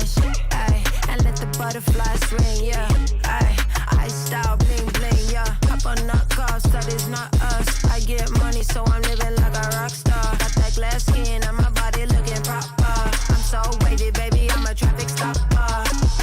eyes, ay, and let the butterflies swing, yeah, ay, I style bling bling, yeah. Pop on knockoffs, that is not us. I get money, so I'm living like a rock star. Got that glass skin and my body looking proper. I'm so wavy, baby, I'm a traffic stopper.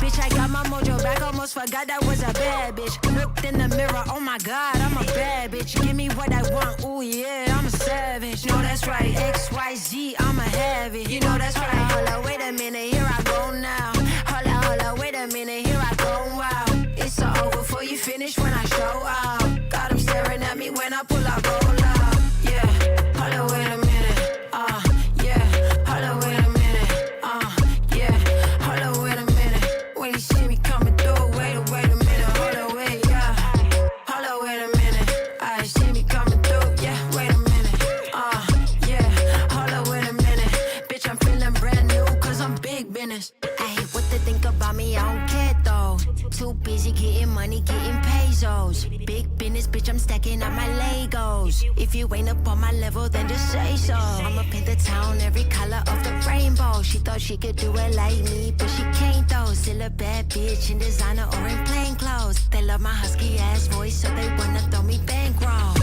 Bitch, I got my mojo back, almost forgot that was a bad bitch. Looked in the mirror, oh my god, I'm a bad bitch. Give me what I want, ooh yeah, I'm a savage. No, that's right, XYZ, I'ma have it. You know that's right. Hold up, wait a minute, here I go now. Hold up, wait a minute, here I go, wow. It's all over before you finish when I show out. Got them staring at me when I pull out, roll out. Yeah, hold up, wait a minute, yeah. Hold up, wait a minute, yeah. Hold up, wait a minute. When you see me coming through, wait a minute, hold up, wait, yeah. Hold up, wait a minute, I see me coming through, yeah. Wait a minute, yeah. Hold up, wait a minute. Bitch, I'm feeling brand new, cause I'm big business. I hate what they think about me, I don't care though. Too busy getting money, getting pesos. Big business, bitch, I'm stacking up my Legos. If you ain't up on my level, then just say so. I'ma paint the town every color of the rainbow. She thought she could do it like me, but she can't though. Still a bad bitch in designer or in plain clothes. They love my husky ass voice, so they wanna throw me bankroll.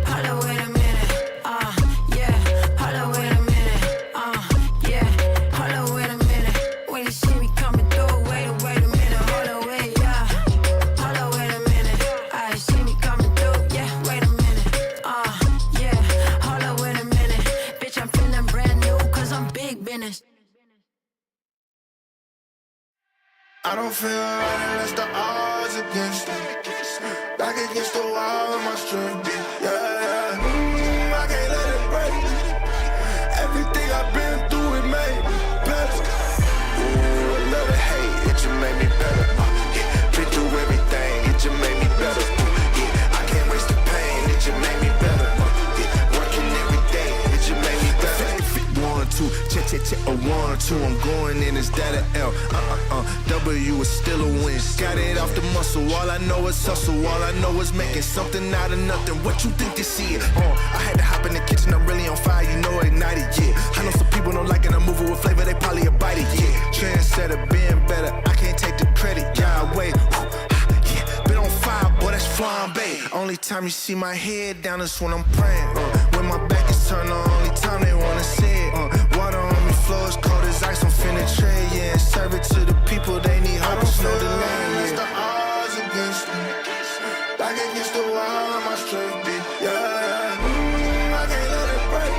Hold up, wait a minute, yeah. Hold up, wait a minute, yeah. Hold up, wait a minute. When you see me coming through, wait a minute, hold up, wait, yeah. Hold up, wait a minute, I see me coming through, yeah. Wait a minute, yeah. Hold up, wait a minute. Bitch, I'm feeling brand new, cause I'm big business. I don't feel right unless the odds against me. Back against the wall with my strength, yeah. I can't let it break. Everything I've been through, it made me better. Ooh, a little hate, it just made me better. Yeah, been through everything, it just made me better. Yeah, I can't waste the pain, it just made me better. Yeah, working every day, it just made me better. 1, 2, check, a 1, 2. I'm going in, is that a L? W is still a win. Got it off the muscle. All I know is hustle. All I know is making something out of nothing. What you think this is? I had to hop in the kitchen. I'm really on fire. You know, ignited, yeah. I know some people don't like it. I'm moving with flavor. They probably a bite it, yeah. Trendsetter, being better. I can't take the credit. Yeah, wait. Yeah, been on fire, boy. That's flambe. Only time you see my head down is when I'm praying. When my back is turned, the only time they wanna see it. Water on me, floor is cold as ice. I'm finna trade, yeah. And serve it to the people, they need hope. There's no delay, yeah. The odds against me. Back against the wall, my strength, yeah. I can't let it break.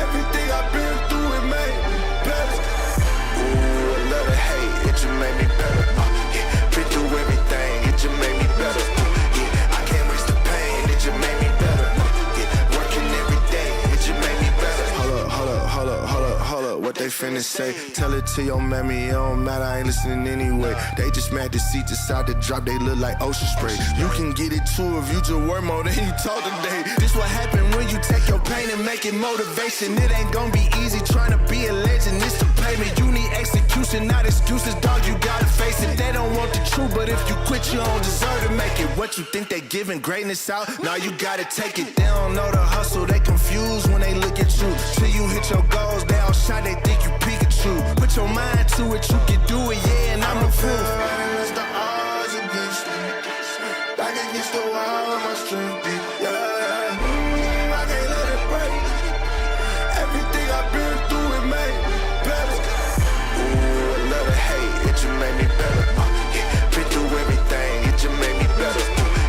Everything I've been through, it made me better. Ooh, a little hate, it just made me better. Yeah, been through everything, it just made me better. Yeah, I can't waste the pain, it just made me better. Yeah, working every day, it just made me better. Hold up, what they finna say? Tell it to your mammy, it don't matter, I ain't listening anyway. They just mad to see decide to drop, they look like ocean spray. You can get it too if you just work more than you talk today. This what happen when you take your pain and make it motivation. It ain't gonna be easy trying to be a legend, it's the payment. You need execution, not excuses, dog, you gotta face it. They don't want the truth, but if you quit, you don't deserve to make it. What you think they giving greatness out? Now you gotta take it. They don't know the hustle, they confused when they look at you. Till you hit your goals, they all shy, they think you Pikachu. Put your mind to it, you can do it, yeah, and I'm the proof. It's the odds against me. Back against the wall, my strength, yeah. I can't let it break. Everything I've been through, it made me better. Ooh, a little hate, it just made me better. Yeah, been through everything, it just made me better.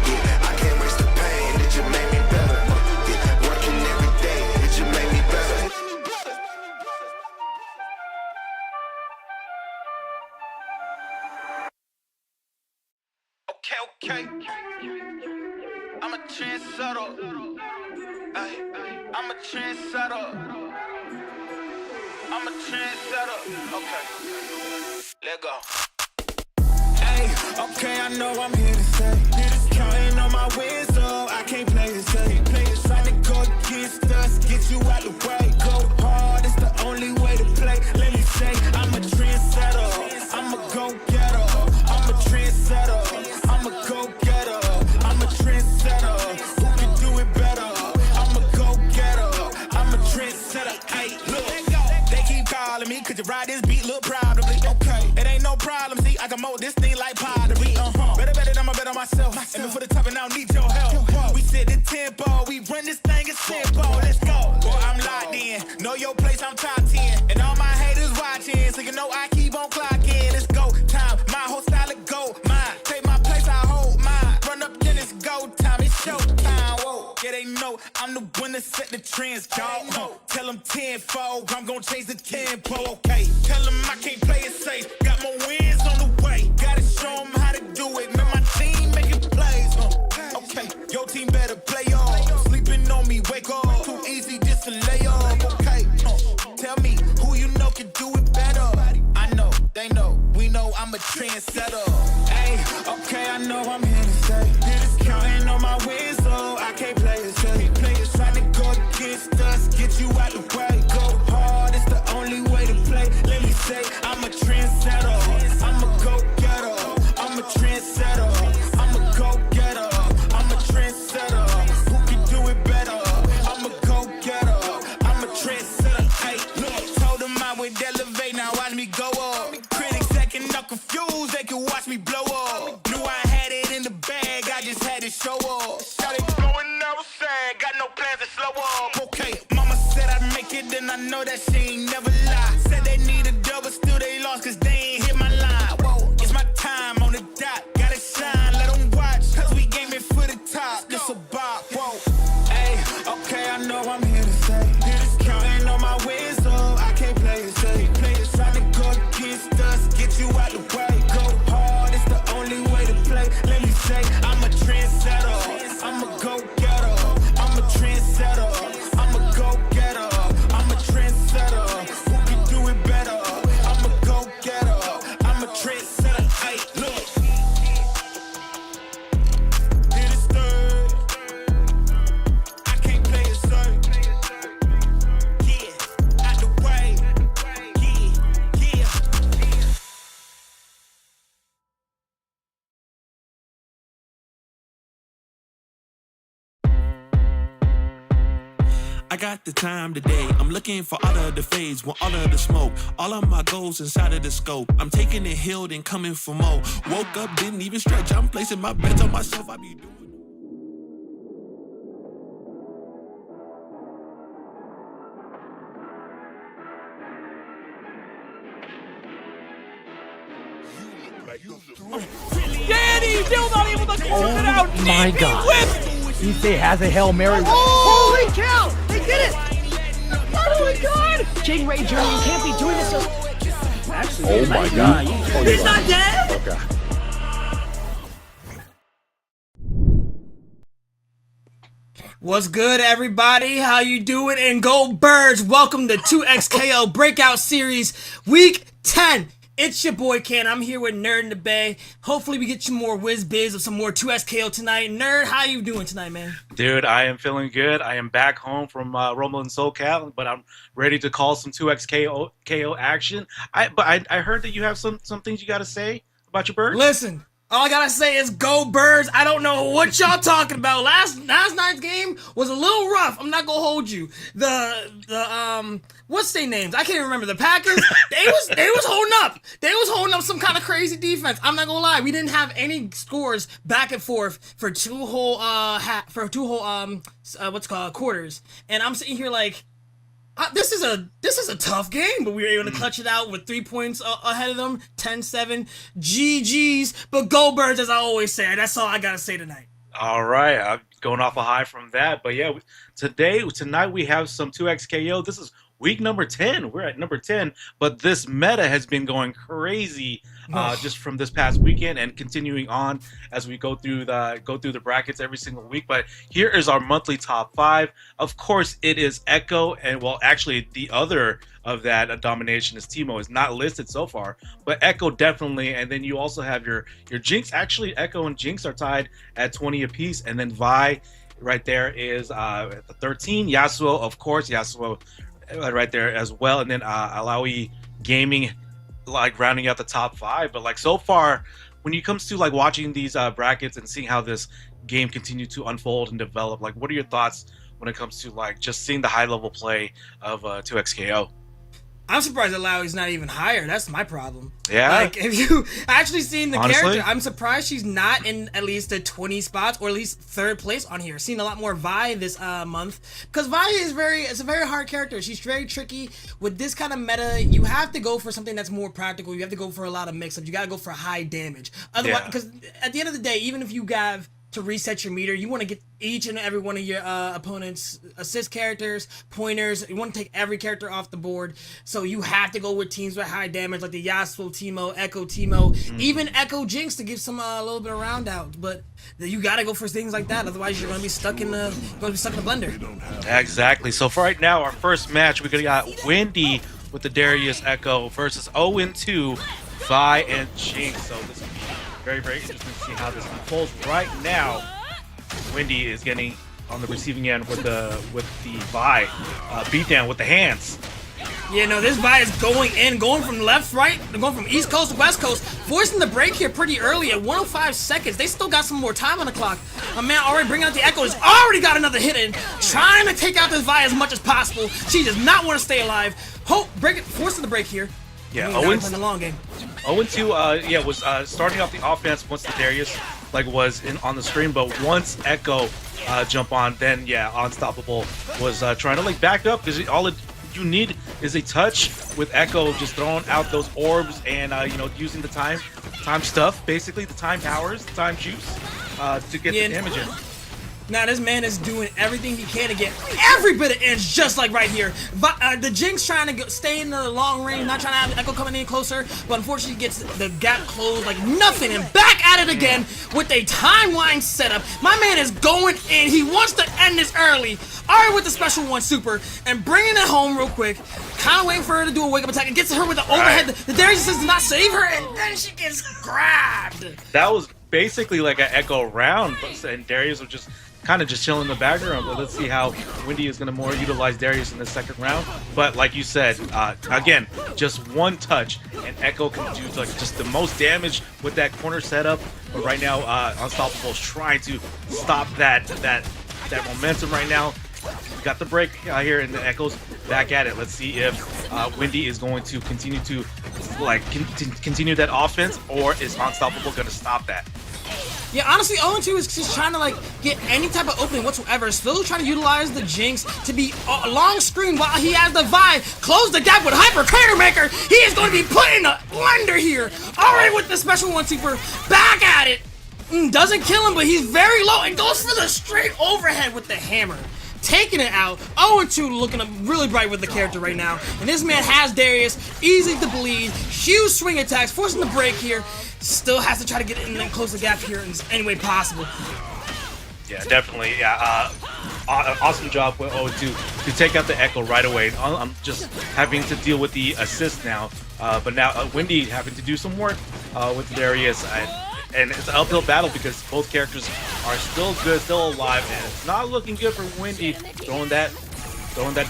Yeah, I can't waste the pain, it just made me better. Yeah, working every day, it just made me better. Okay. I'm a trendsetter. I'm a trendsetter. I'm a trendsetter. Okay. Let go. Hey, okay, I know I'm here to stay. Counting on my wins, so I can't play this game. Try to go against us, get you out the way. Go hard, it's the only way to play. Let me say, I'm a trendsetter. I'm a go-getter. I'm a trendsetter. I'm a go-getter. I'm a trendsetter. Who can do it better? I'm a go-getter. I'm a trendsetter. Hey, look, they keep calling me, could you ride this beat, look proud of me? Okay, it ain't no problem, see, I can mold this thing like pottery. Better, I'ma bet on myself. And before the top, and I don't need your help. We set the tempo, we run this thing as simple. Let's go. Boy, I'm locked in. Know your place, I'm top 10. And all my haters watching, so you know I keep on clocking. Let's go time. My whole style of go. Mine. Take my place, I hold mine. Run up, then it's go time. It's show time. Whoa. Yeah, they know I'm the one that set the trends, dog. Tell them tenfold, I'm gonna change the tempo. Okay. Tell them I can't play it safe. Got more wins on the way. Gotta show them how to do it. Man, my team making plays. Okay. Your team better play off. Sleeping on me, wake up. Too easy just to lay off. Okay. Tell me who you know can do it better. I know, they know, we know I'm a trendsetter. Hey, okay, I know I'm here to stay. Counting on my wins, so I can't play it safe. Players trying to go against us, get you out the way. Go hard, it's the only way to play. Let me say, I'm a trendsetter. I'm a go-getter. I'm a trendsetter. I'm a go-getter. I'm a trendsetter. Who can do it better? I'm a go-getter. I'm a trendsetter. Hey, look, told them I would elevate, now watch me go up. Critics acting up confused, they can watch me blow up. Knew I had it in the bag, I just had to show up. Shot it going never sad, got no plans to slow up. Okay, mama said I'd make it, and I know that she ain't never lie. Said they need a double, still they lost, cause they ain't hit my line. Whoa, it's my time on the dot, gotta shine, let them watch, cause we gaming for the top. This a bop, whoa. Hey, okay, I know I'm here to stay. Counting on my wins, so I can't play it safe. Players trying to go against us, get you out the way. Go hard, it's the only way to play. Let me say, I'm a trendsetter. I'm a go-getter. I'm a trendsetter. I'm a go-getter. I'm a trendsetter. Who can do it better? I'm a go-getter. I'm a trendsetter. Hey, look. Hit it stirred. I can't play it safe. Yeah, out the way. Yeah. I got the time today. I'm looking for all of the fades, want all of the smoke. All of my goals inside of the scope. I'm taking it hill and coming for more. Woke up, didn't even stretch. I'm placing my bets on myself. I be doing. Danny still not able to close it out. My Deep God. whip. Issei has a Hail Mary. Holy cow! They did it! Oh my God! King Ray Jr., you can't be doing this. Actually, Oh my God. He's not dead. Okay. What's good, everybody? How you doing? And go Birds! Welcome to 2XKO Breakout Series Week 10. It's your boy Ken. I'm here with Nerd in the Bay. Hopefully we get you more whiz biz of some more 2XKO tonight. Nerd, how you doing tonight, man? Dude, I am feeling good. I am back home from Rumble in SoCal, but I'm ready to call some 2XKO action. I heard that you have some things you got to say about your bird. Listen, all I gotta say is go Birds. I don't know what y'all talking about. Last night's game was a little rough. I'm not gonna hold you. The what's their names? I can't remember. The Packers. They was holding up. They was holding up some kind of crazy defense. I'm not gonna lie. We didn't have any scores back and forth for two whole quarters. And I'm sitting here like, this is a tough game, but we were able to clutch it out with 3 points ahead of them, 10-7, GG's, but go Birds, as I always say. That's all I gotta say tonight. All right, I'm going off a high from that, but yeah, tonight we have some 2XKO. This is week number 10. We're at number 10, but this meta has been going crazy just from this past weekend and continuing on as we go through the brackets every single week. But here is our monthly top 5. Of course, it is Echo, and well, actually the other of that domination is Teemo. Is not listed so far, but Echo definitely. And then you also have your Jinx. Actually, Echo and Jinx are tied at 20 apiece, and then Vi right there is at the 13. Yasuo, of course, Yasuo right there as well, and then Alawi Gaming like rounding out the top 5. But like so far, when it comes to like watching these brackets and seeing how this game continue to unfold and develop, like what are your thoughts when it comes to like just seeing the high level play of 2XKO? I'm surprised that Lowry's not even higher. That's my problem. Yeah. Like, if you actually seen the Honestly? character, I'm surprised she's not in at least the 20 spots or at least third place on here. Seen a lot more Vi this month because Vi is it's a very hard character. She's very tricky. With this kind of meta, you have to go for something that's more practical. You have to go for a lot of mix-ups. You got to go for high damage. Otherwise, because at the end of the day, even if you have to reset your meter, you want to get each and every one of your opponent's assist characters, pointers. You want to take every character off the board. So you have to go with teams with high damage, like the Yasuo Teemo, Echo Teemo, even Echo Jinx to give some a little bit of round out. But you got to go for things like that. Otherwise, you're going to be stuck in the blender. Exactly. So for right now, our first match, we got Wendy with the Darius Echo versus 0-2, Vi and Jinx. So this will be very, very interesting to see how this unfolds. Right now, Wendy is getting on the receiving end with the Vi beatdown with the hands. Yeah, no, this Vi is going from left, right, going from East Coast to West Coast, forcing the break here pretty early at 105 seconds. They still got some more time on the clock. My man already bringing out the Echo has already got another hit in, trying to take out this Vi as much as possible. She does not want to stay alive. Forcing the break here. Yeah, playing the long game. 0-2, was starting off the offense once the Darius was on the screen, but once Echo jump on, then Unstoppable was trying to back up because all you need is a touch with Echo just throwing out those orbs and using the time stuff, basically the time powers, the time juice to get the damage in. Now this man is doing everything he can to get every bit of inch, just like right here. The Jinx trying to stay in the long range, not trying to have Echo coming in closer, but unfortunately gets the gap closed like nothing, and back at it again with a timeline setup. My man is going in. He wants to end this early. Alright, with the special one super and bringing it home real quick. Kind of waiting for her to do a wake up attack and gets her with the overhead. The Darius does not save her, and then she gets grabbed. That was basically like an Echo round, and Darius was just kind of just chilling in the background. But let's see how Wendy is going to more utilize Darius in the second round. But like you said, again, just one touch and Echo can do just the most damage with that corner setup. But right now, Unstoppable is trying to stop that momentum right now. We got the break here, and the Echo's back at it. Let's see if Wendy is going to continue to continue that offense, or is Unstoppable going to stop that? Yeah, honestly, 0-2 is just trying to get any type of opening whatsoever. Still trying to utilize the Jinx to be a long screen while he has the Vi. Close the gap with Hyper Crater Maker. He is going to be put in a blender here. Already with the special one super. Back at it. Doesn't kill him, but he's very low and goes for the straight overhead with the hammer. Taking it out. 0-2 looking really bright with the character right now. And this man has Darius, easy to bleed, huge swing attacks, forcing the break here. Still has to try to get in and close the gap here in any way possible. Yeah, definitely. Yeah, awesome job with 0-2 to take out the Echo right away. I'm just having to deal with the assist now. But now Wendy having to do some work with Darius. And it's an uphill battle because both characters are still good, still alive, and it's not looking good for Wendy throwing that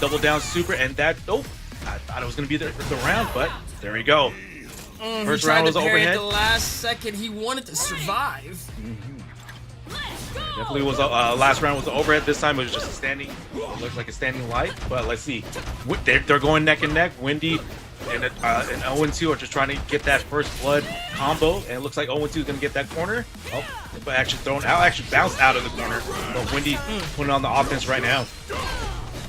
double down super, and I thought it was gonna be the round, but there we go. First round was overhead. At the last second, he wanted to survive. Definitely was last round was the overhead. This time it was just a standing. It looked like a standing light, but let's see. They're going neck and neck. Wendy and 0-2 are just trying to get that first blood combo, and it looks like 0-2 is going to get that corner. Oh, but actually thrown out, actually bounced out of the corner. But Wendy putting on the offense right now.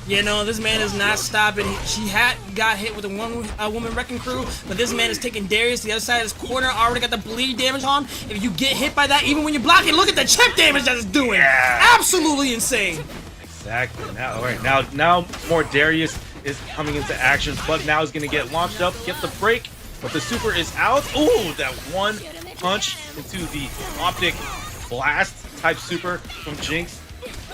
Yeah, no, this man is not stopping. She got hit with a woman wrecking crew, but this man is taking Darius to the other side of his corner. Already got the bleed damage on. If you get hit by that, even when you block it, look at the chip damage that it's doing. Yeah. Absolutely insane. Exactly. Now, all right, now more Darius is coming into action, but now he's going to get launched up, get the break, but the super is out. Ooh, that one punch into the optic blast type super from Jinx.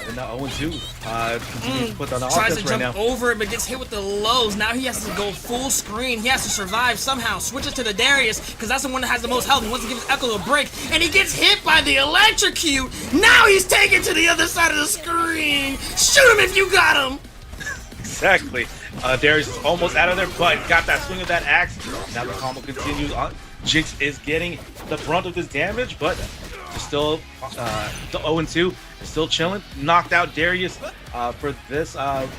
And now 0-2 continues to put on the Tries offense to right jump now. over it, but gets hit with the lows. Now he has to go full screen. He has to survive somehow. Switches to the Darius, because that's the one that has the most health. He wants to give his Echo a break, and he gets hit by the electrocute. Now he's taken to the other side of the screen. Shoot him if you got him. Exactly. Darius is almost out of there, but got that swing of that axe. Now the combo continues on. Jinx is getting the brunt of this damage, but still the 0-2 is still chilling. Knocked out Darius for this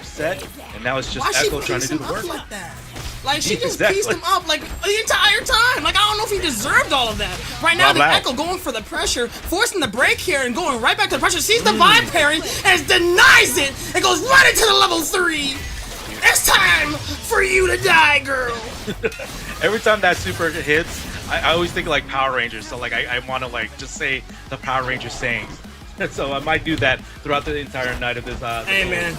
set, and now it's just Echo trying to do the work. Like that? Like, she just Exactly. pieced him up, like, the entire time. Like, I don't know if he deserved all of that. Right now, the Echo going for the pressure, forcing the break here and going right back to the pressure. Sees the vibe parry and denies it and goes right into the level 3. It's time for you to die, girl. Every time that super hits, I always think like Power Rangers. So like I want to like just say the Power Rangers sayings. So I might do that throughout the entire night of this. Hey man,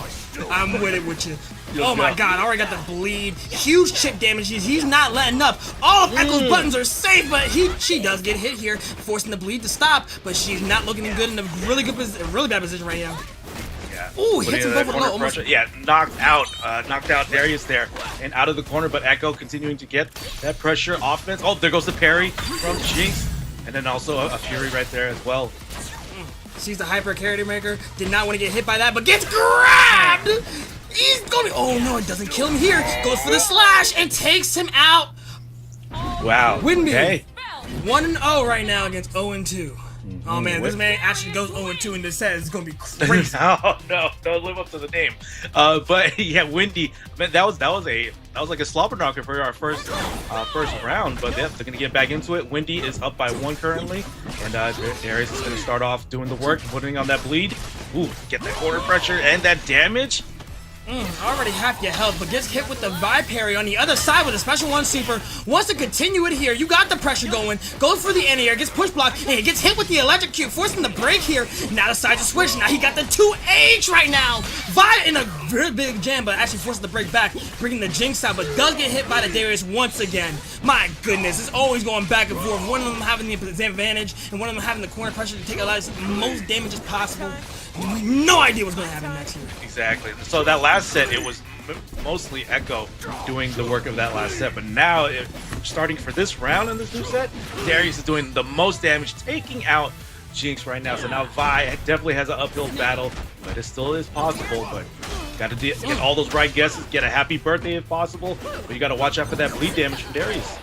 I'm with it with you. Oh my god, I already got the bleed. Huge chip damage. He's not letting up. All of Echo's buttons are safe, but she does get hit here, forcing the bleed to stop. But she's not looking good in a really bad position right now. Ooh, hits him both with low. Almost. Yeah, knocked out Darius there and out of the corner, but Echo continuing to get that pressure offense. Oh, there goes the parry from Jinx, and then also a Fury right there as well. Sees the hyper character maker. Did not want to get hit by that, but gets grabbed. He's going. Oh no, it doesn't kill him here. Goes for the slash and takes him out. Wow. Windy. Okay. 1-0 right now against 0-2. Oh man, this man actually goes 0-2 in this set. It's gonna be crazy. No, don't live up to the name. But yeah, Windy, man, that was like a slobber knocker for our first round. But yeah, they're gonna get back into it. Windy is up by 1 currently, and Darius is gonna start off doing the work, putting on that bleed. Ooh, get that corner pressure and that damage. Already half your health, but gets hit with the vibe parry on the other side with a special 1 super. Wants to continue it here. You got the pressure going. Goes for the anti-air, gets push block, and he gets hit with the electric cube, forcing the break here. Now decides to switch. Now he got the 2H right now. Vibe in a very big jam, but actually forces the break back, bringing the Jinx out, but does get hit by the Darius once again. My goodness, it's always going back and forth. One of them having the advantage, and one of them having the corner pressure to take a lot of most damage as possible. No idea what's going to happen next here. Exactly. So that last set, it was mostly Echo doing the work of that last set. But now, starting for this round in this new set, Darius is doing the most damage, taking out Jinx right now. So now Vi definitely has an uphill battle, but it still is possible. But got to get all those right guesses, get a happy birthday if possible. But you got to watch out for that bleed damage from Darius.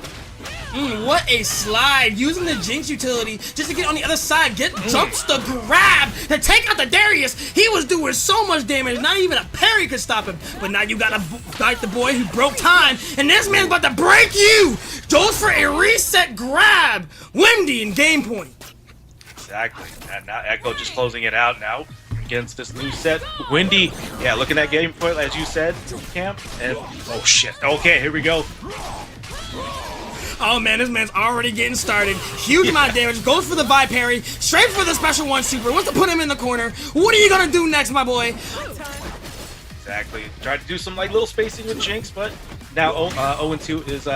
What a slide, using the Jinx utility just to get on the other side, jumps the grab to take out the Darius. He was doing so much damage, not even a parry could stop him. But now you gotta fight the boy who broke time, and this man's about to break you. Goes for a reset grab. Windy in game point. Exactly. And now Echo just closing it out now against this new set. Windy, yeah, looking at game point as you said, Camp. And oh shit. Okay, here we go. Oh man, this man's already getting started. Huge amount of damage. Goes for the vibe parry. Straight for the special 1 super. Wants to put him in the corner. What are you gonna do next, my boy? Exactly. Tried to do some like little spacing with Jinx, but now 0-2 is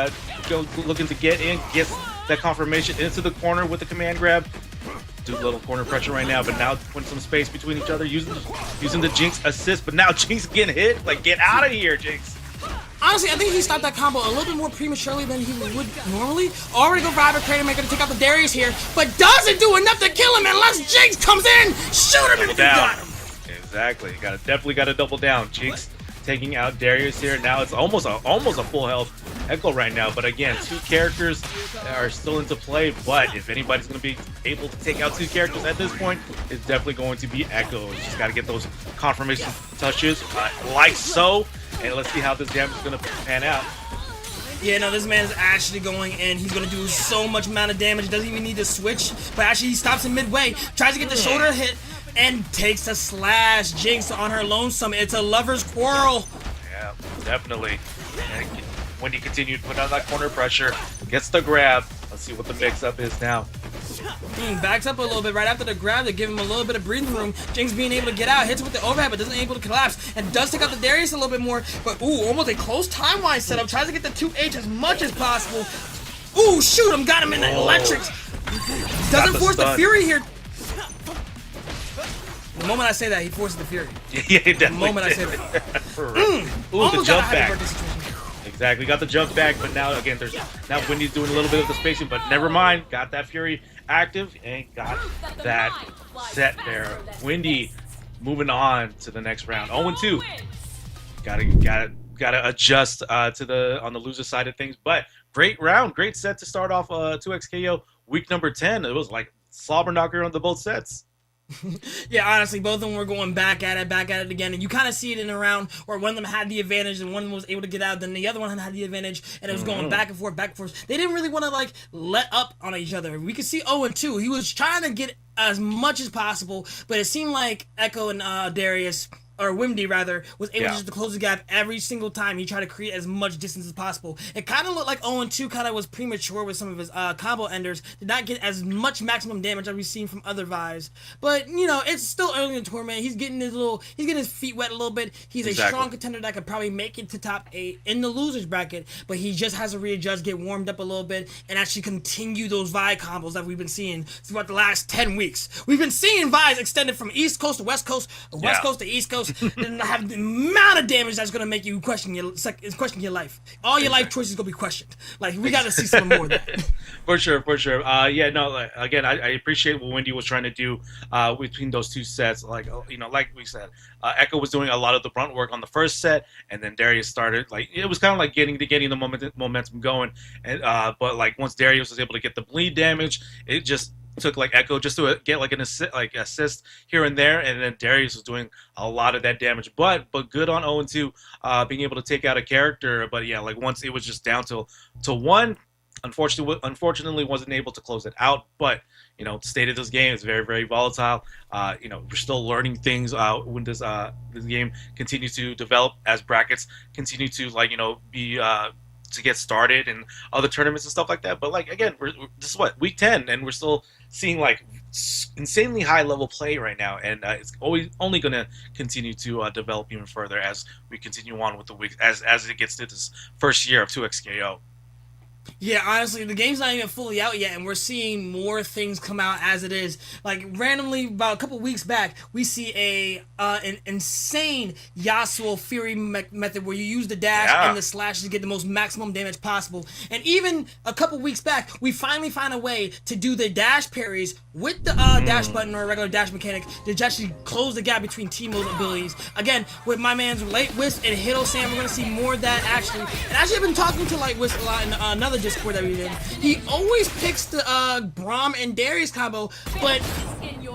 looking to get in, gets that confirmation into the corner with the command grab. Do a little corner pressure right now, but now putting some space between each other, using the Jinx assist. But now Jinx getting hit. Like, get out of here, Jinx. Honestly, I think he stopped that combo a little bit more prematurely than he would normally. Already go for Hyper Crater Maker to take out the Darius here, but doesn't do enough to kill him unless Jinx comes in. Shoot him if you got him. Exactly. Definitely got to double down. Jinx taking out Darius here. Now it's almost a full health Echo right now. But again, 2 characters are still into play. But if anybody's going to be able to take out 2 characters at this point, it's definitely going to be Echo. You just got to get those confirmation touches like so. And let's see how this damage is going to pan out. Yeah, no, this man's actually going in. He's going to do so much amount of damage. Doesn't even need to switch. But actually, he stops him midway. Tries to get the shoulder hit. And takes a slash. Jinx on her lonesome. It's a lover's quarrel. Yeah, definitely. And when he continued to put on that corner pressure, gets the grab. Let's see what the mix-up is now. Backs up a little bit right after the grab to give him a little bit of breathing room. Jinx being able to get out, hits him with the overhead, but doesn't able to collapse, and does take out the Darius a little bit more. But ooh, almost a close time-wise setup. Tries to get the 2H as much as possible. Ooh, shoot him, got him in the electrics. Doesn't force the Fury here. The moment I say that, he forces the Fury. Yeah, he definitely The moment did. I say that. Ooh, the jump back. Exactly, got the jump back, but now again, now Windy's doing a little bit of the spacing, but never mind. Got that Fury active and got that set there. Windy moving on to the next round. 0-2. Gotta adjust on the loser side of things, but great round, great set to start off 2XKO week number 10. It was like slobber knocker on the both sets. Yeah, honestly, both of them were going back at it again, and you kind of see it in a round where one of them had the advantage and one was able to get out, then the other one had the advantage, and it was going back and forth, back and forth. They didn't really want to like let up on each other. We could see 0-2. He was trying to get as much as possible, but it seemed like Echo and Darius, or Wimdy rather, was able just to close the gap every single time he tried to create as much distance as possible. It kind of looked like 0-2 kind of was premature with some of his combo enders. Did not get as much maximum damage as we've seen from other Vi's. But, you know, it's still early in the tournament. He's getting his feet wet a little bit. He's a strong contender that could probably make it to top 8 in the losers bracket, but he just has to readjust, get warmed up a little bit, and actually continue those Vi combos that we've been seeing throughout the last 10 weeks. We've been seeing Vi's extended from East Coast to West Coast, or West Coast to East Coast, and have the amount of damage that's gonna make you question your life. All your life choices gonna be questioned. Like, we gotta see some more of that. For sure. Again, I appreciate what Wendy was trying to do between those two sets. Like, you know, like we said, Echo was doing a lot of the brunt work on the first set, and then Darius started. Like, it was kind of like getting the momentum going. And but like once Darius was able to get the bleed damage, it just took like Echo just to get like an assist here and there, and then Darius was doing a lot of that damage. But good on 0-2 being able to take out a character. But yeah, like once it was just down to one. Unfortunately, wasn't able to close it out. But you know, the state of this game is very, very volatile. You know, we're still learning things when this game continues to develop as brackets continue to be to get started and other tournaments and stuff like that. But like again, this is what week 10, and we're still seeing like insanely high level play right now, and it's only going to continue to develop even further as we continue on with the week as it gets to this first year of 2XKO. Yeah, honestly, the game's not even fully out yet, and we're seeing more things come out as it is. Like, randomly, about a couple weeks back, we see an insane Yasuo Fury method where you use the dash and the slash to get the most maximum damage possible. And even a couple weeks back, we finally find a way to do the dash parries with the dash button or a regular dash mechanic to actually close the gap between Teemo's abilities. Again, with my man's Light Wisp and Hito Sam, we're going to see more of that actually. And actually, I've been talking to Light Wisp a lot in another Discord that we did. He always picks the Braum and Darius combo, but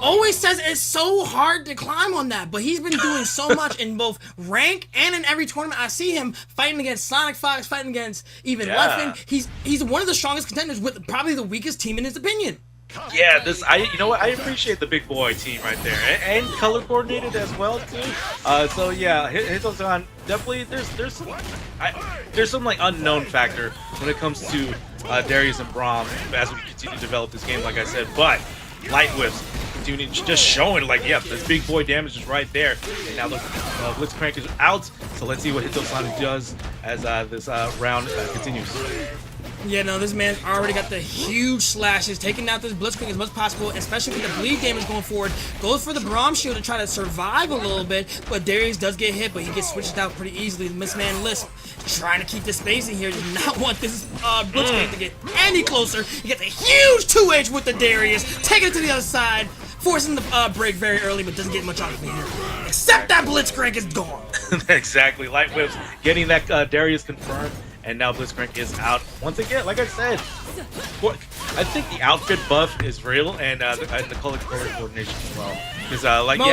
always says it's so hard to climb on that. But he's been doing so much in both rank and in every tournament. I see him fighting against Sonic Fox, fighting against even Leffen. He's one of the strongest contenders with probably the weakest team in his opinion. Yeah, you know what? I appreciate the big boy team right there, and color coordinated as well too. So yeah, Hito-san definitely there's some like unknown factor when it comes to Darius and Braum as we continue to develop this game, like I said. But Light Whips continuing just showing like this big boy damage is right there. And now the Blitzcrank is out, so let's see what Hito-san does as this round continues. Yeah, no, this man's already got the huge slashes, taking out this Blitzcrank as much as possible, especially with the bleed damage going forward. Goes for the Braum shield to try to survive a little bit, but Darius does get hit, but he gets switched out pretty easily. Miss Man Lisp trying to keep the space in here, does not want this Blitzcrank to get any closer. He gets a huge 2H with the Darius, taking it to the other side, forcing the break very early, but doesn't get much out of it here. Except that Blitzcrank is gone. Exactly, Light Whips getting that Darius confirmed. And now Blitzcrank is out once again. Like I said, I think the outfit buff is real, and the color coordination as well. Because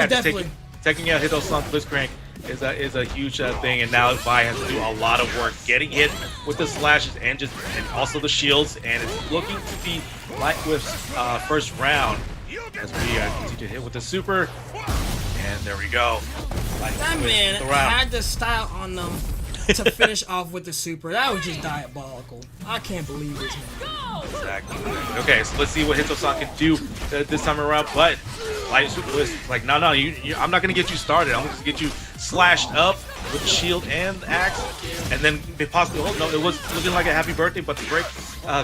just taking out Hito-san Blitzcrank is a huge thing, and now Vi has to do a lot of work getting hit with the slashes and also the shields, and it's looking to be Light Whip's first round as we continue to hit with the super. And there we go. That man had the style on them to finish off with the super. That was just diabolical. I can't believe this, man. Exactly. Okay, so let's see what Hito-san can do this time around. But Light was like, no, I'm not gonna get you started. I'm gonna get you slashed up with the shield and the axe, and then possibly. Oh no, it was looking like a happy birthday, but the break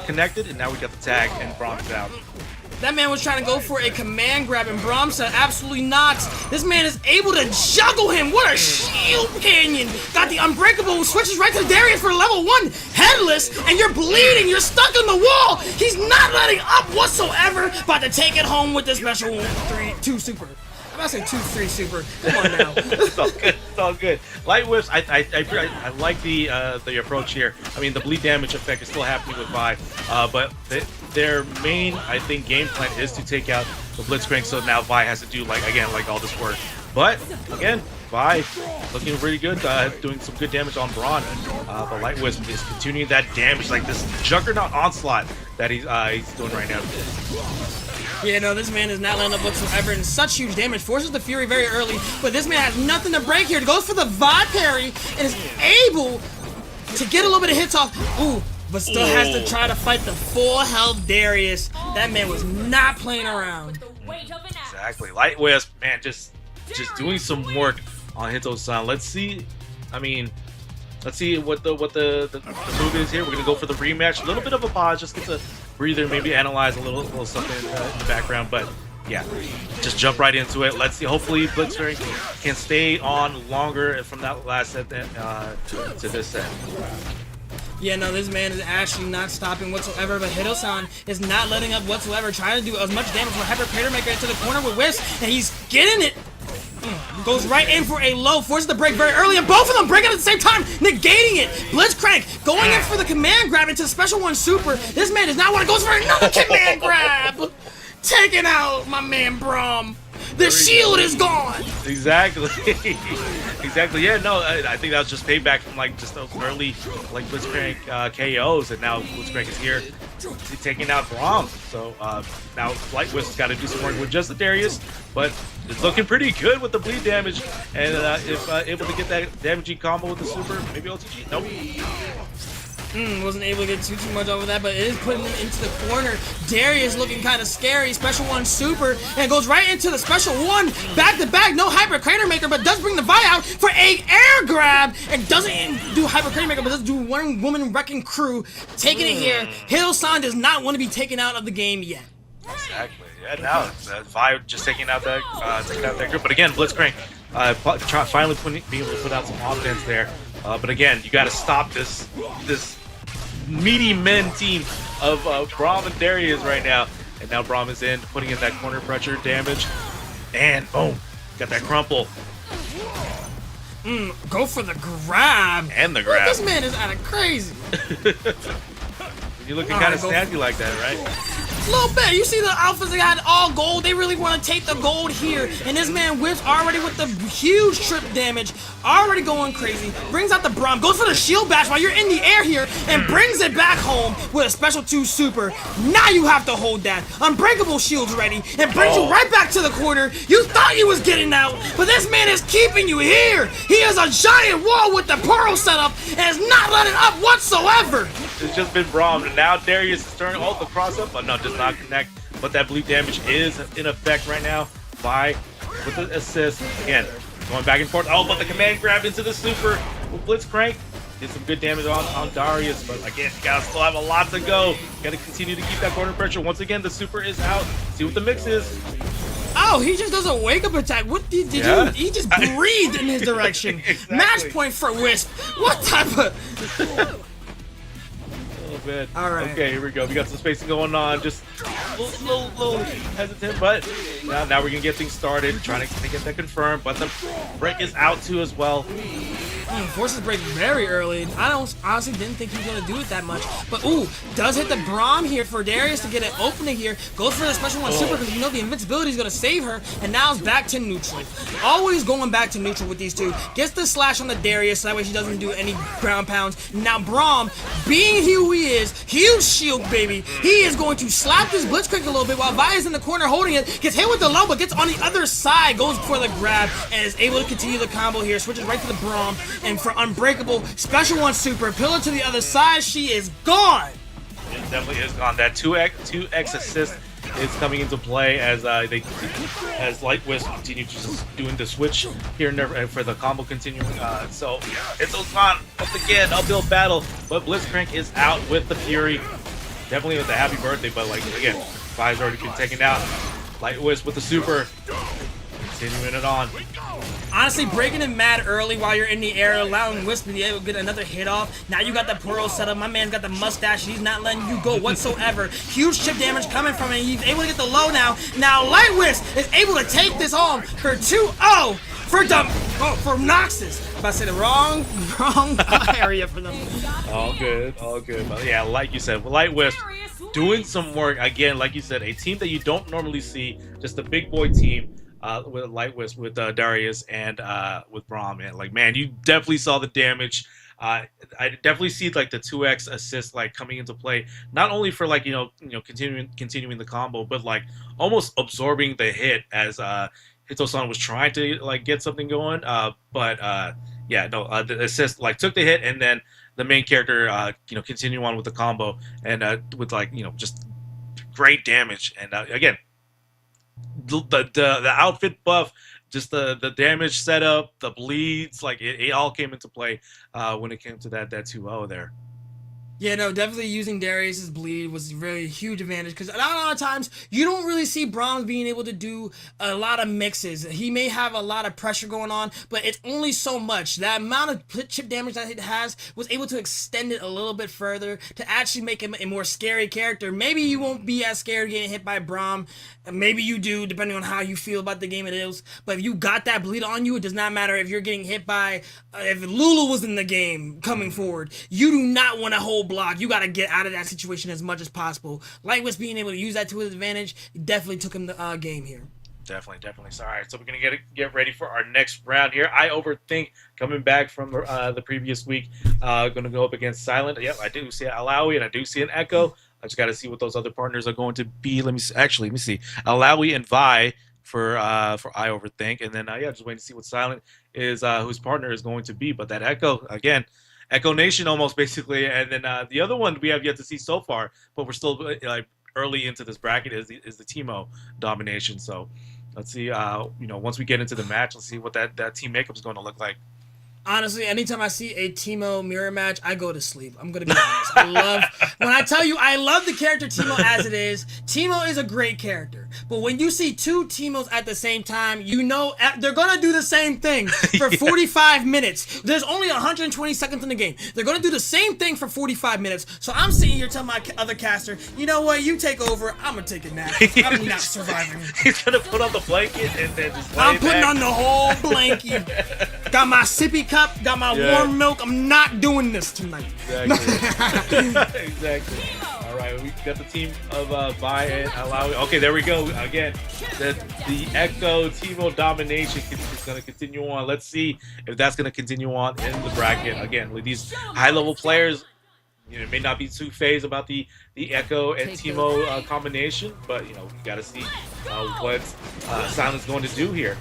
connected, and now we got the tag and Braum's out. That man was trying to go for a command grab, and Braum said absolutely not. This man is able to juggle him. What a shield canyon. Got the unbreakable, switches right to Darius for level 1. Headless, and you're bleeding. You're stuck in the wall. He's not letting up whatsoever. About to take it home with this special 3-2 super. I say 2-3 super. Come on now. It's all good. It's all good. Light whips. I like the approach here. I mean, the bleed damage effect is still happening with Vi, but their main, I think, game plan is to take out the Blitzcrank. So now Vi has to do like all this work. But again, Vi looking really good, doing some good damage on Braun. The Light Wisp is continuing that damage, like this Juggernaut onslaught that he's doing right now. Yeah, no, this man is not letting up whatsoever, and such huge damage. Forces the Fury very early, but this man has nothing to break here. Goes for the Vi parry, and is able to get a little bit of hits off. Ooh, but still has to try to fight the full health Darius. That man was not playing around. Exactly. Light Wisp, man, just doing some work on Hito-san. Let's see. I mean, let's see what the move is here. We're gonna go for the rematch. A little bit of a pause, just get to breather, maybe analyze a little something in the background. But yeah, just jump right into it. Let's see. Hopefully, Blitzcrank can stay on longer from that last set to this set. Yeah, no, this man is actually not stopping whatsoever, but Hito-san is not letting up whatsoever, trying to do as much damage with Hyper Crater Maker into the corner with Wisp, and he's getting it. Goes right in for a low, forces the break very early, and both of them break it at the same time, negating it. Blitzcrank going in for the command grab into the Special 1 Super. This man does not want to go for another command grab. Taking out my man Braum. The shield is gone. Exactly. Exactly. Yeah. No, I think that was just payback from like just those early like Blitzcrank KOs, and now Blitzcrank is here taking out Braum. So now Light Wisp's got to do some work with just the Darius, but it's looking pretty good with the bleed damage, and if able to get that damaging combo with the super, maybe OTG. Nope. Wasn't able to get too much over that, but it is putting him into the corner. Darius looking kind of scary. Special 1 Super, and goes right into the Special 1. Back to back, no Hyper Crater Maker, but does bring the Vi out for a air grab, and doesn't do Hyper Crater Maker, but does do One Woman Wrecking Crew. Taking it here. Hito-san does not want to be taken out of the game yet. Exactly. Yeah, now it's Vi just taking out that group. But again, Blitzcrank finally being able to put out some offense there. But again, you got to stop this meaty men team of Braum and Darius right now. And now Braum is in, putting in that corner pressure damage. And boom, got that crumple. Go for the grab. And the grab. This man is kind of crazy. You're looking kind of snazzy like that, right? A little bit. You see the Alphas, they got all gold. They really want to take the gold here. And this man whips already with the huge trip damage. Already going crazy. Brings out the Braum. Goes for the shield bash while you're in the air here. And brings it back home with a Special 2 Super. Now you have to hold that. Unbreakable shields ready. And brings you right back to the corner. You thought you was getting out. But this man is keeping you here. He is a giant wall with the Pearl setup. And is not letting up whatsoever. It's just been Braum. And now Darius is turning the cross up. But no, does not connect. But that bleed damage is in effect right now. Vi with the assist. Again, going back and forth. Oh, but the command grab into the super with Blitzcrank. Did some good damage on Darius. But again, you gotta still have a lot to go. You gotta continue to keep that corner pressure. Once again, the super is out. See what the mix is. Oh, he just does a wake-up attack. What did you? He just breathed in his direction. Exactly. Match point for Wisp. What type of... Bit. All right. Okay, here we go. We got some spacing going on. Just a little hesitant, but now we're gonna get things started. Trying to get that confirmed, but the break is out too as well. Forces break very early. I honestly didn't think he was gonna do it that much, but ooh, does hit the Braum here for Darius to get an opening here. Goes for the Special 1 Super because you know the invincibility is gonna save her, and now it's back to neutral. Always going back to neutral with these two. Gets the slash on the Darius so that way she doesn't do any ground pounds. Now Braum, being who he is, huge shield baby, he is going to slap this Blitzcrank a little bit while Vi is in the corner holding it. Gets hit with the low, but gets on the other side, goes for the grab, and is able to continue the combo here. Switches right to the Braum. And for Unbreakable, Special 1 Super, pillar to the other side, she is gone! It definitely is gone. That 2x assist is coming into play as as Light Wisp continue just doing the switch here and there for the combo continuing. So it's gone once again, uphill battle, but Blitzcrank is out with the Fury. Definitely with the happy birthday, but like again, Vi's already been taken out. Light Wisp with the super, continuing it on. Honestly, breaking him mad early while you're in the air, allowing Wisp to be able to get another hit off. Now you got the Pearl set up. My man's got the mustache. He's not letting you go whatsoever. Huge chip damage coming from it. He's able to get the low now. Now Light Wisp is able to take this home for 2-0 for Noxus. If I said the wrong area for them. All good. But yeah, like you said, Light Wisp doing some work again. Like you said, a team that you don't normally see, just a big boy team. With Light Wisp, with Darius, and with Braum, man. Like, man, you definitely saw the damage. I definitely see like the 2x assist like coming into play, not only for like continuing the combo, but like almost absorbing the hit as Hito-san was trying to like get something going. The assist like took the hit, and then the main character continue on with the combo and with like just great damage. And again, the outfit buff, just the damage setup, the bleeds, like it all came into play when it came to that 2-0 there. Yeah, no, definitely using Darius's bleed was really a huge advantage because a lot of times you don't really see Braum being able to do a lot of mixes. He may have a lot of pressure going on, but it's only so much. That amount of chip damage that it has was able to extend it a little bit further to actually make him a more scary character. Maybe you won't be as scared getting hit by Braum. Maybe you do, depending on how you feel about the game it is. But if you got that bleed on you, it does not matter if you're getting hit by... if Lulu was in the game coming forward, you do not want to hold block. You got to get out of that situation as much as possible. Light Wisp being able to use that to his advantage definitely took him the game here. Definitely. So, all right, so we're going to get ready for our next round here. I Overthink coming back from the previous week. Going to go up against Silent. Yep, I do see Alawi and I do see an Echo. I just got to see what those other partners are going to be. Let me see. Alawi and Vi for I Overthink. And then, just waiting to see what Silent is, whose partner is going to be. But that Echo, again, Echo Nation almost basically. And then the other one we have yet to see so far, but we're still like early into this bracket is the Teemo domination. So let's see, once we get into the match, let's see what that team makeup is going to look like. Honestly, anytime I see a Teemo mirror match, I go to sleep. I'm going to be honest. When I tell you I love the character Teemo as it is, Teemo is a great character. But when you see two Teemos at the same time, you know they're going to do the same thing for 45 minutes. There's only 120 seconds in the game. They're going to do the same thing for 45 minutes. So I'm sitting here telling my other caster, you know what, you take over, I'm going to take a nap. I'm not surviving. He's going to put on the blanket and then just lay I'm putting back. on the whole blanket. Got my sippy cup, got my warm milk. I'm not doing this tonight. Exactly. Exactly. All right, we got the team of Vi and Alawi. Okay, there we go. Again, the Echo Teemo domination is going to continue on. Let's see if that's going to continue on in the bracket. Again, with these high-level players, may not be too phased about the Echo and Teemo combination, but we got to see what Silent's going to do here.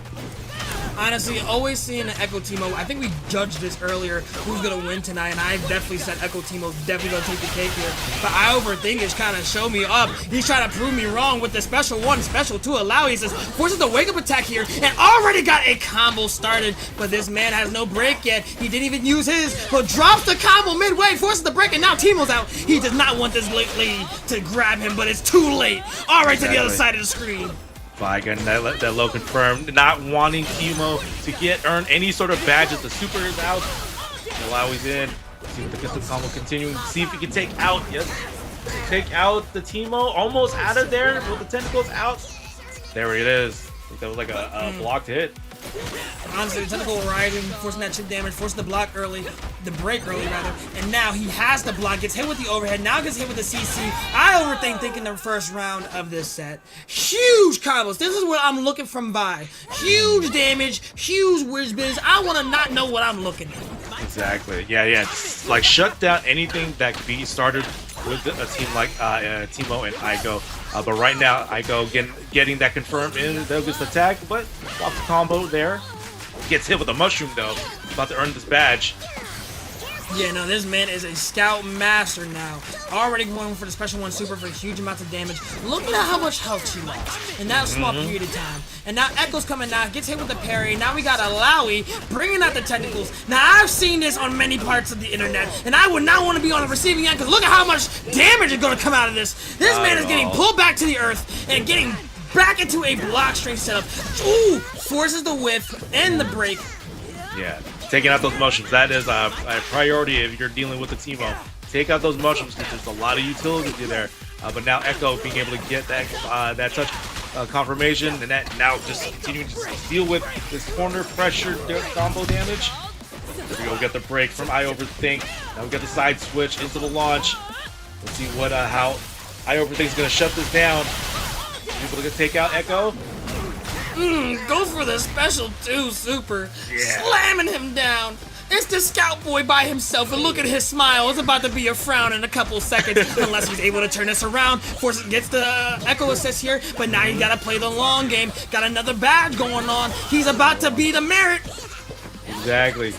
Honestly, always seeing an Echo Teemo, I think we judged this earlier, who's going to win tonight, and I definitely said Echo Teemo definitely going to take the cake here. But I Overthink is kind of show me up. He's trying to prove me wrong with the special 1, special 2 allow. He says, forces the wake-up attack here, and already got a combo started, but this man has no break yet. He didn't even use his, but drops the combo midway, forces the break, and now Teemo's out. He does not want this late lead to grab him, but it's too late. All right, to the other side of the screen. Vi getting that low confirmed, not wanting Teemo to earn any sort of badges. The super is out. Alawi's in. See what the pistol combo continuing. See if he can take out. Yes, take out the Teemo. Almost out of there with the tentacles out. There it is. I think that was like a blocked hit. Honestly, the tentacle riding, forcing that chip damage, forcing the block early, the break early rather, and now he has the block, gets hit with the overhead, now gets hit with the CC. I Overthink in the first round of this set. Huge combos. This is what I'm looking from Vi. Huge damage, huge whiz-biz. I want to not know what I'm looking at. Exactly. Yeah. Like shut down anything that could be started with a team like Teemo and Igo. But right now, Igo getting that confirmed in. There goes the tag, but off the combo there. Gets hit with a mushroom though. About to earn this badge. Yeah, no, this man is a scout master now. Already going for the special 1 super for huge amounts of damage. Look at how much health she lost in that small period of time. And now Echo's coming out, gets hit with the parry. Now we got Alawi bringing out the tentacles. Now I've seen this on many parts of the internet, and I would not want to be on the receiving end because look at how much damage is going to come out of this. This man is getting pulled back to the earth and getting back into a block string setup. Ooh, forces the whip and the break. Yeah, taking out those mushrooms. That is a priority if you're dealing with the Teemo. Take out those mushrooms because there's a lot of utility there. But now Echo being able to get that touch confirmation, and that now just continuing to deal with this corner pressure combo damage. There we go, get the break from I Overthink. Now we got the side switch into the launch. Let's see what how I Overthink is going to shut this down. Able to take out Echo. Go for the special 2 super. Yeah. Slamming him down. It's the Scout Boy by himself, and look at his smile. It's about to be a frown in a couple seconds, unless he's able to turn this around. Forces gets the Echo assist here, but now you gotta play the long game. Got another badge going on. He's about to be the merit. Exactly.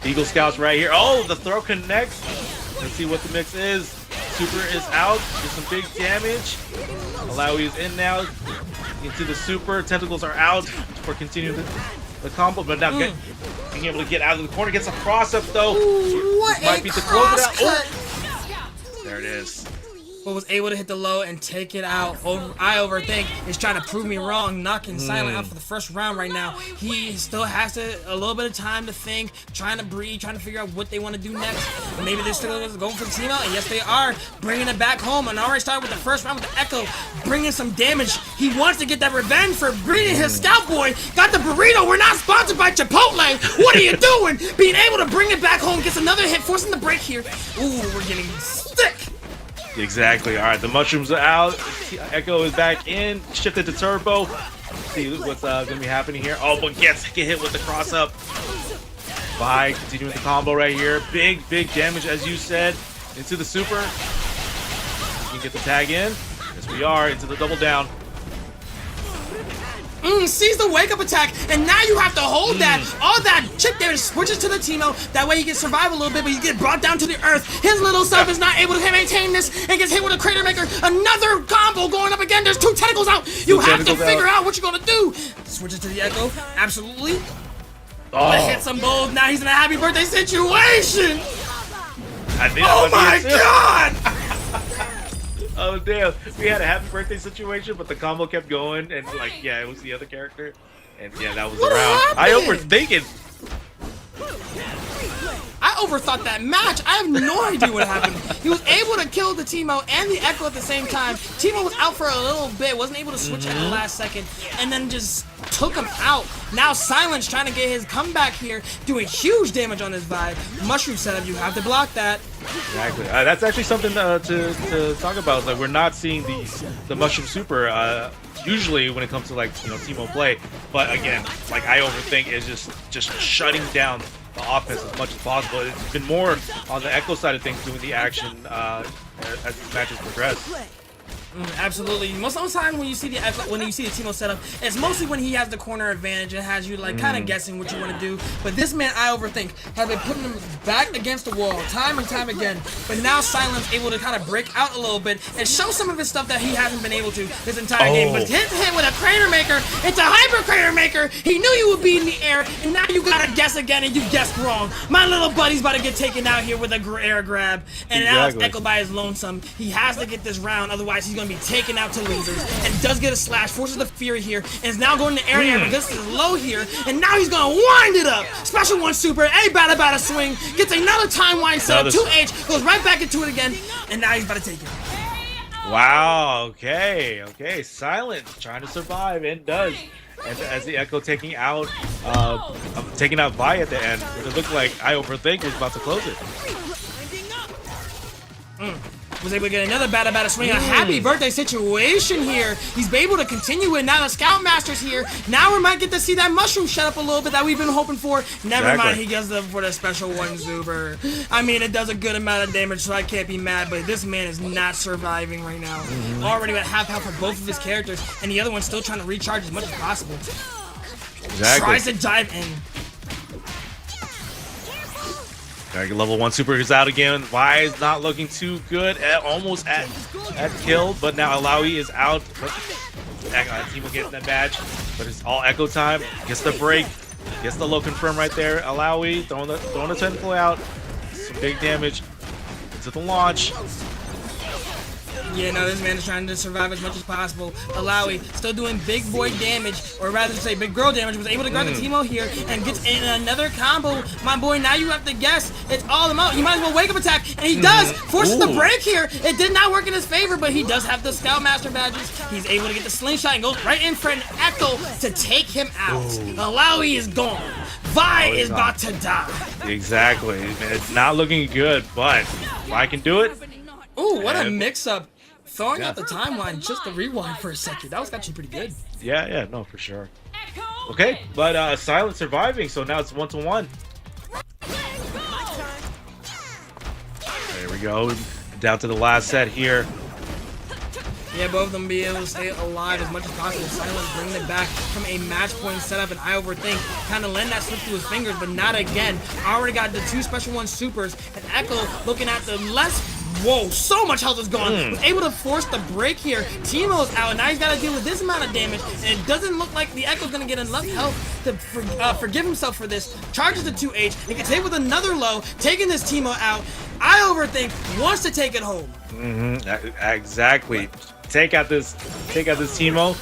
Eagle Scouts right here. Oh, the throw connects. Let's see what the mix is. Super is out. There's some big damage. Alawi is in now. Into the super. Tentacles are out for continuing the combo, but now being able to get out of the corner. Gets a cross up though. What Might a be to close it out. cross-cut. Oh. There it is. But was able to hit the low and take it out. I Overthink is trying to prove me wrong, knocking Silent out for the first round right now. He still has a little bit of time to think, trying to breathe, trying to figure out what they want to do next. Maybe they're still going for the team out, and yes they are, bringing it back home. And already started with the first round with the Echo, bringing some damage. He wants to get that revenge for bringing his Scout Boy. Got the burrito. We're not sponsored by Chipotle. What are you doing? Being able to bring it back home, gets another hit, forcing the break here. Ooh, we're getting sick. Exactly. All right, the mushrooms are out. Echo is back in. Shifted to turbo. Let's see what's going to be happening here. Oh, but get hit with the cross up. Vi continuing the combo right here. Big damage, as you said. Into the super. You can get the tag in. Yes, we are. Into the double down. Sees the wake up attack, and now you have to hold that. All that chip there switches to the Teemo. That way he can survive a little bit, but you get brought down to the earth. His little self is not able to maintain this and gets hit with a Crater Maker. Another combo going up again. There's 2 tentacles out. You have to figure out what you're gonna do. Switches to the Echo. Absolutely. Oh, Hits them both. Now he's in a happy birthday situation. I think Oh my god! Oh damn, we had a happy birthday situation, but the combo kept going, and like, yeah, it was the other character, and yeah, that was the round. I overthinking. I overthought that match. I have no idea what happened. He was able to kill the Teemo and the Echo at the same time. Teemo was out for a little bit, wasn't able to switch at the last second, and then just took him out. Now Silence trying to get his comeback here, doing huge damage on his vibe. Mushroom setup, you have to block that. Exactly. That's actually something to talk about. Like, we're not seeing the mushroom super usually when it comes to, like, you know, Teemo play. But again, like, I overthink is just shutting down the offense as much as possible. It's been more on the Echo side of things doing the action as these matches progress. Absolutely. Most of the time when you see the Teemo setup, it's mostly when he has the corner advantage and has you like kind of guessing what you want to do. But this man, I overthink, has been putting him back against the wall time and time again. But now Silence able to kind of break out a little bit and show some of his stuff that he hasn't been able to this entire game. But hit him with a Crater Maker. It's a Hyper Crater Maker. He knew you would be in the air, and now you gotta guess again, and you guessed wrong. My little buddy's about to get taken out here with a air grab, and now it's Echo by his lonesome. He has to get this round, otherwise he's gonna be taken out to losers, and does get a slash, forces the Fury here, and is now going to area, but this is low here, and now he's gonna wind it up. Special 1 super, a bada swing, gets another time wind setup, 2H, goes right back into it again, and now he's about to take it. Wow, okay, Silent trying to survive, and does. And as the Echo taking out Vi at the end, it looked like I overthink was about to close it. Was able to get another bada swing. A happy birthday situation here. He's able to continue it. Now the Scoutmaster's here. Now we might get to see that mushroom shut up a little bit that we've been hoping for. Never mind, he gets them for the special 1 super. I mean, it does a good amount of damage, so I can't be mad, but this man is not surviving right now. Already at half health for both of his characters, and the other one's still trying to recharge as much as possible. Tries to dive in. Level 1 super is out again. Vi is not looking too good. Almost at kill, but now Alawi is out. Team will get that badge, but it's all Echo time. Gets the break. Gets the low confirm right there. Alawi throwing the tentacle out. Some big damage into the launch. Yeah, no, this man is trying to survive as much as possible. Alawi still doing big boy damage, or rather say big girl damage, was able to grab the Teemo here and gets in another combo. My boy, now you have to guess. It's all him out. He might as well wake up attack, and he does. Forces the break here. It did not work in his favor, but he does have the Scoutmaster badges. He's able to get the slingshot and goes right in for an Echo to take him out. Alawi is gone. Vi is about to die. Exactly. It's not looking good, but Vi can do it. Ooh, what a mix-up. Throwing out the timeline just to rewind for a second. That was actually pretty good. Yeah, no, for sure. Okay, but Silent surviving, so now it's 1-1. There we go. Down to the last set here. Yeah, both of them be able to stay alive as much as possible. Silent bringing it back from a match point setup, and I overthink. Kind of letting that slip through his fingers, but not again. Already got the 2 Special 1 supers, and Echo looking at the less. Whoa, so much health is gone. Was able to force the break here. Teemo's out, and now he's got to deal with this amount of damage, and it doesn't look like the Echo's going to get enough health to forgive himself for this. Charges the 2H, and gets hit with another low, taking this Teemo out. I overthink, wants to take it home. Exactly. Take out this Teemo.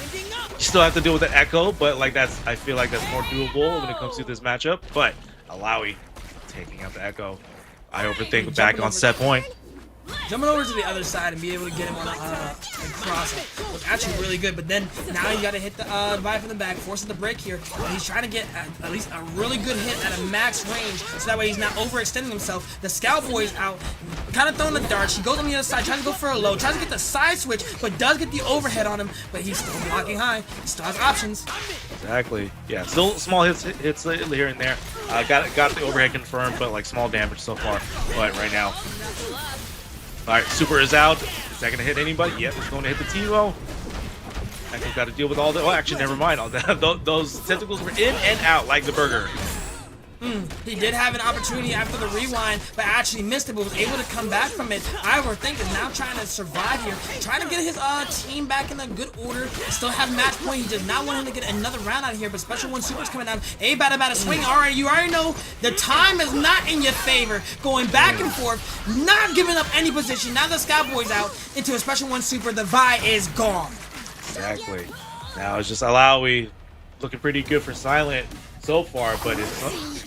You still have to deal with the Echo, but like I feel like that's more doable when it comes to this matchup. But Alawi taking out the Echo. I overthink back on set point. Jumping over to the other side and be able to get him on a cross was actually really good, but then now you got to hit the Vi from the back, forces the break here, and he's trying to get at least a really good hit at a max range, so that way he's not overextending himself. The Scout Boy is out, kind of throwing the dart. She goes on the other side, tries to go for a low, tries to get the side switch, but does get the overhead on him, but he's still blocking high. He still has options. Exactly. Yeah, still small hits here and there. Got the overhead confirmed, but like small damage so far. But right now. Alright, Super is out. Is that going to hit anybody? Yep, it's going to hit the Teemo. Echo's got to deal with all the... Oh, actually, never mind. All that, those tentacles were in and out like the burger. He did have an opportunity after the rewind, but actually missed it, but was able to come back from it. I overthink is now trying to survive here, trying to get his team back in a good order, still have match point. He does not want him to get another round out of here, but Special 1 Super's coming down. About to swing. Alright, you already know the time is not in your favor. Going back and forth, not giving up any position. Now the Scout Boy's out into a Special 1 Super. The Vi is gone. Exactly. Now it's just Alawi looking pretty good for Silent so far, but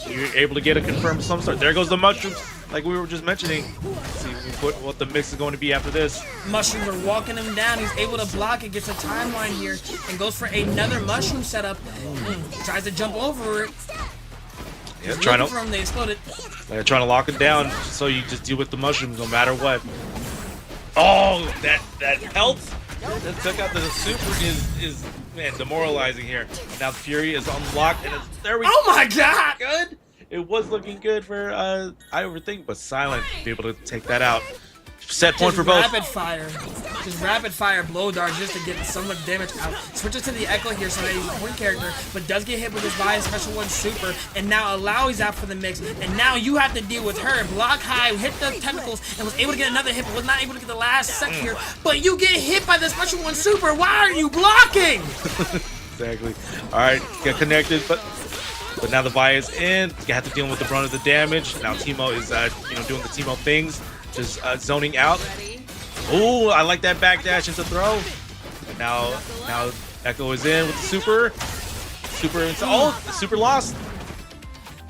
you're able to get a confirmed some sort. There goes the mushrooms, like we were just mentioning. Let's see what the mix is going to be after this. Mushrooms are walking him down. He's able to block it, gets a timeline here, and goes for another mushroom setup. Tries to jump over it. Yeah, trying to. They exploded. They're trying to lock it down, so you just deal with the mushrooms no matter what. Oh, that health that took out the super is man demoralizing here. Now the Fury is unlocked, and there we go. Oh my God! Good. It was looking good for I overthink, but Silent be able to take that out. Set point for both. Just rapid fire blow dart just to get so much damage out. Switches to the Echo here, so that he's a point character, but does get hit with his Vi Special 1 Super, and now Alawi's out for the mix, and now you have to deal with her. Block high, hit the tentacles, and was able to get another hit, but was not able to get the last set here. But you get hit by the Special 1 Super. Why are you blocking? Exactly. All right, get connected, but now the Vi is in. You have to deal with the brunt of the damage. Now Teemo is doing the Teemo things. Just zoning out. Ooh, I like that backdash into throw. And now Echo is in with the super. The super lost.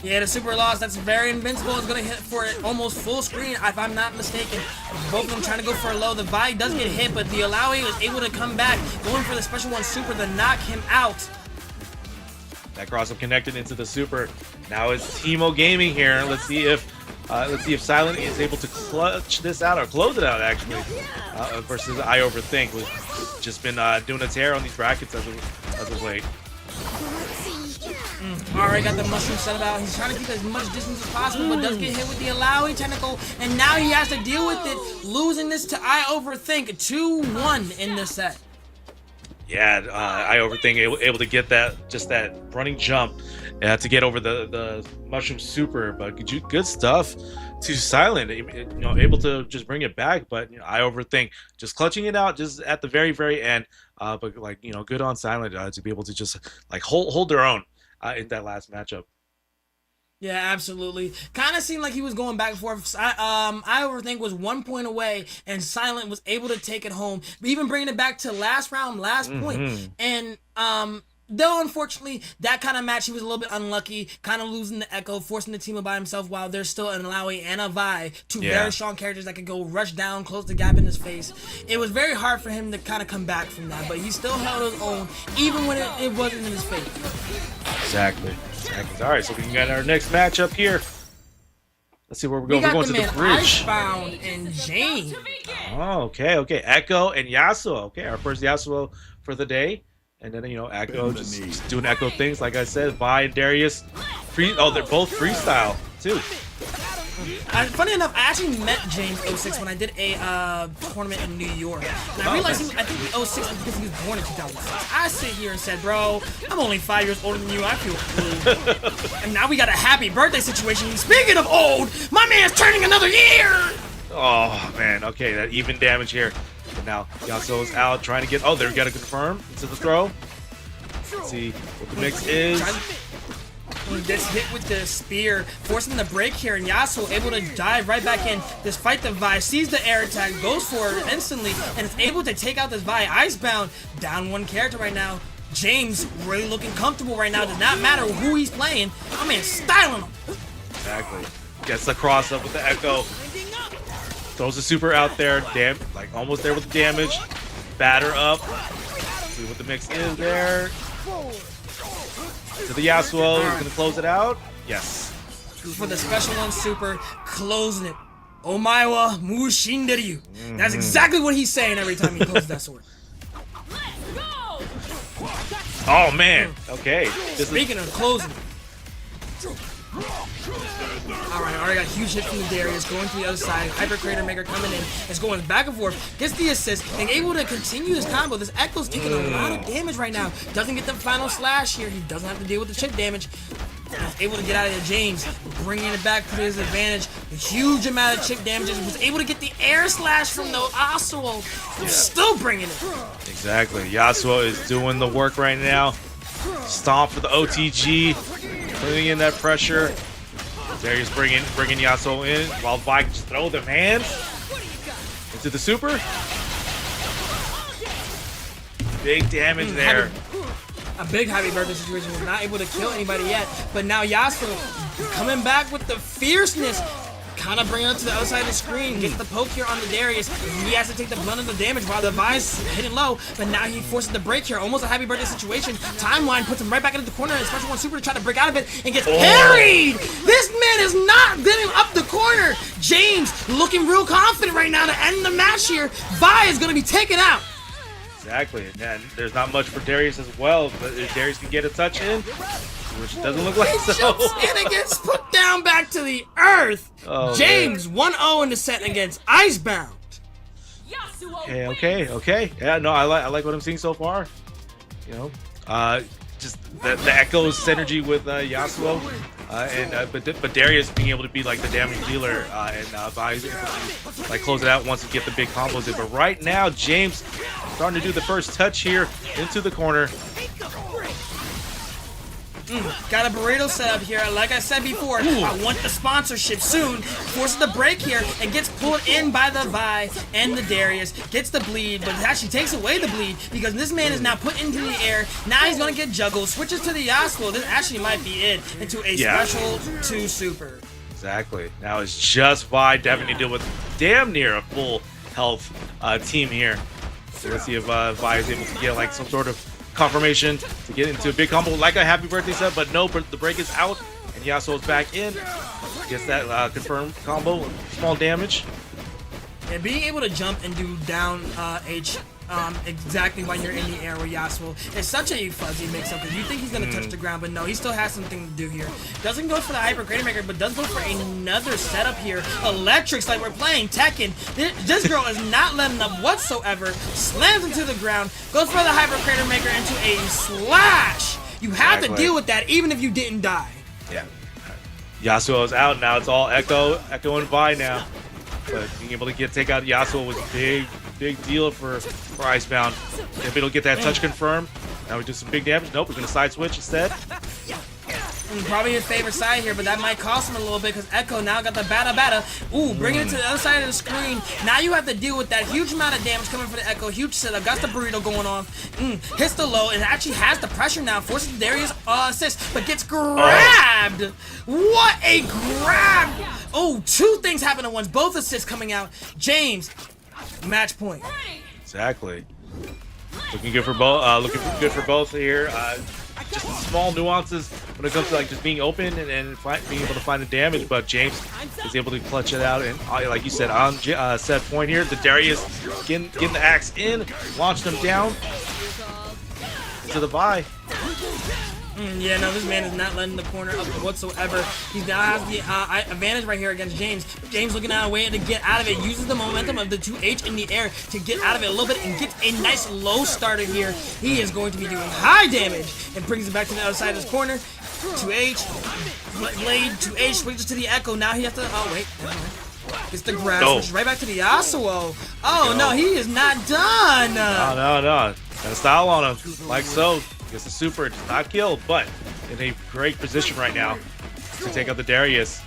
Yeah, the super lost. That's very invincible. It's going to hit for it almost full screen, if I'm not mistaken. Both of them trying to go for a low. The Vi does get hit, but the Alawi was able to come back, going for the Special 1 Super to knock him out. That cross-up connected into the super. Now it's Teemo Gaming here. Let's see if Silent is able to clutch this out or close it out actually. Versus I overthink, who's just been doing a tear on these brackets as of late. Alright, got the mushroom set out. He's trying to keep as much distance as possible, but does get hit with the Alawi tentacle, and now he has to deal with it, losing this to I overthink. 2-1 in this set. Yeah, I overthink able to get that running jump to get over the mushroom super, but good stuff to Silent, able to just bring it back, but I overthink just clutching it out just at the very end, but good on Silent to be able to just hold their own in that last matchup. Yeah, absolutely. Kind of seemed like he was going back and forth. I overthink was 1 point away, and Silent was able to take it home, even bringing it back to last round, last point. And though unfortunately that kind of match he was a little bit unlucky, kind of losing the Echo, forcing the team by himself while there's still an Alawi and a Vi, two very strong characters that could go rush down, close the gap in his face. It was very hard for him to kind of come back from that, but he still held his own, even when it wasn't in his face. Exactly. All right, so we can get our next matchup here. Let's see where we're going. We're going to the bridge. Icebound and James. Oh, okay. Echo and Yasuo. Okay, our first Yasuo for the day. And then, Echo just doing Echo things. Like I said, Vi and Darius. They're both freestyle, too. Funny enough, I actually met James 06 when I did a tournament in New York. And I realized I think the 06 was because he was born in 2006. I sit here and said, bro, I'm only 5 years older than you. I feel old. And now we got a happy birthday situation. Speaking of old, my man's turning another year. Oh, man. Okay, that even damage here. But now Yasuo's out trying to get... Oh, there we got to confirm into the throw. Let's see what the mix is. He gets hit with the spear, forcing the break here, and Yasuo able to dive right back in. Despite the Vi, sees the air attack, goes for it instantly, and is able to take out this Vi. Icebound, down one character right now. James really looking comfortable right now. Does not matter who he's playing. I mean, styling him. Exactly. Gets the cross up with the Echo. Throws the super out there. Damn, like almost there with the damage. Batter up. See what the mix is there. To the Yasuo, he's gonna close it out. Yes. For the special one super, closing it. Omaewa Mushinderyu. That's exactly what he's saying every time he closes that sword. Oh man. Okay. Speaking of closing. Alright, already got a huge hit from the Darius, going to the other side. Hyper Crater Maker coming in, is going back and forth, gets the assist, and able to continue his combo. This Echo's taking a lot of damage right now. Doesn't get the final slash here. He doesn't have to deal with the chip damage. He's able to get out of there. James bringing it back to his advantage. A huge amount of chip damages. Was able to get the air slash from the Yasuo. Still bringing it. Exactly. Yasuo is doing the work right now. Stomp for the OTG. Putting in that pressure. Darius bringing Yasuo in while Vi can just throw them hands into the super. Big damage there. A big happy birthday situation. Was not able to kill anybody yet, but now Yasuo coming back with the fierceness. Kind of bringing it to the other side of the screen. Gets the poke here on the Darius. He has to take the brunt of the damage while the Vi's hitting low. But now he forces the break here. Almost a happy birthday situation. Timeline puts him right back into the corner. And Special One Super to try to break out of it and gets parried. This man is not getting up the corner. James looking real confident right now to end the match here. Vi is going to be taken out. Exactly. And there's not much for Darius as well. But if Darius can get a touch in, which doesn't look like he so. Jumps in and gets put down back to the earth. Oh, James 1-0 in the set against Icebound. Okay. Yeah, no, I like what I'm seeing so far. Just the Echo synergy with Yasuo, but Darius being able to be like the damage dealer, and Vi's able to like close it out once you get the big combos in. But right now, James starting to do the first touch here into the corner. Got a burrito set up here. Like I said before, I want the sponsorship soon. Forces the break here and gets pulled in by the Vi and the Darius. Gets the bleed, but actually takes away the bleed because this man is now put into the air. Now he's going to get juggled. Switches to the Yasuo. This actually might be it into a special 2 super. Exactly. Now it's just Vi having to deal with damn near a full health team here. So let's see if Vi is able to get like some sort of confirmation to get into a big combo like a happy birthday set, but no, the break is out and Yasuo's back in. Gets that confirmed combo, small damage. And being able to jump and do down H exactly when you're in the air with Yasuo is such a fuzzy mix-up because you think he's going to touch the ground, but no, he still has something to do here. Doesn't go for the Hyper Crater Maker, but does go for another setup here. Electrics like we're playing Tekken. This girl is not letting up whatsoever. Slams into the ground, goes for the Hyper Crater Maker into a slash. You have to deal with that even if you didn't die. Yeah. Yasuo's out now. It's all Echo and Vi now. But being able to take out Yasuo was a big deal for Icebound. If it'll get that touch confirmed. Now we do some big damage. Nope, we're gonna side switch instead. Probably his favorite side here, but that might cost him a little bit because Echo now got the bada. Ooh, bringing it to the other side of the screen. Now you have to deal with that huge amount of damage coming from the Echo. Huge setup. Got the burrito going on. Hits the low and actually has the pressure now. Forces Darius assist, but gets grabbed. What a grab! Oh, two things happen at once. Both assists coming out. James, match point. Exactly. Looking good for both. Looking good for both here. Just small nuances when it comes to like just being open and being able to find the damage, but James is able to clutch it out. And like you said, on set point here, the Darius getting the axe in, launch them down into the buy. Yeah, no, this man is not letting the corner up whatsoever. He now has the advantage right here against James. James looking at a way to get out of it. Uses the momentum of the 2H in the air to get out of it a little bit and gets a nice low starter here. He is going to be doing high damage and brings it back to the other side of his corner. 2H. Blade, 2H switches to the Echo. Now he has to... Oh, wait. Gets the grab. Switches right back to the Yasuo. Oh, no, he is not done. No. Got a style on him. Like so. Gets the super, does not kill, but in a great position right now to take out the Darius.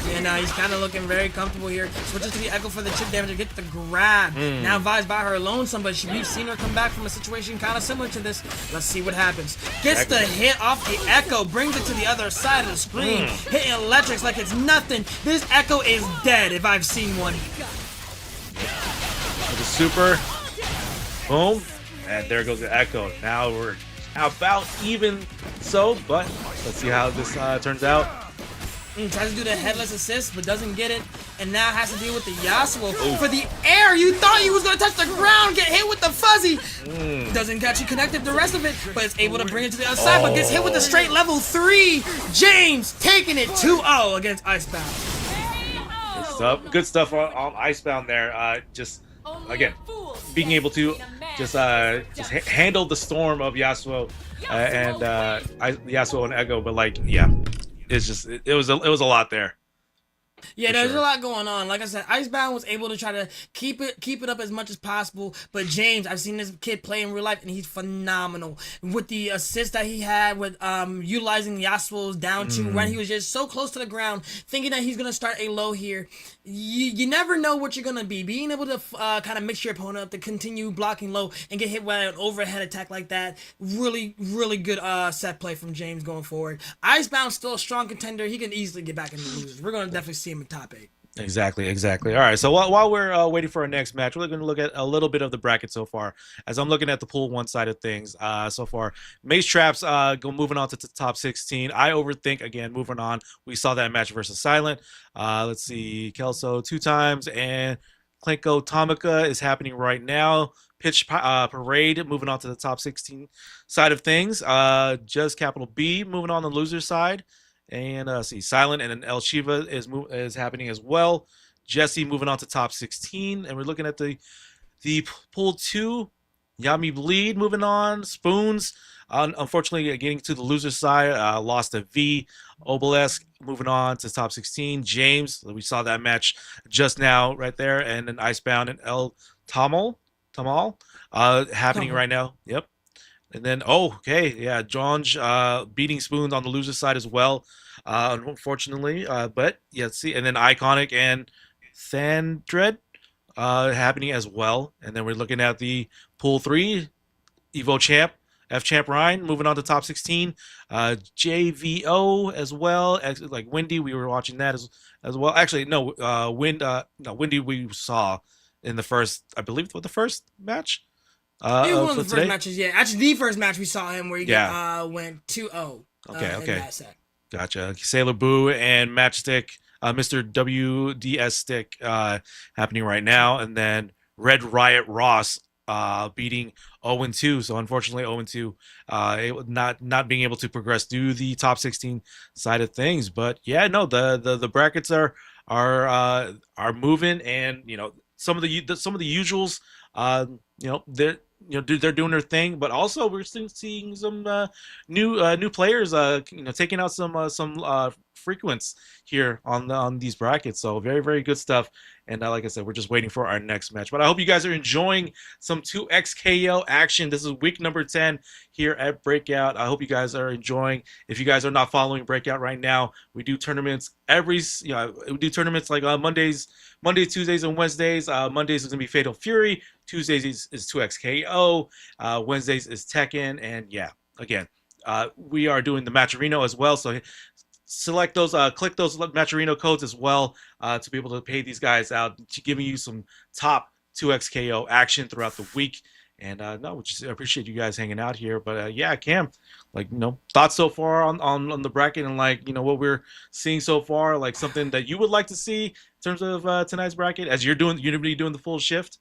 Yeah, now he's kind of looking very comfortable here. Switches to the Echo for the chip damage to get the grab. Now Vi's by her alone, but we've seen her come back from a situation kind of similar to this. Let's see what happens. Gets the hit off the Echo, brings it to the other side of the screen. Hitting electrics like it's nothing. This Echo is dead if I've seen one. With the super. Boom. And there goes the Echo. Now we're about even so, but let's see how this turns out. Tries to do the headless assist, but doesn't get it. And now has to deal with the Yasuo for the air. You thought he was going to touch the ground, get hit with the fuzzy. Doesn't catch you connected the rest of it, but is able to bring it to the other side, but gets hit with the straight level 3. James taking it 2-0 against Icebound. Good stuff on Icebound there. Just, again, being able to just handle the storm of Yasuo and Yasuo and Echo, but like, yeah, it's just it was a lot there. Yeah, there's a lot going on. Like I said, Icebound was able to try to keep it up as much as possible. But James, I've seen this kid play in real life, and he's phenomenal. With the assist that he had with utilizing Yasuo's down to when he was just so close to the ground, thinking that he's going to start a low here. You never know what you're going to be. Being able to kind of mix your opponent up to continue blocking low and get hit by an overhead attack like that, really, really good set play from James going forward. Icebound's still a strong contender. He can easily get back into the losers. We're going to definitely see him in top 8. Exactly. All right, so while we're waiting for our next match, we're going to look at a little bit of the bracket so far. As I'm looking at the pool one side of things so far, Mace Traps moving on to the top 16. I overthink, again, moving on. We saw that match versus Silent. Let's see, Kelso 2 times, and Klenko Tomika is happening right now. Pitch Parade moving on to the top 16 side of things. Just Capital B moving on the loser side. And see, Silent and then El Shiva is happening as well. Jesse moving on to top 16, and we're looking at the pool 2. Yami Bleed moving on. Spoons, unfortunately, getting to the loser side, lost to V. Obelisk moving on to top 16. James, we saw that match just now right there, and then Icebound and El Tamal happening right now. Yep. And then, John beating Spoons on the loser side as well, unfortunately. But, yeah, see. And then Iconic and Thandred happening as well. And then we're looking at the Pool 3, Evo Champ, F Champ Ryan moving on to top 16. JVO as well. Like Wendy, we were watching that as well. Actually, no, Wendy we saw in the first, I believe, the first match. It was one of the first matches, yeah. Actually, the first match we saw him where he went 2-0. Okay. Gotcha. Sailor Boo and Matchstick, Mr. WDS Stick happening right now. And then Red Riot Ross beating 0-2. So unfortunately, 0-2 not being able to progress through the top 16 side of things. But yeah, no, the brackets are moving, and some of the usuals, they're doing their thing, but also we're still seeing some new players taking out some frequents here on these brackets. So very, very good stuff. And like I said, we're just waiting for our next match. But I hope you guys are enjoying some 2XKO action. This is week number 10 here at Breakout. I hope you guys are enjoying. If you guys are not following Breakout right now, we do tournaments we do tournaments like Mondays, Tuesdays, and Wednesdays. Mondays is gonna be Fatal Fury. Tuesdays is 2XKO. Wednesdays is Tekken, and yeah, again, we are doing the Matcherino as well. So select those, click those Matcherino codes as well to be able to pay these guys out, giving you some top 2XKO action throughout the week. And no, we just appreciate you guys hanging out here. But yeah, Cam, like, thoughts so far on the bracket, and like, what we're seeing so far, like something that you would like to see in terms of tonight's bracket as you're going to be doing the full shift.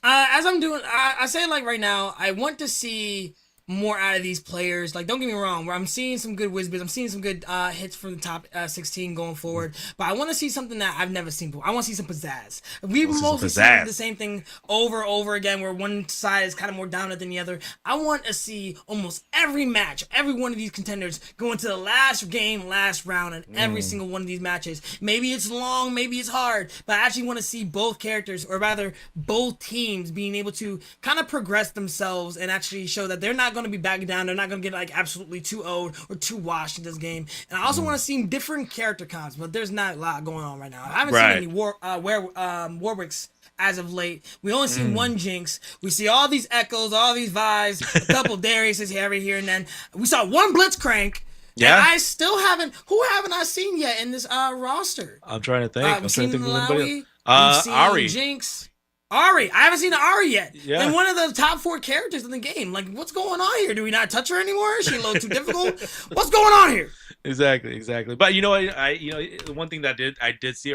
As I'm doing, I say, like, right now, I want to see more out of these players. Like, don't get me wrong, where I'm seeing some good whiz-bits, I'm seeing some good hits from the top 16 going forward, but I want to see something that I've never seen before. I want to see some pizzazz. We've mostly seen the same thing over and over again, where one side is kind of more dominant than the other. I want to see almost every match, every one of these contenders go into the last game, last round, in every single one of these matches. Maybe it's long, maybe it's hard, but I actually want to see both characters, or rather both teams, being able to kind of progress themselves and actually show that they're not going to be backing down. They're not going to get like absolutely too old or too washed in this game. And I also want to see different character comps, but there's not a lot going on right now. I haven't seen any Warwicks as of late. We only see one Jinx. We see all these Echoes, all these Vi's, a couple Dariuses here and then. We saw one Blitzcrank. Yeah, and I still haven't. Who haven't I seen yet in this roster? I'm trying to think. I'm trying to think of anybody else. Ari, Jinx. Ari, I haven't seen Ari yet. Yeah. And one of the top 4 characters in the game. Like, what's going on here? Do we not touch her anymore? Is she a little too difficult? What's going on here? Exactly. But the one thing that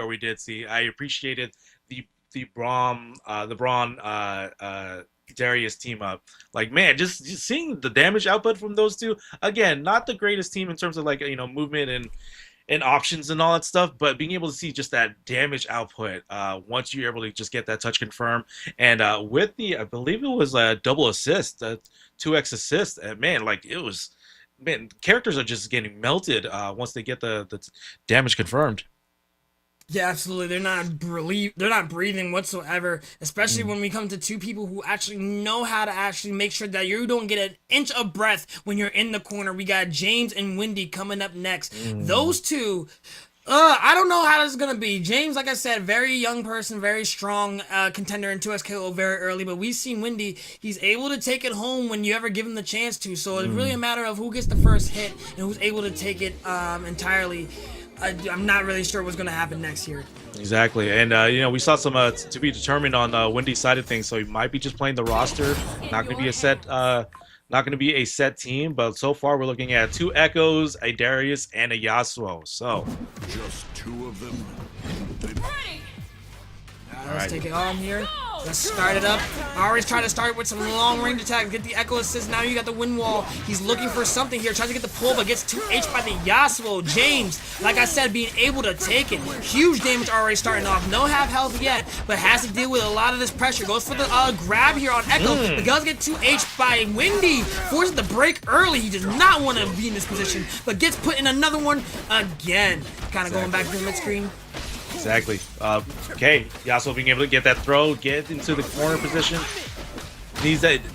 we did see, I appreciated the Braun Darius team up. Like, man, just seeing the damage output from those two. Again, not the greatest team in terms of like movement and options and all that stuff, but being able to see just that damage output once you're able to just get that touch confirmed, and with I believe it was a double assist, 2x assist, characters are just getting melted once they get the damage confirmed. Yeah, absolutely. They're not breathing whatsoever, especially when we come to two people who actually know how to actually make sure that you don't get an inch of breath when you're in the corner. We got James and Wendy coming up next. Those two, I don't know how this is going to be. James, like I said, very young person, very strong contender in 2XKO very early, but we've seen Wendy, he's able to take it home when you ever give him the chance to, so it's really a matter of who gets the first hit and who's able to take it entirely. I'm not really sure what's going to happen next year. Exactly, and we saw some to be determined on Wendy's side of things, so he might be just playing the roster. Not going to be a set team, but so far we're looking at 2 Echoes, a Darius, and a Yasuo. So just 2 of them. Let's take it home here. Let's start it up. Ari's trying to start with some long range attacks. Get the Echo assist. Now you got the wind wall. He's looking for something here. Tries to get the pull, but gets 2H by the Yasuo. James, like I said, being able to take it. Huge damage already starting off. No half health yet, but has to deal with a lot of this pressure. Goes for the grab here on Echo. But does get 2H by Wendy. Forces the break early. He does not want to be in this position, but gets put in another one again. Kind of going back to the mid screen. Exactly. Okay, Yasuo being able to get that throw, get into the corner position.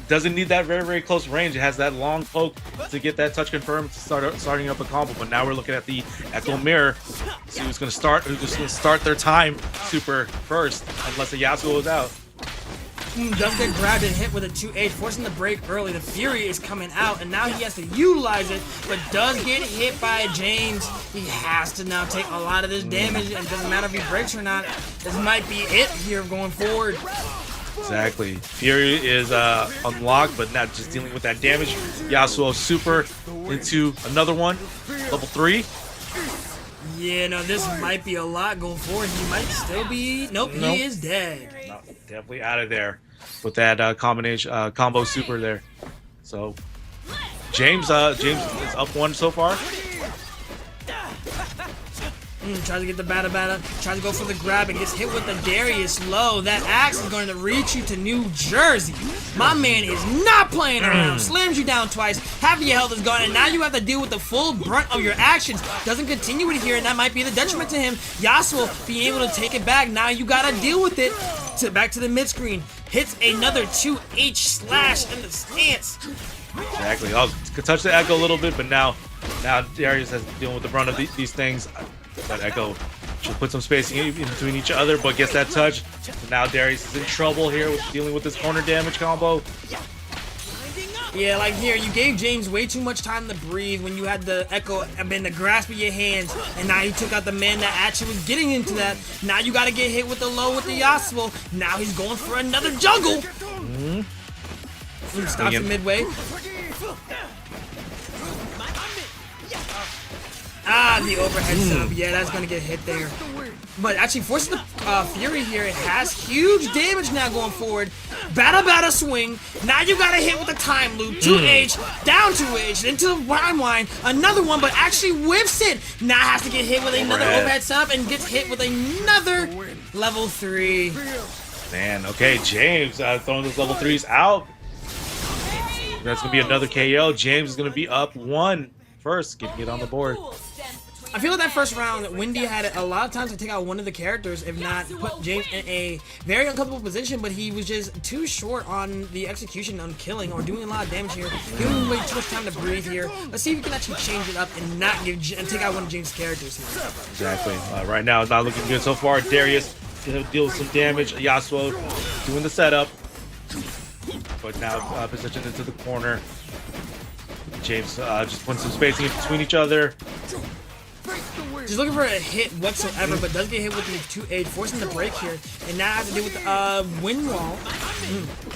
Doesn't need that very, very close range. It has that long poke to get that touch confirmed, starting up a combo. But now we're looking at the Echo Mirror. See who's going to start their time super first, unless the Yasuo is out. Does get grabbed and hit with a 2H, forcing the break early. The Fury is coming out, and now he has to utilize it, but does get hit by James. He has to now take a lot of this damage, and it doesn't matter if he breaks or not. This might be it here going forward. Exactly. Fury is unlocked, but not just dealing with that damage. Yasuo super into another one. Level 3. Yeah, no, this might be a lot going forward. He might still be... Nope, he is dead. No, definitely out of there with that combination combo super there. So James is up 1 so far. Tries to get the bada, tries to go for the grab and gets hit with the Darius low. That axe is going to reach you to New Jersey. My man is not playing around. Slams you down twice. Half of your health is gone, and now you have to deal with the full brunt of your actions. Doesn't continue it here, and that might be the detriment to him. Yasuo being able to take it back. Now you gotta deal with it. Back to the mid screen. Hits another 2H slash in the stance. Exactly. I could touch the Echo a little bit, but now Darius has dealing with the brunt of these things. But Echo should put some spacing in between each other, but gets that touch. So now Darius is in trouble here with dealing with this corner damage combo. Yeah, like here, you gave James way too much time to breathe when you had the Echo in the grasp of your hands, and now he took out the man that actually was getting into that. Now you gotta get hit with the low with the Yasuo. Now he's going for another juggle. Stops it midway. The overhead sub. Yeah, that's gonna get hit there. But actually forces the Fury here. It has huge damage now going forward. Bada swing. Now you gotta hit with the time loop. 2H, down 2H, into the wine. Another one, but actually whiffs it. Now has to get hit with another overhead sub and gets hit with another level 3. Man, okay, James throwing those level 3s out. That's gonna be another KO. James is gonna be up 1 first, getting it on the board. I feel like that first round, Wendy had a lot of times to take out one of the characters, if not put James in a very uncomfortable position, but he was just too short on the execution on killing or doing a lot of damage here. Giving him way too much time to breathe here. Let's see if we can actually change it up and not take out one of James' characters here. Exactly. Right now, it's not looking good so far. Darius gonna deal with some damage. Yasuo doing the setup, but now positioned into the corner. James just putting some spacing in between each other. Just looking for a hit whatsoever, but does get hit with the 2-8, forcing the break here. And now has to deal with the wind wall.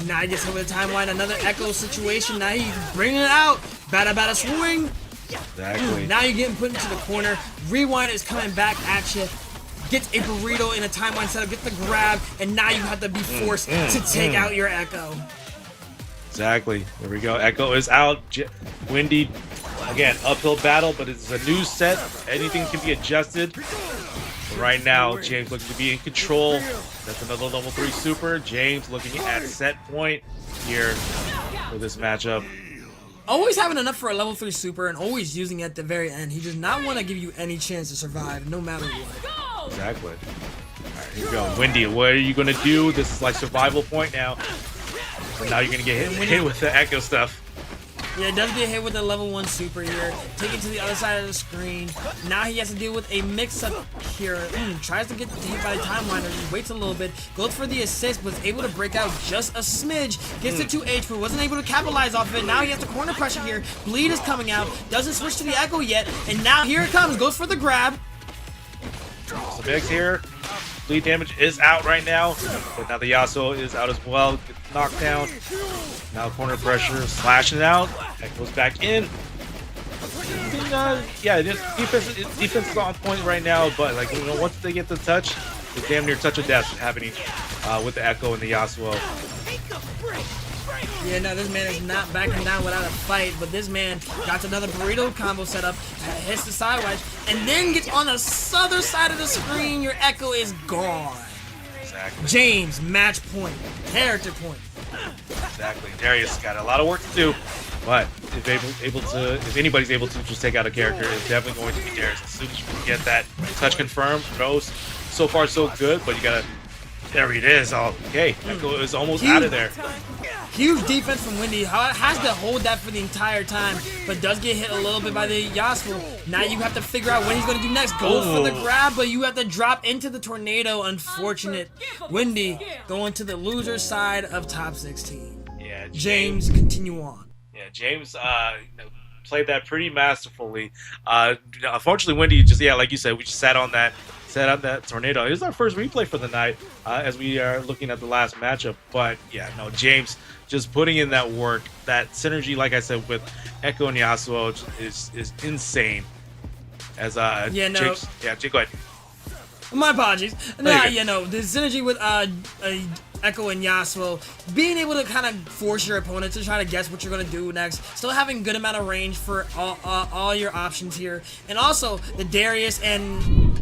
Now he gets hit with a timeline, another Echo situation. Now he's bringing it out. Bada swing. Exactly. Now you're getting put into the corner. Rewind is coming back at you. Gets a burrito in a timeline setup, gets the grab, and now you have to be forced to take out your Echo. Exactly. There we go. Echo is out. Windy, again, uphill battle, but it's a new set. Anything can be adjusted. But right now, James looking to be in control. That's another level 3 super. James looking at set point here for this matchup. Always having enough for a level 3 super and always using it at the very end. He does not want to give you any chance to survive, no matter what. Exactly. All right, here we go. Windy, what are you going to do? This is like survival point now. But now you're going to get hit with the Echo stuff. Yeah, it does get hit with the level 1 super here. Take it to the other side of the screen. Now he has to deal with a mix-up here. Tries to get hit by the timeline, just waits a little bit. Goes for the assist, was able to break out just a smidge. Gets it to H, but wasn't able to capitalize off of it. Now he has the corner pressure here. Bleed is coming out. Doesn't switch to the Echo yet. And now here it comes. Goes for the grab. So Biggs here. Bleed damage is out right now. But now the Yasuo is out as well. Gets knocked down. Now corner pressure, slashing it out. That goes back in. Yeah, defense is on point right now, but like once they get the touch, it's damn near touch of death happening with the Echo and the Yasuo. Yeah, no, this man is not backing down without a fight, but this man got another burrito combo set up, hits the sidewise, and then gets on the other side of the screen. Your Echo is gone. Exactly. James, match point, character point. Exactly. Darius got a lot of work to do, but if anybody's able to just take out a character, it's definitely going to be Darius. As soon as you can get that touch confirmed, so far so good, but you gotta. There it is. Oh, okay. Echo is almost out of there. Huge defense from Windy. Has to hold that for the entire time, but does get hit a little bit by the Yasuo. Now you have to figure out what he's going to do next. Goes for the grab, but you have to drop into the tornado. Unfortunate. Windy going to the loser side of top 16. Yeah, James, continue on. Yeah, James played that pretty masterfully. Unfortunately, Windy just, like you said, we just sat on that tornado. It was our first replay for the night as we are looking at the last matchup. But yeah, no, James just putting in that work, that synergy, like I said, with Echo and Yasuo is insane. As James, Jake, go ahead. My apologies. The synergy with Echo and Yasuo, being able to kind of force your opponent to try to guess what you're going to do next, still having good amount of range for all your options here, and also the Darius and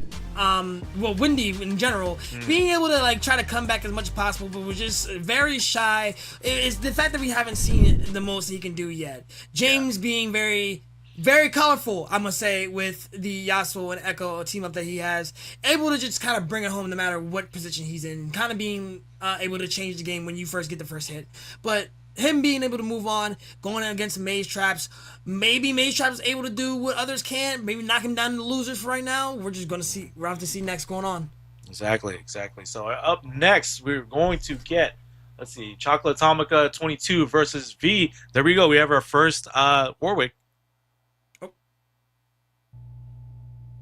windy in general, being able to like try to come back as much as possible, but was just very shy. It's the fact that we haven't seen the most he can do yet. James being very, very colorful, I must say, with the Yasuo and Echo team up that he has, able to just kind of bring it home no matter what position he's in, kind of being able to change the game when you first get the first hit. But him being able to move on, going against Mage Traps, maybe Mage Traps is able to do what others can't, maybe knock him down to the losers for right now. We're just going to see, we'll have to see next going on. Exactly. So up next, we're going to get, let's see, Chocolate Atomica 22 versus V. There we go. We have our first Warwick.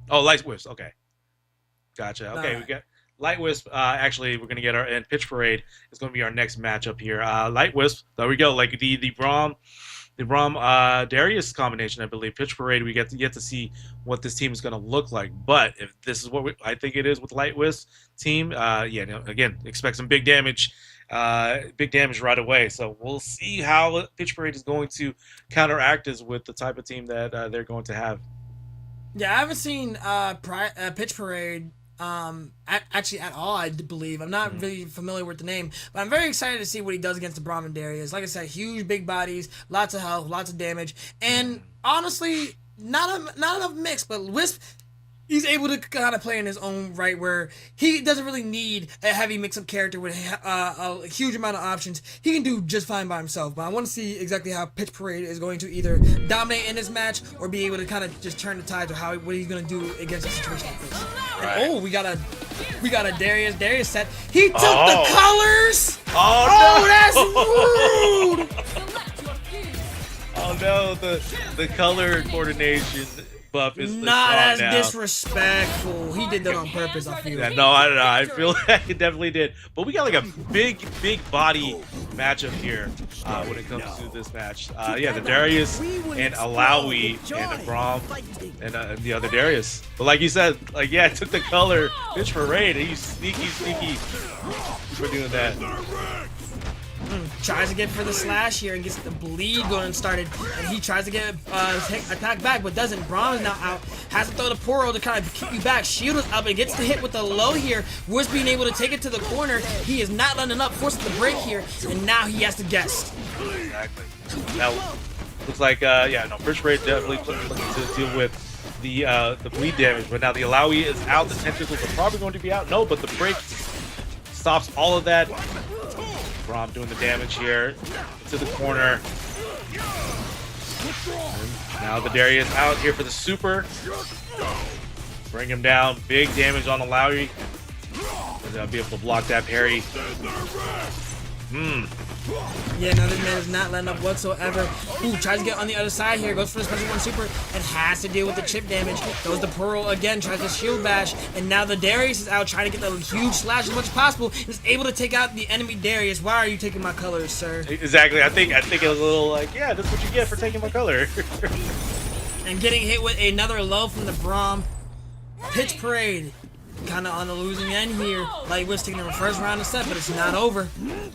Oh, Light Wisp. Okay. Gotcha. Okay, we got Light Wisp. Actually, we're going to get our, and Pitch Parade is going to be our next matchup here. Light Wisp. There we go. Like the Braum Darius combination, I believe. Pitch Parade, we get to see what this team is going to look like. But if this is what I think it is with Light Wisp team, again, expect some big damage right away. So we'll see how Pitch Parade is going to counteract this with the type of team that they're going to have. Yeah, I haven't seen Pitch Parade actually at all, I believe. I'm not really familiar with the name, but I'm very excited to see what he does against the Brahmin Darius. Like I said, huge, big bodies, lots of health, lots of damage, and honestly, not enough mix, but Wisp, he's able to kind of play in his own right where he doesn't really need a heavy mix-up character with a huge amount of options. He can do just fine by himself, but I want to see exactly how Pitch Parade is going to either dominate in this match or be able to kind of just turn the tides or what he's going to do against a situation like this. Right. Oh, we got a Darius set. He took the colors! Oh, no! That's rude! Oh no, the color coordination buff is not as now. Disrespectful. He did that on purpose, I feel. Yeah, no, I don't know. I feel like it definitely did. But we got like a big body matchup here when it comes to this match. The Darius and Alawi and the Braum and the other Darius. But like you said, it took the color Pitch Parade. He's sneaky for doing that. Tries to get for the slash here and gets the bleed going started, and he tries to get attack back but doesn't. Braum is now out, has to throw the Poro to kind of keep you back. Shield is up and gets the hit with the low here. Wisp being able to take it to the corner. He is not letting up, forces the break here, and now he has to guess. Exactly. Now looks like Pitch Parade definitely looking to deal with the bleed damage, but now the Alawi is out. The tentacles are probably going to be out. No, but the break stops all of that. Braum doing the damage here to the corner. And now the Darius out here for the super. Bring him down. Big damage on the Lowry. He'll be able to block that parry. Yeah, no, this man is not letting up whatsoever. Ooh, tries to get on the other side here. Goes for the special one super and has to deal with the chip damage. Throws the Pearl again, tries to shield bash. And now the Darius is out trying to get the huge slash as much as possible. And is able to take out the enemy Darius. Why are you taking my colors, sir? Exactly. I think it was a little like, yeah, that's what you get for taking my color. And getting hit with another low from the Braum. Pitch Parade. Kind of on the losing end here. Light Wisp taking the first round of set, but it's not over.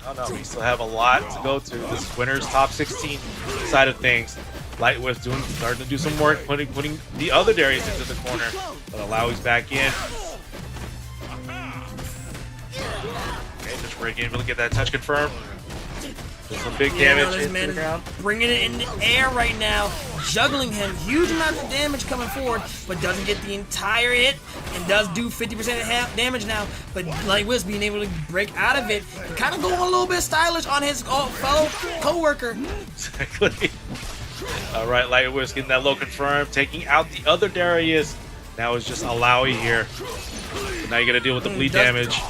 Oh no, we still have a lot to go to. This is winner's top 16 side of things. Light Wisp starting to do some work, putting the other Darius into the corner, but Alawi's back in. Okay, just break in, really get that touch confirmed. There's some big damage this into man the ground. Bringing it in the air right now, juggling him. Huge amounts of damage coming forward, but doesn't get the entire hit and does do 50% damage now. But Light Wisp being able to break out of it and kind of going a little bit stylish on his fellow co-worker. Exactly. All right, Light Wisp getting that low confirmed, taking out the other Darius. Now it's just Alawi here. So now you got to deal with the bleed damage.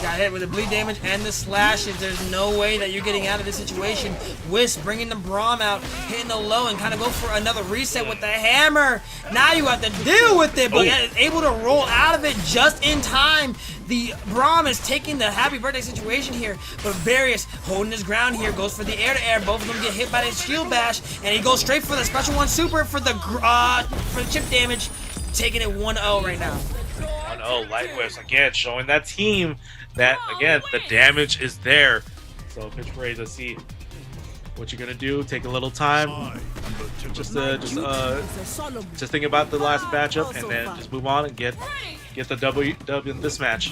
Got hit with the bleed damage and the slashes. There's no way that you're getting out of this situation. Wisp bringing the Braum out, hitting the low, and kind of go for another reset with the hammer. Now you have to deal with it, but able to roll out of it just in time. The Braum is taking the happy birthday situation here, but Darius holding his ground here, goes for the air-to-air. Both of them get hit by the shield bash, and he goes straight for the special one super for the chip damage, taking it 1-0 right now. 1-0, Light Wisp again showing that team that again the damage is there. So Pitch Parade, let's see what you're gonna do. Take a little time, just think about the last matchup, and then just move on and get get the W in this match.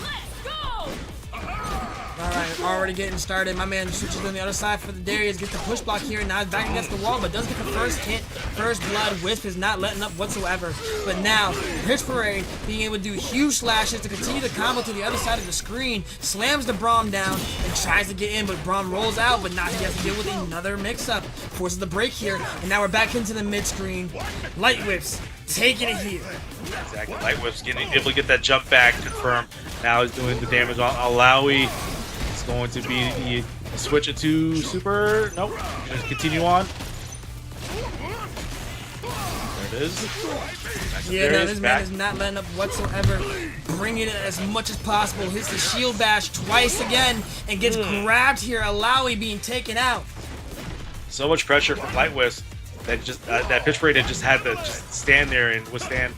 Alright, already getting started. My man switches on the other side for the Darius, gets the push block here, and now he's back against the wall, but does get the first hit. First blood. Wisp is not letting up whatsoever. But now, Pitch Parade being able to do huge slashes to continue the combo to the other side of the screen, slams the Braum down and tries to get in, but Braum rolls out, but now he has to deal with another mix-up. Forces the break here, and now we're back into the mid-screen. Light Whips taking it here. Exactly. Light Whip's able to get that jump back, confirm. Now he's doing the damage on Alawi. It's going to be the switch it to super. Nope. Just continue on. There it is. Yeah, no, this man is not letting up whatsoever. Bringing it as much as possible. Hits the shield bash twice again and gets grabbed here. Alawi being taken out. So much pressure from Light Wisp that just that Pitch Parade had just had to just stand there and withstand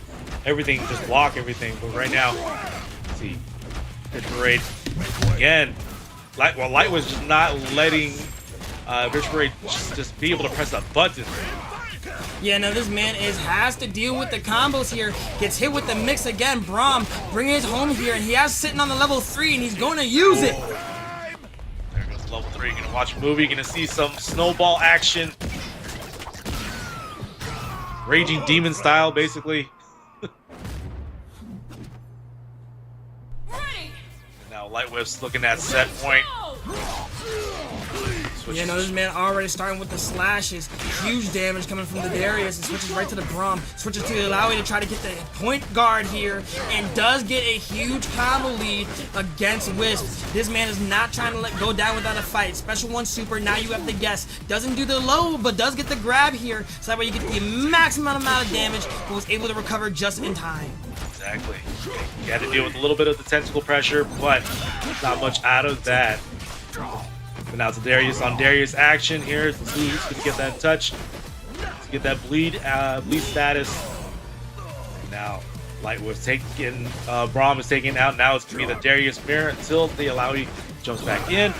everything, just block everything. But right now, let's see, Pitch Parade again. Light was just not letting Pitch Parade just be able to press a button. Yeah, no, this man has to deal with the combos here. Gets hit with the mix again. Braum bringing it home here, and he has sitting on the level 3, and he's going to use it. There goes level 3. You're gonna watch a movie. You're gonna see some snowball action, raging demon style, basically. Now Light Whip's looking at set point. Yeah, no, this man already starting with the slashes. Huge damage coming from the Darius, and switches right to the Braum. Switches to the Alawi to try to get the point guard here, and does get a huge combo lead against Wisp. This man is not trying to go down without a fight. Special 1 super, now you have to guess. Doesn't do the low, but does get the grab here, so that way you get the maximum amount of damage, but was able to recover just in time. Exactly. You had to deal with a little bit of the tentacle pressure, but not much out of that. But now it's Darius on Darius action here. Let's see who's gonna get that touch. Let's get that bleed status. Now Light was taking Braum is taking out. Now it's gonna be the Darius mirror until the Alawi jumps back in.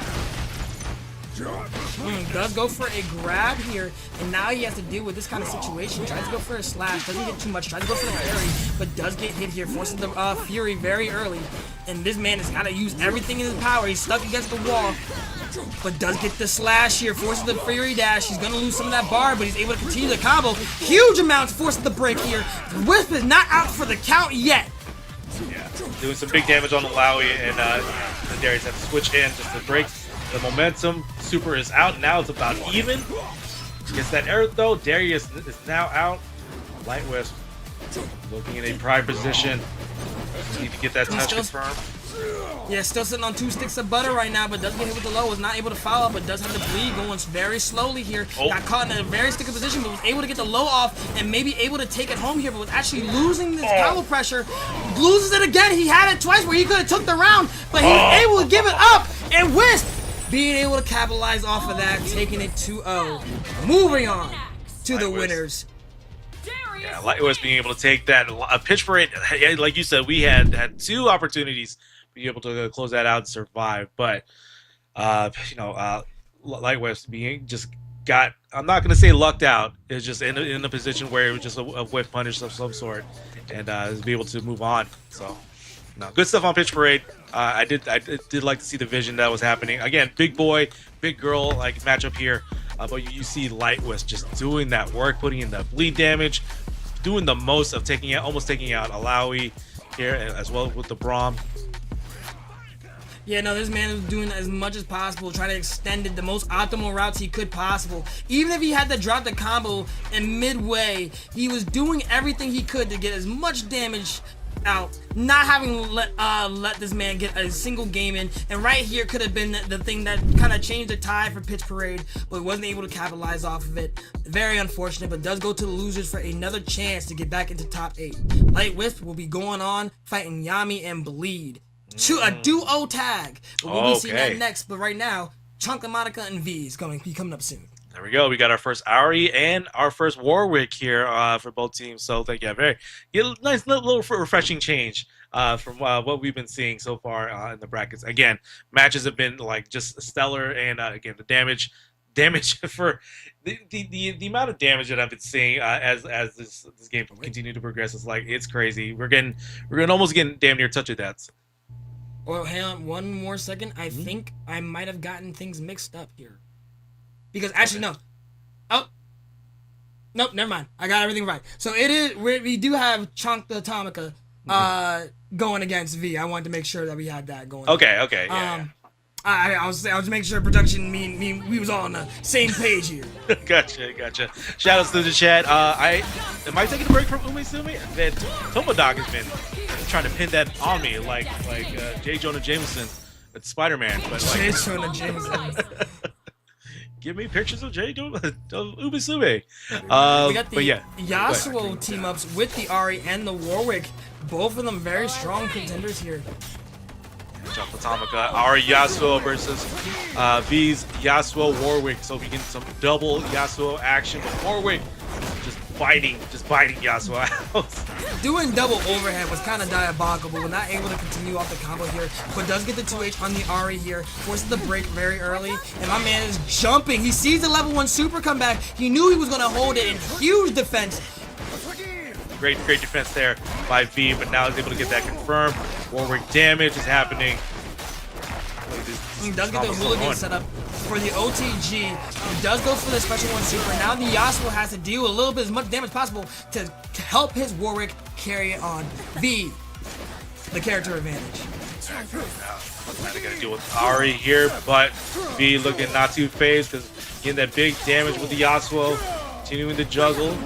Does go for a grab here, and now he has to deal with this kind of situation. Tries to go for a slash, doesn't get too much. Tries to go for the Fury, but does get hit here, forcing the Fury very early. And this man has got to use everything in his power. He's stuck against the wall, but does get the slash here, forces the Fury dash. He's going to lose some of that bar, but he's able to continue the combo. Huge amounts, forces the break here. Wisp is not out for the count yet. Yeah, doing some big damage on Alawi, and Darius has to switch in just to break the momentum. Super is out. Now it's about even. Gets that air though. Darius is now out. Light Wisp looking in a prime position. Need to get that touch confirmed. Yeah, still sitting on 2 sticks of butter right now, but does get hit with the low. Was not able to follow up, but does have the bleed going very slowly here. Got caught in a very sticky position, but was able to get the low off and maybe able to take it home here, but was actually losing this combo pressure. Loses it again. He had it twice where he could have took the round, but he was able to give it up. And Wisp being able to capitalize off of that, taking it 2-0. Moving on to the winners. Yeah, Light Wisp being able to take that. Pitch Parade, like you said, we had 2 opportunities to be able to close that out and survive. But, Light Wisp being just got, I'm not going to say lucked out. It's just in a position where it was just a whiff punish of some sort and be able to move on. So, no, good stuff on Pitch Parade. I did like to see the vision that was happening. Again, big boy, big girl like matchup here. But you see Light Wisp just doing that work, putting in the bleed damage, doing the most of almost taking out Alawi here, as well with the Braum. Yeah, no, this man was doing as much as possible, trying to extend it the most optimal routes he could possible. Even if he had to drop the combo in midway, he was doing everything he could to get as much damage out, not having let this man get a single game in. And right here could have been the thing that kind of changed the tide for Pitch Parade, but wasn't able to capitalize off of it. Very unfortunate, but does go to the losers for another chance to get back into top 8. Light Wisp will be going on fighting Yami and Bleed to a duo tag, but we'll be seeing that next. But right now, Chunka, Monica, and V is going to be coming up soon. There we go. We got our first Ari and our first Warwick here for both teams. So thank you. Very nice little refreshing change from what we've been seeing so far in the brackets. Again, matches have been like just stellar, and again the damage damage for the amount of damage that I've been seeing as this game continue to progress is like it's crazy. We're almost getting damn near touch of deaths. Well, hang on one more second. I think I might have gotten things mixed up here. Because actually, no. Oh. Nope, never mind. I got everything right. So it is. We do have Chunk the Atomica going against V. I wanted to make sure that we had that going. Okay, yeah. I was making sure production we was all on the same page here. Gotcha. Shout outs to the chat. Am I taking a break from Umesumi? That Tomodoc has been trying to pin that on me like J. Jonah Jameson at Spider-Man, but like J. Jonah Jameson. Give me pictures of J. Jonah Umesumi. We got the yeah. Yasuo team ups with the Ari and the Warwick. Both of them very strong contenders here. Jump Atomica, Ari Yasuo versus V's Yasuo Warwick. So we get some double Yasuo action, but Warwick just biting Yasuo out. Doing double overhead was kind of diabolical, but we're not able to continue off the combo here. But does get the 2H on the Ari here, forces the break very early, and my man is jumping. He sees the level 1 super come back. He knew he was going to hold it in huge defense. Great defense there by V, but now he's able to get that confirmed. Warwick damage is happening. He does get the hooligan set up for the OTG. He does go for the special 1 super. Now the Yasuo has to deal a little bit as much damage possible to help his Warwick carry it on. V, the character advantage. Now they gotta deal with Ari here, but V looking not too phased because getting that big damage with the Yasuo. Continuing to juggle.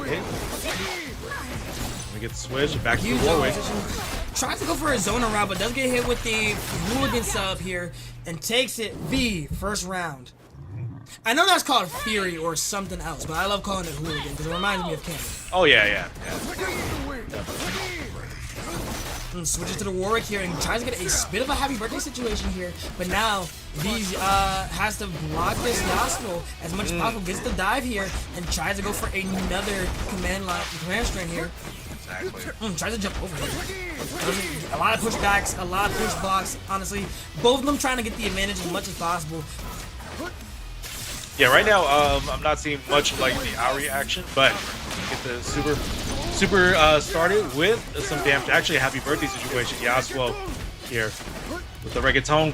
Get the switch back to the Warwick. Tries to go for a zona route, but does get hit with the hooligan sub here and takes it V first round. I know that's called Fury or something else, but I love calling it hooligan because it reminds me of Cannon. Oh yeah. And switches to the Warwick here and tries to get a bit of a happy birthday situation here, but now V has to block this Yasuo as much as possible. Gets the dive here and tries to go for another command string here. Exactly. Tries to jump over here. A lot of pushbacks, a lot of push blocks. Honestly, both of them trying to get the advantage as much as possible. Yeah, right now I'm not seeing much like the Ari action, but get the super started with some damage. Actually, a happy birthday situation. Yasuo here with the reggaeton.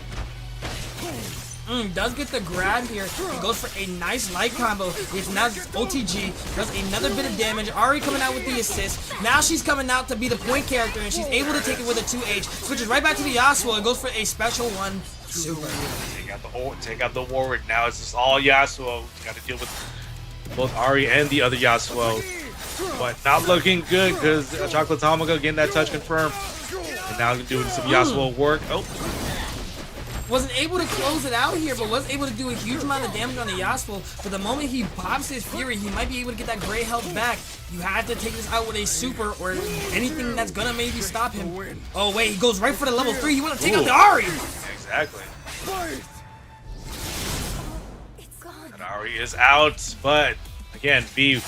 Does get the grab here. He goes for a nice light combo. It's now OTG. Does another bit of damage. Ari coming out with the assist. Now she's coming out to be the point character, and she's able to take it with a 2H. Switches right back to the Yasuo and goes for a special 1 super. Take out the Warwick. Now it's just all Yasuo. You got to deal with both Ari and the other Yasuo. But not looking good because Chocolate Atomica getting that touch confirmed. And now doing some Yasuo work. Oh. Wasn't able to close it out here, but was able to do a huge amount of damage on the Yasuo. But the moment he pops his Fury, he might be able to get that gray health back. You have to take this out with a super or anything that's gonna maybe stop him. Oh wait, he goes right for the level 3. He want to take out the Ari. Exactly. And Ari is out, but again, V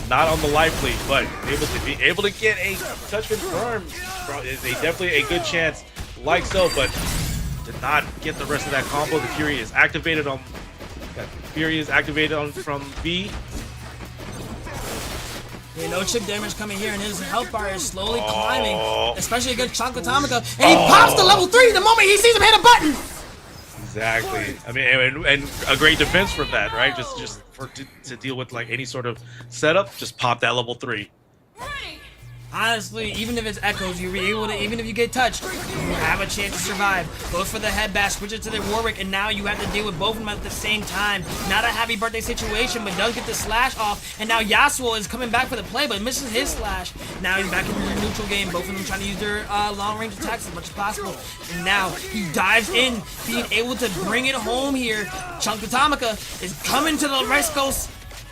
not on the life lead, but able to get a touch confirmed is definitely a good chance, like so, but did not get the rest of that combo. The Fury is activated on from V. Yeah, no chip damage coming here, and his health bar is slowly climbing, especially against Chocolate Atomica. And he pops the level 3 the moment he sees him hit a button. Exactly. I mean, and a great defense from that, right? Just to deal with like any sort of setup, just pop that level 3. Honestly, even if it's echoes, you'll be able to, even if you get touched, you have a chance to survive. Goes for the head bash, switches to the Warwick, and now you have to deal with both of them at the same time. Not a happy birthday situation, but does get the slash off, and now Yasuo is coming back for the play, but misses his slash. Now he's back in the neutral game, both of them trying to use their long-range attacks as much as possible. And now he dives in, being able to bring it home here. Chunk Atomica is coming to the West Coast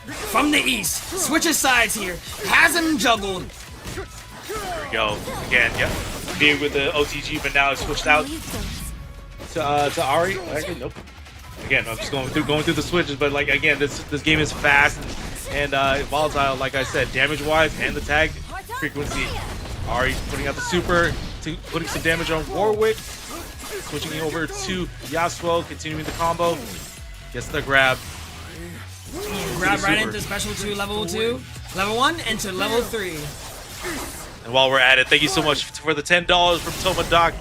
from the east. Switches sides here, has him juggled. There we go. Again, yep. Being with the OTG, but now it's switched out to Ari. Actually, nope. Again, I'm just going through the switches, but like again, this game is fast and volatile. Like I said, damage-wise and the tag frequency. Ari putting out the super, putting some damage on Warwick, switching over to Yasuo, continuing the combo. Gets the grab. Grab right super. into special 2, level 2, level 1, into level 3. And while we're at it, thank you so much for the $10 from Toma Doc,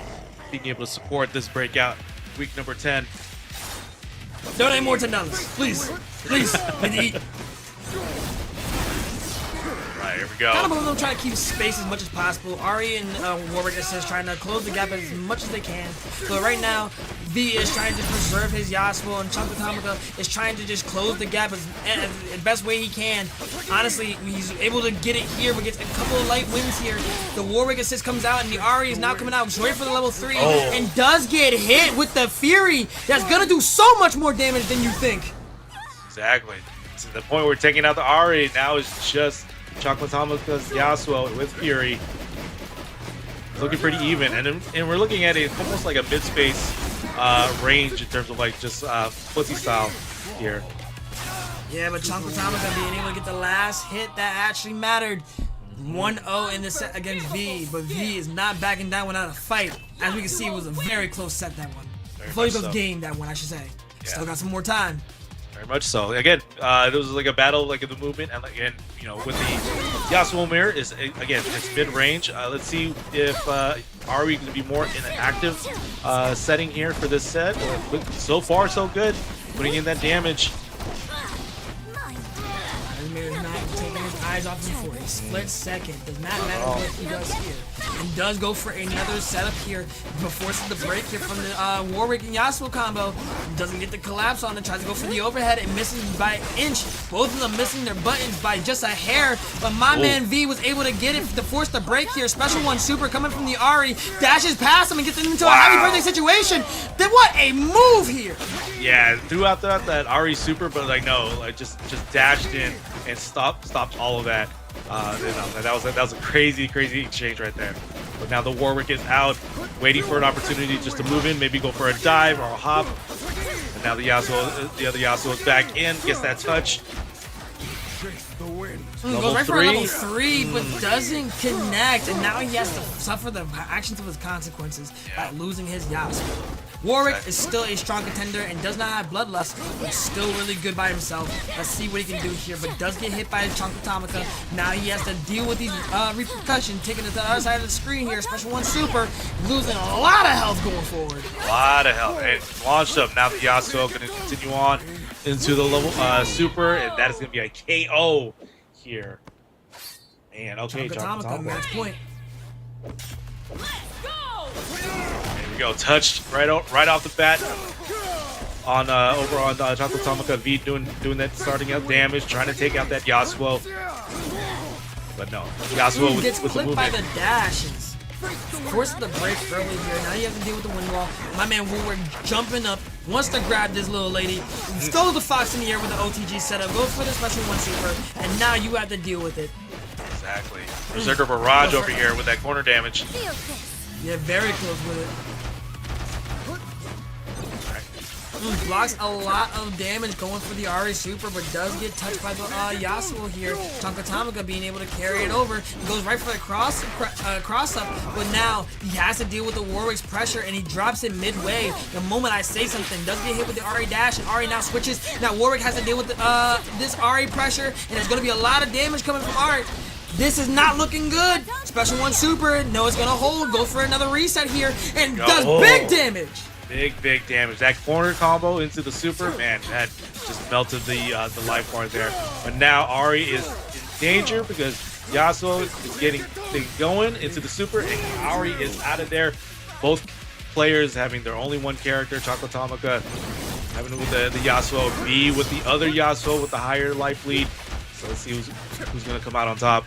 being able to support this breakout week number 10. Donate more $10, please. Please. I need to eat. Right, here we go. Kind of them trying to keep space as much as possible. Ari and Warwick is trying to close the gap as much as they can. But right now, V is trying to preserve his Yasuo, and Chunkatomika is trying to just close the gap as the best way he can. Honestly, he's able to get it here, but gets a couple of light wins here. The Warwick assist comes out, and the Ari is now coming out. He's waiting for the level 3, and does get hit with the Fury. That's gonna do so much more damage than you think. Exactly. To the point where taking out the Ari, now it's just Chunkatomika's Yasuo with Fury. It's looking pretty even, and we're looking at it almost like a mid-space range in terms of like just footsie style here. Yeah, but Chunkatomika being able to get the last hit that actually mattered. 1-0 in the set against V, but V is not backing down without a fight. As we can see, it was a very close set, that one. Flavo's game, that one, I should say. Yeah. Still got some more time. Very much so. Again, there was like a battle like in the movement, and again, you know, with the Yasuo mirror is again it's mid-range. Let's see if are we going to be more in an active setting here for this set. So far, so good. Putting in that damage. Vladimir is not taking his eyes off him for a split second. Does not matter what he does here. And does go for another setup here, but forces the break here from the Warwick and Yasuo combo. Doesn't get the collapse on it, tries to go for the overhead and misses by an inch. Both of them missing their buttons by just a hair, but my man V was able to get it to force the break here. Special 1 super coming from the Ari, dashes past him and gets into a happy birthday situation. Then what a move here! Yeah, threw out that Ari super, but like no, like just dashed in and stopped all of that. That was a crazy exchange right there. But now the Warwick is out, waiting for an opportunity just to move in, maybe go for a dive or a hop. And now the other Yasuo is back in, gets that touch. Goes right for a level 3, but doesn't connect, and now he has to suffer the actions of his consequences by losing his Yasuo. Warwick is still a strong contender and does not have Bloodlust, but still really good by himself. Let's see what he can do here, but does get hit by Chunkatomika. Now he has to deal with these repercussions, taking it to the other side of the screen here. Special 1 super, losing a lot of health going forward. A lot of health, and launched up. Now the Yasuo going to continue on into the level super, and that is going to be a KO here. And okay, Chunkatomika, match point. There we go, touched right off the bat on over on Chunkatomika. V doing that starting out damage, trying to take out that Yasuo, but no, Yasuo gets with the clipped by movement. the dashes. Forced the break early here. Now you have to deal with the wind wall. My man Warwick jumping up, wants to grab this little lady, stole the fox in the air with the OTG setup, goes for the special 1 super, and now you have to deal with it. Exactly. Berserker Barrage over here with that corner damage. Yeah, very close with it. Blocks a lot of damage going for the Ari super, but does get touched by the Yasuo here. Chunkatomika being able to carry it over. He goes right for the cross up, but now he has to deal with the Warwick's pressure, and he drops it midway. The moment I say something, does get hit with the Ari dash, and Ari now switches. Now Warwick has to deal with this Ari pressure, and there's going to be a lot of damage coming from Ari. This is not looking good. Special 1 super, no, it's going to hold. Goes for another reset here, and does big damage. Big damage. That corner combo into the super, man, that just melted the life bar there. But now Ari is in danger because Yasuo is getting things going into the super, and Ari is out of there. Both players having their only one character, Chunkatomika having it with the Yasuo, V with the other Yasuo with the higher life lead. So let's see who's going to come out on top.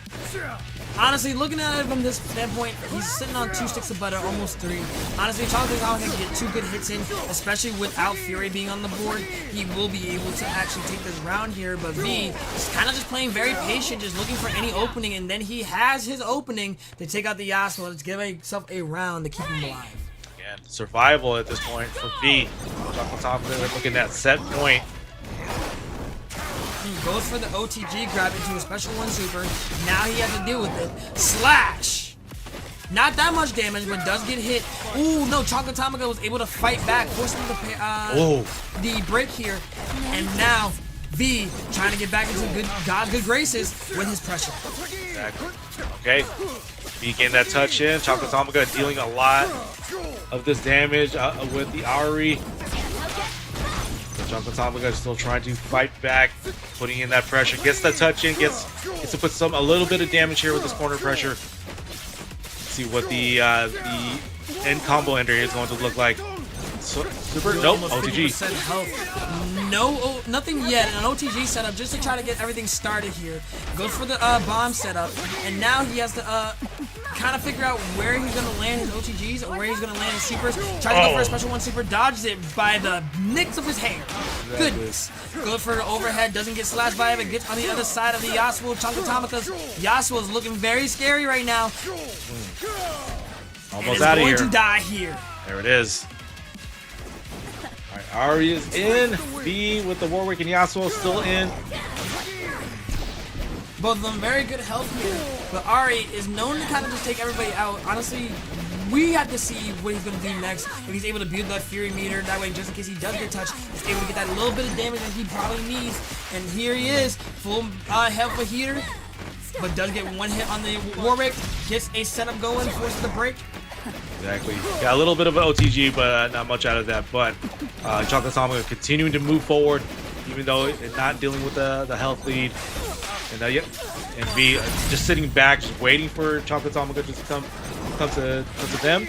Honestly, looking at it from this standpoint, he's sitting on 2 sticks of butter, almost 3. Honestly, Chunkatomika can get 2 good hits in, especially without Fury being on the board. He will be able to actually take this round here, but V is kind of just playing very patient, just looking for any opening, and then he has his opening to take out the Yasuo. Let's give himself a round to keep him alive. Again, survival at this point for V. Chunkatomika looking at set point. Goes for the OTG grab into a special 1 super. Now he has to deal with it. Slash! Not that much damage, but does get hit. Ooh, no, Chocotomica was able to fight back, forcing the break here. And now, V trying to get back into God's good graces with his pressure. Exactly. Okay. V getting that touch in. Chocotomica dealing a lot of this damage with the Ari. Chocotomica is still trying to fight back, putting in that pressure. Gets that touch in, gets to put a little bit of damage here with this corner pressure. See what the end combo ender is going to look like. Super, nope, OTG. No, nothing yet. An OTG setup just to try to get everything started here. Goes for the bomb setup, and now he has to kind of figure out where he's going to land his OTGs or where he's going to land his supers. Tries to go for a special one super, dodges it by the nicks of his hair. Exactly. Goodness. Goes for the overhead, doesn't get slashed by it, but gets on the other side of the Yasuo. Chocotomica's Yasuo is looking very scary right now. Almost out of here. Going to die here. There it is. Alright, Ari is in. V with the Warwick and Yasuo still in. Both of them very good health here, but Ari is known to kind of just take everybody out. Honestly, we have to see what he's going to do next. If he's able to build that Fury meter, that way just in case he does get touched, he's able to get that little bit of damage that he probably needs. And here he is, full health for heater, but does get one hit on the Warwick, gets a setup going, forces the break. Exactly. Got a little bit of an OTG, but not much out of that. But Chocotomica continuing to move forward, even though it's not dealing with the health lead. And and V just sitting back, just waiting for Chocotomica just to come to them.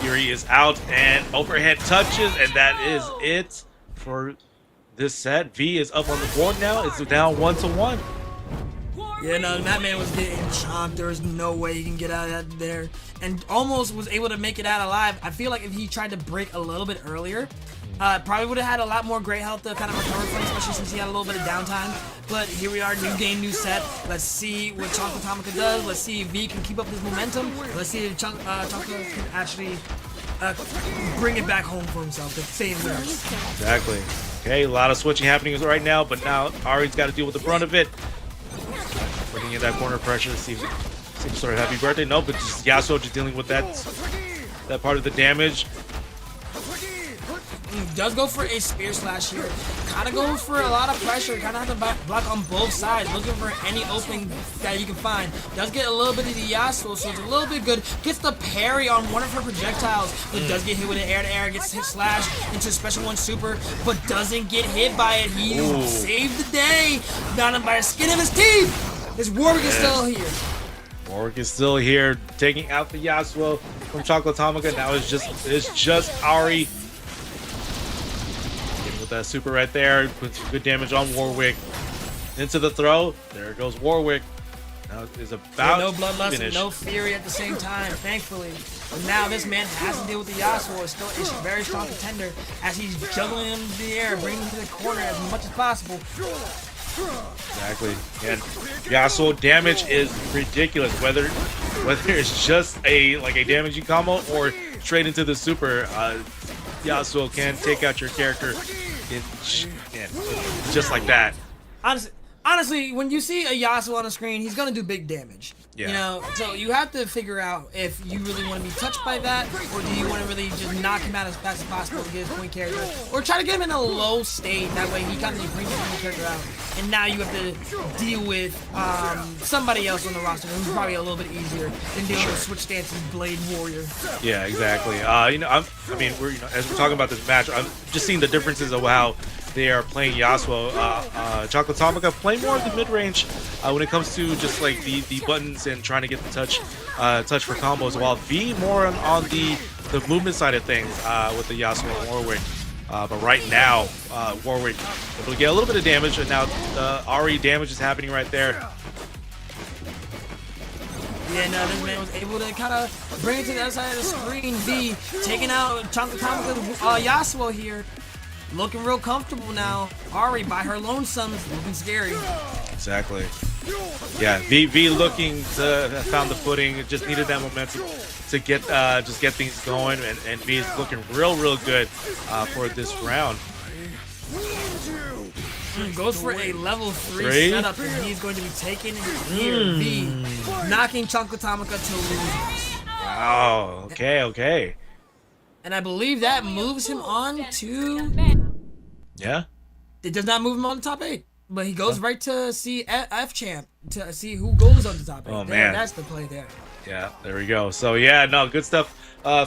Fury is out and overhead touches, and that is it for this set. V is up on the board now. It's down 1-1. Yeah, no, that man was getting chomped. There was no way he can get out of there. And almost was able to make it out alive. I feel like if he tried to break a little bit earlier, probably would have had a lot more great health to kind of recover from, especially since he had a little bit of downtime. But here we are, new game, new set. Let's see what Chocotomica does. Let's see if V can keep up this momentum. Let's see if Chocotomica can actually bring it back home for himself, the same winners. Exactly. Okay, a lot of switching happening right now, but now Ari's got to deal with the brunt of it. Putting in that corner pressure to see sort of happy birthday. No, but just Yasuo just dealing with that part of the damage. Does go for a spear slash here. Kind of goes for a lot of pressure. Kind of have to block on both sides, looking for any opening that you can find. Does get a little bit of the Yasuo, so it's a little bit good. Gets the parry on one of her projectiles, but does get hit with an air-to-air. Gets hit slash into special one super, but doesn't get hit by it. He saved the day. Down by the skin of his teeth. His Warwick is still here. Warwick is still here, taking out the Yasuo from Chocotomica. Now it's just Ari. With that super right there, puts some good damage on Warwick. Into the throw. There goes Warwick. Now is about no bloodlust finish. And no fury at the same time, thankfully. But now this man has to deal with the Yasuo. It's still a very strong contender as he's juggling him in the air, bringing him to the corner as much as possible. Exactly. And Yasuo damage is ridiculous. Whether it's just a damaging combo or straight into the super, Yasuo can take out your character just like that. Honestly, when you see a Yasuo on the screen, he's gonna do big damage. Yeah. You know, so you have to figure out if you really want to be touched by that, or do you want to really just knock him out as fast as possible to get his point character, or try to get him in a low state. That way, he kind of brings his point character out, and now you have to deal with somebody else on the roster who's probably a little bit easier than dealing with Switch Stance's Blade Warrior. Yeah, exactly. We're as we're talking about this match, I'm just seeing the differences of how they are playing Yasuo. Chocotomica playing more of the mid-range when it comes to just like the buttons and trying to get the touch for combos, while V more on the movement side of things with the Yasuo and Warwick. But right now, Warwick able to get a little bit of damage, and now the Ari damage is happening right there. Yeah, no, this man was able to kind of bring it to the other side of the screen. V taking out Chocotomica's Yasuo here. Looking real comfortable now. Ari by her lonesome is looking scary. Exactly. Yeah, V looking to have found the footing. Just needed that momentum to get things going, and V is looking real good for this round. Goes for a level 3 Three? setup, and he's going to be taking here V, knocking Chunkatomika to losers. Wow. Okay. And I believe that moves him on to... Yeah. It does not move him on the top 8. But he goes right to see F champ to see who goes on the top 8. Oh, man. That's the play there. Yeah, there we go. So yeah, no, good stuff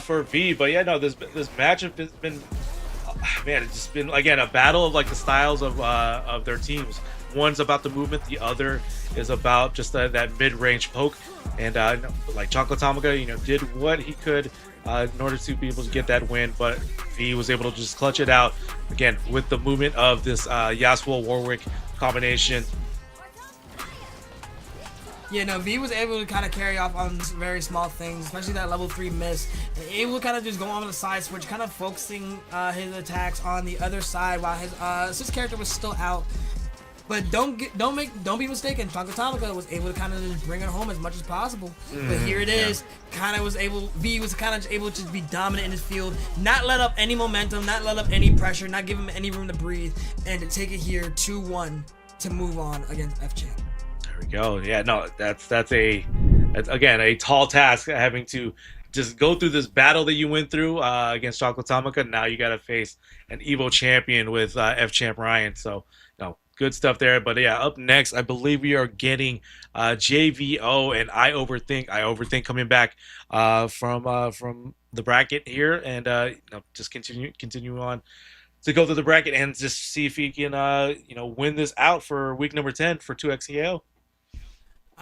for V. But yeah, no, this matchup has been, man, it's just been again a battle of like the styles of their teams. One's about the movement, the other is about just that mid-range poke. And like Chunkatomika, did what he could in order to be able to get that win, but V was able to just clutch it out again with the movement of this Yasuo Warwick combination. Yeah, no, V was able to kind of carry off on very small things, especially that level 3 miss. And able to kind of just go on the side switch, kind of focusing his attacks on the other side while his character was still out. But don't be mistaken, Chunkatomika was able to kind of just bring it home as much as possible. But here it is, V was kind of able to be dominant in his field, not let up any momentum, not let up any pressure, not give him any room to breathe, and to take it here 2-1 to move on against F-Champ. There we go. Yeah, no, that's again a tall task, having to just go through this battle that you went through against Chunkatomika. Now you got to face an Evo champion with F-Champ Ryan. So, no, good stuff there. But yeah, up next, I believe we are getting JVO and I Overthink coming back from the bracket here, and just continue on to go through the bracket and just see if he can win this out for week number 10 for 2XEO.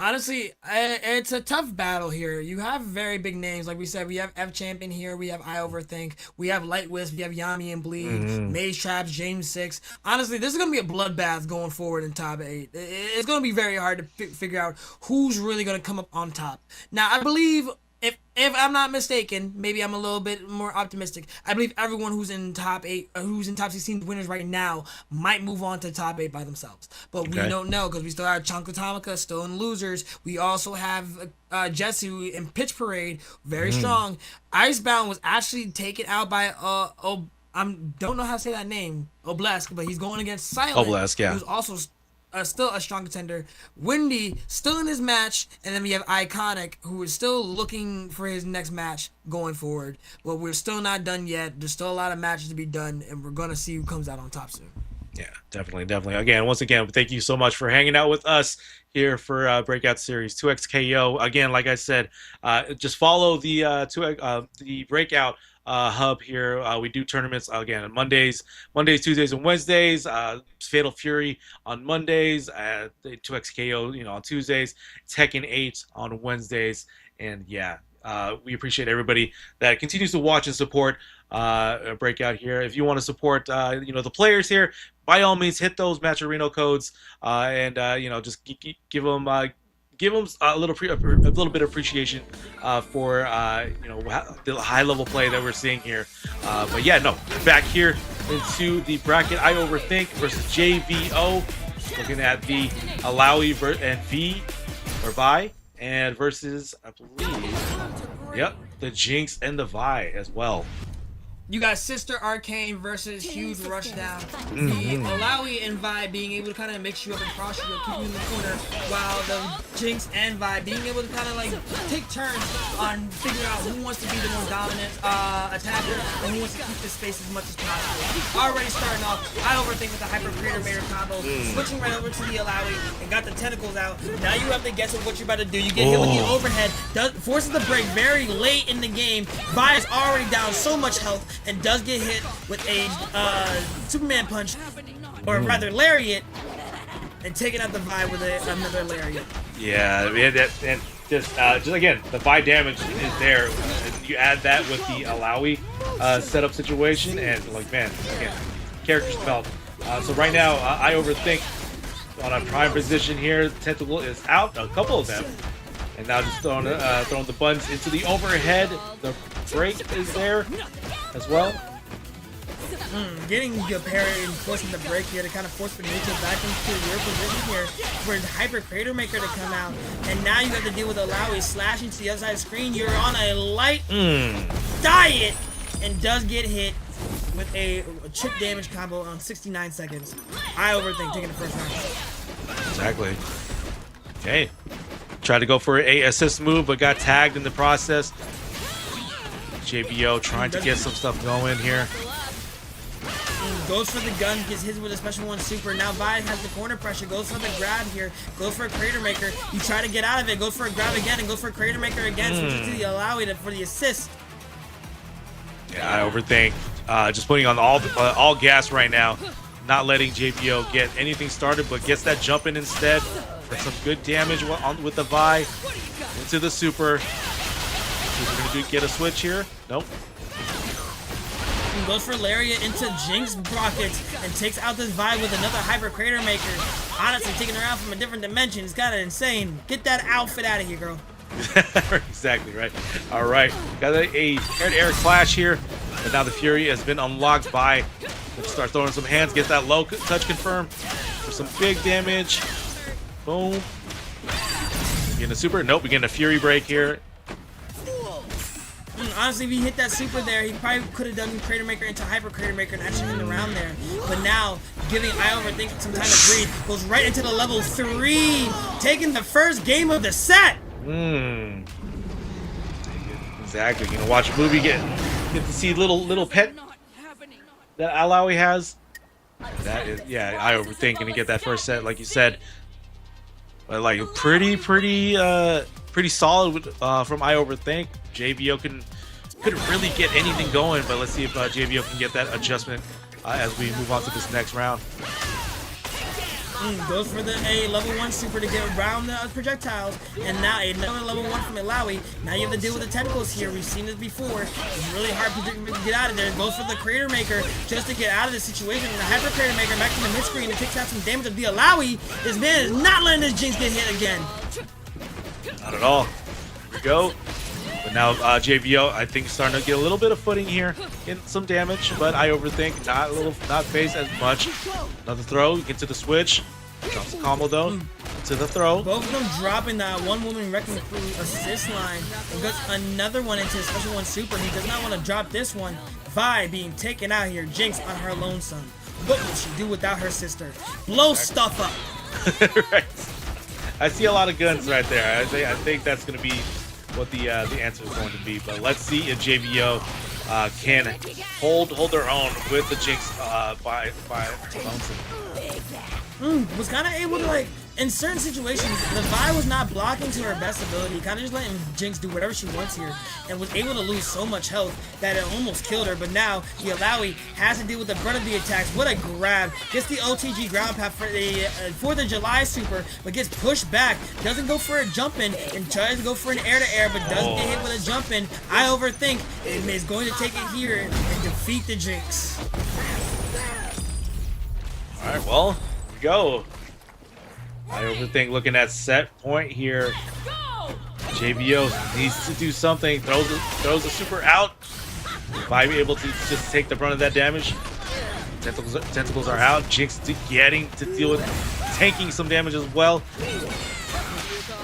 Honestly, it's a tough battle here. You have very big names. Like we said, we have F-Champ in here. We have I Overthink. We have Light Wisp. We have Yami and Bleed. Maze Traps, James 6. Honestly, this is going to be a bloodbath going forward in top 8. It's going to be very hard to figure out who's really going to come up on top. Now, I believe... If I'm not mistaken, maybe I'm a little bit more optimistic. I believe everyone who's in top 8, who's in top 16 winners right now, might move on to top 8 by themselves. But we don't know, because we still have Chunkatomika still in losers. We also have Jetsu in Pitch Parade, very strong. Icebound was actually taken out by I don't know how to say that name, Oblesk, but he's going against Silent, Oblesk, yeah, who's also still a strong contender. Windy still in his match, and then we have Iconic, who is still looking for his next match going forward. But we're still not done yet. There's still a lot of matches to be done, and we're gonna see who comes out on top soon. Yeah, definitely. Again, once again, thank you so much for hanging out with us here for Breakout Series 2XKO. Again, like I said, just follow the Breakout hub here. We do tournaments again on Mondays, Tuesdays, and Wednesdays. Fatal Fury on Mondays, the 2XKO on Tuesdays, Tekken 8 on Wednesdays, and yeah, we appreciate everybody that continues to watch and support Breakout here. If you want to support the players here, by all means hit those Matcherino codes and just give them a little bit of appreciation for the high level play that we're seeing here. But yeah, no, back here into the bracket. I Overthink versus JVO, looking at the Alawi and Vi, and versus, I believe, the Jinx and the Vi as well. You got Sister Arcane versus Huge Rushdown. The Alawi and Vi being able to kind of mix you up and cross you and keep you in the corner, while the Jinx and Vi being able to kind of like take turns on figuring out who wants to be the more dominant attacker and who wants to keep the space as much as possible. Already starting off, I Overthink with the Hyper Creator Mater combo, switching right over to the Alawi and got the tentacles out. Now you have to guess what you're about to do. You get hit with the overhead, forces the break very late in the game. Vi is already down so much health, and does get hit with a Superman punch, or rather lariat, and taking out the Vi with another lariat. Yeah, and just again, the Vi damage is there. And you add that with the Alawi setup situation, and like, man, again, characters developed. So right now, I Overthink on a prime position here. Tentacle is out, a couple of them. And now just throwing the buttons into the overhead. The break is there as well. Getting the parry and forcing the break here to kind of force the neutral back into your position here for the Hyper Crater Maker to come out. And now you have to deal with Alawi slashing to the other side of the screen. You're on a light diet and does get hit with a chip damage combo on 69 seconds. I overthink taking the first round. Exactly. Okay. Tried to go for a assist move, but got tagged in the process. JBO trying to get some stuff going here. Goes for the gun, gets hit with a special one super. Now Vi has the corner pressure, goes for the grab here, goes for a crater maker. You try to get out of it, goes for a grab again, and goes for a crater maker again. Switches to the Alawi for the assist. Yeah, I overthink. Just putting on all gas right now. Not letting JBO get anything started, but gets that jump in instead. Gets some good damage with the Vi. Into the super. See if we're going to get a switch here. Nope. Goes for Lariat into Jinx rockets and takes out this Vi with another Hyper Crater Maker. Honestly, taking her out from a different dimension is kind of insane. Get that outfit out of here, girl. Exactly right. All right, got a air-to-air clash here, and now the Fury has been unlocked by. Let's start throwing some hands. Get that low touch confirmed for some big damage. Boom. Getting a super. Nope, we getting a Fury break here. Honestly, if he hit that super there, he probably could have done Crater Maker into Hyper Crater Maker and actually hit around there. But now, giving I overthink some time to breathe, goes right into the level 3, taking the first game of the set. Exactly. You know, watch a movie, get to see little pet that Alawi has. That is, yeah, I overthink and you get that first set, like you said. But like pretty solid from I overthink. JBO couldn't really get anything going, but let's see if JBO can get that adjustment as we move on to this next round. Goes for the level 1 super to get around the projectiles, and now another level 1 from Alawi. Now you have to deal with the tentacles here. We've seen this before. It's really hard to get out of there. Goes for the Crater Maker just to get out of the situation. And the Hyper Crater Maker back to the mid screen and takes out some damage of the Alawi. This man is not letting this Jinx get hit again. Not at all. Here we go. But now JBO, I think, starting to get a little bit of footing here, getting some damage, but I overthink, not face as much. Another throw, into the switch. Drops the combo though. Into the throw. Both of them dropping that one woman wrecking crew assist line. And goes another one into a special one super. He does not want to drop this one. Vi being taken out here. Jinx on her lonesome. What will she do without her sister? Blow stuff up. Right. I see a lot of guns right there. I think that's going to be what the answer is going to be. But let's see if JBO can hold their own with the Jinx by lonesome. Was kind of able to, like, in certain situations, the Vi was not blocking to her best ability, kind of just letting Jinx do whatever she wants here, and was able to lose so much health that it almost killed her. But now the Alawi has to deal with the brunt of the attacks. What a grab! Gets the OTG ground path for the July super, but gets pushed back. Doesn't go for a jump in and tries to go for an air to air, but doesn't get hit with a jump in. I overthink and is going to take it here and defeat the Jinx. All right, well. Go. I overthink looking at set point here. JBO needs to do something. Throws the super out. Vi able to just take the brunt of that damage. Tentacles are out. Jinx getting to deal with tanking some damage as well.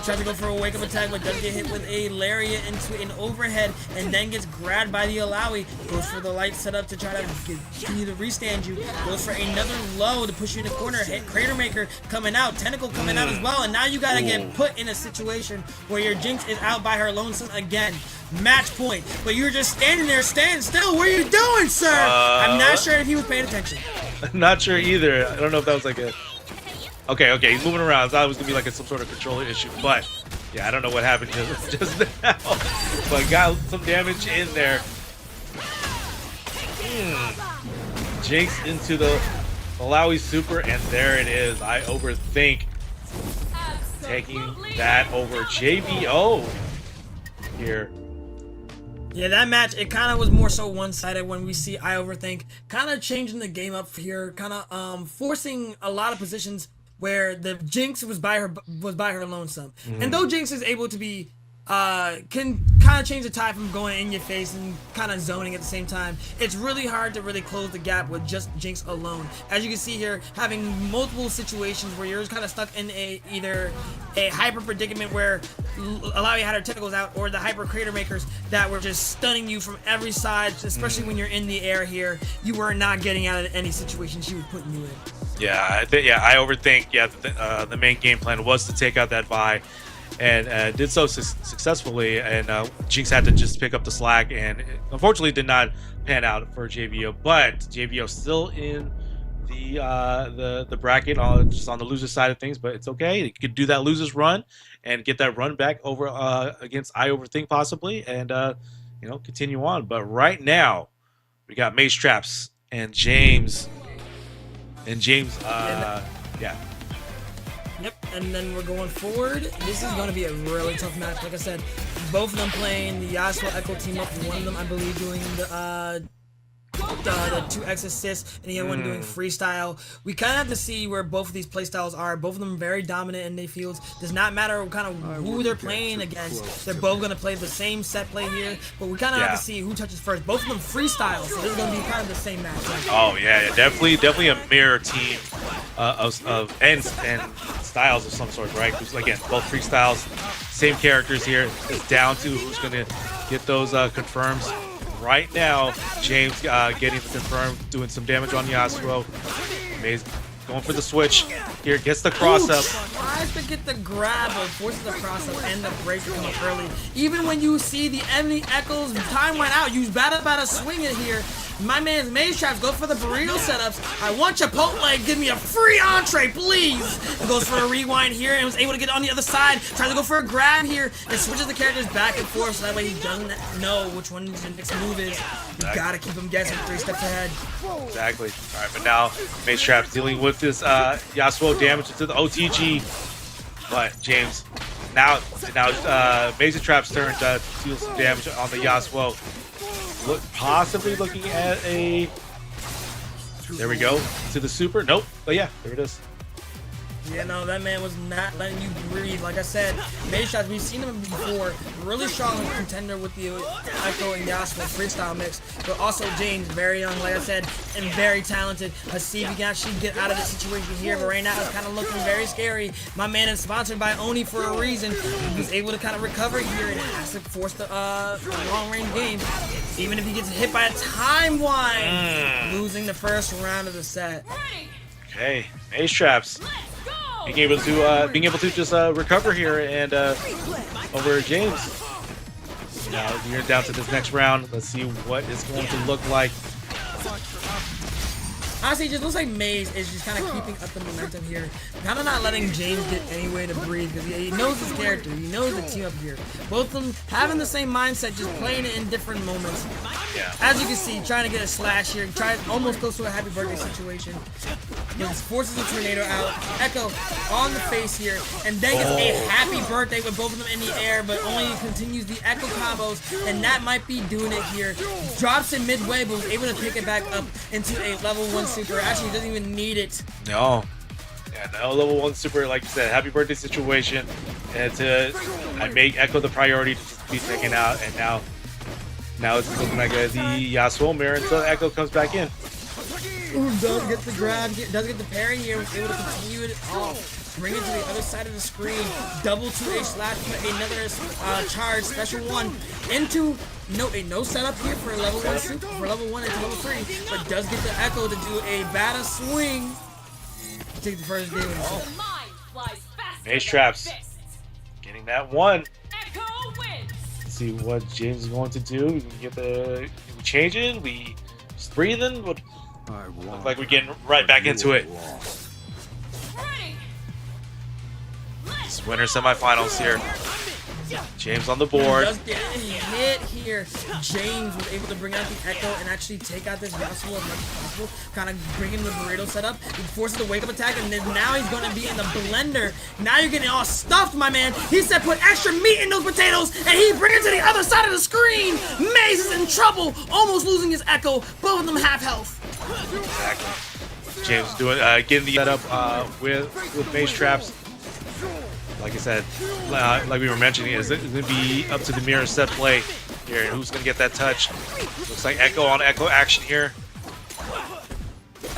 Tries to go for a wake-up attack, but does get hit with a Lariat into an overhead, and then gets grabbed by the Alawi. Goes for the light setup to try to continue to restand you. Goes for another low to push you in the corner. Hit Crater Maker coming out, Tentacle coming out as well, and now you gotta get put in a situation where your Jinx is out by her lonesome again. Match point, but you're just standing there, standing still. What are you doing, sir? I'm not sure if he was paying attention. I'm not sure either. I don't know if that was like a... Okay, he's moving around. I thought it was gonna be like some sort of controller issue, but yeah, I don't know what happened just now. But got some damage in there. Jinx into the Malawi super, and there it is. I overthink taking that over JBO here. Yeah, that match, it kind of was more so one-sided when we see I overthink kind of changing the game up here, kind of forcing a lot of positions where the Jinx was by her lonesome. And though Jinx is able to be can kind of change the tide from going in your face and kind of zoning at the same time. It's really hard to really close the gap with just Jinx alone. As you can see here, having multiple situations where you're just kind of stuck in either a hyper predicament where Alawi had her tentacles out, or the hyper crater makers that were just stunning you from every side, especially when you're in the air here. You were not getting out of any situation she was putting you in. Yeah, I overthink. Yeah, the main game plan was to take out that Vi, and did so successfully. And Jinx had to just pick up the slack, and it unfortunately did not pan out for JVO. But JVO still in the bracket, just on the loser side of things. But it's okay. You could do that losers run and get that run back over against I Overthink possibly, and continue on. But right now, we got Mace Traps and James. Yeah. Yep, and then we're going forward. This is going to be a really tough match. Like I said, both of them playing the Yasuo Echo team up. One of them, I believe, doing the 2x assists, and the other one doing freestyle. We kind of have to see where both of these playstyles are. Both of them are very dominant in their fields. Does not matter kind of who they're playing against. They're both going to play the same set play here, but we kind of have to see who touches first. Both of them freestyle, so this is going to be kind of the same match. Oh yeah, definitely a mirror team of and styles of some sort, right? Because again, both freestyles, same characters here. It's down to who's going to get those confirms. Right now, James getting the confirm, doing some damage on Yasuo. Amazing. Going for the switch. Here, gets the cross up. Tries to get the grab, but forces the cross up and the break to come up early. Even when you see the enemy echoes, time went out. You better swing it here. My man's Maze Traps go for the burrito setups. I want Chipotle, give me a free entree, please. It goes for a rewind here and was able to get on the other side. Tries to go for a grab here and switches the characters back and forth so that way he doesn't know which one his next move is. You gotta keep him guessing 3 steps ahead. Exactly. All right, but now Maze Traps dealing with this Yasuo damage to the OTG. But James, now Maze Traps turn to deal some damage on the Yasuo. Possibly looking at a. There we go. To the super. Nope. But yeah, there it is. Yeah, no, that man was not letting you breathe. Like I said, Maze Traps, we've seen him before. Really strong contender with the Echo and Yasuo freestyle mix. But also James, very young, like I said, and very talented. Let's see if he can actually get out of this situation here. But right now, it's kind of looking very scary. My man is sponsored by Oni for a reason. He was able to kind of recover here and has to force the long-range game. Even if he gets hit by a time wind, losing the first round of the set. Okay, Maze Traps. Being able to just recover here and over James. Now you're down to this next round. Let's see what it's going to look like. Honestly, it just looks like Maze is just kind of keeping up the momentum here. Kind of not letting James get any way to breathe because he knows his character. He knows the team up here. Both of them having the same mindset, just playing it in different moments. Yeah. As you can see, trying to get a slash here. Almost close to a happy birthday situation. Just forces the tornado out. Echo on the face here. And then gets a happy birthday with both of them in the air, but only continues the Echo combos. And that might be doing it here. Drops it midway, but was able to pick it back up into a level 1 super. Actually, doesn't even need it. No. Yeah, no level 1 super, like you said, happy birthday situation. And I make Echo the priority to be taken out, and now it's looking like the Yasuo mirror until Echo comes back in. Ooh, does get the grab, does get the parry here, was able to continue it off. Bring it to the other side of the screen. Double 2H slash, another charge, special 1 into no setup here for level 1 super, for level 1 into level 3, but does get the Echo to do a bada swing. Take the first game. Maze Traps getting that 1. Let's see what James is going to do. We can get we change it. We just breathing. Look like we're getting right back into it. It's winter semifinals here. James on the board. Does get hit here. James was able to bring out the Echo and actually take out this Yasuo as much as possible. Kind of bringing the burrito setup. He forces the wake up attack, and then now he's going to be in the blender. Now you're getting all stuffed, my man. He said put extra meat in those potatoes, and he brings it to the other side of the screen. Maze is in trouble, almost losing his Echo. Both of them half health. Exactly. James doing getting the setup with Maze Traps. like I said, like we were mentioning, it's going to be up to the mirror set play here. And who's going to get that touch? Looks like Echo on Echo action here.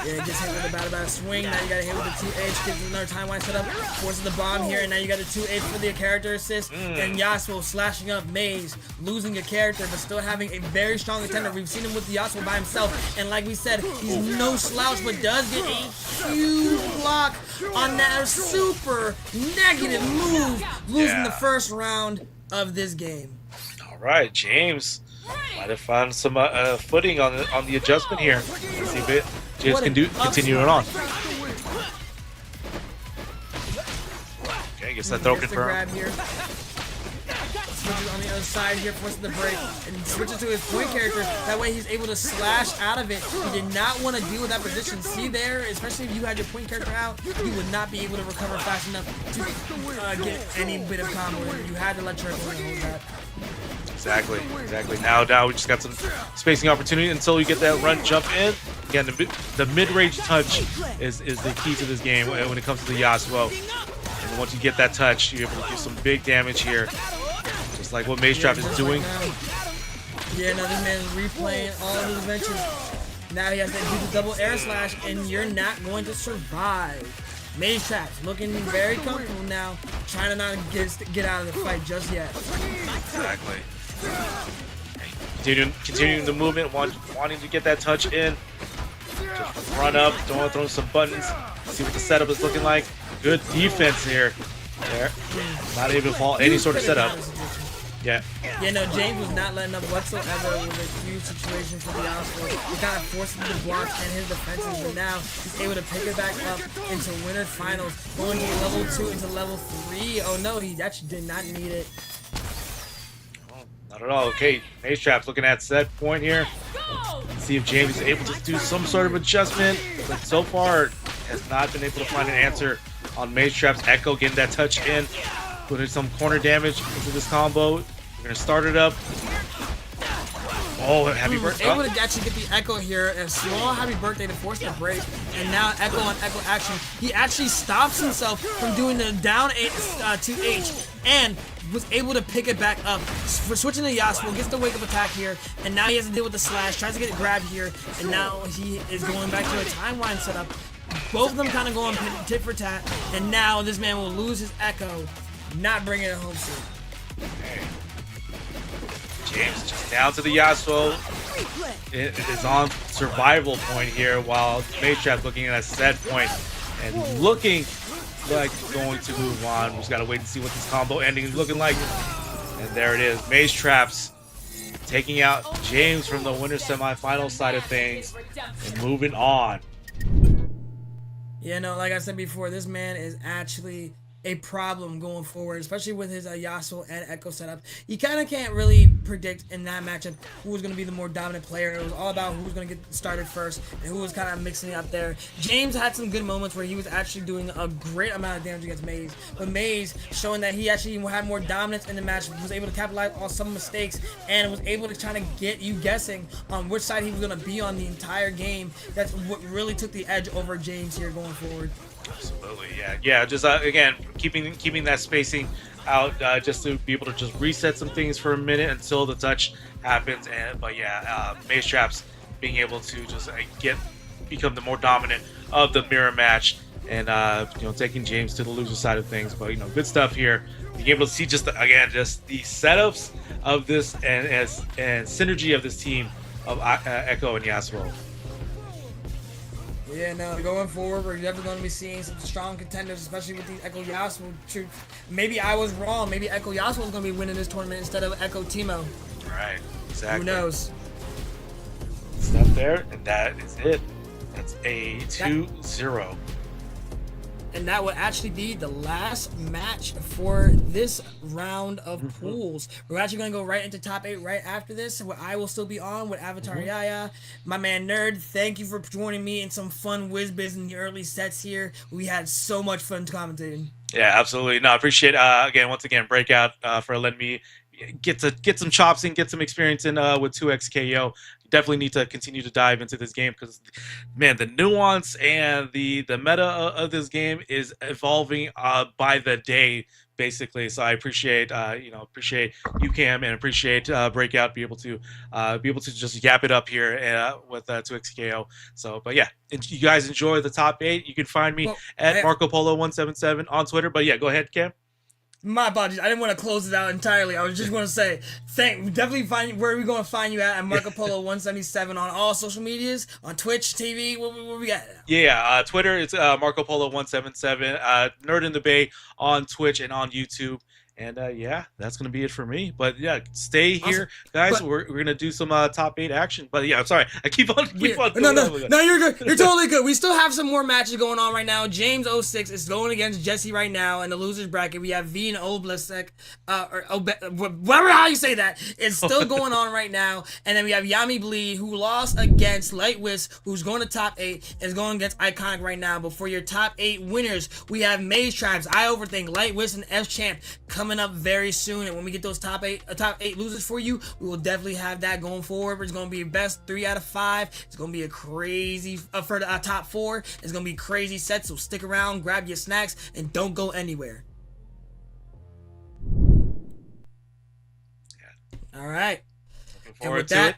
Yeah, just hit with a bad swing. Now you got to hit with the 2H. Gives another timeline setup. Forces the bomb here, and now you got the 2H for the character assist. And Yasuo slashing up Maze, losing a character, but still having a very strong contender. We've seen him with Yasuo by himself, and like we said, he's no slouch, but does get a huge block on that super negative move, losing the first round of this game. All right, James might have found some footing on the adjustment here. Let's see if it just continue it on. Okay, gets that throw confirmed. Switches on the other side here, forces the break, and switches to his point character. That way he's able to slash out of it. He did not want to deal with that position. See there, especially if you had your point character out, you would not be able to recover fast enough to get any bit of combo. You had to let your opponent hold that. Exactly. Now we just got some spacing opportunity until you get that run jump in. Again, the mid-range touch is the key to this game when it comes to the Yasuo. And once you get that touch, you're able to do some big damage here, just like what Maze Trap is doing. Yeah, now this man is replaying all of his adventures. Now he has to do the double air slash, and you're not going to survive. Maze Trap's looking very comfortable now, trying to not get out of the fight just yet. Exactly. Continuing the movement, wanting to get that touch in. Just run up, throw some buttons, see what the setup is looking like. Good defense here. There. Not able to fall any sort of setup. Yeah. Yeah, no, James was not letting up whatsoever. It was a huge situation for the Yasuo. He kind of forced him to block and his defenses, but now he's able to pick it back up into winner finals, going to level 2 into level 3. Oh no, he actually did not need it. Not at all. Okay, Maze Trap's looking at set point here. Let's see if James is able to do some sort of adjustment, but so far has not been able to find an answer on Maze Trap's Echo getting that touch in, putting some corner damage into this combo. We're gonna start it up. Oh, happy birthday! Able to actually get the Echo here, a small happy birthday to force the break, and now Echo on Echo action. He actually stops himself from doing the down 2H and was able to pick it back up. For switching to Yasuo, gets the wake up attack here, and now he has to deal with the slash, tries to get it grabbed here, and now he is going back to a timeline setup. Both of them kind of going tit for tat, and now this man will lose his Echo, not bringing it home soon. James just down to the Yasuo. It is on survival point here, while Maze Trap looking at a set point and looking like going to move on. We just gotta wait and see what this combo ending is looking like. And there it is. Maze Traps taking out James from the winner semifinal side of things and moving on. Yeah, no, like I said before, this man is actually a problem going forward, especially with his Yasuo and Echo setup. You kind of can't really predict in that matchup who was going to be the more dominant player. It was all about who was going to get started first and who was kind of mixing it up there. James had some good moments where he was actually doing a great amount of damage against Maze, but Maze showing that he actually had more dominance in the match, was able to capitalize on some mistakes, and was able to kind of get you guessing on which side he was going to be on the entire game. That's what really took the edge over James here going forward. Absolutely, yeah. Just again, keeping that spacing out, just to be able to just reset some things for a minute until the touch happens. But yeah, Maze Traps being able to just become the more dominant of the mirror match, and taking James to the loser side of things. But good stuff here. Being able to see just the setups of this and synergy of this team of Echo and Yasuo. Yeah, no, going forward, we're definitely going to be seeing some strong contenders, especially with these Echo Yasuo troops. Maybe I was wrong. Maybe Echo Yasuo is going to be winning this tournament instead of Echo Teemo. Right, exactly. Who knows? Stuff there, and that is it. That's a 2-0. And that would actually be the last match for this round of pools. We're actually going to go right into top 8 right after this, where I will still be on with Avatar Yaya. My man Nerd, thank you for joining me in some fun whiz-biz in the early sets here. We had so much fun commentating. Yeah, absolutely. No, I appreciate once again Breakout for letting me get some chops in, get some experience in with 2xKO. Definitely need to continue to dive into this game because, man, the nuance and the meta of this game is evolving by the day basically. So I appreciate appreciate you, Cam, and appreciate Breakout be able to just yap it up here with 2XKO. So, but yeah, you guys enjoy the top 8. You can find me at Marco Polo 177 on Twitter. But yeah, go ahead, Cam. My apologies. I didn't want to close it out entirely. I was just going to say, definitely find where are we going to find you at Marco Polo 177 on all social medias, on Twitch, TV. Where we at? Yeah, Twitter it's Marco Polo 177. Nerd in the Bay on Twitch and on YouTube. And yeah, that's gonna be it for me. But yeah, stay here, guys. But we're gonna do some top 8 action. But yeah, I'm sorry, I keep on. No, you're good. You're totally good. We still have some more matches going on right now. James 06 is going against Jesse right now in the losers bracket. We have V and Oblasek, whatever how you say that. It's still going on right now. And then we have Yami Bleed, who lost against Light Wisp, who's going to top 8, is going against Iconic right now. But for your top 8 winners, we have Maze Tribes, I Overthink, Light Wisp, and F Champ coming up very soon. And when we get those top 8 losers for you, we will definitely have that going forward. It's going to be best 3 out of 5. It's going to be a crazy for the top 4. It's going to be crazy sets. So stick around, grab your snacks, and don't go anywhere. All right. And with that,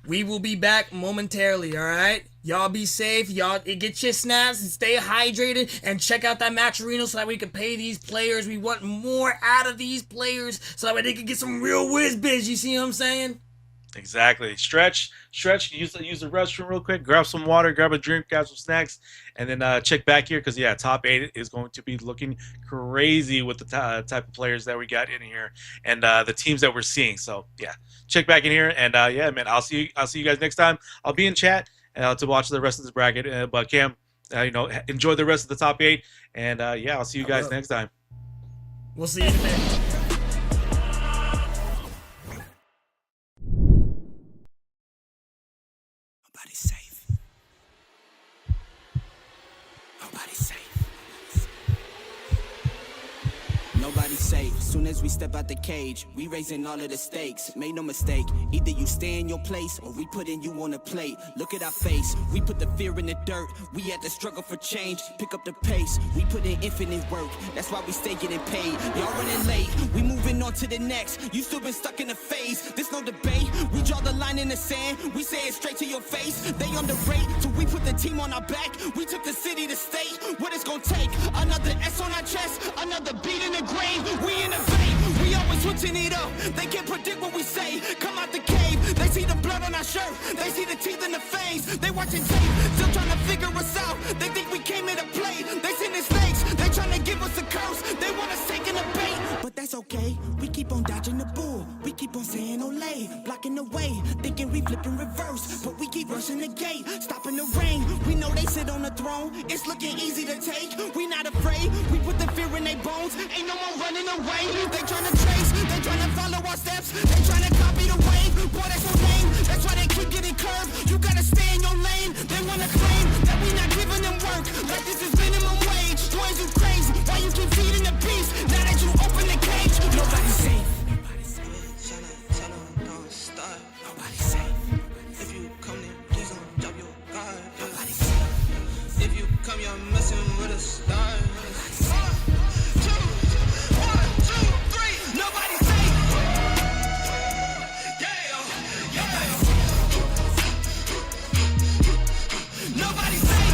we will be back momentarily. All right. Y'all be safe. Y'all get your snaps and stay hydrated and check out that match arena so that we can pay these players. We want more out of these players so that way they can get some real whiz biz. You see what I'm saying? Exactly. Stretch. Use the restroom real quick. Grab some water. Grab a drink. Grab some snacks, and then check back here because yeah, top 8 is going to be looking crazy with the type of players that we got in here and the teams that we're seeing. So yeah, check back in here and yeah, man, I'll see you guys next time. I'll be in chat to watch the rest of this bracket. But Cam, enjoy the rest of the top 8, and yeah, I'll see you guys next time. We'll see you in a minute. Nobody's safe. Nobody's safe. Nobody's safe. Soon as we step out the cage, we raising all of the stakes. Make no mistake, either you stay in your place or we putting you on a plate. Look at our face, we put the fear in the dirt. We had to struggle for change, pick up the pace. We put in infinite work, that's why we stay getting paid. Y'all running late, we moving on to the next. You still been stuck in a phase, there's no debate. We draw the line in the sand, we say it straight to your face. They underrate, so we put the team on our back. We took the city to state, what it's gonna take. Another S on our chest, another beat in the grave. We innovate, we always switching it up. They can't predict what we say. Come out the cave, they see the blood on our shirt. They see the teeth in the fangs. They watching tape, still trying to figure us out. They think we came here to play. They sending snakes, they trying to give us a curse. They want us taking a bait, but that's okay. We keep on dodging the bull. We keep on saying Olay, blocking the way, thinking we flipping reverse, but we keep rushing the gate, stopping the rain. We know they sit on the throne. It's looking easy to take. We not afraid. We put the fear in their bones. Ain't no more running away. They trying to trace. They trying to follow our steps. They trying to copy the wave. Boy, that's your name. That's why they keep getting curved. You gotta stay in your lane. They wanna claim that we not giving them work. Like this is minimum wage. Boys, you crazy. Why you keep feeding the beast? Now that you open the cage, nobody's safe. Nobody's safe. If you come in, please don't drop your guard. Nobody's safe. If you come, you're messing with a star. Nobody's safe. 1, 2, 3. Nobody's safe. Yeah, yeah. Nobody's safe.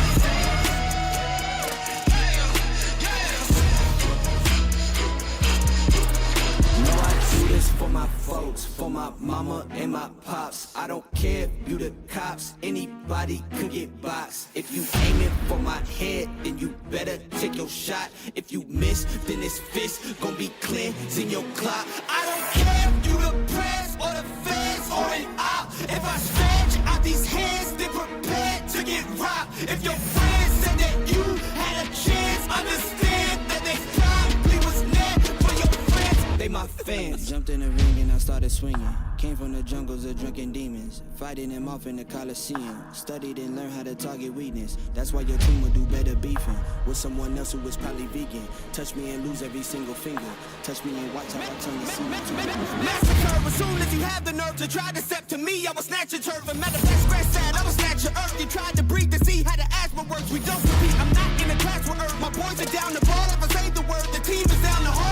For my folks, for my mama and my pops. I don't care if you the cops, anybody could get boxed. If you aiming for my head, then you better take your shot. If you miss, then this fist gon' be cleansing your clock. I don't care if you the press or the feds or an op. If I stretch out these hands, then prepare to get robbed. If your friends said that you had a chance, understand that they probably was never for your friends. They my fans. I jumped in the ring and I started swinging. Came from the jungles of drunken demons, fighting them off in the Coliseum. Studied and learned how to target weakness. That's why your team would do better beefing with someone else who was probably vegan. Touch me and lose every single finger. Touch me and watch how I turn the scene. Massacre as soon as you have the nerve to try to step to me, I will snatch your turban. Matter of fact, scratch that, I will snatch your earth. You tried to breathe to see how the asthma works. We don't compete. I'm not in a class with earth. My boys are down the ball. If I say the word, the team is down the hall.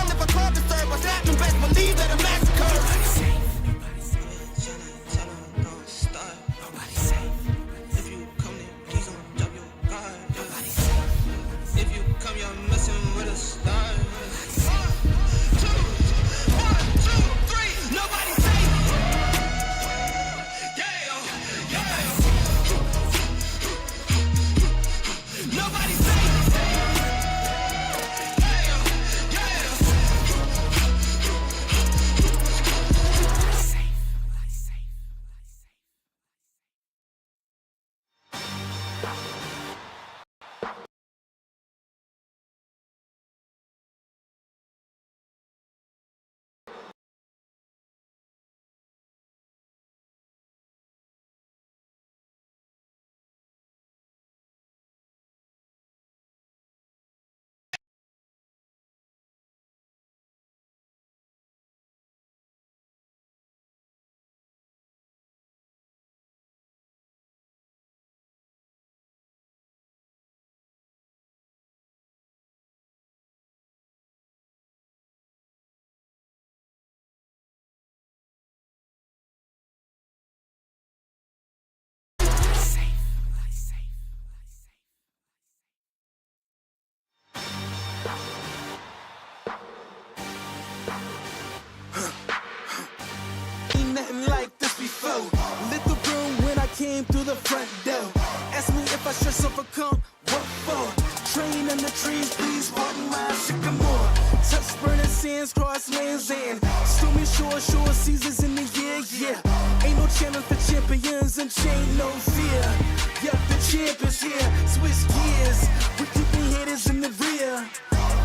Living in the trees, please pardon my sycamore. Touch burning sands, cross lands, and stormy shore seasons in the year, yeah. Ain't no challenge for champions and chain no fear. Yup, the champ is here, switch gears. We keeping haters in the rear.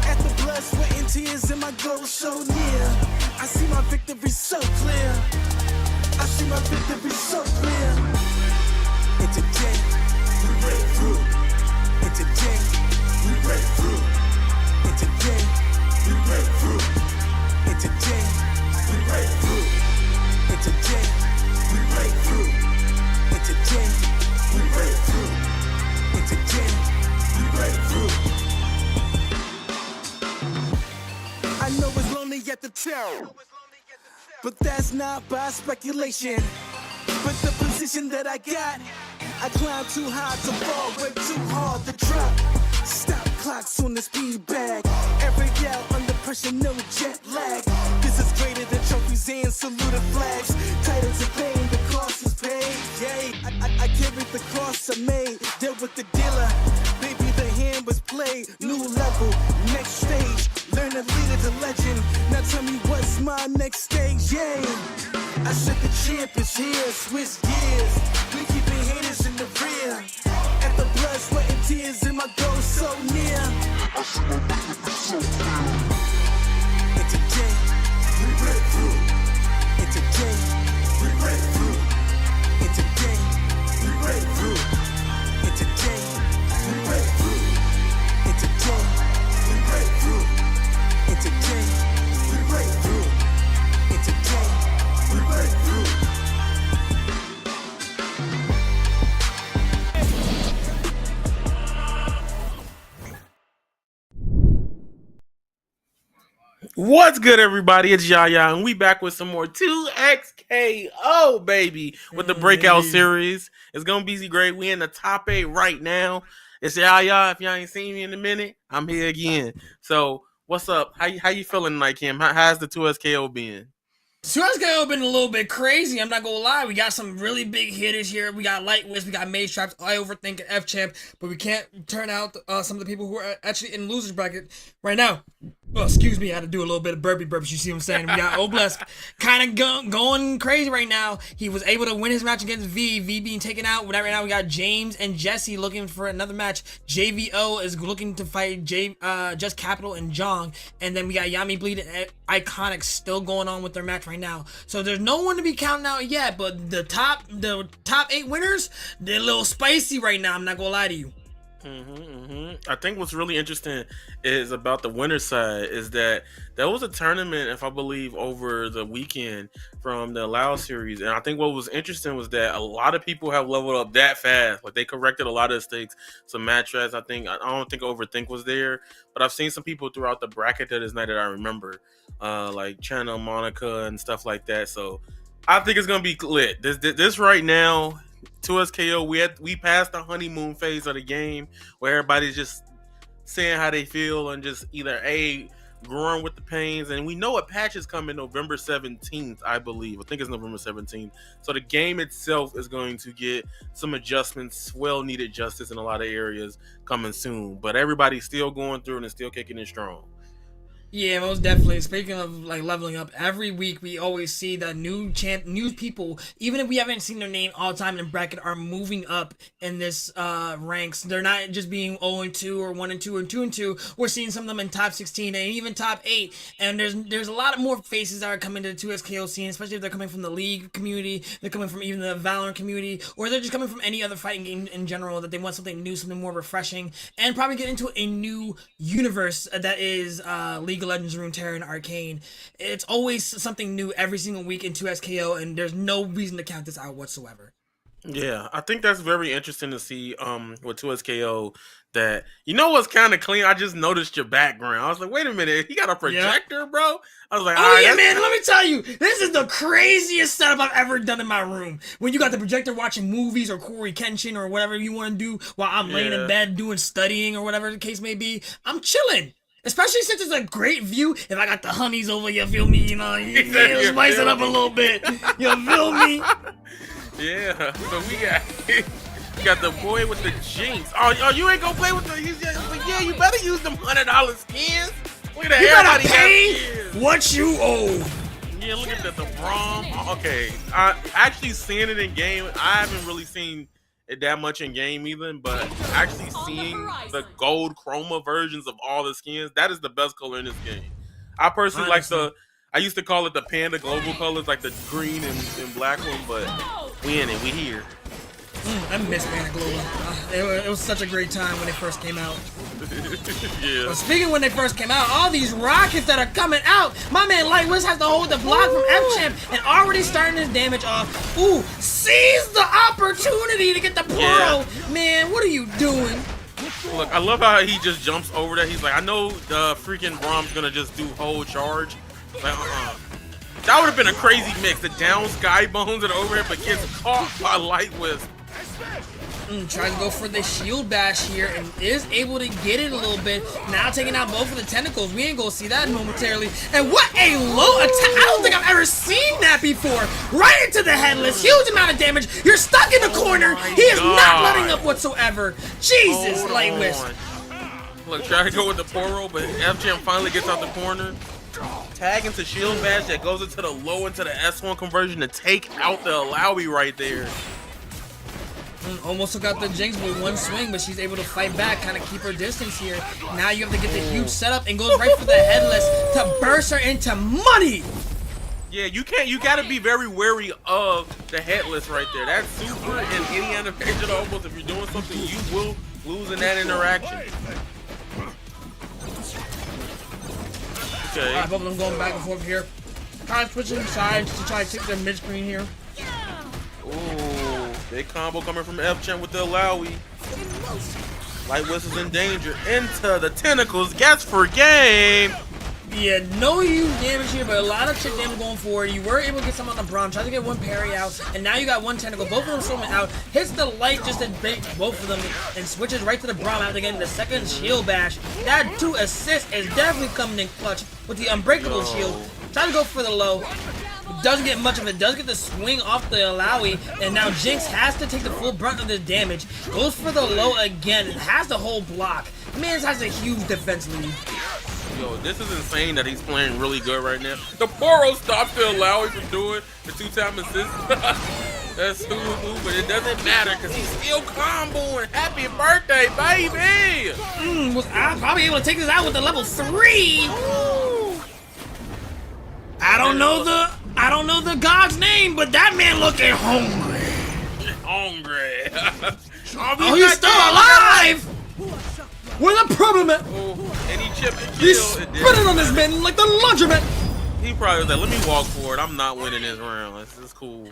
At the blood, sweat, and tears, and my goal so near. I see my victory so clear. I see my victory so clear. And today, we break through. And today, we break through. And today, we break through. And today, we break through. And today, we break through. And today, we break through. And today, we break through. I know it's lonely at the top, but that's not by speculation. But the position that I got, I climb too high to fall, work too hard to drop. Stop clocks on the speed bag. Every out under pressure, no jet lag. This is greater than trophies and saluted flags. Titles of fame, the cost is paid. Yay, I carried the cross I made. Dealt with the dealer. Baby, the hand was played. New level, next stage. Learn to lead it to legend. Now tell me what's my next stage, yay. I said the champ is here, switch gears. We keeping haters in the rear. At the blood, sweat, and tears, and my goal so near. I see my victory so clear. And today, we break through. And today, we break through. And today, we break through. And today, we break through. And today, we break through. And today, we break through. And today, we break through. What's good, everybody? It's Yaya, and we back with some more 2XKO, baby, with the Breakout series. It's gonna be great. We in the top 8 right now. It's Yaya. If y'all ain't seen me in a minute, I'm here again. So, what's up? How you feeling tonight, Kim? How's the 2SKO been? SuarezKO been a little bit crazy, I'm not gonna lie. We got some really big hitters here. We got Lightweights, we got Mage Traps. I overthink an F-Champ, but we can't turn out some of the people who are actually in losers bracket right now. Oh, excuse me, I had to do a little bit of burpees, you see what I'm saying? We got Oblesk kind of going crazy right now. He was able to win his match against V being taken out. Right now we got James and Jesse looking for another match. JVO is looking to fight Just Capital and Jong. And then we got Yami Bleed and Iconic still going on with their match right now. So there's no one to be counting out yet, but the top 8 winners, they're a little spicy right now, I'm not gonna lie to you. I think what's really interesting is about the winner's side is that there was a tournament, if I believe, over the weekend from the Allow series, and I think what was interesting was that a lot of people have leveled up that fast. Like, they corrected a lot of mistakes, some match strats. I don't think Overthink was there, but I've seen some people throughout the bracket this night that I remember, like Channel Monica and stuff like that. So I think it's gonna be lit. This right now. 2SKO, we passed the honeymoon phase of the game where everybody's just saying how they feel and just either growing with the pains. And we know a patch is coming November 17th, I believe. I think it's November 17th. So the game itself is going to get some adjustments, well-needed justice in a lot of areas coming soon. But everybody's still going through and is still kicking it strong. Yeah, most definitely. Speaking of like leveling up, every week we always see that new people, even if we haven't seen their name all the time in bracket, are moving up in this ranks. They're not just being 0-2 or 1-2 or 2-2. We're seeing some of them in top 16 and even top 8. And there's a lot of more faces that are coming to the 2SKO scene, especially if they're coming from the League community, they're coming from even the Valorant community, or they're just coming from any other fighting game in general, that they want something new, something more refreshing, and probably get into a new universe that is League of Legends, Runeterra, and Arcane. It's always something new every single week in 2SKO, and there's no reason to count this out whatsoever. Yeah, I think that's very interesting to see with 2SKO that, you know what's kind of clean? I just noticed your background. I was like, wait a minute, he got a projector, bro? I was like, oh yeah, man, let me tell you, this is the craziest setup I've ever done in my room. When you got the projector watching movies or Corey Kenshin or whatever you want to do while I'm laying in bed doing studying or whatever the case may be, I'm chilling. Especially since it's a great view. If I got the honeys over, you feel me? You know, you spice it up a little bit. You feel me? Yeah. So You got the boy with the Jinx. Oh, you ain't gonna play with the. Yeah, you better use them $100 skins. Look at that. You better Everybody pay has skins. what you owe. Yeah, look at the Braum. Okay, actually seeing it in game, I haven't really seen it that much in game either, but actually seeing the gold chroma versions of all the skins, that is the best color in this game. I personally like I used to call it the Panda Global colors, like the green and black one, but we in it, we here. I miss Panda Global. It was such a great time when they first came out. Yeah. But speaking when they first came out, all these rockets that are coming out, my man Lightwist has to hold the block from F-Champ and already starting his damage off. Ooh, seize the opportunity to get the Poro. Man, what are you doing? Look, I love how he just jumps over that. He's like, I know the freaking Braum's gonna just do whole charge. Like, that would have been a crazy mix. The down Sky Bones and overhead, but gets caught by Lightwist. Tries to go for the shield bash here and is able to get it a little bit. Now taking out both of the tentacles. We ain't gonna see that momentarily. And what a low attack. I don't think I've ever seen that before. Right into the headless. Huge amount of damage. You're stuck in the corner. He is not letting up whatsoever. Jesus, Lightwist. Look, try to go with the Poro, but F-Champ finally gets out the corner. Tag into shield bash that goes into the low into the S1 conversion to take out the Alawi right there. Almost took out the Jinx with one swing, but she's able to fight back, kind of keep her distance here. Now you have to get the huge setup and goes right for the headless to burst her into money. Yeah, you gotta be very wary of the headless right there. That's super in any animation almost. If you're doing something, you will lose in that interaction. Okay. Alright, both of them going back and forth here. Kind of switching sides to try to take the mid screen here. Ooh, big combo coming from F-Champ with the Alawi. Lightwist is in danger. Into the tentacles. Gets for game. Yeah, no huge damage here, but a lot of chip damage going forward. You were able to get some on the Braum, tried to get one parry out, and now you got one tentacle. Both of them swimming out. Hits the light just to bait both of them and switches right to the Braum after getting the second shield bash. That 2 assists is definitely coming in clutch with the unbreakable shield. Try to go for the low. Doesn't get much of it. Does get the swing off the Alawi, and now Jinx has to take the full brunt of the damage. Goes for the low again. It has the whole block. Mans has a huge defense lead. Yo, this is insane that he's playing really good right now. The Poro stops the Alawi from doing the 2-time assist. That's who, but it doesn't matter because he's still comboing. Happy birthday, baby! Was I probably able to take this out with the level 3? I don't know the god's name, but that man looking hungry. Oh, he's still alive! Where's the problem at? And he chipped and He's killed. spinning on this man like the laundromat. He probably was like, let me walk forward. I'm not winning this round. This is cool.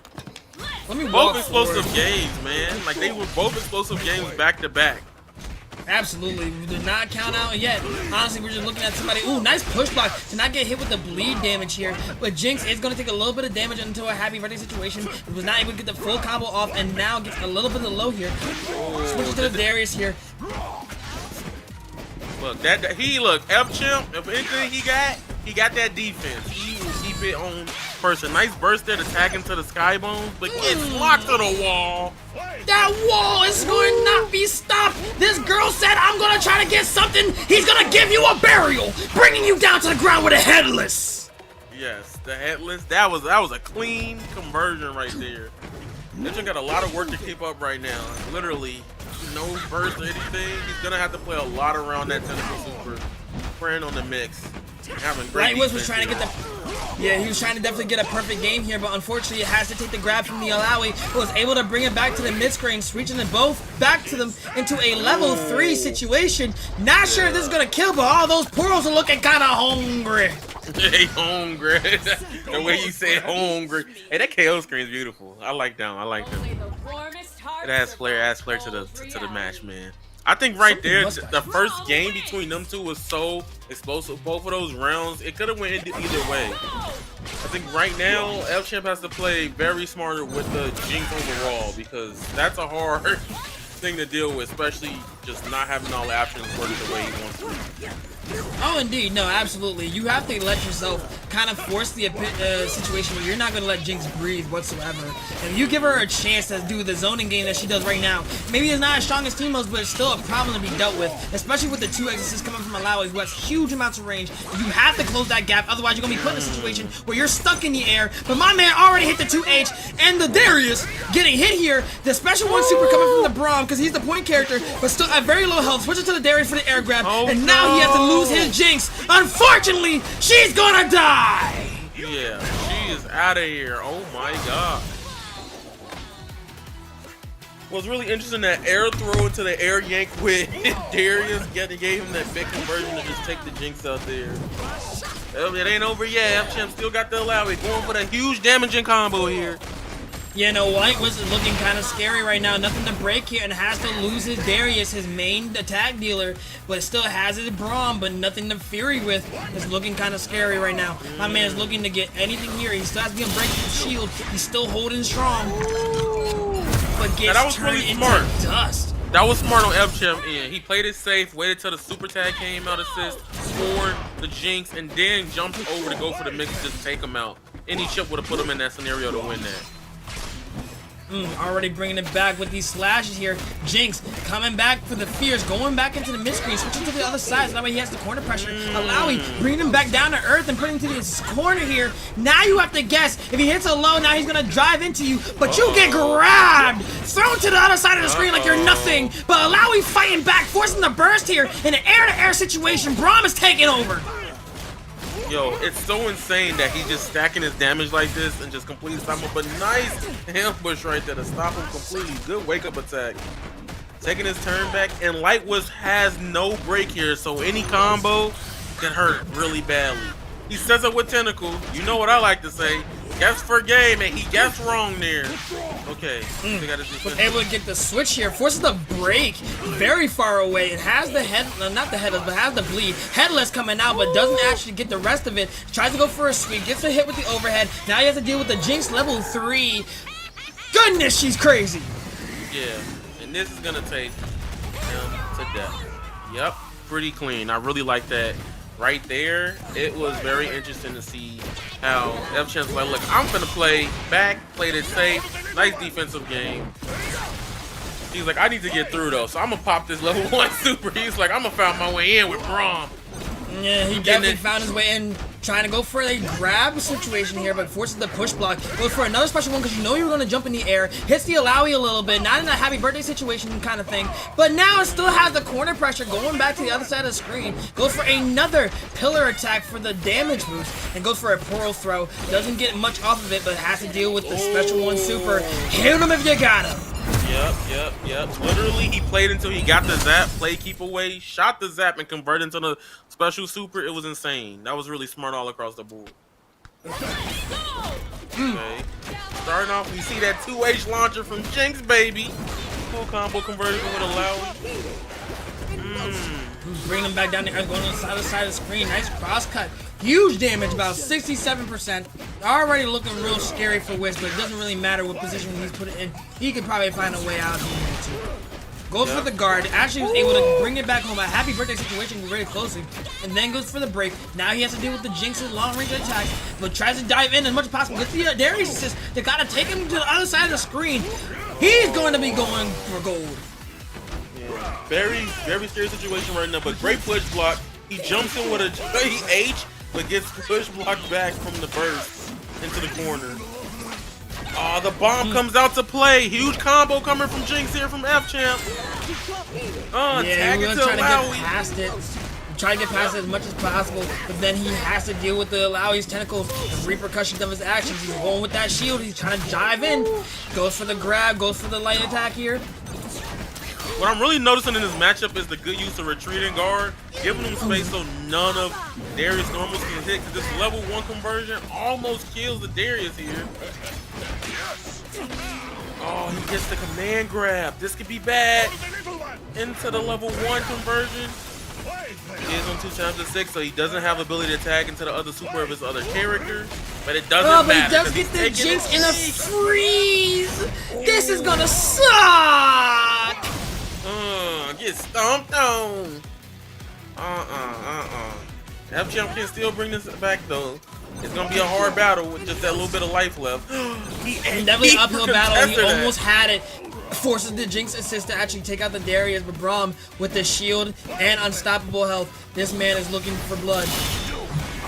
Let me Both walk explosive forward. games, man. Like, they were both explosive games back to back. Absolutely. We did not count out yet. Honestly, we're just looking at somebody. Ooh, nice push block to not get hit with the bleed damage here. But Jinx is going to take a little bit of damage into a happy ready situation. He was not able to get the full combo off and now gets a little bit of low here. Switches to the Darius here. Look, F-Champ, if anything he got that defense. He will keep it on person. Nice burst there to tag into the Skybones, but gets locked to the wall. That wall is going to not be stopped. This girl said, I'm going to try to get something. He's going to give you a burial, bringing you down to the ground with a headless. Yes, the headless. That was a clean conversion right there. This one got a lot of work to keep up right now. Literally, no burst or anything. He's gonna have to play a lot around that tentacle super. Praying on the mix. Having great Lightwist was trying to get he was trying to definitely get a perfect game here, but unfortunately it has to take the grab from the Alawi, who was able to bring it back to the mid-screen, reaching them both back to them into a level 3 situation. Not sure if this is gonna kill, but all those Poros are looking kind of hungry. Hey, hungry. The way you say hungry. Hey, that KO screen is beautiful. I like that. It adds flair to the match, man. I think right there, the first game between them two was so explosive. Both of those rounds, it could have went either way. I think right now, F-Champ has to play very smarter with the Jinx overall because that's a hard thing to deal with, especially just not having all the options work the way he wants to. Oh, indeed. No, absolutely. You have to let yourself kind of force the situation where you're not going to let Jinx breathe whatsoever. And you give her a chance to do the zoning game that she does right now. Maybe it's not as strong as team modes, but it's still a problem to be dealt with, especially with the 2 exorcists coming from Alawi, who has huge amounts of range. You have to close that gap, otherwise you're going to be put in a situation where you're stuck in the air. But my man already hit the 2H, and the Darius getting hit here. The special 1 super coming from the Braum, because he's the point character, but still at very low health. Switches to the Darius for the air grab, and now he has to lose his Jinx. Unfortunately, she's gonna die! Yeah, she is out of here. Oh my god. What's really interesting, that air throw into the air yank with Darius gave him that big conversion to just take the Jinx out there. It ain't over yet. FChamp still got the Alawi going for the huge damaging combo here. Yeah, no, White was looking kind of scary right now. Nothing to break here, and has to lose his Darius, his main attack dealer, but still has his Braum, but nothing to Fury with. It's looking kind of scary right now. My man is looking to get anything here. He still has to be unbreakable shield. He's still holding strong, but gets turned into dust. That was smart on FChamp. He played it safe, waited till the super tag came out, assist, scored the Jinx, and then jumped over to go for the mix to just take him out. Any chip would have put him in that scenario to win that. Already bringing it back with these slashes here. Jinx coming back for the fears, going back into the mid-screen, switching to the other side, so that way he has the corner pressure. Alawi bringing him back down to earth and putting him to this corner here. Now you have to guess. If he hits a low, now he's going to drive into you, but you get grabbed, thrown to the other side of the screen like you're nothing. But Alawi fighting back, forcing the burst here in an air-to-air situation. Braum is taking over. Yo, it's so insane that he's just stacking his damage like this and just completely stop him. But nice ambush right there to stop him completely. Good wake-up attack. Taking his turn back, and Lightwoods has no break here, so any combo can hurt really badly. He sets up with Tentacle. You know what I like to say. Guess for game, and he guessed wrong there. Okay. Was able to get the switch here. Forces the break very far away. It has the head, not the headless, but has the bleed. Headless coming out, but doesn't actually get the rest of it. Tries to go for a sweep. Gets a hit with the overhead. Now he has to deal with the Jinx level 3. Goodness, she's crazy. Yeah. And this is going to take him to death. Yep. Pretty clean. I really like that. Right there, it was very interesting to see how FChamp's like, look, I'm gonna play back, played it safe, nice defensive game. He's like, I need to get through though, so I'm gonna pop this level 1 super. He's like, I'm gonna find my way in with Braum. Yeah, he definitely found his way in, trying to go for a grab situation here, but forces the push block. Goes for another special one because you know you were going to jump in the air. Hits the Alawi a little bit, not in a happy birthday situation kind of thing, but now it still has the corner pressure going back to the other side of the screen. Goes for another pillar attack for the damage boost, and goes for a pearl throw. Doesn't get much off of it, but has to deal with the special 1 super. Hit him if you got him. Yep. Literally, he played until he got the zap, played keep away, shot the zap, and converted into the special super. It was insane. That was really smart all across the board. Okay. Starting off, we see that 2H launcher from Jinx, baby. Full combo conversion with Alawi. Bring him back down the earth, going on the other side of the screen. Nice cross cut. Huge damage, about 67%. Already looking real scary for Wiz, but it doesn't really matter what position he's put it in. He could probably find a way out if he needed to. Goes for the guard. Actually was able to bring it back home. A happy birthday situation very closely. And then goes for the break. Now he has to deal with the Jinx's long range attack, but tries to dive in as much as possible. Gets the Darius assist. They gotta take him to the other side of the screen. He's going to be going for gold. Yeah. Very scary situation right now, but great push block. He jumps in with a H, but gets push blocked back from the burst into the corner. Oh, the bomb comes out to play. Huge combo coming from Jinx here from FChamp. Yeah, he was trying to get past it. Try to get past it as much as possible, but then he has to deal with the Alawi's tentacles, the repercussions of his actions. He's going with that shield. He's trying to dive in. Goes for the grab, goes for the light attack here. What I'm really noticing in this matchup is the good use of retreating guard, giving him space so none of Darius normals can hit, because this level 1 conversion almost kills the Darius here. Oh, he gets the command grab. This could be bad. Into the level 1 conversion. He is on 2 times to 6, so he doesn't have the ability to tag into the other super of his other character. But it doesn't matter. But he does get the Jinx in a freeze. This is gonna suck. get stomped on. F-Champ can still bring this back though. It's gonna be a hard battle with just that little bit of life left. Definitely an uphill battle. He that. almost had it. Forces the Jinx assist to actually take out the Darius, but Braum with the shield and unstoppable health. This man is looking for blood.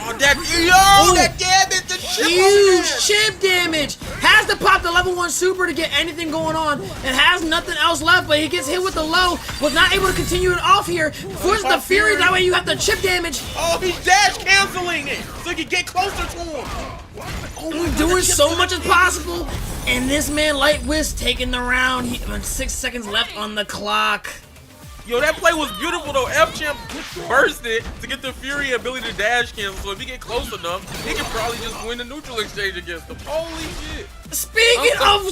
Oh, that damage, the chip huge chip damage. Has to pop the level 1 super to get anything going on, and has nothing else left. But he gets hit with the low. Was not able to continue it off here. Forces the Fury. That way you have the chip damage. Oh, he's dash canceling it so he can get closer to him. Oh, doing so much as possible, and this man Light Wisp taking the round. 6 seconds left on the clock. Yo, that play was beautiful though. F-Champ bursted to get the Fury ability to dash cancel. So if he get close enough, he can probably just win the neutral exchange against him. Holy shit. Speaking of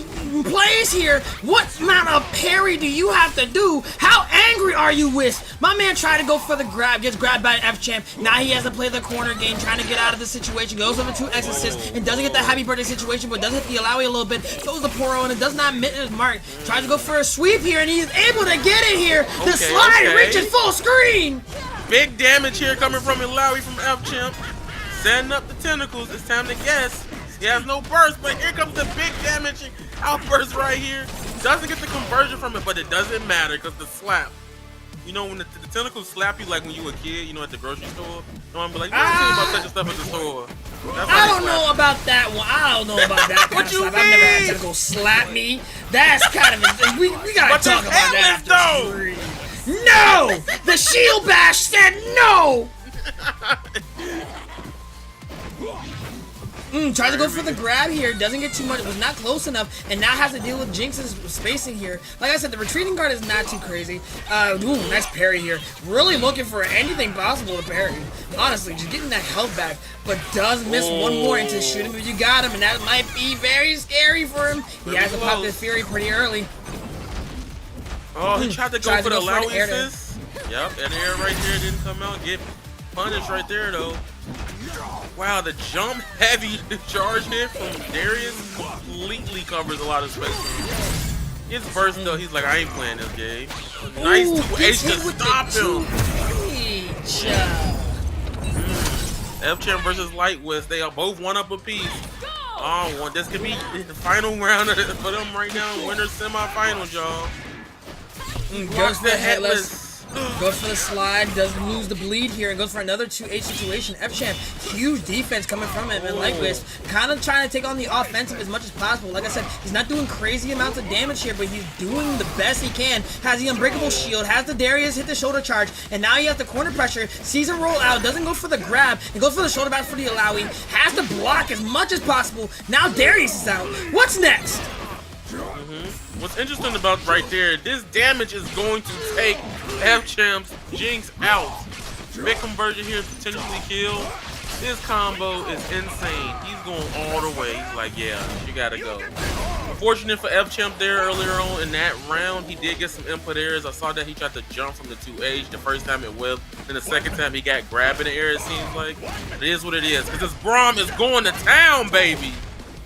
plays here, what amount of parry do you have to do? How angry are you, Wisp? My man tried to go for the grab, gets grabbed by F-Champ. Now he has to play the corner game, trying to get out of the situation. Goes over 2x assists and doesn't get the happy birthday situation, but does hit the Alawi a little bit. Throws the Poro and it does not miss his mark. Tries to go for a sweep here and he's able to get it here. The slide reaches full screen. Big damage here coming from Alawi from F-Champ. Setting up the tentacles. It's time to guess. He has no burst, but here comes the big damaging outburst right here. Doesn't get the conversion from it, but it doesn't matter because the slap. You know, when the tentacles slap you like when you were a kid, you know, at the grocery store? No one be like, you don't tell me about such a stuff at the store. I don't know about that one. I don't know about that kind of slap. I've never had tentacles slap me. That's kind of... We gotta talk about that after stream. No! The shield bash said no! Tries to go for the grab here, doesn't get too much, was not close enough, and now has to deal with Jinx's spacing here. Like I said, the retreating guard is not too crazy. Nice parry here. Really looking for anything possible to parry. Honestly, just getting that health back, but does miss one more into shoot him if you got him, and that might be very scary for him. He has to pop this Fury pretty early. Oh, he tried to go for the Lowy assist. Yep, and air right there didn't come out. Get punished right there, though. Wow, the jump heavy charge hit from Darius completely covers a lot of space. His burst though, he's like, I ain't playing this game. Nice 2H to stop him. F-Champ versus Light Wisp, they are both one up apiece. Oh, this could be the final round for them right now. Winner semifinals, y'all. Goes for the headless. Goes for the slide, doesn't lose the bleed here, and goes for another 2H situation. F-Champ, huge defense coming from him, and Light Wisp kind of trying to take on the offensive as much as possible. Like I said, he's not doing crazy amounts of damage here, but he's doing the best he can. Has the unbreakable shield, has the Darius hit the shoulder charge, and now he has the corner pressure, sees him roll out, doesn't go for the grab, and goes for the shoulder back for the Alawi, has to block as much as possible. Now Darius is out. What's next? What's interesting about right there, this damage is going to take F-Champ's Jinx out. Big conversion here, potentially kill. This combo is insane. He's going all the way. He's like, yeah, you gotta go. Fortunate for F-Champ there earlier on in that round. He did get some input errors. I saw that he tried to jump from the 2H. The first time it whipped. Then the second time he got grabbed in the air, it seems like. It is what it is. Because this Braum is going to town, baby.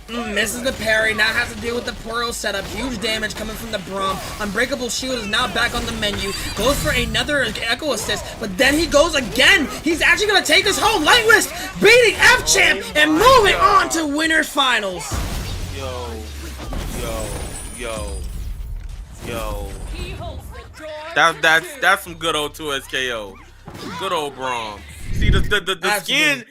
Misses the parry, now has to deal with the Poro setup. Huge damage coming from the Braum. Unbreakable shield is now back on the menu. Goes for another echo assist, but then he goes again. He's actually going to take this home. Light Wisp beating F-Champ and moving on to winners finals. Yo. That's some good old 2SKO. Good old Braum. See, the skin,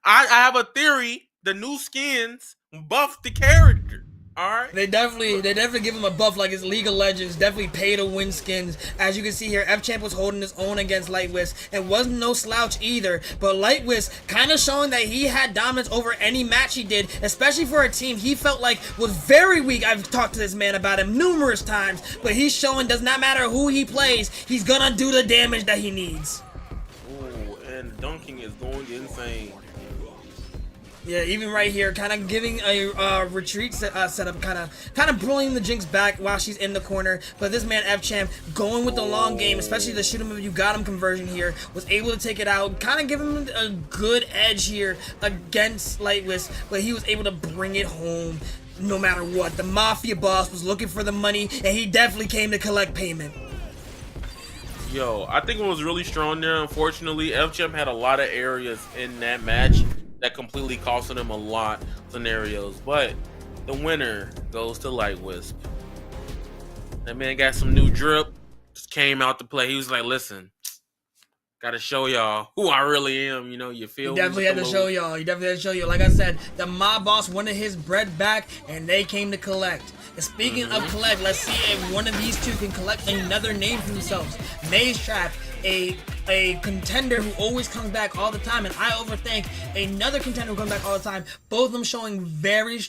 I have a theory. The new skins buff the character. Alright? They definitely give him a buff like his League of Legends. Definitely pay to win skins. As you can see here, F-Champ was holding his own against Light Wisp and wasn't no slouch either. But Light Wisp kind of showing that he had dominance over any match he did, especially for a team he felt like was very weak. I've talked to this man about him numerous times, but he's showing does not matter who he plays, he's gonna do the damage that he needs. Ooh, and dunking is going insane. Yeah, even right here, kind of giving a retreat setup, kind of bullying the Jinx back while she's in the corner. But this man F-Champ going with the long game, especially the shoot him if you got him conversion here, was able to take it out, kind of give him a good edge here against Light Wisp, but he was able to bring it home no matter what. The Mafia boss was looking for the money, and he definitely came to collect payment. Yo, I think what was really strong there, unfortunately, FGM had a lot of areas in that match that completely costed him a lot of scenarios. But the winner goes to Light Wisp. That man got some new drip, just came out to play. He was like, listen, gotta show y'all who I really am, you know, you feel He definitely had to show y'all. He definitely had to show you. Like I said, the mob boss wanted his bread back, and they came to collect. And speaking of collect, let's see if one of these two can collect another name for themselves. Maze Trap, a contender who always comes back all the time, and I overthink another contender who comes back all the time. Both of them showing very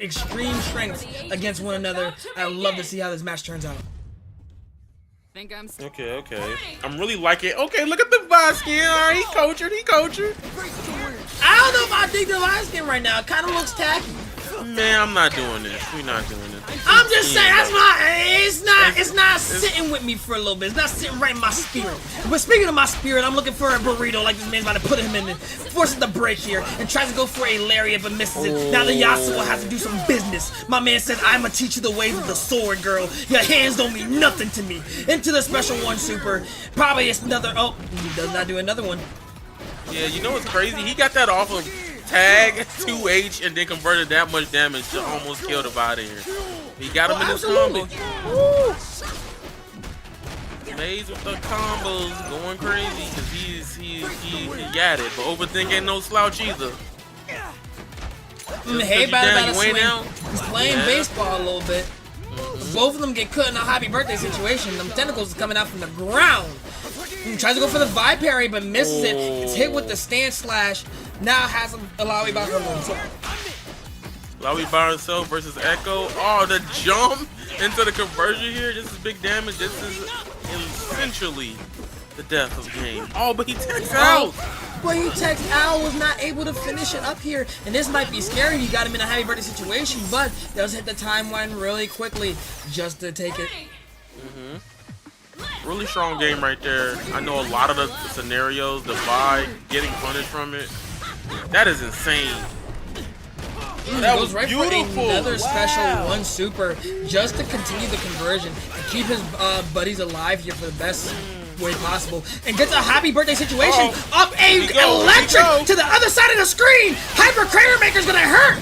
extreme strength against one another. I love to see how this match turns out. Think I'm Okay. I'm really liking it. Okay, look at the vibe skin. All right, he cultured. I don't know if I dig the live skin right now. It kind of looks tacky. Man, I'm not doing this. We're not doing this. I'm just saying, it's not sitting with me for a little bit. It's not sitting right in my spirit. But speaking of my spirit, I'm looking for a burrito like this man's about to put him in it. Forces the break here and tries to go for a lariat but misses it. Now the Yasuo has to do some business. My man says, I'ma teach you the ways of the sword, girl. Your hands don't mean nothing to me. Into the special one super. Probably it's another, oh, he does not do another one. Yeah, you know what's crazy? He got that off of tag 2H and then converted that much damage to almost kill the body here. He got him in his combo. Maze with the combos going crazy because he got it, but overthink ain't no slouch either. Hey, about swing. He's playing baseball a little bit. Both of them get cut in a happy birthday situation. Them tentacles are coming out from the ground. He tries to go for the vibe parry, but misses it. It's hit with the stand slash. Now has Alawi by himself. Alawi by himself versus Echo. Oh, the jump into the conversion here. This is big damage. This is essentially the death of the game. Oh, but he takes out. But he takes out, was not able to finish it up here. And this might be scary. He got him in a happy birthday situation, but does hit the timeline really quickly just to take it. Really strong game right there. I know a lot of the scenarios, the vibe, getting punished from it. That is insane. That was right beautiful. For another special one super just to continue the conversion and keep his buddies alive here for the best way possible. And gets a happy birthday situation up a electric to the other side of the screen. Hyper Crater Maker's gonna hurt.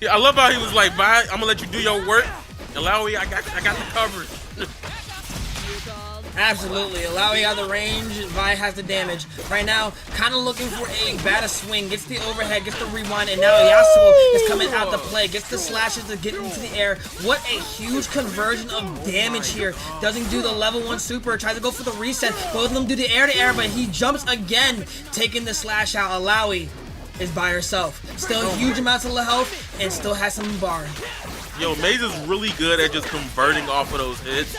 Yeah, I love how he was like, "Bye, I'm gonna let you do your work." Alawi, I got the coverage. Absolutely. Alawi has the range, Vi has the damage. Right now, kind of looking for a bad swing. Gets the overhead, gets the rewind, and now Yasuo is coming out to play. Gets the slashes to get into the air. What a huge conversion of damage here. Doesn't do the level 1 super. Tries to go for the reset. Both of them do the air-to-air, but he jumps again, taking the slash out. Alawi is by herself. Still huge amounts of health, and still has some bar. Yo, Maze is really good at just converting off of those hits.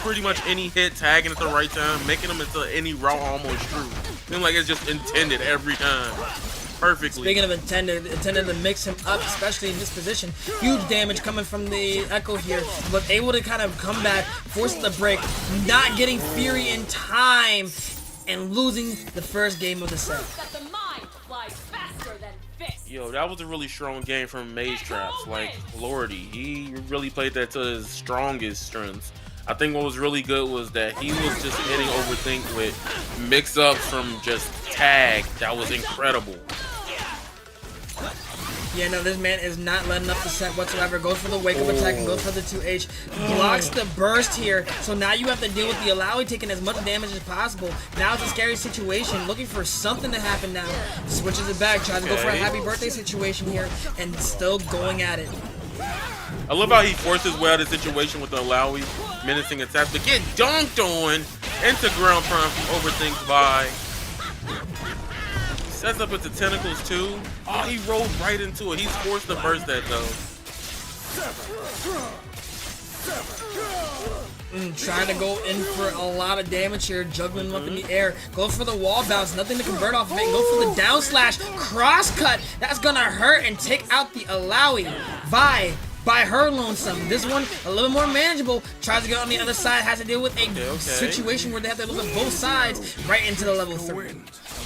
Pretty much any hit, tagging at the right time, making them into any raw almost true. Seems like it's just intended every time. Perfectly. Speaking of intended to mix him up, especially in this position. Huge damage coming from the Echo here, but able to kind of come back, force the break, not getting Fury in time, and losing the first game of the set. Yo, that was a really strong game from Maze Traps. Like, Lordy, he really played that to his strongest strengths. I think what was really good was that he was just hitting Overthink with mix-ups from just tag. That was incredible. Yeah, no, this man is not letting up the set whatsoever. Goes for the wake-up attack and goes for the 2H. Blocks the burst here, so now you have to deal with the Alawi taking as much damage as possible. Now it's a scary situation, looking for something to happen now. Switches it back, tries to go for a happy birthday situation here, and still going at it. I love how he forced his way out of the situation with the Alawi menacing attacks, but get dunked on into ground prime from Overthink's by. Sets up into tentacles too. Oh, he rolled right into it. He's forced to burst that though. Trying to go in for a lot of damage here, juggling him up in the air. Go for the wall bounce, nothing to convert off of it. Go for the down slash, cross cut. That's gonna hurt and take out the Alawi. Vi by her lonesome. This one a little more manageable. Tries to get on the other side, has to deal with a situation where they have to look at both sides right into the level 3.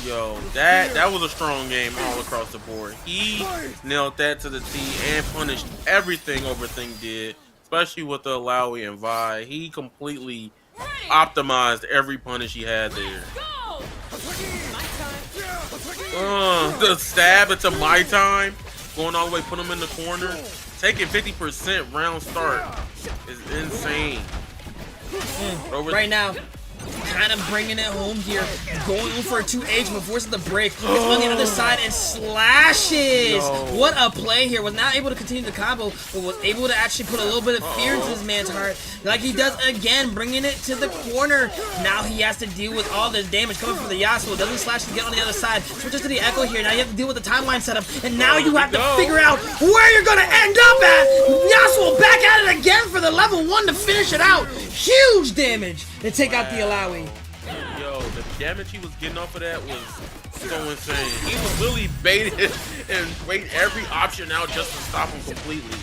Yo, that was a strong game all across the board. He nailed that to the T and punished everything Overthink did especially with the Alawi and Vi. He completely optimized every punish he had there. The stab into my time, going all the way, put him in the corner, taking 50% round start is insane. Right now, kind of bringing it home here, going for a 2H but forces the break. It's on the other side and slashes. What a play here. Was not able to continue the combo, but was able to actually put a little bit of fear into this man's heart, like he does again, bringing it to the corner. Now he has to deal with all this damage coming from the Yasuo. Doesn't slash to get on the other side. Switches to the Echo here. Now you have to deal with the timeline setup, and now you have to figure out where you're gonna end up at. Yasuo back at it again for the level 1 to finish it out. Huge damage to take out the Alawi. Yo, the damage he was getting off of that was so insane. He was literally baited and waiting every option out just to stop him completely.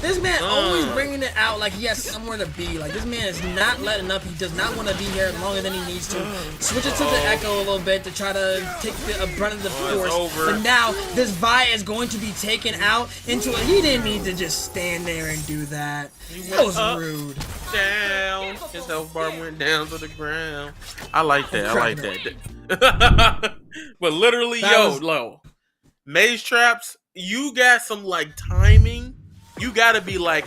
This man always bringing it out like he has somewhere to be. Like, this man is not letting up. He does not want to be here longer than he needs to. Switches to the Echo a little bit to try to take the brunt of the force. But now this Vi is going to be taken out into it. He didn't need to just stand there and do that. That was rude. Down. His health bar went down to the ground. I like that. I like that. But literally, low. Maze traps, you got some like timing. You gotta be like,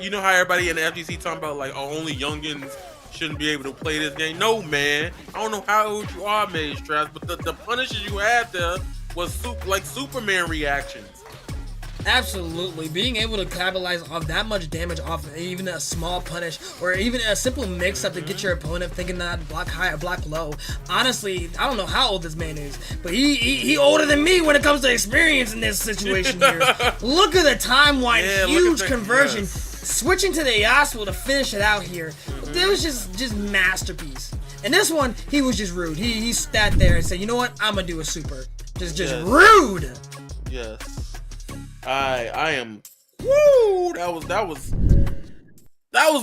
you know how everybody in the FGC talking about like, oh, only youngins shouldn't be able to play this game. No, man. I don't know how old you are, Maze Traps, but the punishes you had there was like Superman reactions. Absolutely. Being able to capitalize off that much damage off even a small punish or even a simple mix-up to get your opponent thinking that block high or block low. Honestly, I don't know how old this man is, but he older than me when it comes to experience in this situation here. Look at the timeline. Huge conversion. Switching to the Yasuo to finish it out here. It was just masterpiece. And this one, he was just rude. He sat there and said, you know what? I'm going to do a super. Just rude. Yes. I am. Woo! That was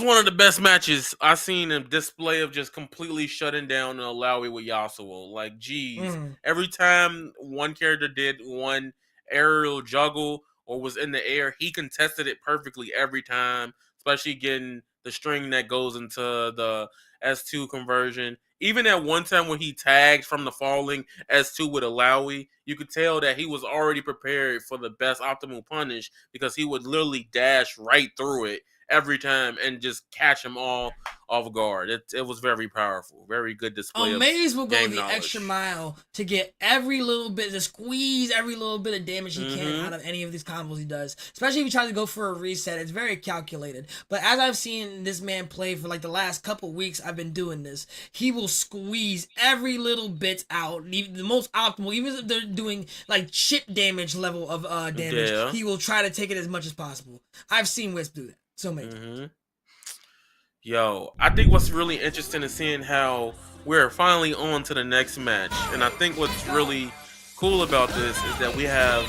one of the best matches I seen in display of just completely shutting down the Alawi with Yasuo. Like, geez, every time one character did one aerial juggle or was in the air, he contested it perfectly every time. Especially getting the string that goes into the S2 conversion. Even at one time when he tagged from the falling S2 with Alawi, you could tell that he was already prepared for the best optimal punish because he would literally dash right through it every time and just catch them all off guard. It was very powerful. Very good display. Maze will go the knowledge. extra mile to get every little bit, to squeeze every little bit of damage he can out of any of these combos he does. Especially if he tries to go for a reset. It's very calculated. But as I've seen this man play for like the last couple weeks I've been doing this, he will squeeze every little bit out. Even the most optimal, even if they're doing like chip damage level of damage, he will try to take it as much as possible. I've seen Wisp do that. So many. Yo, I think what's really interesting is seeing how we're finally on to the next match. And I think what's really cool about this is that we have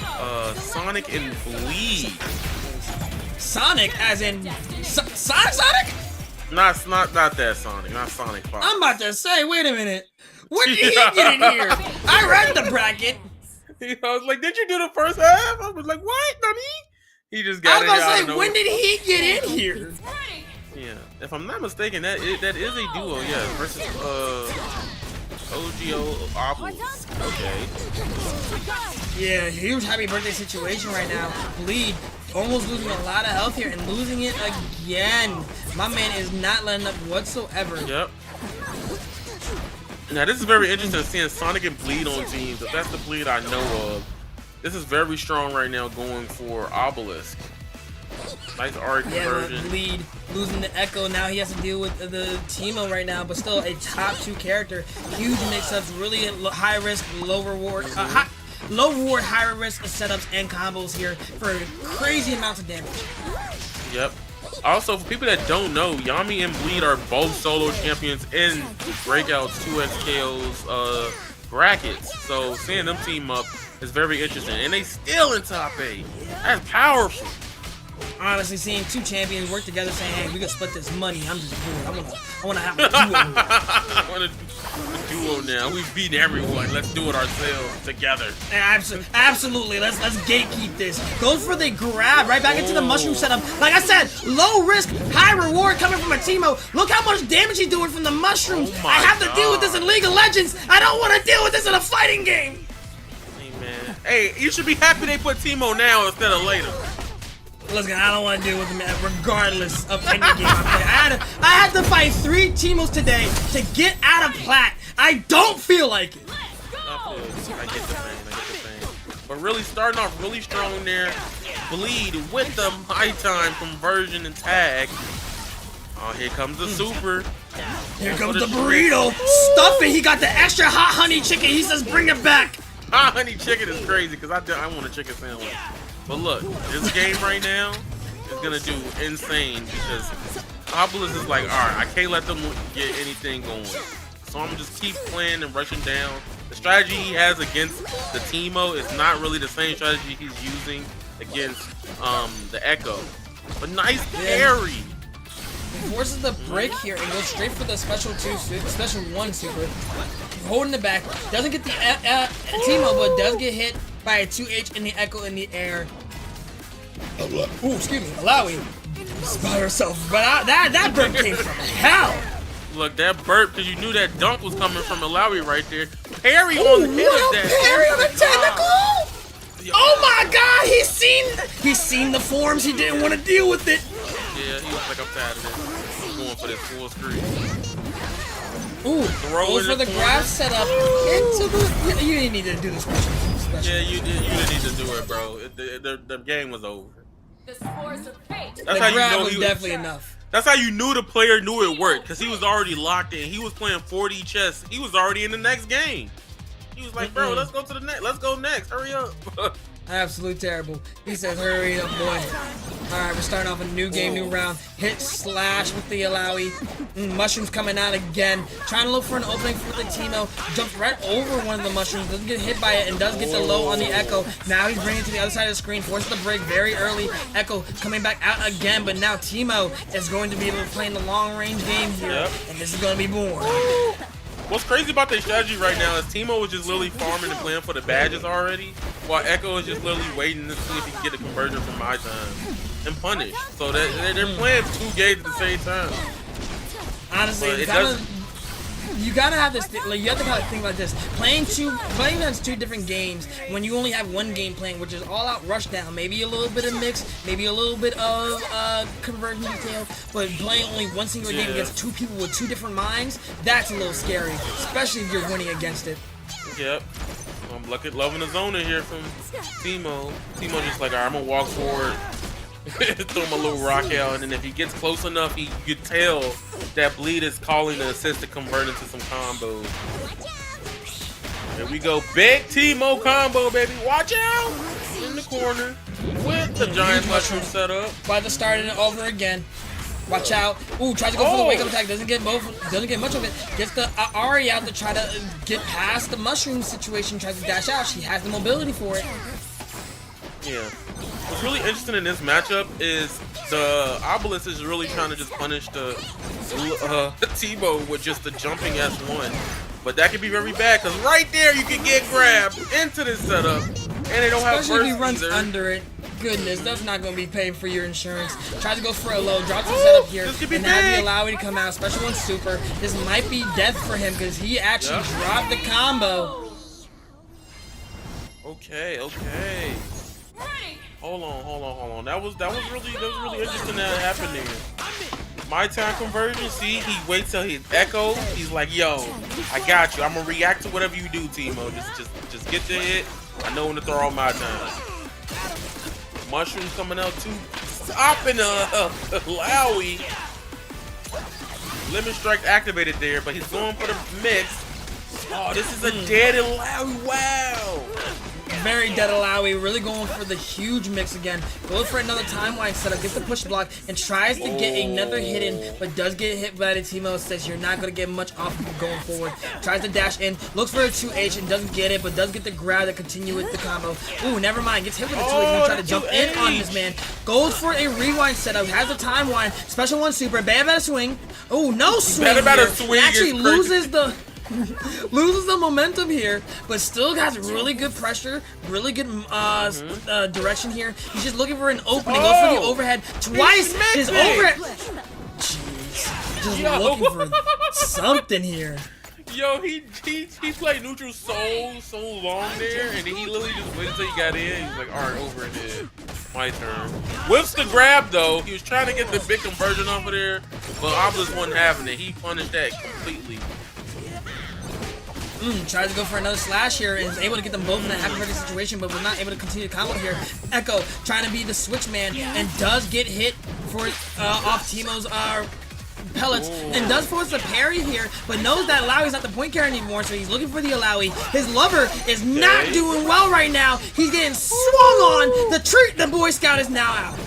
Sonic and Bleed. Sonic as in Sonic? Not that Sonic, not Sonic 5. I'm about to say, wait a minute. When did he get in here? I read the bracket. I was like, did you do the first half? I was like, what, Nani? He just got in here. I was like, when did he get in here? Yeah, if I'm not mistaken, that is a duo, yeah, versus OGO Obels. Okay. Yeah, huge happy birthday situation right now. Bleed almost losing a lot of health here and losing it again. My man is not letting up whatsoever. Yep. Now this is very interesting seeing Sonic and Bleed on teams. If that's the Bleed I know of. This is very strong right now going for Obelisk. Nice arc conversion. Bleed losing the Echo. Now he has to deal with the Teemo right now, but still a top 2 character. Huge mix-ups, really high risk, low reward, high risk setups and combos here for crazy amounts of damage. Yep. Also, for people that don't know, Yami and Bleed are both solo champions in Breakout's 2XKO's brackets. So seeing them team up is very interesting, and they still in top 8. That's powerful. Honestly, seeing two champions work together, saying, "Hey, we can split this money." I'm just bored. I wanna have a duo. I want a duo now. We've beaten everyone. Let's do it ourselves together. Absolutely. Let's gatekeep this. Goes for the grab right back into the mushroom setup. Like I said, low risk, high reward coming from a Teemo. Look how much damage he's doing from the mushrooms. Oh I have to God. deal with this in League of Legends. I don't want to deal with this in a fighting game. Hey man. Hey, you should be happy they put Teemo now instead of later. Listen, I don't want to deal with him regardless of any game I play. I had to fight 3 Teemos today to get out of plat. I don't feel like it. I get the pain. But really starting off really strong there. Bleed with the high time conversion and tag. Oh, here comes the super. Here comes the burrito. Stuff it. He got the extra hot honey chicken. He says, bring it back. Hot honey chicken is crazy because I want a chicken sandwich. But look, this game right now is gonna do insane because Obelisk is like, alright, I can't let them get anything going. So I'm gonna just keep playing and rushing down. The strategy he has against the Teemo is not really the same strategy he's using against the Echo. But nice carry. He forces the break here and goes straight for the special 1 super. Holding it back. Doesn't get the Teemo, but does get hit by a 2H in the Echo in the air. Ooh, excuse me, Alawi. By herself. But that burp came from hell. Look, that burp, because you knew that dunk was coming from Alawi right there. Parry on the hit of that. Parry on the tentacle! Oh my god, he's seen the forms, he didn't want to deal with it. Yeah, he was like, I'm tired of this. I'm going for this full screen. Ooh, goes for the grab setup into the... You didn't need to do this special. Yeah, you didn't need to do it, bro. The game was over. The scores are great. The grab was definitely enough. That's how you knew the player knew it worked, because he was already locked in. He was playing 4D chess. He was already in the next game. He was like, bro, let's go to the next. Let's go next. Hurry up. Absolute terrible. He says, hurry up, boy. Alright, we're starting off a new game, new round. Hit slash with the Alawi. Mushrooms coming out again. Trying to look for an opening for the Teemo. Jumps right over one of the mushrooms. Doesn't get hit by it and does get the low on the Echo. Now he's bringing it to the other side of the screen. Forces the break very early. Echo coming back out again. But now Teemo is going to be able to play in the long range game here. Yep. And this is going to be boring. What's crazy about their strategy right now is Teemo was just literally farming and playing for the badges already, while Echo is just literally waiting to see if he can get a conversion from my time and punish. So they're playing 2 games at the same time. Honestly, you gotta have this. You have to kind of think about this. Playing that's 2 different games when you only have 1 game playing, which is all out rush down. Maybe a little bit of mix, maybe a little bit of conversion detail. But playing only 1 single game against 2 people with 2 different minds, that's a little scary, especially if you're winning against it. Yep. I'm loving the zone in here from Teemo. Teemo just like, all right, I'm gonna walk forward. Throw him a little rock out, and then if he gets close enough, you could tell that Bleed is calling the assist to convert into some combos. Here we go, big Teemo combo, baby. Watch out in the corner with the giant mushroom setup. By the start and over again. Watch out. Ooh, tries to go for the wake up attack. Doesn't get much of it. Gets the Ari out to try to get past the mushroom situation. Tries to dash out. She has the mobility for it. Yeah. What's really interesting in this matchup is the Obelisk is really trying to just punish the Teemo with just the jumping S1. But that could be very bad because right there you can get grabbed into this setup and they don't have burst Especially if he runs either. under it. Goodness, that's not going to be paying for your insurance. Tries to go for a low, drops the setup here, and now we allow it to come out. Special 1 super. This might be death for him because he actually dropped the combo. Okay. Hold on. That was really interesting that happened there. My time conversion, see, he waits till his Echo. He's like, yo, I got you. I'm gonna react to whatever you do, Teemo. Just get your hit. I know when to throw all my time. Mushrooms coming out too. Stopping Lowy. Lemon Strike activated there, but he's going for the mix. Oh, this is a dead Lowy. Wow. very dead Alawi, really going for the huge mix again. Goes for another timeline setup, gets the push block, and tries to get another hit in, but does get hit by the Teemo. Says you're not going to get much off of going forward. Tries to dash in, looks for a 2H and doesn't get it, but does get the grab to continue with the combo. Ooh, never mind, gets hit with the 2H and try to jump in on this man. Goes for a rewind setup, has the timeline, special one super, bad about a swing. Ooh, no swing here. Actually loses the... loses the momentum here, but still has really good pressure, really good direction here. He's just looking for an opening. Goes for the overhead twice. His overhead. Jeez, just looking for something here. Yo, he played neutral so long there, and then he literally just waited until he got in. He's like, all right, over and in. My turn. Whips the grab though. He was trying to get the big conversion off of there, but Obelisk wasn't having it. He punished that completely. Tries to go for another slash here and is able to get them both in a happy birthday situation, but was not able to continue the combo here. Echo trying to be the switch man and does get hit for off Teemo's pellets and does force a parry here, but knows that Alawi's not the point carrier anymore, so he's looking for the Alawi. His lover is not doing well right now. He's getting swung on. The Boy Scout is now out.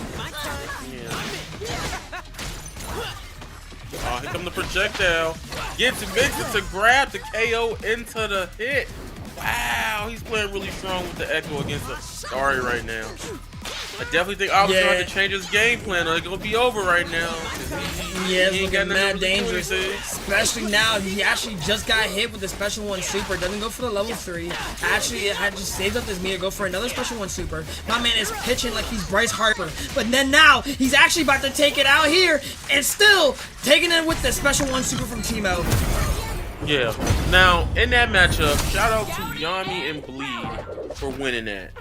Oh, here come the projectile. Gets Vincent to grab the KO into the hit. Wow, he's playing really strong with the Echo against the Starry right now. I definitely think Obelisk gonna have to change his game plan or it's gonna be over right now. It's looking mad dangerous. Especially now, he actually just got hit with the special one super. Doesn't go for the level 3. Actually, I just saved up this meter, go for another special one super. My man is pitching like he's Bryce Harper. But then now, he's actually about to take it out here and still taking it with the special one super from Teemo. Yeah. Now, in that matchup, shout out to Yami and Bleed for winning that.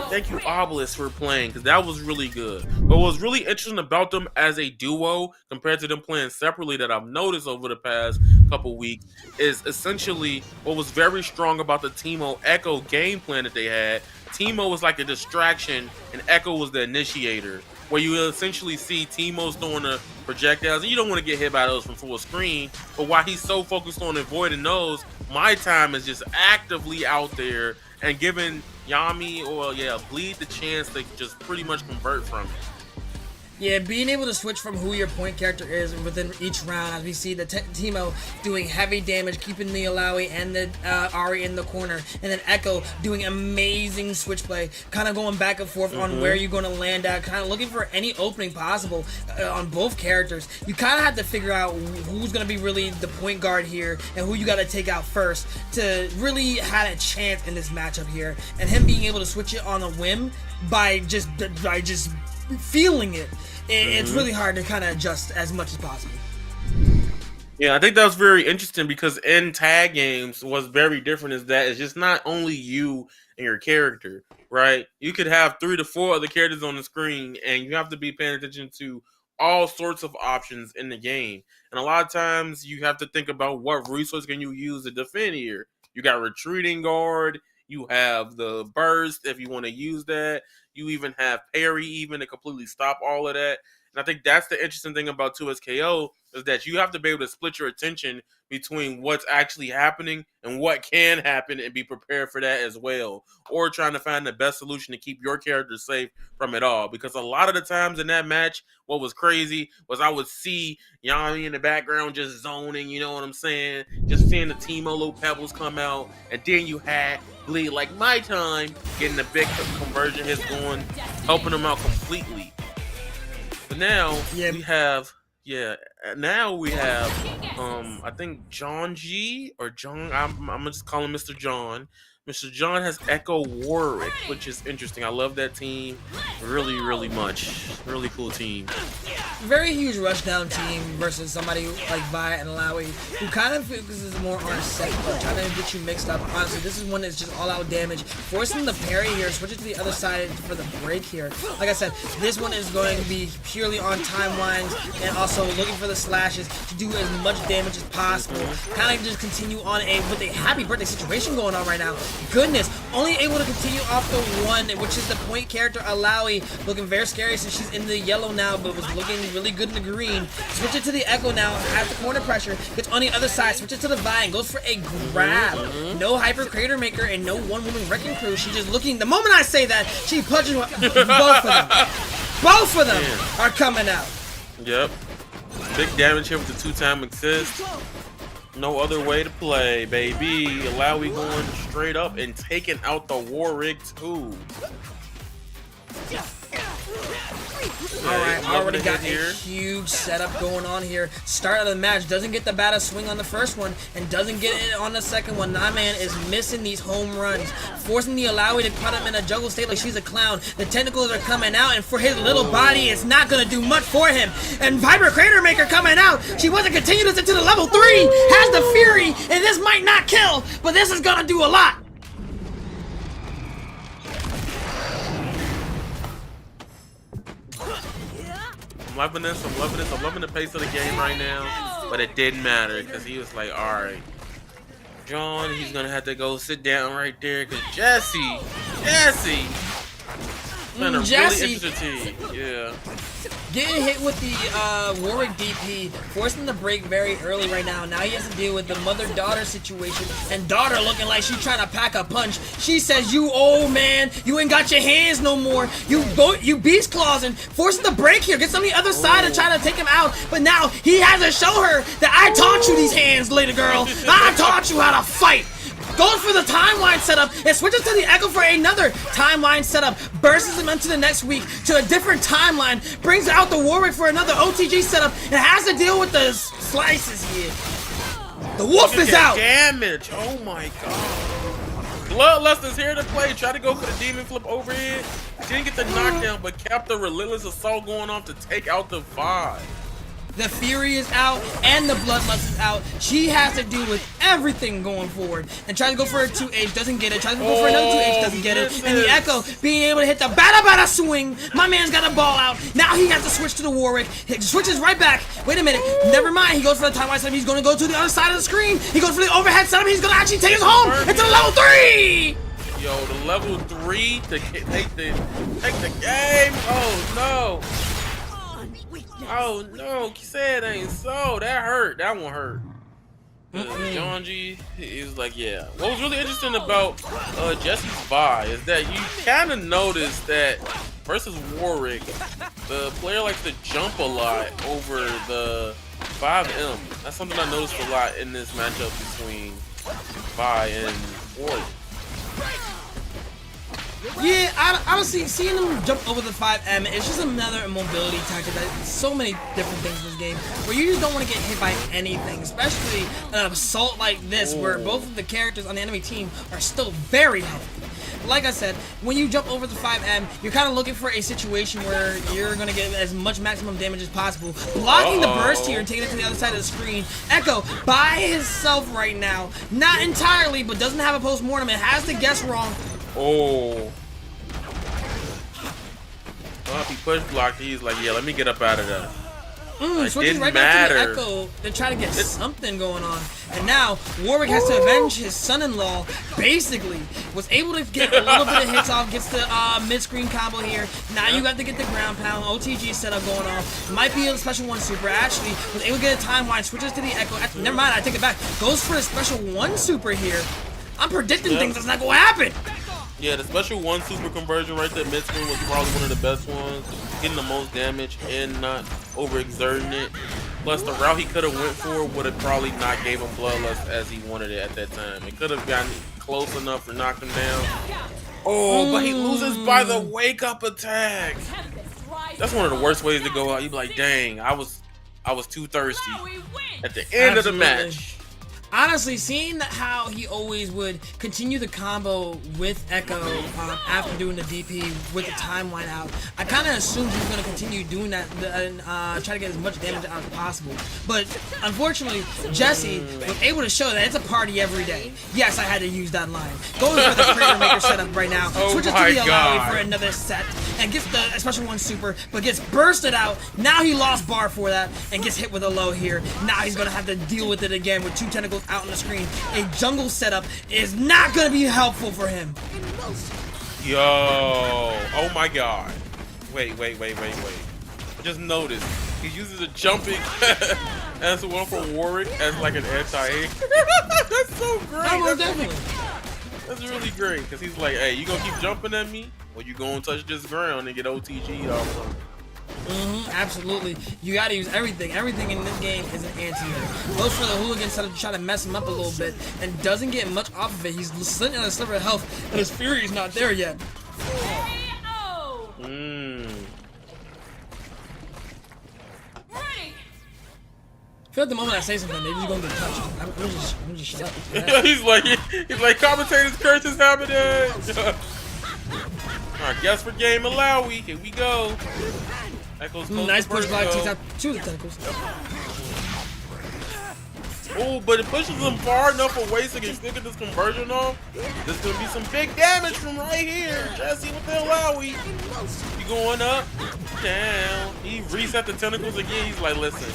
Thank you, Obelisk, for playing, because that was really good. But what was really interesting about them as a duo, compared to them playing separately, that I've noticed over the past couple weeks, is essentially what was very strong about the Teemo Echo game plan that they had. Teemo was like a distraction, and Echo was the initiator, where you essentially see Teemo's throwing the projectiles, and you don't want to get hit by those from full screen, but while he's so focused on avoiding those, My Time is just actively out there and giving Yami or Bleed the chance to just pretty much convert from it. Yeah, being able to switch from who your point character is within each round, as we see the Teemo doing heavy damage, keeping the Alawi and the Ari in the corner, and then Echo doing amazing switch play, kind of going back and forth on where you're going to land at, kind of looking for any opening possible on both characters. You kind of have to figure out who's going to be really the point guard here and who you got to take out first to really have a chance in this matchup here. And him being able to switch it on a whim by just feeling it. It's really hard to kind of adjust as much as possible. Yeah, I think that was very interesting because in tag games, what's very different is that it's just not only you and your character, right? You could have 3 to 4 other characters on the screen, and you have to be paying attention to all sorts of options in the game. And a lot of times, you have to think about what resource can you use to defend here. You got retreating guard, you have the burst if you want to use that. You even have parry even to completely stop all of that. And I think that's the interesting thing about 2SKO is that you have to be able to split your attention between what's actually happening and what can happen and be prepared for that as well. Or trying to find the best solution to keep your character safe from it all. Because a lot of the times in that match, what was crazy was I would see Yami in the background just zoning, you know what I'm saying? Just seeing the Teemo little pebbles come out. And then you had Bleed like My Time getting the big conversion hits going, helping them out completely. But now we have I think John G or John, I'm gonna just call him Mr. John. Mr. John has Echo Warwick, which is interesting. I love that team really, really much. Really cool team. Very huge rushdown team versus somebody like Vi and Alawi, who kind of focuses more on a set play, trying to get you mixed up. Honestly, this is one that's just all-out damage. Forcing the parry here, switching to the other side for the break here. Like I said, this one is going to be purely on timelines and also looking for the slashes to do as much damage as possible. Kind of just continue on with a happy birthday situation going on right now. Goodness, only able to continue off the one, which is the point character Alawi, looking very scary since she's in the yellow now, but was looking looking really good in the green. Switch it to the Echo now, has the corner pressure, gets on the other side, switches to the Vine, goes for a grab. No Hyper Crater Maker and no one-woman Wrecking Crew. She's just looking, the moment I say that, she punches both of them. Both of them are coming out. Yep. Big damage here with the 2-time assist. No other way to play, baby. Alawi going straight up and taking out the Warwick too. Alright, already got a huge setup going on here. Start of the match, doesn't get the batter swing on the first one, and doesn't get it on the second one. Nyman is missing these home runs, forcing the Alawi to cut him in a juggle state like she's a clown. The tentacles are coming out, and for his little body, it's not going to do much for him. And Hyper Crater Maker coming out. She wants to continue this into the level 3, has the Fury, and this might not kill, but this is going to do a lot. I'm loving this, I'm loving the pace of the game right now, but it didn't matter because he was like, alright, John, he's gonna have to go sit down right there because Jesse, been a really interesting team, yeah. Getting hit with the Warwick DP, forcing the break very early right now. Now he has to deal with the mother-daughter situation, and daughter looking like she's trying to pack a punch. She says, "You old man, you ain't got your hands no more. You beast clawing, forcing the break here. Gets on the other side and try to take him out. But now he has to show her that I taught you these hands, little girl. I taught you how to fight." Goes for the timeline setup and switches to the Echo for another timeline setup. Bursts him into the next week to a different timeline. Brings out the Warwick for another OTG setup and has to deal with the slices here. The wolf is out. Damage. Oh my god. Bloodlust is here to play. Try to go for the demon flip overhead. Didn't get the knockdown, but kept the relentless assault going on to take out the 5. The Fury is out and the Bloodlust is out. She has to deal with everything going forward. And tries to go for a 2H, doesn't get it. Tries to go for another 2H, doesn't get it. And the Echo being able to hit the bada swing. My man's got a ball out. Now he has to switch to the Warwick. He switches right back. Wait a minute. Never mind. He goes for the timeline setup. He's going to go to the other side of the screen. He goes for the overhead setup. He's going to actually take us home into level 3. Yo, the level 3 to take the game. Oh no. Oh no, he said it ain't so. That hurt. That one hurt. John G is like, yeah. What was really interesting about Jesse's Vi is that you kind of notice that versus Warwick, the player likes to jump a lot over the 5M. That's something I noticed a lot in this matchup between Vi and Warwick. Yeah, honestly, seeing them jump over the 5M, it's just another mobility tactic. So many different things in this game where you just don't want to get hit by anything, especially an assault like this where both of the characters on the enemy team are still very healthy. Like I said, when you jump over the 5M, you're kind of looking for a situation where you're going to get as much maximum damage as possible. Blocking the burst here and taking it to the other side of the screen. Echo by himself right now. Not entirely, but doesn't have a post-mortem. It has to guess wrong. Oh. Well, if he push blocked, he's like, yeah, let me get up out of that. Switching right back to the Echo to try to get something going on. And now, Warwick has to avenge his son-in-law, basically. Was able to get a little bit of hits off, gets the mid-screen combo here. Now you got to get the ground pound, OTG setup going on. Might be a special 1 super. Actually, was able to get a timeline, switches to the Echo. Never mind, I take it back. Goes for the special 1 super here. I'm predicting things that's not going to happen. Yeah, the special 1 super conversion right there, mid-screen, was probably one of the best ones. Getting the most damage and not overexerting it. Plus, the route he could have went for would have probably not gave him Bloodlust as he wanted it at that time. It could have gotten close enough to knock him down. Oh, but he loses by the wake-up attack. That's one of the worst ways to go out. You'd be like, dang, I was too thirsty at the end of the match. Honestly, seeing how he always would continue the combo with Echo after doing the DP with the timeline out, I kind of assumed he was going to continue doing that and try to get as much damage out as possible. But unfortunately, Jesse was able to show that it's a party every day. Yes, I had to use that line. Going for the Crater Maker setup right now. Switches to the Alawi for another set and gets the special 1 super, but gets bursted out. Now he lost bar for that and gets hit with a low here. Now he's going to have to deal with it again with 2 tentacles out on the screen. A jungle setup is not going to be helpful for him. Yo, oh my god. Wait. I just noticed He uses a jumping as one for Warwick as like an anti-aim. That's so great. Oh, definitely. That's really great because he's like, hey, you gonna keep jumping at me, or you gonna touch this ground and get OTG'd off of me? Absolutely. You gotta use everything. Everything in this game is an anti-air. Goes for the hooligan to try to mess him up a little bit and doesn't get much off of it. He's sitting on a sliver of health and his fury is not there yet. I feel like the moment I say something, they're just gonna get touched. I'm just shut up. Yeah. he's like commentators curses happening. Alright, guess for game Malawi. Here we go. Echoes Nice push block, takes out 2 of the tentacles. Oh, but it pushes him far enough away so he can still get this conversion off. There's gonna be some big damage from right here. Jesse with the Malawi. He going up, down. He reset the tentacles again. He's like, listen.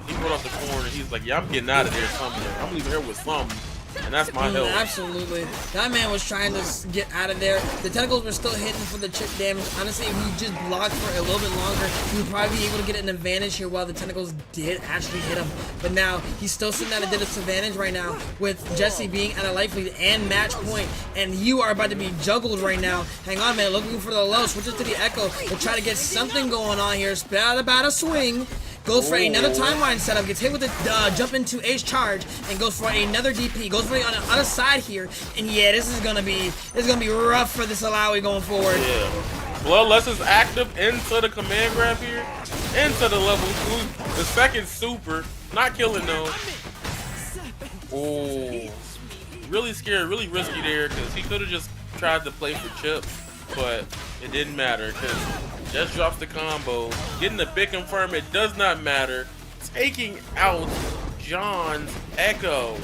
He put off the corner. He's like, yeah, I'm getting out of there somewhere. I'm leaving here with something. And that's my health. Absolutely. That man was trying to get out of there. The tentacles were still hitting for the chip damage. Honestly, if he just blocked for a little bit longer, he would probably be able to get an advantage here while the tentacles did actually hit him. But now, he's still sitting at a disadvantage right now with Jesse being at a life lead and match point. And you are about to be juggled right now. Hang on, man. Looking for the low. Switches to the Echo to try to get something going on here. About a swing. Goes for another timeline setup, gets hit with a jump into Ace charge, and goes for another DP. Goes for it on the other side here, and yeah, this is gonna be rough for this Alawi going forward. Yeah, Bloodlust is active into the command grab here, into the level 2, the second super, not killing though. Oh, really scared, really risky there because he could have just tried to play for chips, but it didn't matter because. Just drops the combo, getting the big confirm, it does not matter, taking out John's Echo.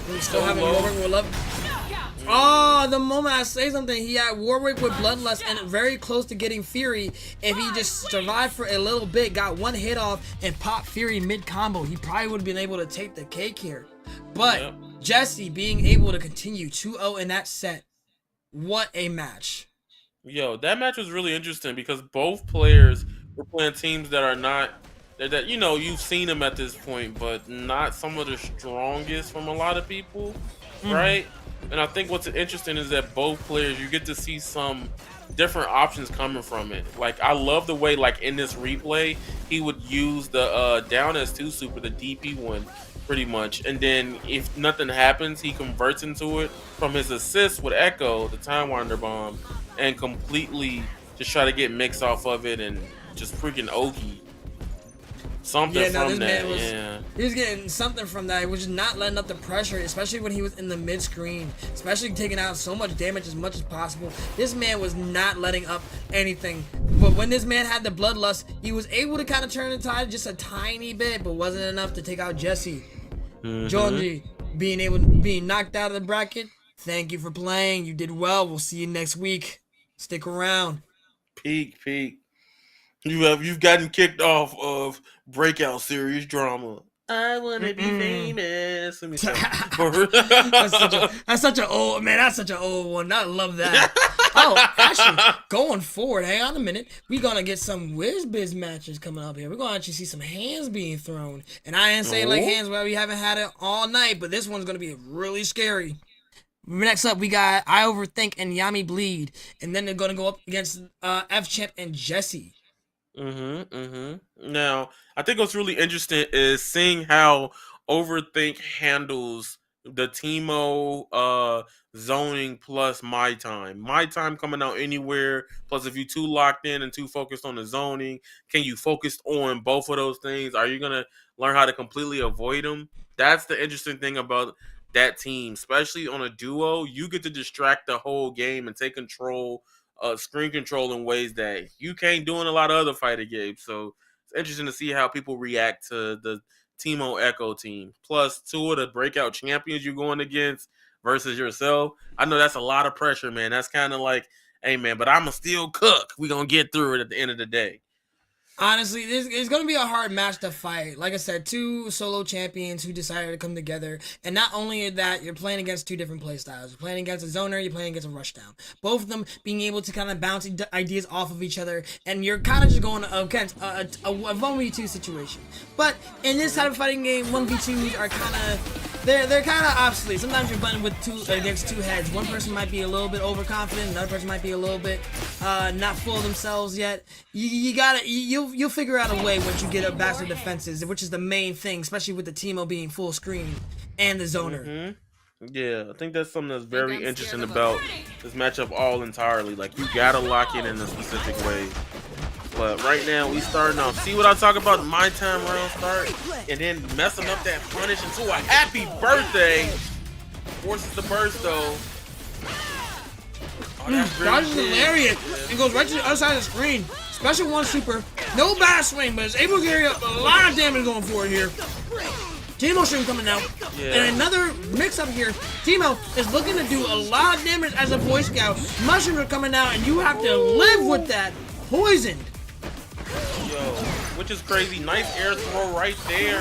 We still having Warwick with love. Oh, the moment I say something, he had Warwick with Bloodlust and very close to getting Fury. If he just survived for a little bit, got one hit off, and popped Fury mid-combo, he probably would have been able to take the cake here. But Jesse being able to continue 2-0 in that set, what a match. Yo, that match was really interesting because both players were playing teams that are not that you know you've seen them at this point, but not some of the strongest from a lot of people, right? And I think what's interesting is that both players you get to see some different options coming from it. Like I love the way like in this replay he would use the down S2 super, the DP one, pretty much, and then if nothing happens, he converts into it from his assist with Echo, the Time Wander bomb. And completely just try to get mix off of it and just freaking Oki. Something from that. He was getting something from that. He was just not letting up the pressure, especially when he was in the mid-screen. Especially taking out so much damage as much as possible. This man was not letting up anything. But when this man had the Bloodlust, he was able to kind of turn the tide just a tiny bit, but wasn't enough to take out Jesse. Jonji being knocked out of the bracket. Thank you for playing. You did well. We'll see you next week. Stick around. Peak. You've gotten kicked off of Breakout series drama. I wanna be famous. Let me say. That's such an old man. That's such an old one. I love that. Oh, actually, going forward, hang on a minute. We're gonna get some WizBiz matches coming up here. We're gonna actually see some hands being thrown, and I ain't saying like hands where we haven't had it all night, but this one's gonna be really scary. Next up, we got I Overthink and Yami Bleed, and then they're gonna go up against F-Champ and Jesse. Now, I think what's really interesting is seeing how Overthink handles the Teemo zoning plus My Time. My Time coming out anywhere, plus if you too locked in and too focused on the zoning, can you focus on both of those things? Are you gonna learn how to completely avoid them? That's the interesting thing about that team, especially on a duo. You get to distract the whole game and take control, screen control in ways that you can't do in a lot of other fighter games. So it's interesting to see how people react to the Teemo Echo team. Plus, 2 of the breakout champions you're going against versus yourself. I know that's a lot of pressure, man. That's kind of like, hey, man, but I'm going to still cook. We're going to get through it at the end of the day. Honestly, it's going to be a hard match to fight. Like I said, two solo champions who decided to come together. And not only that, you're playing against two different play styles. You're playing against a zoner, you're playing against a rushdown. Both of them being able to kind of bounce ideas off of each other. And you're kind of just going against a 1v2 situation. But in this type of fighting game, 1v2s are kind of... They're kind of obsolete. Sometimes you're butting with against two heads. One person might be a little bit overconfident. Another person might be a little bit not full of themselves yet. You'll figure out a way once you get up back to defenses, which is the main thing, especially with the Teemo being full screen and the zoner. Yeah, I think that's something that's very interesting about this matchup all entirely. Like, you gotta lock in a specific way. But right now, we starting off. See what I talk about? My time round start, and then messing up that punish into a happy birthday. Forces the burst though. Oh, Dodge is hilarious. It goes right to the other side of the screen. Special one super. No bad swing, but it's able to carry up a lot of damage going forward here. Teemo stream coming out. Yeah. And another mix up here. Teemo is looking to do a lot of damage as a Boy Scout. Mushrooms are coming out, and you have to live with that. Poisoned. Yo, which is crazy. Nice air throw right there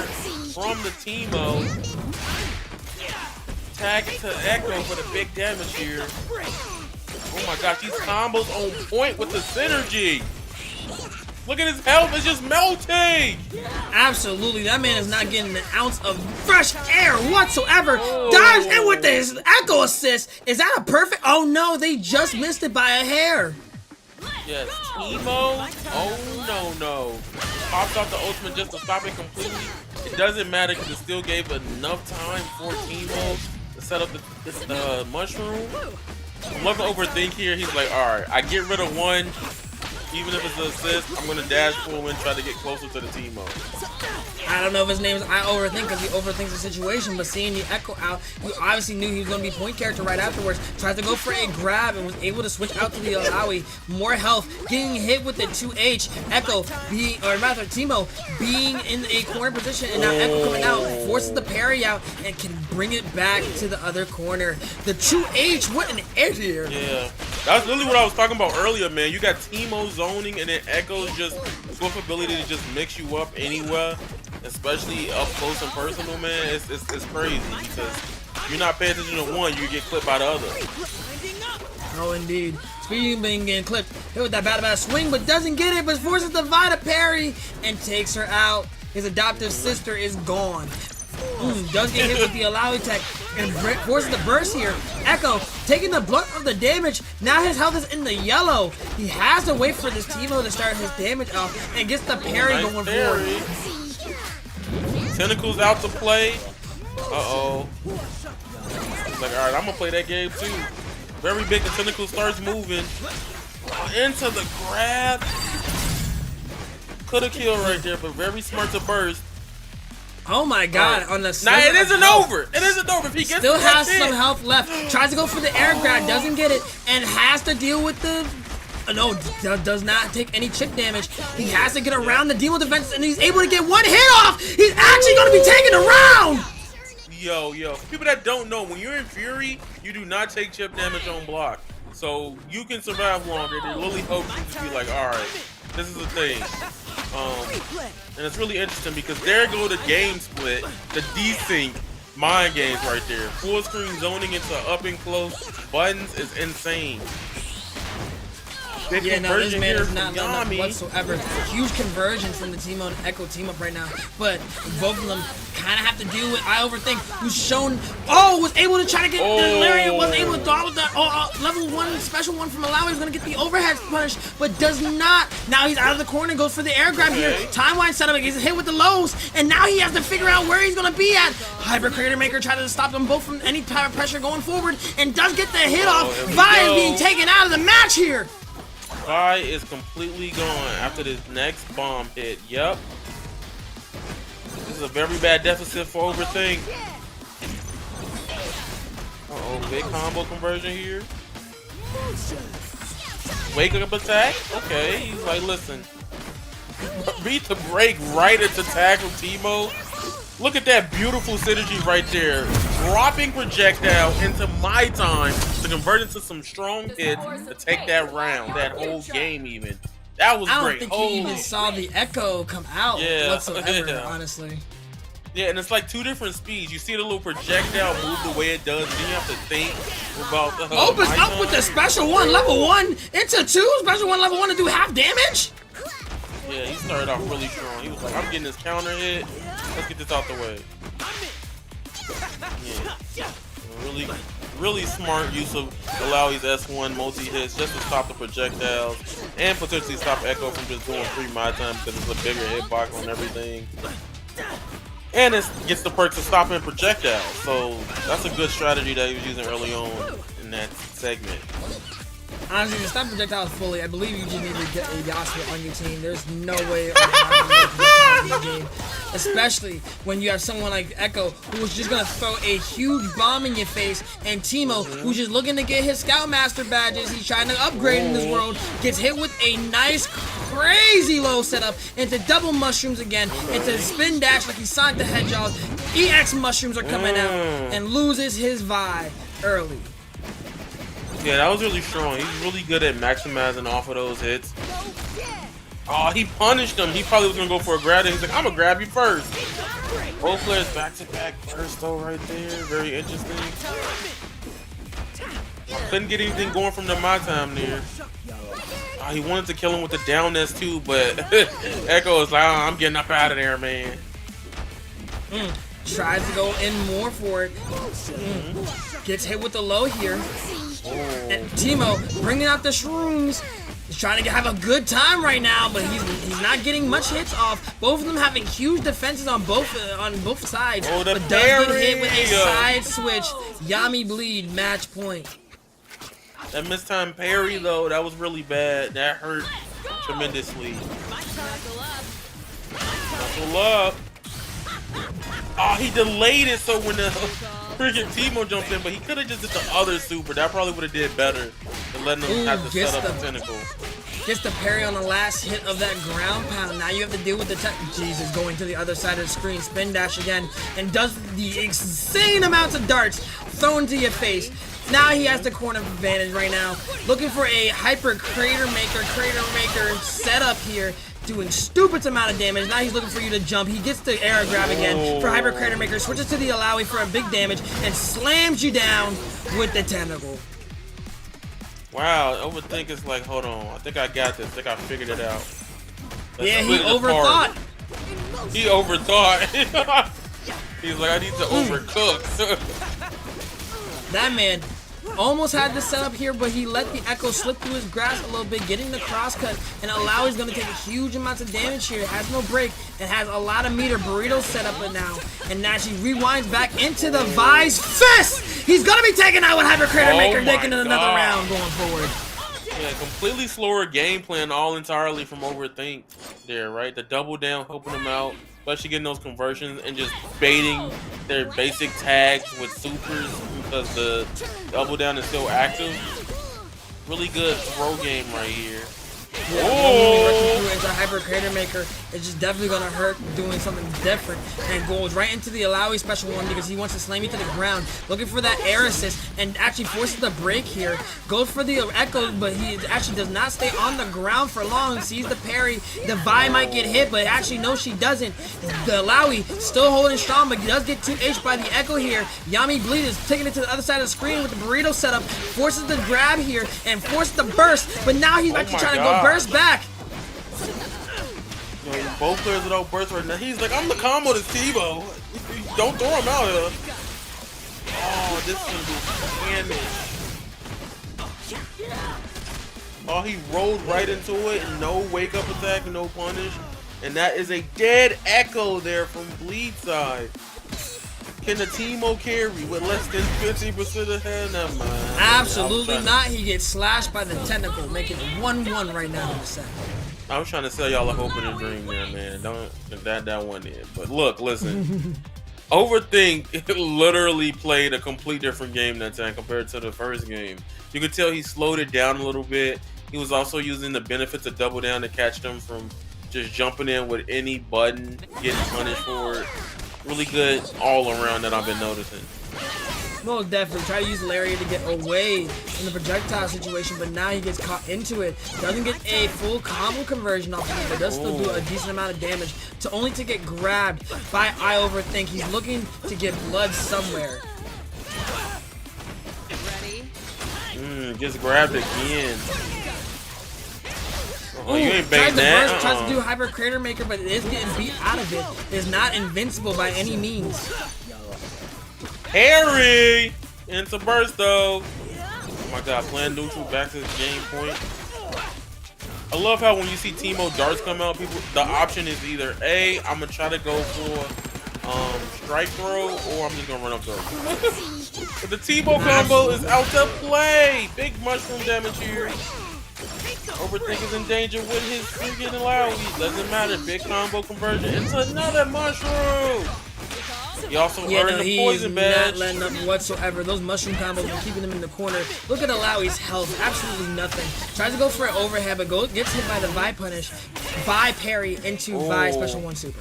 from the Teemo. Tag it to Echo for the big damage here. Oh my gosh, these combos on point with the synergy. Look at his health, it's just melting. Absolutely, that man is not getting an ounce of fresh air whatsoever. Dives in with this Echo assist. Is that a perfect? Oh no, they just missed it by a hair. Yes, Teemo. Oh no. Popped out the ultimate just to stop it completely. It doesn't matter because it still gave enough time for Teemo to set up this mushroom. I'm looking to overthink here. He's like, alright, I get rid of one. Even if it's an assist, I'm going to dash full and try to get closer to the Teemo. I don't know if his name is I Overthink because he overthinks the situation, but seeing the Echo out, you obviously knew he was going to be point character right afterwards. Tried to go for a grab and was able to switch out to the Alawi. More health, getting hit with the 2H. Echo being, or rather Teemo being in a corner position, and now Echo coming out, forces the parry out, and can bring it back to the other corner. The 2H, what an idiot. Yeah, that's literally what I was talking about earlier, man. You got Teemo zoning, and then Echo's just swift ability to just mix you up anywhere. Especially up close and personal, man, it's crazy because you're not paying attention to one, you get clipped by the other. Oh, indeed. Speaking of being getting clipped, hit with that bad swing, but doesn't get it, but forces the Vita parry and takes her out. His adoptive sister is gone. Does get hit with the Alawi tech and forces the burst here. Echo taking the brunt of the damage. Now his health is in the yellow. He has to wait for this Teemo to start his damage off and gets the parry going forward. Tentacles out to play. Uh-oh. He's like, alright, I'm gonna play that game too. Very big, the Tentacle starts moving. Into the grab. Could have killed right there, but very smart to burst. Oh my god, on the now it isn't over. It isn't over. If he gets still has some health left. Tries to go for the air grab, doesn't get it, and has to deal with the no, does not take any chip damage. He has to get around the Teemo defense, and he's able to get one hit off. He's actually going to be taken around. Yo, people that don't know, when you're in Fury, you do not take chip damage on block, so you can survive longer. It literally helps you to be like, all right, this is the thing. And it's really interesting because there go the game split, the desync mind games right there. Full screen zoning into up and close buttons is insane. Yeah, no, this man is not letting up whatsoever. Huge conversion from the Teemo and Echo team up right now. But both of them kind of have to deal with I Overthink, who's shown, was able to try to get the Lariat, wasn't able to draw with the level 1 special one from Alawi. He's going to get the overhead punish, but does not. Now he's out of the corner, goes for the air grab here. Timeline setup, he's hit with the lows, and now he has to figure out where he's going to be at. Hyper Creator Maker tries to stop them both from any type of pressure going forward, and does get the hit off. Vi is being taken out of the match here. Vi is completely gone after this next bomb hit. Yep. This is a very bad deficit for Overthink. Uh-oh, big combo conversion here. Wake up attack? Okay, he's like, listen. Beat the break right at the tag from Teemo. Look at that beautiful synergy right there. Dropping projectile into my time to convert into some strong hits to take that round, that whole game even. That was I don't great. think he even saw the echo come out whatsoever, honestly. Yeah, and it's like two different speeds. You see the little projectile move the way it does, and then you have to think about the opens up with the special one, level 1 into 2, special 1, level 1 to do half damage? Yeah, he started off really strong. He was like, I'm getting this counter hit. Let's get this out the way. Yeah. Really smart use of Alawi's S1 multi-hits just to stop the projectiles and potentially stop Echo from just doing free my time because it's a bigger hitbox on everything. And it gets the perks of stopping projectiles, so that's a good strategy that he was using early on in that segment. Honestly, to stop projectiles fully, I believe you just need to get a Yasuo on your team. There's no way of projectiles in the game. Especially when you have someone like Echo, who's just going to throw a huge bomb in your face, and Teemo, who's just looking to get his Scoutmaster badges. He's trying to upgrade in this world, gets hit with a nice, crazy low setup into double mushrooms again, into spin dash like he's Sonic the Hedgehog. EX mushrooms are coming out, and loses his vibe early. Yeah, that was really strong. He's really good at maximizing off of those hits. Oh, he punished him. He probably was going to go for a grab. He's like, I'm going to grab you first. Both players back-to-back burst though right there. Very interesting. I couldn't get anything going from the my time there. Oh, he wanted to kill him with the down S too, but Echo is like, oh, I'm getting up out of there, man. Tries to go in more for it. Gets hit with the low here. And Teemo bringing out the shrooms. He's trying to have a good time right now, but he's not getting much hits off. Both of them having huge defenses on both sides. Oh, but does get hit with a side switch. Yami bleed, match point. That mistime parry though, that was really bad. That hurt tremendously. Muscle up. Oh, he delayed it so when the freaking Teemo jumped in, but he could have just did the other super. That probably would have did better than letting him have to set up the tentacle. Gets the parry on the last hit of that ground pound. Now you have to deal with the Jesus going to the other side of the screen. Spin dash again and does the insane amounts of darts thrown to your face. Now he has the corner advantage right now. Looking for a hyper crater maker setup here. Doing stupid amount of damage. Now he's looking for you to jump. He gets the air grab again for Hyper Crater Maker. Switches to the Alawi for a big damage and slams you down with the tentacle. Wow, Overthink is like, hold on. I think I got this. I think I figured it out. Yeah, he overthought. He overthought. He's like, I need to overcook. That man almost had the setup here, but he let the Echo slip through his grasp a little bit, getting the crosscut, and Alawi's going to take a huge amount of damage here. Has no break and has a lot of meter. Burrito set up now, and now she rewinds back into the Vi's fist. He's going to be taken out with Hyper Crater Maker, taking another round going forward. Yeah, completely slower game plan all entirely from Overthink there, right? The double down, helping him out, especially getting those conversions and just baiting their basic tags with supers because the double down is still active. Really good throw game right here. Yeah, oh! Into Hyper Crater Maker is just definitely going to hurt doing something different, and goes right into the Alawi special one because he wants to slam you to the ground. Looking for that air assist and actually forces the break here. Goes for the Echo, but he actually does not stay on the ground for long. Sees the parry. The Vi might get hit, but actually no, she doesn't. The Alawi still holding strong, but he does get 2H by the Echo here. Yami Bleed is taking it to the other side of the screen with the burrito setup. Forces the grab here and forces the burst, but now he's actually trying to go burst back. You know, both players without burst right now. He's like, I'm the combo to Tebow. Don't throw him out here. Oh, this is gonna do damage. Oh, he rolled right into it. No wake up attack, no punish. And that is a dead Echo there from Bleed side. Can the Teemo carry with less than 50% of head? Never mind. Absolutely not. He gets slashed by the tentacle, making it 1-1 right now in the set. I was trying to sell y'all a hope and a dream there, man. Don't that one in. But look, listen. Overthink literally played a complete different game that time compared to the first game. You could tell he slowed it down a little bit. He was also using the benefits of double down to catch them from just jumping in with any button, getting punished for it. Really good all around that I've been noticing. Most definitely. Try to use Lariat to get away from the projectile situation, but now he gets caught into it. Doesn't get a full combo conversion off of it, but does still do a decent amount of damage to get grabbed by I Overthink. He's looking to get blood somewhere. Gets grabbed again. Ooh, you ain't baiting that. Tries to do Hyper Crater Maker, but it is getting beat out of it. It is not invincible by any means. Harry into burst though. Oh my god, playing neutral back to the game point. I love how when you see Teemo darts come out, the option is either A, I'm gonna try to go for strike throw, or I'm just gonna run up throw. But the Teemo combo is out to play. Big mushroom damage here. Overthink is in danger with his freaking Lowy. Doesn't matter. Big combo conversion into another mushroom. He also earned the poison badge. Not letting up whatsoever. Those mushroom combos are keeping him in the corner. Look at Alawi's health. Absolutely nothing. Tries to go for an overhead, but gets hit by the Vi punish. Vi parry into Vi special 1 super.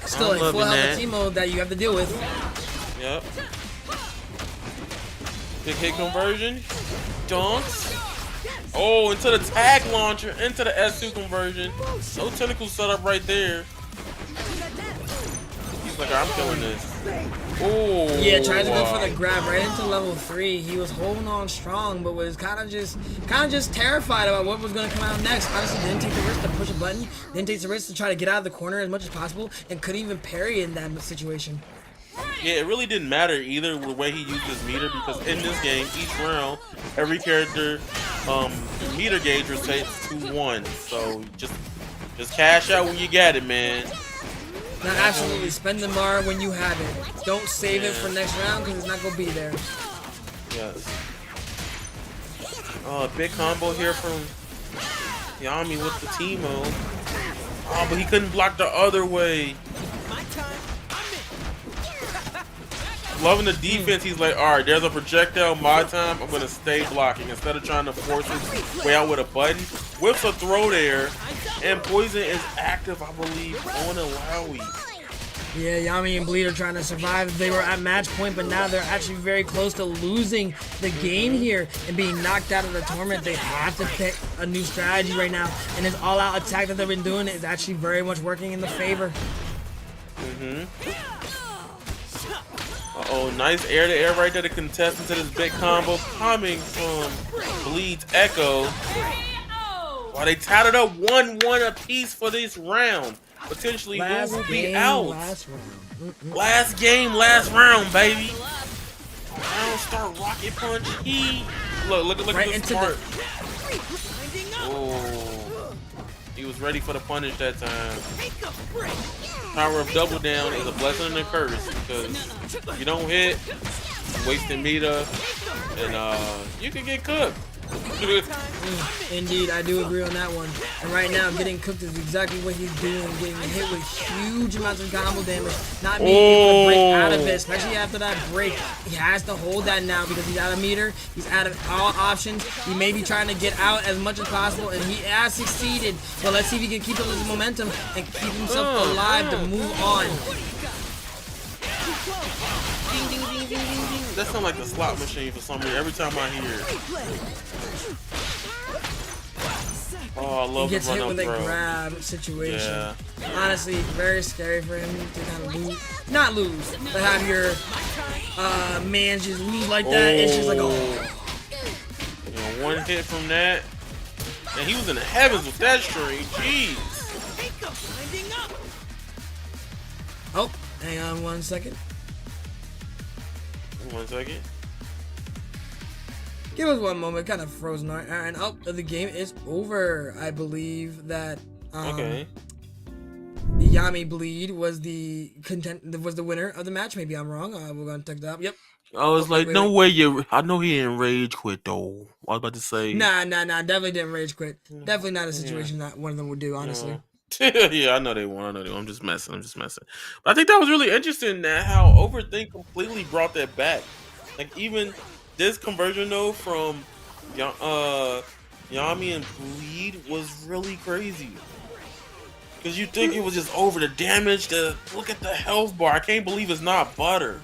Still a full health Teemo that you have to deal with. Yep. Big hit conversion. Dunks. Oh, into the tag launcher, into the S2 conversion. No tentacle setup right there. He's like, I'm killing this. Oh. Yeah, tries to go for the grab right into level 3. He was holding on strong, but was kind of just terrified about what was going to come out next. Honestly, didn't take the risk to push a button. Didn't take the risk to try to get out of the corner as much as possible, and couldn't even parry in that situation. Yeah, it really didn't matter either the way he used his meter, because in this game, each round, every character meter gauge rotates to 1. So just cash out when you get it, man. Now, absolutely, spend the Mar when you have it. Don't save it for next round because it's not gonna be there. Yes. Big combo here from Yami with the Teemo. Oh, but he couldn't block the other way. Loving the defense, he's like, all right, there's a projectile, my time, I'm going to stay blocking. Instead of trying to force his way out with a button, whips a throw there, and Poison is active, I believe, on Alawi. Yeah, Yami and Bleed are trying to survive. They were at match point, but now they're actually very close to losing the game here and being knocked out of the tournament. They have to pick a new strategy right now, and this all-out attack that they've been doing is actually very much working in the favor. Uh-oh, nice air-to-air right there to contest into this big combo coming from Bleed's Echo. While they tied it up 1-1 apiece for this round. Potentially, who will be out? Last game, last round, baby. Round start rocket punch. Look right at this part. Oh, he was ready for the punish that time. Power of double down is a blessing and a curse, because you don't hit, wasting meter, and you can get cooked. Indeed, I do agree on that one. And right now, getting cooked is exactly what he's doing. Getting hit with huge amounts of combo damage. Not being able to break out of it, especially after that break. He has to hold that now because he's out of meter. He's out of all options. He may be trying to get out as much as possible, and he has succeeded. But let's see if he can keep up his momentum and keep himself alive to move on. That sounds like the slot machine for some reason. Every time I hear it. Oh, I love he gets the hit run with up a throw. grab situation. Yeah. Honestly, very scary for him to kind of lose. Not lose, but have your man just lose like that. It's just like, You know, one hit from that. And he was in the heavens with that string. Jeez. Oh, hang on 1 second. 1 second. Give us 1 moment. Kind of frozen. And the game is over. I believe that Okay. the Yami Bleed was the winner of the match. Maybe I'm wrong. We're gonna check that up. Yep. I was like, no way you. I know he didn't rage quit though. I was about to say. Nah. Definitely didn't rage quit. Definitely not a situation that one of them would do. Honestly. Yeah, I know they won. I'm just messing. But I think that was really interesting that how Overthink completely brought that back. Like even this conversion though from Yami and Bleed was really crazy. Because you think it was just over the damage. Look at the health bar. I can't believe it's not butter.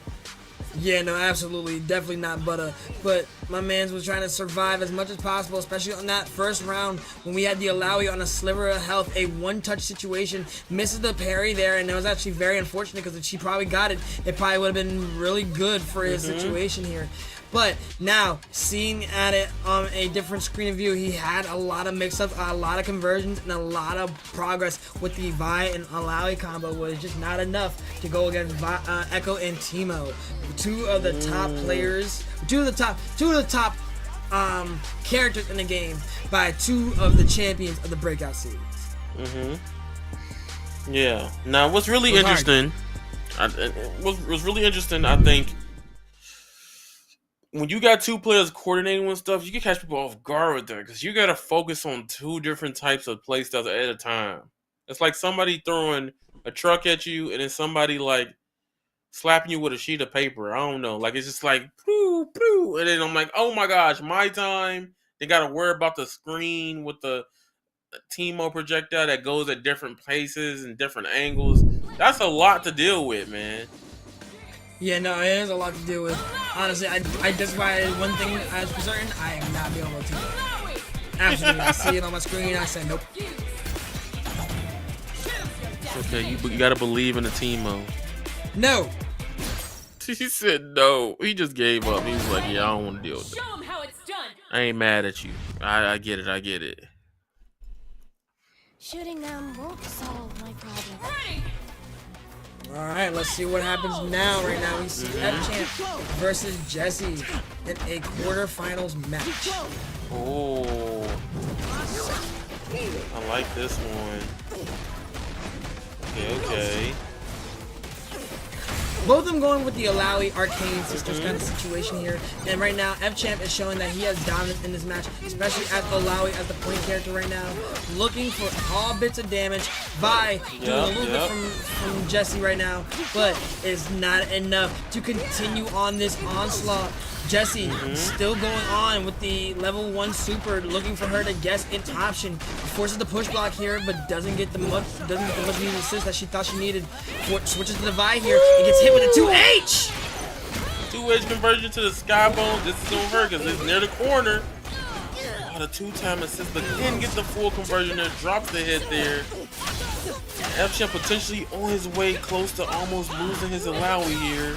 Yeah, no, absolutely, definitely not butter. But my man's was trying to survive as much as possible, especially on that first round when we had the Alawi on a sliver of health, a one-touch situation, misses the parry there, and it was actually very unfortunate because if she probably got it, it probably would have been really good for his situation here. But now, seeing at it on a different screen of view, he had a lot of mix-ups, a lot of conversions, and a lot of progress with the Vi and Alawi combo. Was just not enough to go against Echo and Timo, two of the top players, two of the top characters in the game by two of the champions of the Breakout series. Yeah. Now, what's really interesting? What's really interesting, I think. When you got two players coordinating with stuff, you can catch people off guard with that because you got to focus on two different types of play styles at a time. It's like somebody throwing a truck at you and then somebody like slapping you with a sheet of paper. I don't know. Like it's just like, poo, poo. And then I'm like, oh my gosh, my time. They got to worry about the screen with the Timo projectile that goes at different places and different angles. That's a lot to deal with, man. Yeah, no, it is a lot to deal with. Honestly, I that's why one thing I was for certain, I am not being able to. Absolutely, I see it on my screen. I said nope. Okay, you gotta believe in the Timo. No. He said no. He just gave up. He was like, yeah, I don't want to deal with it. Show 'em how it's done. I ain't mad at you. I get it. I get it. Shooting them won't solve my problem. Ready. All right, let's see what happens now. Right now, we see F-Champ versus Jesse in a quarterfinals match. Oh, I like this one. Okay. Both of them going with the Alawi Arcane Sisters kind of situation here. And right now, F-Champ is showing that he has dominance in this match, especially as Alawi as the point character right now. Looking for all bits of damage. Vi doing a little bit from Jesse right now, but it's not enough to continue on this onslaught. Jesse still going on with the level 1 super, looking for her to guess its option. Forces the push block here, but doesn't get the much needed assist that she thought she needed. Switches to the Vi here and gets hit with a 2H. 2H conversion to the Skybone. This is gonna hurt because it's near the corner. Oh, the 2-time assist, but didn't get the full conversion there. Drops the hit there. F-Champ potentially on his way close to almost losing his Alawi here.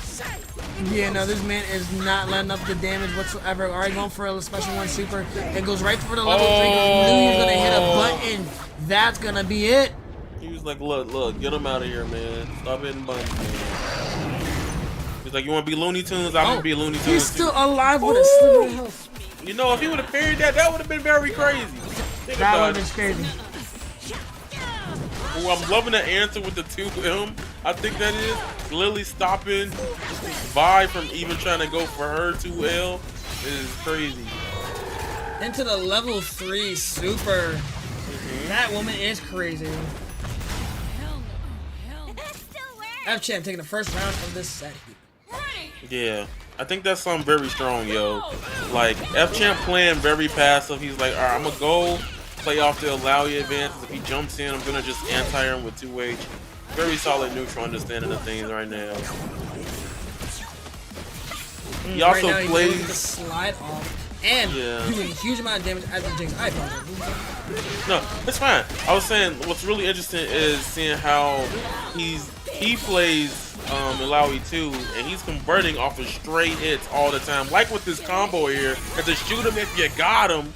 Yeah, no, this man is not letting up the damage whatsoever. Already going for a special 1 super and goes right for the level 3 because he knew he was going to hit a button. That's going to be it. He was like, look, get him out of here, man. Stop hitting buttons, man. He's like, you want to be Looney Tunes? I'm going to be Looney Tunes. He's still alive with a sliver of health. You know, if he would have parried that, that would have been very crazy. That would have been crazy. Ooh, I'm loving the answer with the 2M. I think that is literally stopping Vi from even trying to go for her 2L. It is crazy. Into the level 3 super. That woman is crazy. F-Champ taking the first round of this set. Yeah, I think that's something very strong, yo. Like, F-Champ playing very passive. He's like, all right, I'm going to go play off the Alawi advances. If he jumps in, I'm going to just anti him with 2H. Very solid neutral understanding of things right now. He also right now, plays he's the slide off and doing a huge amount of damage as the Jinx. No, it's fine. I was saying what's really interesting is seeing how he plays Alawi too, and he's converting off of straight hits all the time. Like with this combo here, and to shoot him if you got him.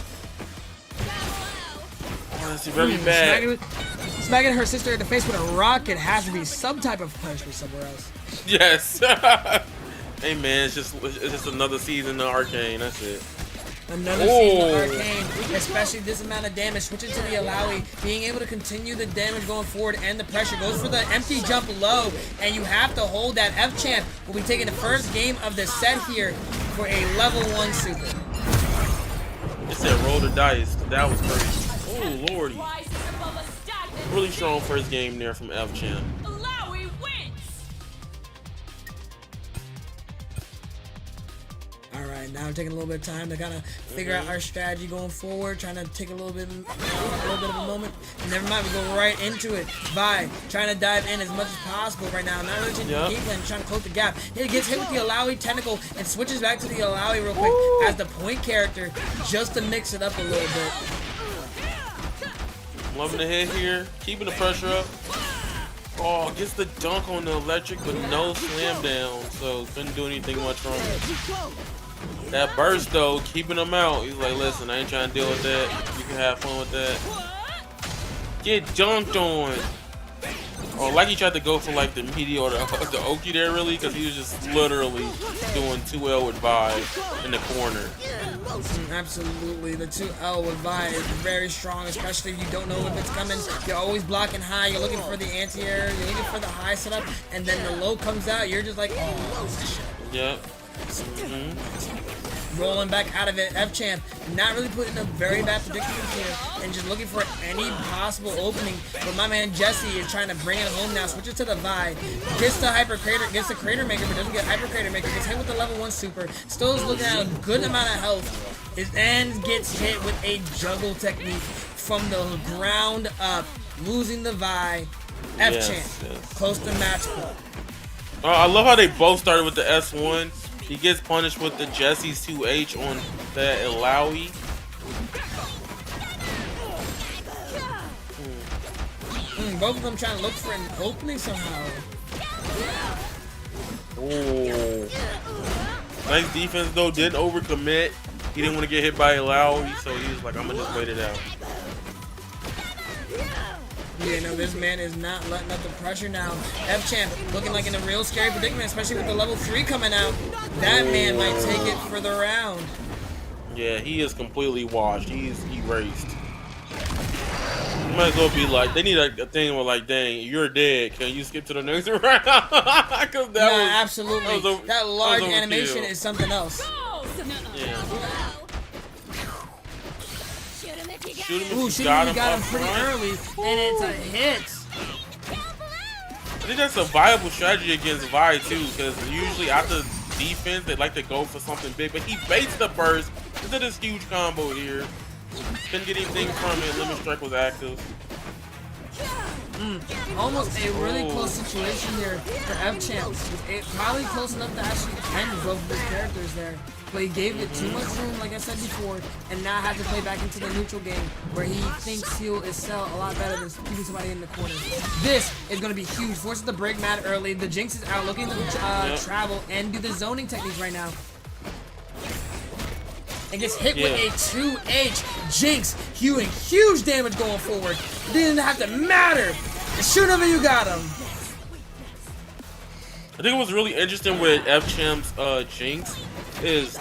Oh, that's very bad. Smacking her sister in the face with a rocket has to be some type of punishment somewhere else. Yes. Hey man, it's just another season of Arcane. That's it. Another season of Arcane, especially this amount of damage. Switching to the Alawi, being able to continue the damage going forward and the pressure. Goes for the empty jump low, and you have to hold that. F-Champ will be taking the first game of the set here for a level 1 super. It said roll the dice. That was crazy. Oh lordy. Really strong first game there from F-Champ. All right, now we're taking a little bit of time to kind of figure out our strategy going forward. Trying to take a little bit of a moment. And never mind, we go right into it. Vi trying to dive in as much as possible right now. Not really changing the game plan, trying to close the gap. He gets hit with the Alawi tentacle and switches back to the Alawi real quick as the point character, just to mix it up a little bit. Loving the hit here, keeping the pressure up. Oh, gets the dunk on the electric, but no slam down, so couldn't do anything much wrong. That burst though, keeping him out. He's like, listen, I ain't trying to deal with that. You can have fun with that. Get dunked on. Oh, like he tried to go for like the media or the Oki there, really, because he was just literally doing 2L with Vi in the corner. Absolutely, the 2L with Vi is very strong, especially if you don't know if it's coming. You're always blocking high, you're looking for the anti-air, you're looking for the high setup, and then the low comes out, you're just like, oh, shit. Yep. Rolling back out of it, F-Champ not really put in a very bad predicament here and just looking for any possible opening. But my man Jesse is trying to bring it home now, switches to the Vi, gets the Hyper Crater, gets the Crater Maker, but doesn't get Hyper Crater Maker, gets hit with the level 1 super, still is looking at a good amount of health, and gets hit with a juggle technique from the ground up, losing the Vi. F-Champ, close to match point. I love how they both started with the S1. He gets punished with the Jesse's 2H on that Alawi. Both of them trying to look for an opening somehow. Oh. Nice defense though, didn't overcommit. He didn't want to get hit by Alawi, so he was like, I'm gonna just wait it out. Yeah, no, this man is not letting up the pressure now. F-Champ looking like in a real scary predicament, especially with the level 3 coming out. That man might take it for the round. Yeah, he is completely washed. He's erased. You might as well be like, they need a thing where like, dang, you're dead. Can you skip to the next round? Absolutely. That large animation is something else. Yeah. Shoot him if you got him pretty early, and it's a hit. I think that's a viable strategy against Vi too, because usually after defense they like to go for something big, but he baits the burst into this huge combo here. Couldn't get anything from it. Limit Strike was active. Almost a really close situation here for F-Champ. Probably close enough to actually end both of his characters there. But he gave it too much room, like I said before, and now has to play back into the neutral game where he thinks he'll excel a lot better than keeping somebody in the corner. This is going to be huge. Forces the break mad early. The Jinx is out looking to travel and do the zoning techniques right now. And gets hit with a 2H. Jinx doing huge damage going forward. Didn't have to matter. Shoot him and you got him. I think it was really interesting with F-Champ's Jinx is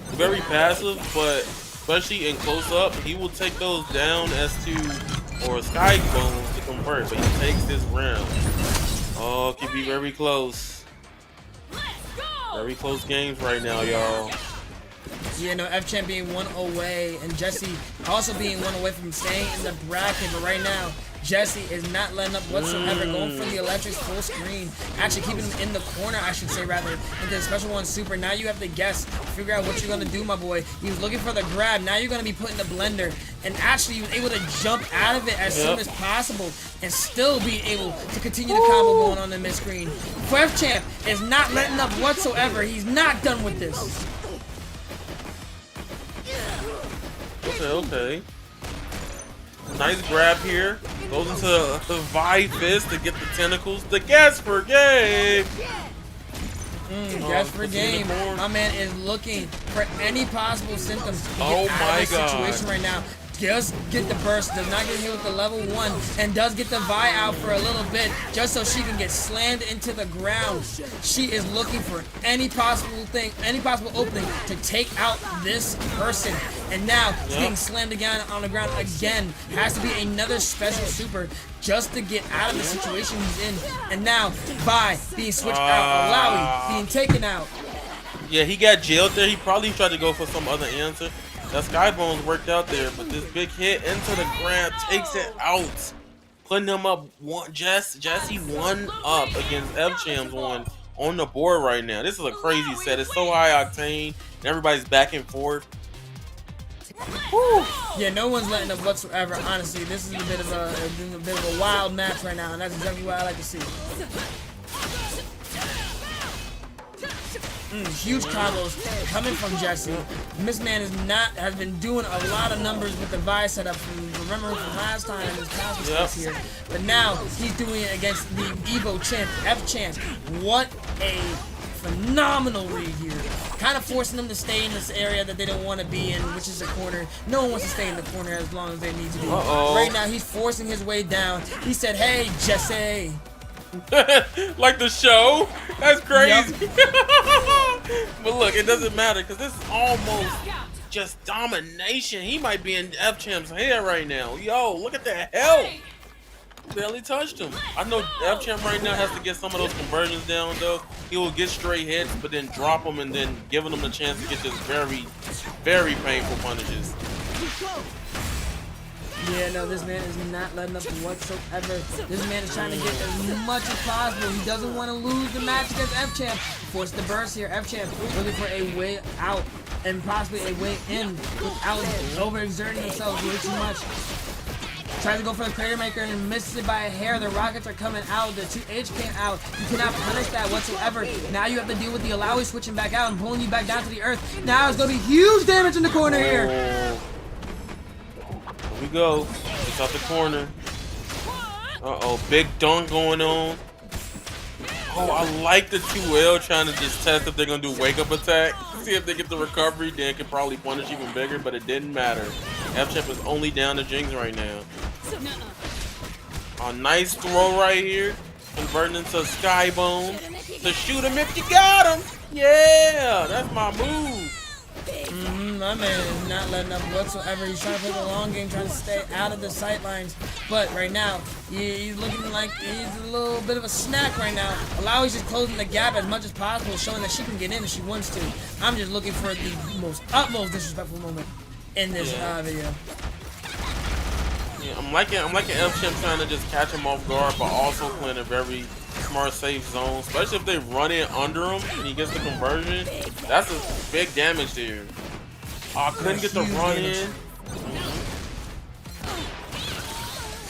very passive, but especially in close up, he will take those down S2 or Sky Bones to convert, but he takes this round. Oh, could be very close. Very close games right now, y'all. Yeah, no, F-Champ being 1 away, and Jesse also being 1 away from staying in the bracket, but right now, Jesse is not letting up whatsoever, going for the electric full screen. Actually keeping him in the corner, I should say, rather, into the special one super. Now you have to guess, figure out what you're going to do, my boy. He was looking for the grab. Now you're going to be put in the blender. And actually, he was able to jump out of it as soon as possible and still be able to continue the combo going on the mid-screen. F-Champ is not letting up whatsoever. He's not done with this. Okay. Nice grab here. Goes into the Vi fist to get the tentacles. The gas per game. Gas per game. My man is looking for any possible symptoms to get out of this situation right now. Does get the burst, does not get hit with the level 1, and does get the Vi out for a little bit, just so she can get slammed into the ground. She is looking for any possible thing, any possible opening to take out this person. And now she's getting slammed again on the ground again. Has to be another special super just to get out of the situation he's in. And now Vi being switched out, Alawi being taken out. Yeah, he got jailed there. He probably tried to go for some other answer. That Skybones worked out there, but this big hit into the ground takes it out. Putting him up Jesse 1 up against F-Champ's 1. on the board right now. This is a crazy set. It's so high octane. And everybody's back and forth. Woo. Yeah, no one's letting up whatsoever. Honestly, this is a bit of a wild match right now, and that's exactly what I like to see. Huge combos coming from Jesse. This man has been doing a lot of numbers with the Vi setup. Remember from last time in his past mistakes here, but now he's doing it against the Evo champ, F champ. What a phenomenal read here. Kind of forcing them to stay in this area that they don't want to be in, which is the corner. No one wants to stay in the corner as long as they need to be. Right now, he's forcing his way down. He said, "Hey, Jesse." Like the show? That's crazy. Yep. But look, it doesn't matter because this is almost just domination. He might be in F Champ's head right now. Yo, look at that health. Barely touched him. I know F Champ right now has to get some of those conversions down though. He will get straight hits, but then drop them and then giving them the chance to get just very, very painful punishes. Yeah, no, this man is not letting up whatsoever. This man is trying to get as much as possible. He doesn't want to lose the match against F Champ. Force the burst here. F Champ looking for a way out and possibly a way in without overexerting himself way too much. Tries to go for the Crater Maker and misses it by a hair. The rockets are coming out. The 2H came out. You cannot punish that whatsoever. Now you have to deal with the Alawi switching back out and pulling you back down to the earth. Now it's going to be huge damage in the corner here. Here we go. It's out the corner. Uh-oh, big dunk going on. Oh, I like the 2L trying to just test if they're going to do wake-up attack. See if they get the recovery, then it could probably punish even bigger, but it didn't matter. F-Champ is only down to Jinx right now. A nice throw right here. Converting into Skybone. To shoot him if you got him. Yeah, that's my move. My man is not letting up whatsoever. He's trying to play the long game, trying to stay out of the sight lines. But right now, he's looking like he's a little bit of a snack right now. Alawi's just closing the gap as much as possible, showing that she can get in if she wants to. I'm just looking for the utmost disrespectful moment in this video. Yeah, I'm liking F Champ trying to just catch him off guard, but also playing a very smart, safe zone. Especially if they run in under him and he gets the conversion. That's a big damage there. Oh, I couldn't get the run in.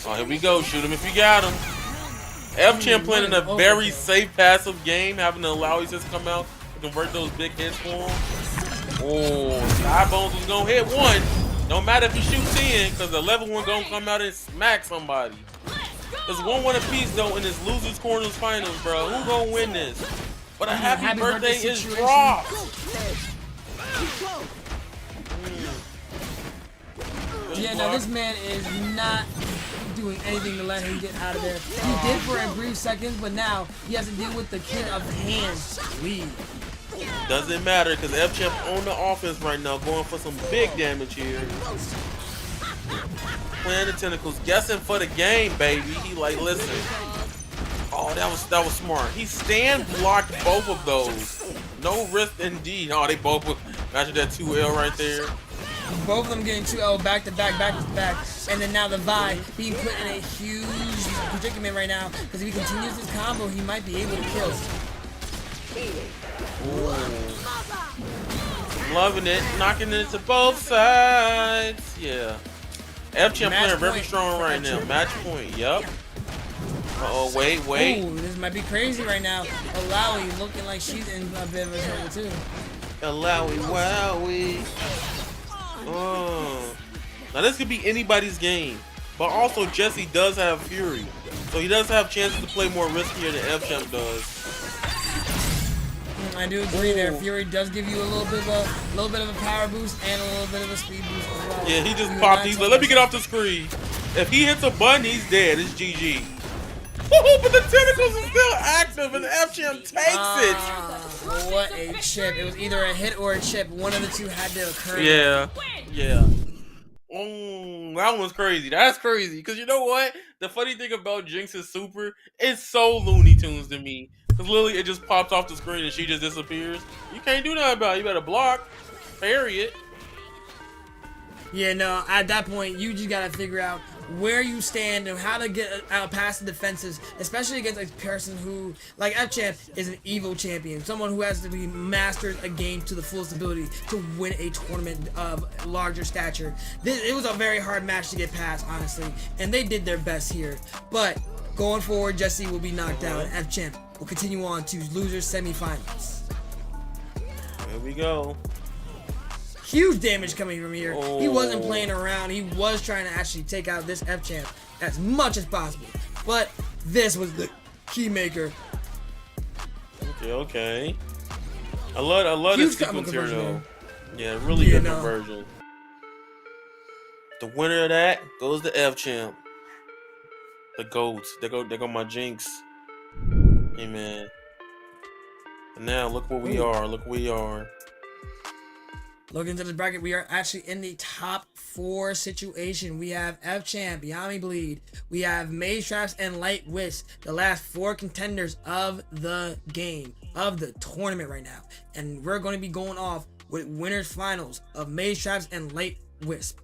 Oh, here we go. Shoot him if you got him. F Champ playing in a very safe passive game, having to allow his just come out to convert those big hits for him. Oh, Skybones was gonna hit one. Don't matter if he shoots in, because the level one gonna come out and smack somebody. There's 1-1 apiece though in this losers corners finals, bro. Who gonna win this? But a happy birthday is dropped. Yeah, no, this man is not doing anything to let him get out of there. He did for a brief second, but now he has to deal with the King of Hands lead. Doesn't matter because F Champ on the offense right now, going for some big damage here. Playing the tentacles, guessing for the game, baby. He like, listen. Oh, that was smart. He stand blocked both of those. No risk indeed. Oh, they both were matching that 2L right there. Both of them getting 2L back to back, and then now the Vi being put in a huge predicament right now because if he continues this combo, he might be able to kill. Loving it, knocking it to both sides. Yeah. F Champ playing very strong right now. Match point, yup. Uh-oh, wait. Ooh, this might be crazy right now. Alawi looking like she's in a bit of a trouble too. Alawi, wowie. Oh. Now this could be anybody's game. But also Jesse does have Fury. So he does have chances to play more riskier than F Champ does. I do agree there. Fury does give you a little bit of a power boost and a little bit of a speed boost as well. Yeah, he just popped. He's like, let me get off the screen. If he hits a button, he's dead. It's GG. But the tentacles are still active, and F Champ takes it. What a chip! It was either a hit or a chip. One of the two had to occur. Yeah. That one's crazy. That's crazy. Because you know what? The funny thing about Jinx's super, it's so Looney Tunes to me. Because literally, it just pops off the screen and she just disappears. You can't do nothing about it. You better block, parry it. Yeah, no, at that point, you just gotta figure out, where you stand and how to get out past the defenses, especially against a person who, like F-Champ, is an evil champion, someone who has to be mastered a game to the fullest ability to win a tournament of larger stature. It was a very hard match to get past, honestly, and they did their best here. But going forward, Jesse will be knocked out, and F-Champ will continue on to losers semifinals. Here we go. Huge damage coming from here. He wasn't playing around. He was trying to actually take out this F-Champ as much as possible. But this was the key maker. Okay. I love this sequence here, though. Yeah, really good conversion. The winner of that goes to F-Champ. The GOATs. They go my Jinx. Hey, man. And now, look where we are. Look where we are. Looking into this bracket, we are actually in the top 4 situation. We have F-Champ, Yami Bleed. We have Maze Traps and Light Wisp, the last 4 contenders of the game, of the tournament right now. And we're going to be going off with winners finals of Maze Traps and Light Wisp.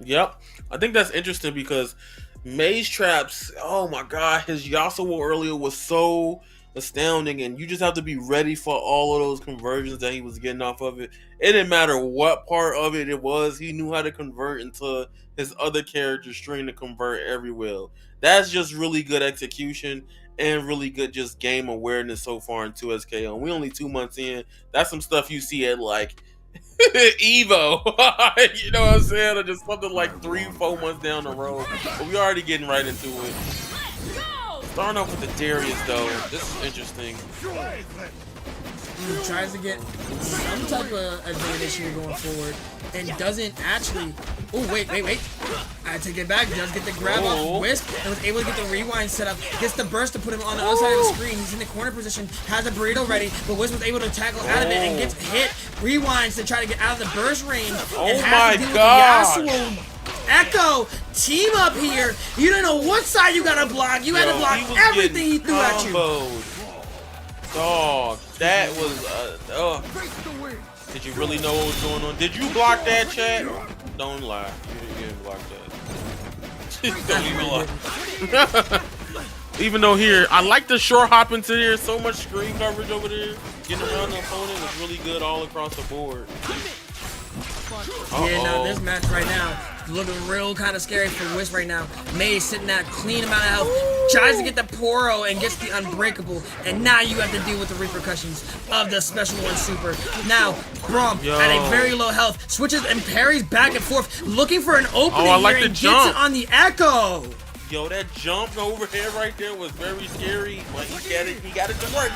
Yep. I think that's interesting because Maze Traps, oh my god, his Yasuo earlier was so astounding, and you just have to be ready for all of those conversions that he was getting off of it. It didn't matter what part of it was, he knew how to convert into his other character string to convert everywhere. That's just really good execution and really good just game awareness so far in 2SKO. And we only 2 months in. That's some stuff you see at like Evo. You know what I'm saying? Or just something like 3-4 months down the road. But we already getting right into it. Starting off with the Darius, though. This is interesting. Tries to get some type of advantage here going forward, and doesn't actually. Oh, wait. I take it back. Does get the grab off Wisp, and was able to get the rewind set up. Gets the burst to put him on the other side of the screen. He's in the corner position, has a burrito ready, but Wisp was able to tackle out of it and gets hit. Rewinds to try to get out of the burst range. And has to deal with the Yasuo Echo team up here. You don't know what side you gotta block. You had to block everything he threw at you. Dog, that was did you really know what was going on? Did you block that, chat? Don't lie. You didn't block that. Don't even lie. Even though here, I like the short hop into there. So much screen coverage over there. Getting around the opponent was really good all across the board. Yeah, now this match right now is looking real kind of scary for Wisp right now. Maze sitting at a clean amount of health, tries to get the Poro and gets the Unbreakable, and now you have to deal with the repercussions of the Special 1 Super. Now, Braum at a very low health, switches and parries back and forth, looking for an opening here and gets it on the Echo. Yo, that jump overhead right there was very scary, but he got it to work,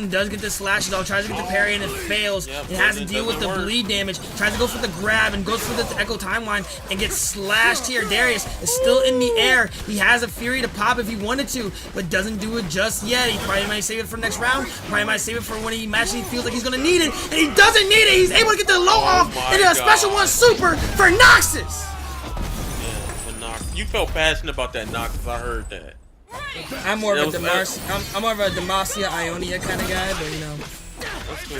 Does get the slash though, tries to get the parry and it fails. It has to deal with the bleed damage. Tries to go for the grab and goes for the Echo timeline and gets slashed here. Darius is still in the air. He has a Fury to pop if he wanted to, but doesn't do it just yet. He probably might save it for next round. Probably might save it for when he actually feels like he's gonna need it, and he doesn't need it. He's able to get the low off and a Special 1 Super for Noxus. Yeah, for Noxus. You felt passionate about that Noxus. I heard that. I'm more of a I'm more of a Demacia Ionia kind of guy, but you know. That's cool.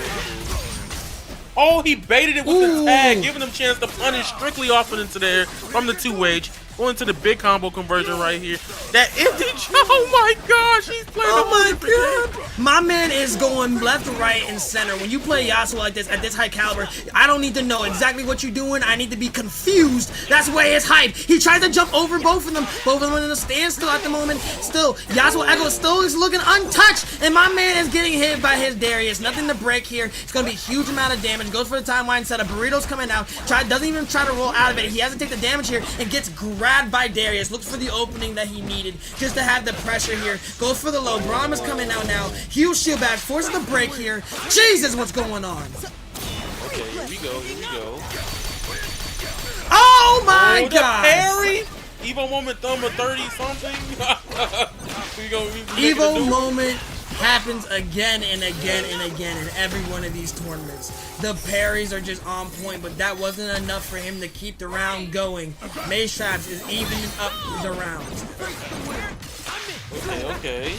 Oh, he baited it with the tag, giving him a chance to punish strictly off and into there from the 2H. Going to the big combo conversion right here. That empty, oh my gosh, he's playing. Oh my god. My man is going left, right, and center. When you play Yasuo like this, at this high caliber, I don't need to know exactly what you're doing. I need to be confused. That's why it's hype. He tries to jump over both of them. Both of them in a standstill at the moment. Still, Yasuo Echo still is looking untouched, and my man is getting hit by his Darius. Nothing to break here. It's going to be a huge amount of damage. Goes for the timeline setup. Burrito's coming out. Doesn't even try to roll out of it. He has to take the damage here and gets grabbed by Darius. Looks for the opening that he needed just to have the pressure here. Goes for the low. Braum is coming out now. Huge shield back. Forces the break here. Jesus, what's going on? Okay, here we go. Oh my god! Parry? Evo moment thumb of 30 something. Evo moment happens again and again and again in every one of these tournaments. The parries are just on point, but that wasn't enough for him to keep the round going. Maze Traps is evening up the rounds. Okay.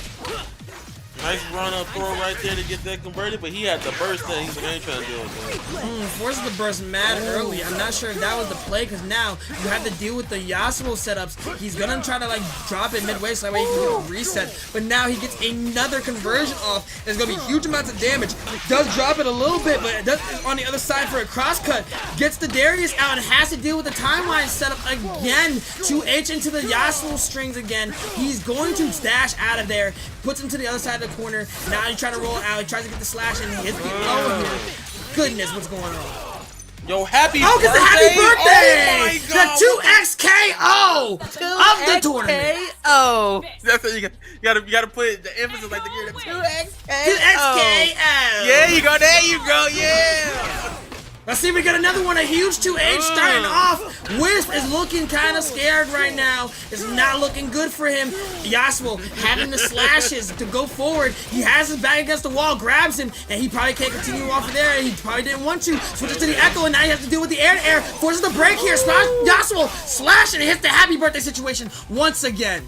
Nice run up throw right there to get that converted, but he had the burst thing. He's like, I ain't trying to deal with that. Forces the burst mad early. I'm not sure if that was the play because now you have to deal with the Yasuo setups. He's gonna try to like drop it midway so that way he can get a reset. But now he gets another conversion off. There's gonna be huge amounts of damage. Does drop it a little bit, but it does on the other side for a cross cut. Gets the Darius out and has to deal with the timeline setup again. 2H into the Yasuo strings again. He's going to dash out of there. Puts him to the other side of the corner. Now he's trying to roll out. He tries to get the slash and hits the over here. Goodness, what's going on? Yo, happy birthday! birthday! Oh my God. The 2XKO of the tournament. Oh, That's what you gotta put the emphasis like the 2XKO. 2XKO. Yeah, you go. There you go. Yeah. Let's see if we get another one. A huge 2H starting off. Wisp is looking kind of scared right now. It's not looking good for him. Yasuo having the slashes to go forward. He has his back against the wall, grabs him, and he probably can't continue off of there. He probably didn't want to. Switches to the Echo, and now he has to deal with the air-to-air. Forces the break here. Yasuo slash and hits the happy birthday situation once again.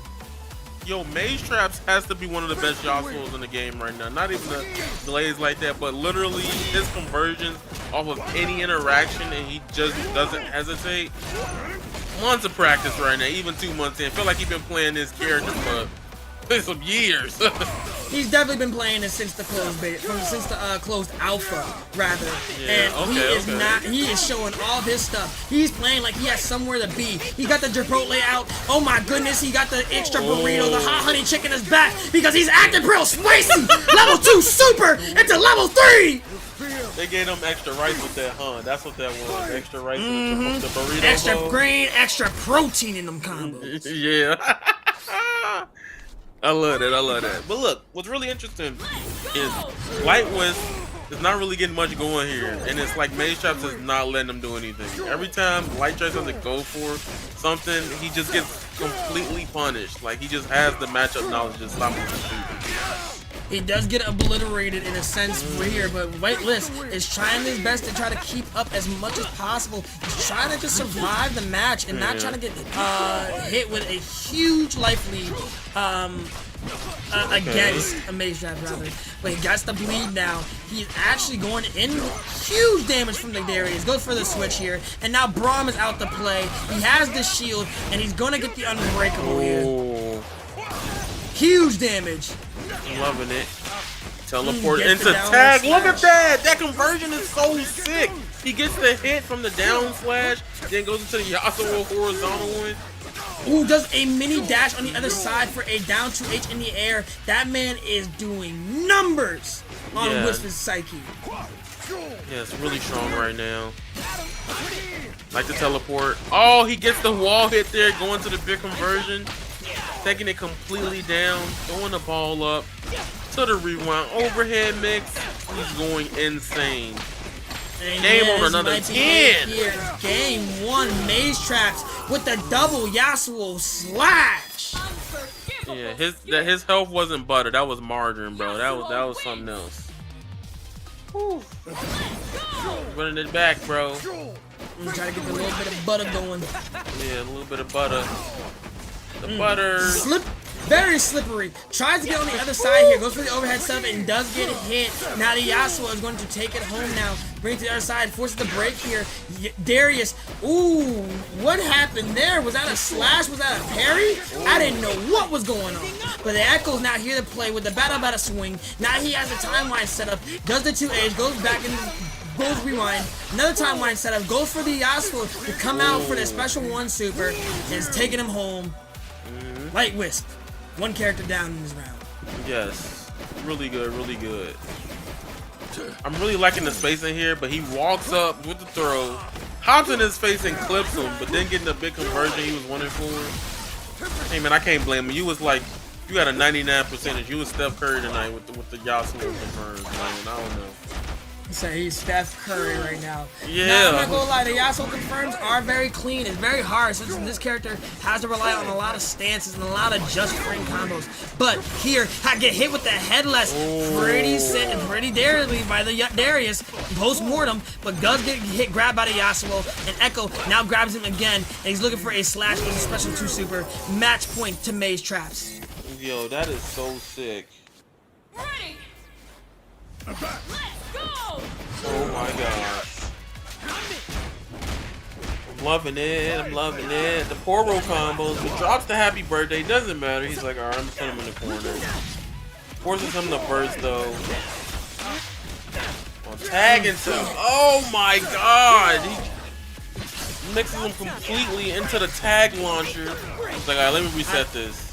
Yo, Mage Traps has to be one of the best Yasuos in the game right now. Not even the delays like that, but literally his conversions off of any interaction, and he just doesn't hesitate. Months of practice right now, even 2 months in. Feel like he's been playing this character for some years. He's definitely been playing it since the closed beta, since the closed alpha, rather. Yeah, And he is showing all his stuff. He's playing like he has somewhere to be. He got the Chipotle out. Oh my goodness, he got the extra burrito, the hot honey chicken is back because he's acting real spicy. Level 2 super into level 3. They gave him extra rice with that, huh? That's what that was. Extra rice with the burrito. Extra grain, extra protein in them combos. Yeah. I love that. But look, what's really interesting is Light Wisp is not really getting much going here. And it's like Mage Traps is not letting him do anything. Every time Light tries to go for something, he just gets completely punished. Like, he just has the matchup knowledge to stop him from shooting. He does get obliterated in a sense here, but Whitelist is trying his best to try to keep up as much as possible. He's trying to just survive the match and not trying to get hit with a huge life lead against a Mage Trap, rather. But he got the bleed now. He's actually going in huge damage from the Darius. Goes for the switch here, and now Braum is out to play. He has the shield, and he's going to get the unbreakable here. Huge damage. Loving it. Teleport into tag. Look at that. That conversion is so sick. He gets the hit from the down slash, then goes into the Yasuo horizontal one. Ooh, does a mini dash on the other side for a down 2H in the air. That man is doing numbers on Wisp's psyche. Yeah, it's really strong right now. Like the teleport. Oh, he gets the wall hit there, going to the big conversion. Taking it completely down, throwing the ball up to the rewind, overhead mix. He's going insane. And Game on another 10. Here. Game 1, Mage Traps with the double Yasuo slash. Yeah, his health wasn't butter. That was margarine, bro. That was something else. Whew. Running it back, bro. I'm trying to get a little bit of butter going. Yeah, a little bit of butter. The butter. Very slippery. Tries to get on the other side here. Goes for the overhead sub and does get hit. Now the Yasuo is going to take it home now. Bring it to the other side. Forces the break here. Darius. Ooh. What happened there? Was that a slash? Was that a parry? I didn't know what was going on. But the Echo's now here to play with the battle swing. Now he has the timeline set up. Does the 2H. Goes back and goes rewind. Another timeline setup. Goes for the Yasuo to come out for the special 1 super. And is taking him home. Light Wisp. 1 character down in this round. Yes. Really good, really good. I'm really liking the space in here, but he walks up with the throw, hops in his face and clips him, but then getting the big conversion he was wanting for. Hey man, I can't blame him. You was like, you had a 99%. You was Steph Curry tonight with the Yasuo confirmed, man. I don't know. So he's Steph Curry right now. Yeah. Now, I'm not gonna lie, the Yasuo confirms are very clean. It's very hard since this character has to rely on a lot of stances and a lot of just frame combos. But here, I get hit with the headless pretty darely by the Darius post-mortem, but does get hit, grabbed by the Yasuo, and Echo now grabs him again, and he's looking for a slash with a special 2 super. Match point to Mage Traps. Yo, that is so sick. Ready. Let's go. Oh my god. I'm loving it. I'm loving it. The poor roll combos. But drops the happy birthday. Doesn't matter. He's like, alright, I'm just putting him in the corner. Forces him to burst though. Tag into. Oh my god. He mixes him completely into the tag launcher. He's like, alright, let me reset this.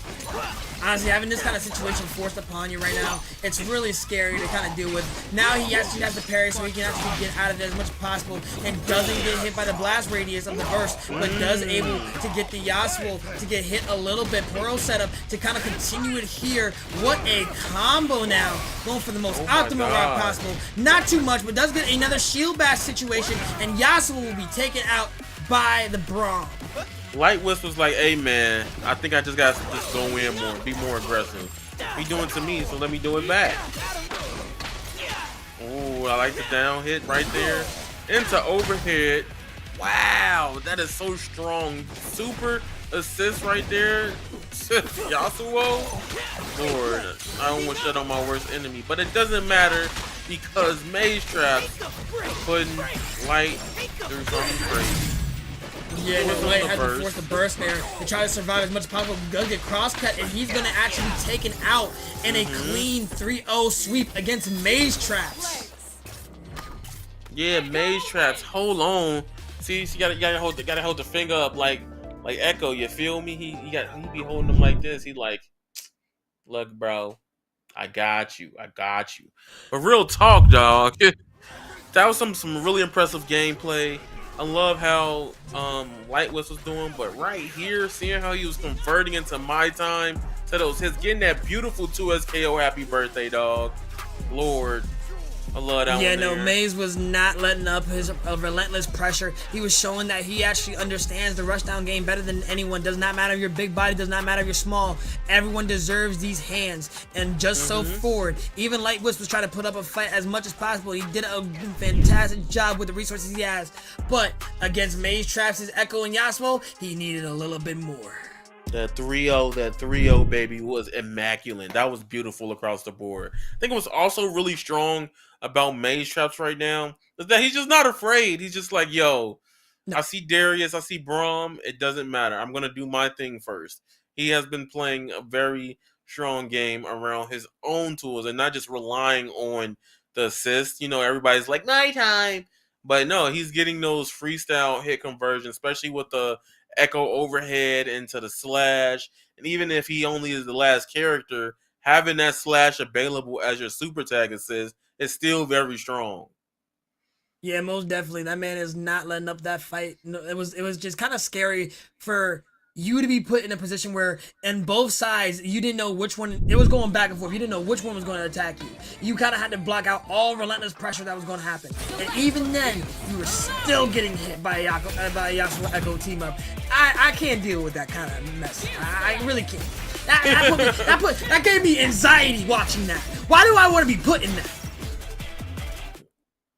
Honestly, having this kind of situation forced upon you right now, it's really scary to kind of deal with. Now he actually has to parry so he can actually get out of it as much as possible and doesn't get hit by the blast radius of the burst, but does able to get the Yasuo to get hit a little bit. Pearl setup to kind of continue it here. What a combo now. Going for the most optimal route possible. Not too much, but does get another shield bash situation, and Yasuo will be taken out by the Braum. Light Wisp was like, hey man, I think I just gotta just go in more, be more aggressive. He doing it to me, so let me do it back. Oh, I like the down hit right there. Into overhead. Wow, that is so strong. Super assist right there. Yasuo. Lord, I don't want to shut on my worst enemy, but it doesn't matter because Maze Trap's putting Light through something crazy. Yeah, no way, has to force the burst there to try to survive as much as possible. Does get cross-cut, and he's going to actually be taken out in a clean 3-0 sweep against Maze Traps. Yeah, Maze Traps. Hold on. See, you gotta hold the finger up like Echo. You feel me? He be holding him like this. He like, look, bro, I got you. But real talk, dog. That was some really impressive gameplay. I love how Light Wisp was doing, but right here, seeing how he was converting into my time to those hits, getting that beautiful 2SKO happy birthday, dog. Lord, I love that one. Yeah, no, Maze was not letting up his relentless pressure. He was showing that he actually understands the rushdown game better than anyone. Does not matter if you're big body, does not matter if you're small. Everyone deserves these hands. And just so forward, even Light Wisp was trying to put up a fight as much as possible. He did a fantastic job with the resources he has. But against Maze Traps, his Echo and Yasuo, he needed a little bit more. That 3-0, baby, was immaculate. That was beautiful across the board. I think it was also really strong about Maze Traps right now is that he's just not afraid. He's just like, yo, I see Darius, I see Braum. It doesn't matter. I'm going to do my thing first. He has been playing a very strong game around his own tools and not just relying on the assist. You know, everybody's like, nighttime. But no, he's getting those freestyle hit conversions, especially with the Echo overhead into the slash. And even if he only is the last character, having that slash available as your super tag assist is still very strong. Yeah, most definitely. That man is not letting up that fight. No, it was just kind of scary for you to be put in a position where, in both sides, you didn't know which one. It was going back and forth. You didn't know which one was going to attack you. You kind of had to block out all relentless pressure that was going to happen. And even then, you were still getting hit by a Yasuo Echo team up. I can't deal with that kind of mess. I really can't. That gave me anxiety watching that. Why do I want to be put in that?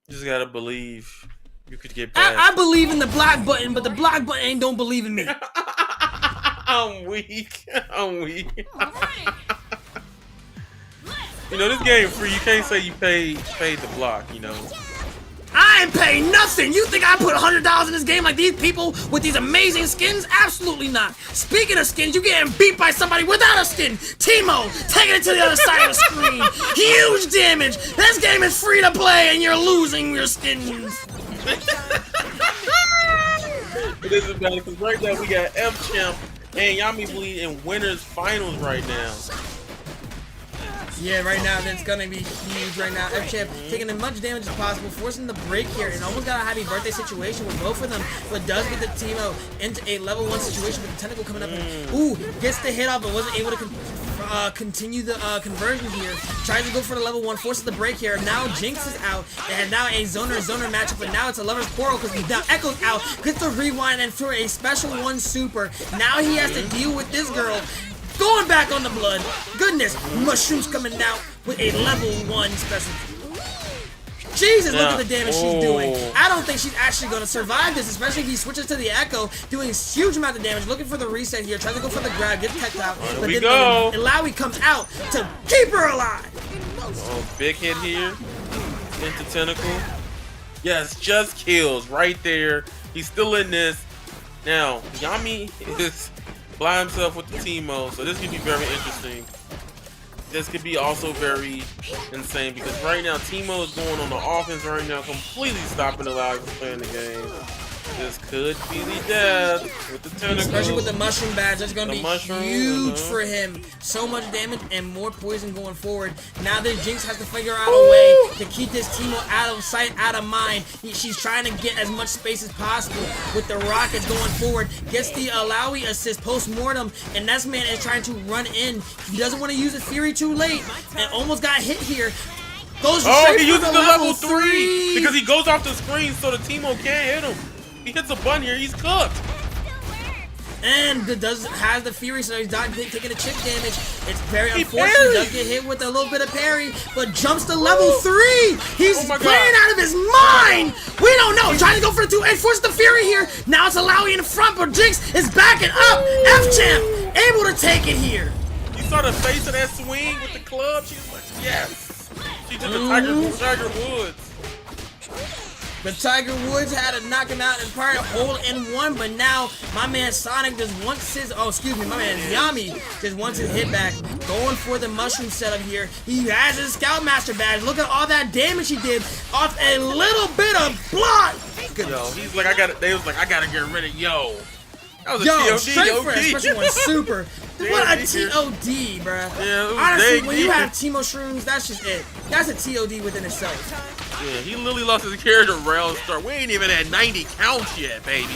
You just gotta believe you could get past. I believe in the block button, but the block button don't believe in me. I'm weak. You know, this game free. You can't say you paid the block, you know. I ain't paying nothing. You think I put $100 in this game like these people with these amazing skins? Absolutely not. Speaking of skins, you getting beat by somebody without a skin. Timo, taking it to the other side of the screen. Huge damage. This game is free to play and you're losing your skins. It isn't bad because right now we got F Champ and Yami Bleed in winners finals right now. Yeah, right now it's gonna be huge right now. F-Champ taking as much damage as possible, forcing the break here, and almost got a happy birthday situation with both of them, but does get the Timo into a level 1 situation with the tentacle coming up. Ooh, gets the hit off, but wasn't able to continue the conversion here. Tries to go for the level 1, forces the break here. Now Jinx is out, and now a zoner matchup, but now it's a lover's quarrel because now Echo's out, gets the rewind and through a special 1 super. Now he has to deal with this girl. Going back on the blood. Goodness, mushrooms coming out with a level 1 special. Jesus, look at the damage she's doing. I don't think she's actually going to survive this, especially if he switches to the Echo, doing a huge amount of damage, looking for the reset here, tries to go for the grab, gets teched out, but then Illaoi comes out to keep her alive. go. Big hit here into Tentacle. Yes, just kills right there. He's still in this. Now, Yami is by himself with the Teemo, so this could be very interesting. This could be also very insane because right now Teemo is going on the offense right now, completely stopping the Loud from playing the game. This could be the death with the tentacles. Especially with the mushroom badge, that's going to be huge for him. So much damage and more poison going forward. Now that Jinx has to figure out a way to keep this Teemo out of sight, out of mind. She's trying to get as much space as possible with the rockets going forward. Gets the Alawi assist post-mortem, and this man is trying to run in. He doesn't want to use the Fury too late, and almost got hit here. Goes he uses the level 3 because he goes off the screen so the Teemo can't hit him. He hits a button here, he's cooked. And has the Fury, so he's not taking a chip damage. It's very unfortunate. He does get hit with a little bit of parry, but jumps to level 3. He's playing out of his mind. We don't know. Trying to go for the 2 and force the Fury here. Now it's Alawi in the front, but Jinx is backing up. F-Champ able to take it here. You saw the face of that swing with the club. She was like, yes. She did the Tiger Woods. The Tiger Woods had to knock him out in part hole in one, but now my man Sonic just wants his, my man Yami just wants his hit back. Going for the mushroom setup here. He has his Scoutmaster badge. Look at all that damage he did off a little bit of block. Yo, he's like, they was like, I gotta get rid of yo. That was a TOD, straight for it, especially when super. What a TOD, bruh. Yeah, honestly, when you have Teemo shrooms, that's just it. That's a TOD within itself. Yeah, he literally lost his character rail start. We ain't even at 90 counts yet, baby.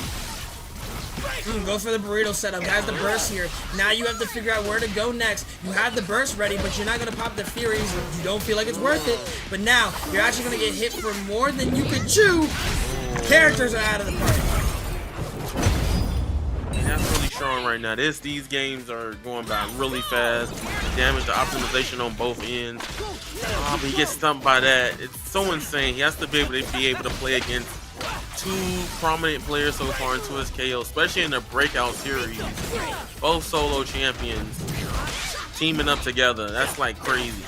Go for the burrito setup. Has the burst here. Now you have to figure out where to go next. You have the burst ready, but you're not going to pop the Furies. You don't feel like it's worth it. But now, you're actually going to get hit for more than you could chew. Characters are out of the party. That's really strong right now. These games are going by really fast. Damage to optimization on both ends. But he gets stumped by that. It's so insane. He has to be able to play against 2 prominent players so far in 2SKO, especially in the Breakout series. Both solo champions teaming up together. That's like crazy.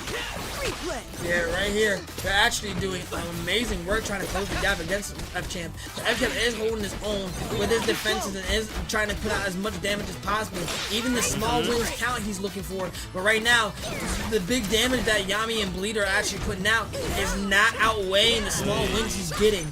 Yeah, right here. They're actually doing amazing work trying to close the gap against F-Champ. So F-Champ is holding his own with his defenses and is trying to put out as much damage as possible. Even the small wins count he's looking for. But right now, the big damage that Yami and Bleed are actually putting out is not outweighing the small wins he's getting.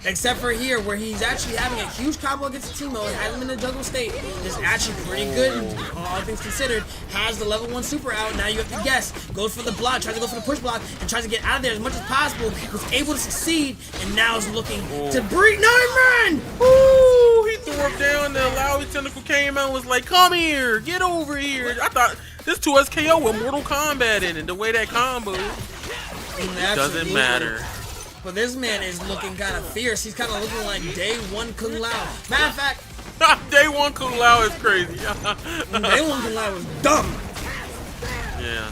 Except for here, where he's actually having a huge combo against Teemo and has him in the juggle state. Is actually pretty good, all things considered. Has the level 1 super out. Now you have to guess. Goes for the block, tries to go for the push block, and tries to get out of there as much as possible. Was able to succeed, and now is looking to break. No, man! Ooh, he threw him down. The Alawi Tentacle came out and was like, come here, get over here. I thought this 2SKO with Mortal Kombat in it, the way that combo. It doesn't matter. But this man is looking kind of fierce. He's kind of looking like Day 1 Kung Lao. Matter of fact, Day 1 Kung Lao is crazy. Day 1 Kung Lao was dumb. Yeah.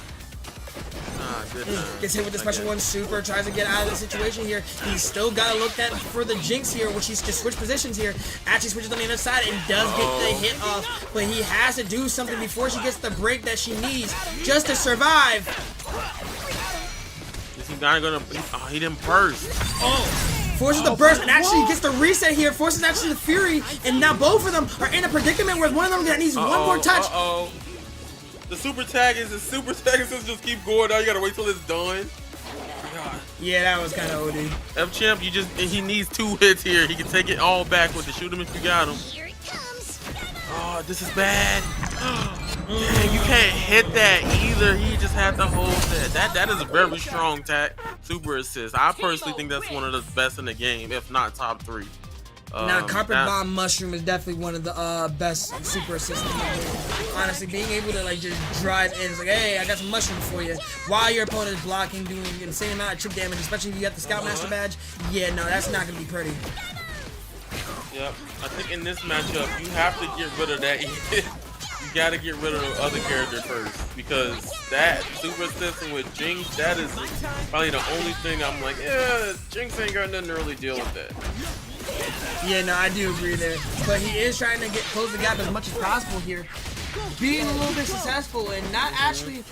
Gets hit with the special 1 super, tries to get out of the situation here. He's still got to look at for the Jinx here, which he's just switched positions here. Actually switches on the other side and does get the hit off, but he has to do something before she gets the break that she needs just to survive. He's not gonna. He didn't burst. Forces the burst and actually gets the reset here. Forces actually the Fury, and now both of them are in a predicament where one of them needs one more touch. The super tag is just keep going. Now you gotta wait till it's done. God. Yeah, that was kind of OD. F-Champ, he needs 2 hits here. He can take it all back with the shoot him if you got him. Here it comes. Oh, this is bad. Dang, you can't hit that either. He just had to hold that. That is a very strong super assist. I personally think that's one of the best in the game, if not top 3. Now, Carpet Bomb Mushroom is definitely one of the best super assists in the game. Honestly, being able to like just drive in, it's like, hey, I got some mushrooms for you, while your opponent is blocking, doing an insane amount of chip damage, especially if you got the Scoutmaster badge. Yeah, no, that's not gonna be pretty. Yep, I think in this matchup, you have to get rid of that. You gotta get rid of the other character first, because that super assistant with Jinx, that is probably the only thing I'm like, yeah, Jinx ain't got nothing to really deal with that. Yeah, no, I do agree there. But he is trying to close the gap as much as possible here. being a little bit successful and not actually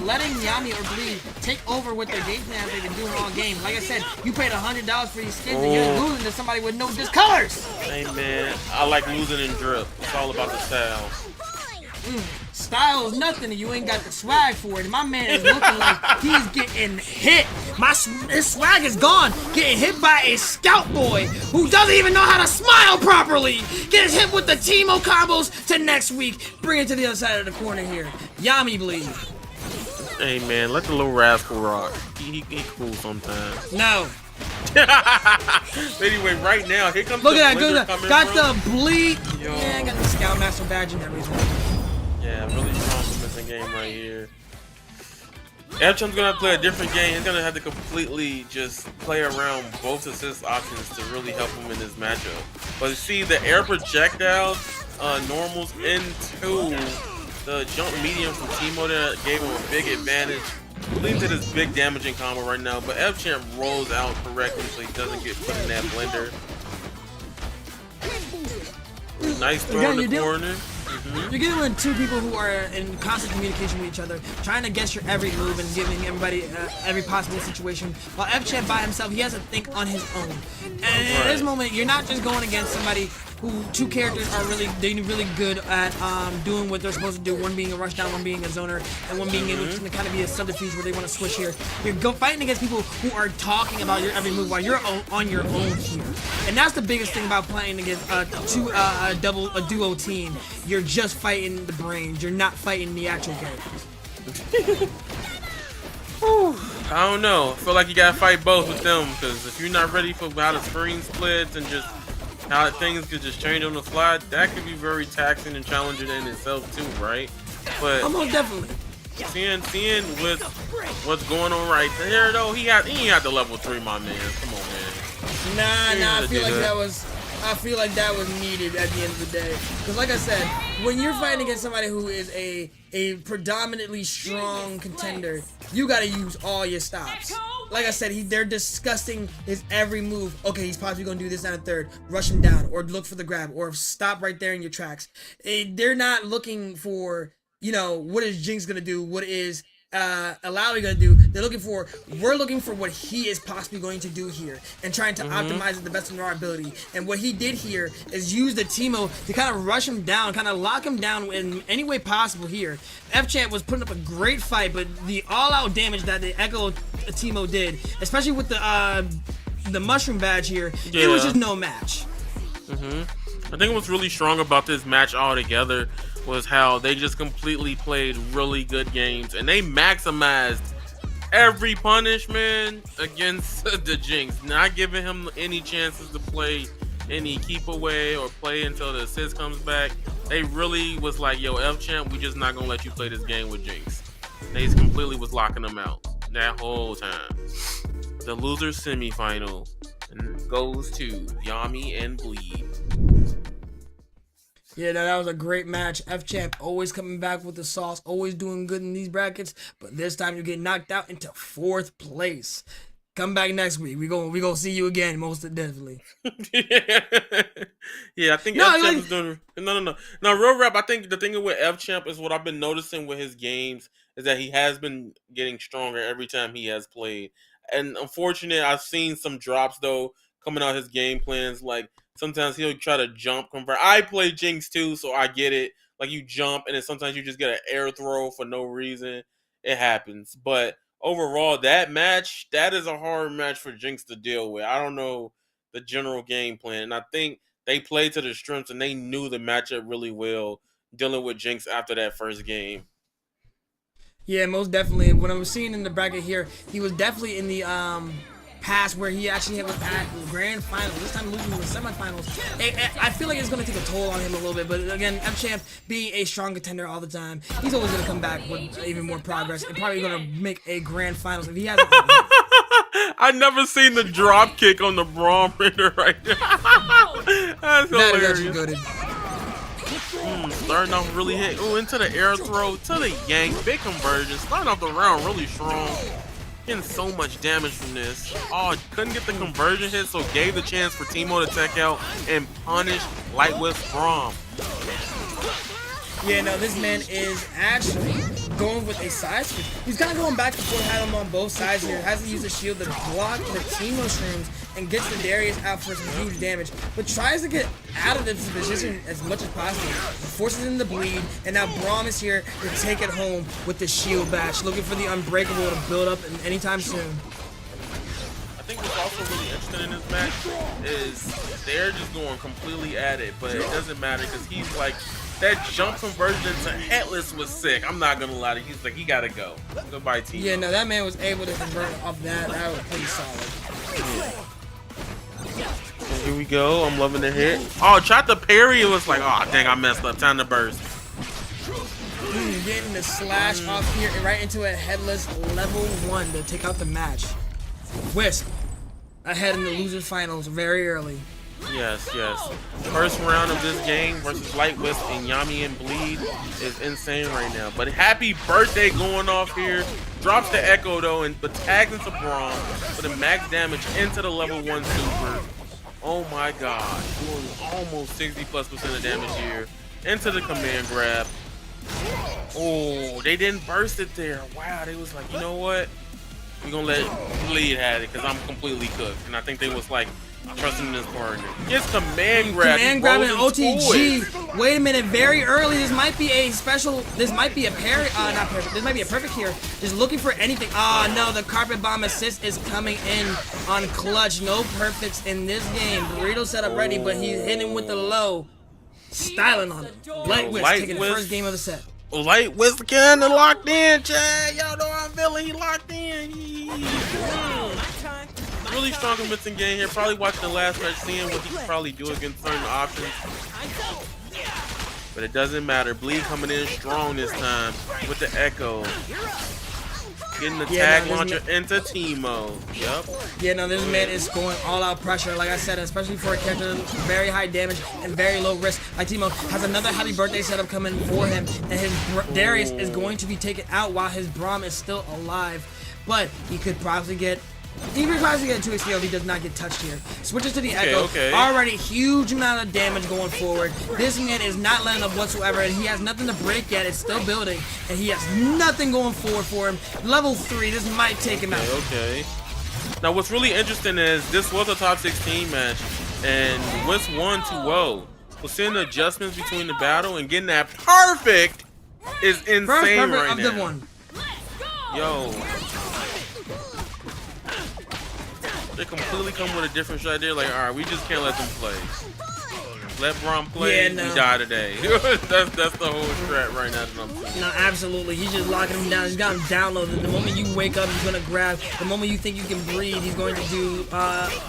letting Yami or Bleed take over with their game plans they've been doing all game. Like I said, you paid $100 for these skins and you're losing to somebody with no discolors. Hey man, I like losing in drip. It's all about the style. Style is nothing and you ain't got the swag for it. My man is looking like he's getting hit. His swag is gone. Getting hit by a scout boy who doesn't even know how to smile properly. Gets hit with the Teemo combos to next week. Bring it to the other side of the corner here. Yami Bleed. Hey man, let the little rascal rock. He cool sometimes. No. Anyway, right now, here comes Look the at Blender that. coming Got from. the Bleed. Yo. Yeah, I got the Scoutmaster badge and everything. Yeah, really strong convincing game right here. Epcham's gonna play a different game. He's gonna have to completely just play around both assist options to really help him in this matchup. But you see the air projectiles, normals into the jump medium from Teemo that gave him a big advantage. Leads to this big damaging combo right now, but Epchamp rolls out correctly so he doesn't get put in that blender. Nice throw in the corner. You're getting with two people who are in constant communication with each other, trying to guess your every move and giving everybody every possible situation. While Epchamp by himself, he has to think on his own. And in this moment, you're not just going against somebody who two characters are really good at doing what they're supposed to do. One being a rushdown, one being a zoner, and one being able to kind of be a subterfuge where they want to switch here. You're fighting against people who are talking about your every move while you're on your own here. And that's the biggest thing about playing against a duo team. You're just fighting the brains. You're not fighting the actual characters. I don't know. I feel like you gotta fight both with them, because if you're not ready for how the screen splits and just how things could just change on the fly, that could be very taxing and challenging in itself too, right? But almost definitely. Seeing with what's going on right there though, he ain't had the level 3, my man. Come on, man. Nah, I feel like that was needed at the end of the day. Because like I said, when you're fighting against somebody who is a predominantly strong contender, you gotta use all your stops. Like I said, they're discussing his every move. Okay, he's possibly gonna do this and a third. Rush him down, or look for the grab, or stop right there in your tracks. They're not looking for, what is Jinx gonna do? What is Alawi gonna do? We're looking for what he is possibly going to do here and trying to optimize it the best of our ability. And what he did here is use the Teemo to kind of rush him down, kind of lock him down in any way possible here. Epchamp was putting up a great fight, but the all-out damage that the Echo Teemo did, especially with the mushroom badge here, it was just no match. I think what's really strong about this match altogether was how they just completely played really good games and they maximized every punishment against the Jinx, not giving him any chances to play any keep away or play until the assist comes back. They really was like, yo, Epchamp, we just not gonna let you play this game with Jinx. They completely was locking them out that whole time. The loser semifinal goes to Yami and Bleed. Yeah, that was a great match. Epchamp always coming back with the sauce, always doing good in these brackets, but this time you get knocked out into 4th place. Come back next week. We gonna see you again, most definitely. Yeah, I think Epchamp is doing no. Real rap. I think the thing with Epchamp is what I've been noticing with his games is that he has been getting stronger every time he has played. And unfortunately, I've seen some drops though coming out his game plans. Like sometimes he'll try to jump convert. I play Jinx too, so I get it. Like you jump and then sometimes you just get an air throw for no reason. It happens, but overall, that is a hard match for Jinx to deal with. I don't know the general game plan. And I think they played to their strengths and they knew the matchup really well dealing with Jinx after that first game. Yeah, most definitely. What I was seeing in the bracket here, he was definitely in the past where he actually was at the grand final. This time losing in the semifinals. I feel like it's going to take a toll on him a little bit. But again, Epchamp being a strong contender all the time, he's always going to come back with even more progress and probably going to make a grand finals if he hasn't. I never seen the drop kick on the Braum Raider right there. That's hilarious. Starting off really hit. Ooh, into the air throw, to the yank. Big conversion. Starting off the round really strong. Getting so much damage from this. Oh, couldn't get the conversion hit, so gave the chance for Teemo to tech out and punish Light with Braum. Yeah, no, this man is actually going with a side switch. He's kind of going back and forth, had him on both sides here. Has to use the shield to block the team mushrooms and gets the Darius out for some huge damage. But tries to get out of this position as much as possible. Forces him to bleed, and now Braum is here to take it home with the shield bash, looking for the Unbreakable to build up anytime soon. I think what's also really interesting in this match is they're just going completely at it, but it doesn't matter because he's like, that jump conversion to Headless was sick. I'm not gonna lie to you. He's like, he gotta go. Goodbye, team. Yeah, no, that man was able to convert off that. That was pretty solid. So here we go. I'm loving the hit. Oh, tried to parry. It was like, oh, dang, I messed up. Time to burst. Getting the slash off here and right into a Headless level 1 to take out the match. Wisp ahead in the losers finals very early. Yes, yes. First round of this game versus Light Wisp and Yami and Bleed is insane right now. But happy birthday going off here. Drops the Echo though, but tags into Braum for the max damage into the level 1 super. Oh my god. Doing almost 60+% of damage here. Into the command grab. Oh, they didn't burst it there. Wow, they was like, you know what? We're gonna let Bleed have it because I'm completely cooked. And I think they was like, trusting this partner. Gets command grab. Command grab and OTG. Wait a minute, very early. This might be a special. This might be a parry. Not perfect. This might be a perfect here. Just looking for anything. No, the carpet bomb assist is coming in on clutch. No perfects in this game. Burrito set up ready, but he's hitting with the low. Styling on it. Light Wisp taking the first game of the set. Light Wisp kinda locked in, Chad. Y'all know I'm feeling he locked in. Really strong convincing game here. Probably watching the last match, seeing what he could probably do against certain options. But it doesn't matter. Bleed coming in strong this time with the Echo. Getting the tag launcher into Teemo. Yep. Yeah, no, this man is going all out pressure. Like I said, especially for a character very high damage and very low risk. Like Teemo has another happy birthday setup coming for him. And his Darius is going to be taken out while his Braum is still alive. But he could probably get... He tries to get a 2 XP if he does not get touched here. Switches to the Echo. Already huge amount of damage going forward. This man is not letting up whatsoever, and he has nothing to break yet. It's still building, and he has nothing going forward for him. Level 3, this might take him out. Okay. Now, what's really interesting is this was a top 16 match, and Wisp won 2-0. So seeing the adjustments between the battle and getting that perfect is insane right now. The one. Yo. They completely come with a different shot. They're like, all right, we just can't let them play. Let Braum play, we die today. that's the whole strat right now that I'm seeing. No, absolutely. He's just locking him down. He's got him downloaded. The moment you wake up, he's going to grab. The moment you think you can breathe, he's going to do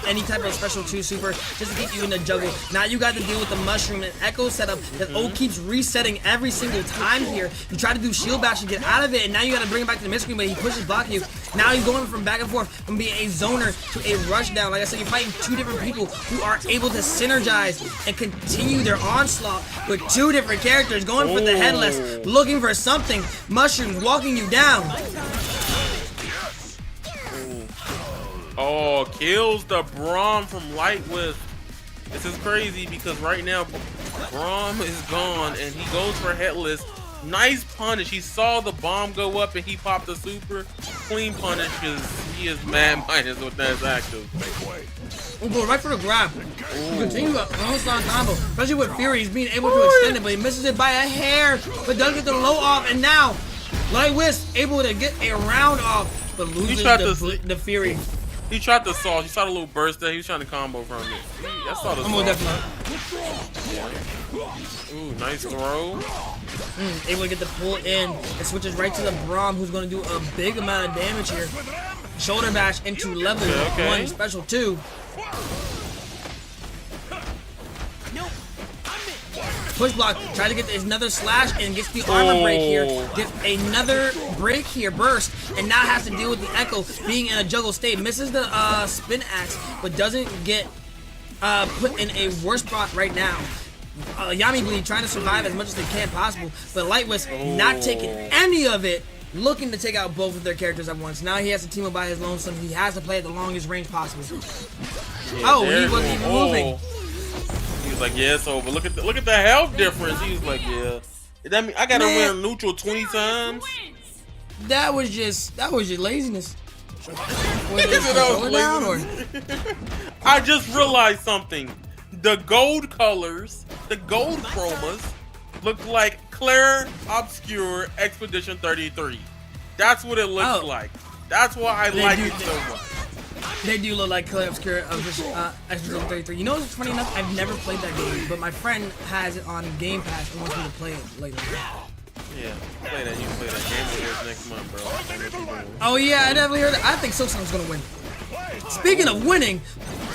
any type of special 2 super just to keep you in the juggle. Now you got to deal with the mushroom and Echo setup that keeps resetting every single time here. You try to do shield bash and get out of it, and now you got to bring him back to the mid-screen, but he pushes block you. Now he's going from back and forth from being a zoner to a rush down. Like I said, you're fighting 2 different people who are able to synergize and continue their onslaught with 2 different characters going for the Headless, looking for something. Mushrooms walking you down. Oh, kills the Braum from Light Wisp. This is crazy because right now Braum is gone and he goes for Headless. Nice punish. He saw the bomb go up and he popped the super. Clean punish because he is mad minus with that active. Go right for the grab. Continue a onslaught combo, especially with Fury. He's being able to extend it, but he misses it by a hair. But does get the low off, and now Light Wisp able to get a round off, but loses the Fury. He tried to saw. He saw the little burst there. He was trying to combo from it. I saw the Ooh, nice throw. Able to get the pull in. It switches right to the Braum, who's going to do a big amount of damage here. Shoulder bash into level 1, special 2. Push block, try to get another slash and gets the armor break here. Gets another break here, burst, and now has to deal with the Echo being in a juggle state. Misses the spin axe, but doesn't get put in a worse spot right now. Yami Bleed trying to survive as much as they can possible, but Light Wisp not taking any of it, looking to take out both of their characters at once. Now he has to team up by his lonesome. He has to play at the longest range possible. Yeah, he wasn't even moving. He was like, yeah, it's over. Look at the health difference. He was like, yeah. That mean I gotta Man. win neutral 20 times? That was just laziness. Was Is it it all controller down or? I just realized something. The gold colors, the gold chromas, look like Claire Obscure Expedition 33. That's what it looks like. That's why I like it so much. They do look like Claire Obscure of Expedition 33. You know what's funny enough? I've never played that game, but my friend has it on Game Pass and wants me to play it later. Yeah, play that. You can play that. Game Awards next month, bro. I know what you're doing. Oh yeah, I definitely heard that. I think Silksong's gonna win. Speaking of winning,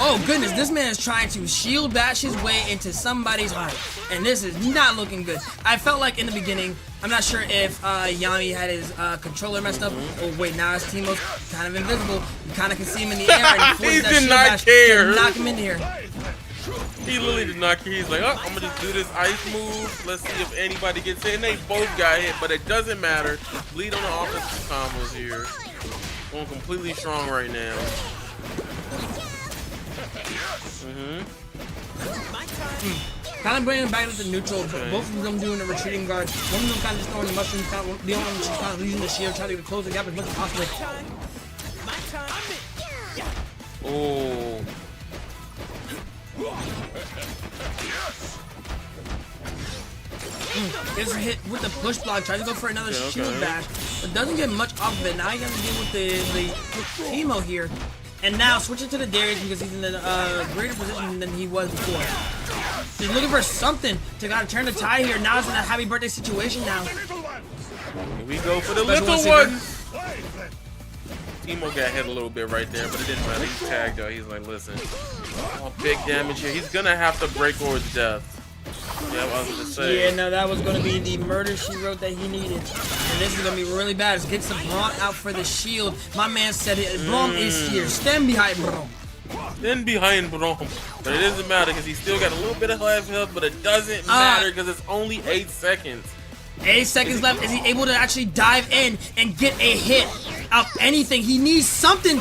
oh goodness, this man is trying to shield bash his way into somebody's heart, and this is not looking good. I felt like in the beginning, I'm not sure if Yami had his controller messed up. Oh wait, now his Timo's kind of invisible. You kind of can see him in the air, and he He forced that did shield not bash care. to knock him into here. He literally did not care. He's like, oh, I'm gonna just do this ice move. Let's see if anybody gets hit. And they both got hit, but it doesn't matter. Lead on the offensive combos here. Going completely strong right now. Kind of bringing it back to the neutral. Both of them doing the retreating guard. One of them kind of just throwing the mushroom. The other one just kind of using the shield, trying to close the gap as much as possible. Oh. Gets hit with the push block, tries to go for another shield bash, but doesn't get much off of it. Now he got to deal with the Timo here. And now switching to the Darius because he's in a greater position than he was before. He's looking for something to kind of turn the tide here. Now it's in a happy birthday situation now. Here we go for the Special little one. Timo got hit a little bit right there, but it didn't matter. He tagged out. He's like, listen, big damage here. He's gonna have to break or his death. Yeah, I was gonna say. Yeah, no, that was going to be the murder she wrote that he needed. And this is going to be really bad. Get some Braum out for the shield. My man said it. Braum is here. Stand behind Braum. Then behind Braum. But it doesn't matter because he's still got a little bit of half health, but it doesn't matter because it's only 8 seconds. 8 seconds left. Is he able to actually dive in and get a hit of anything? He needs something.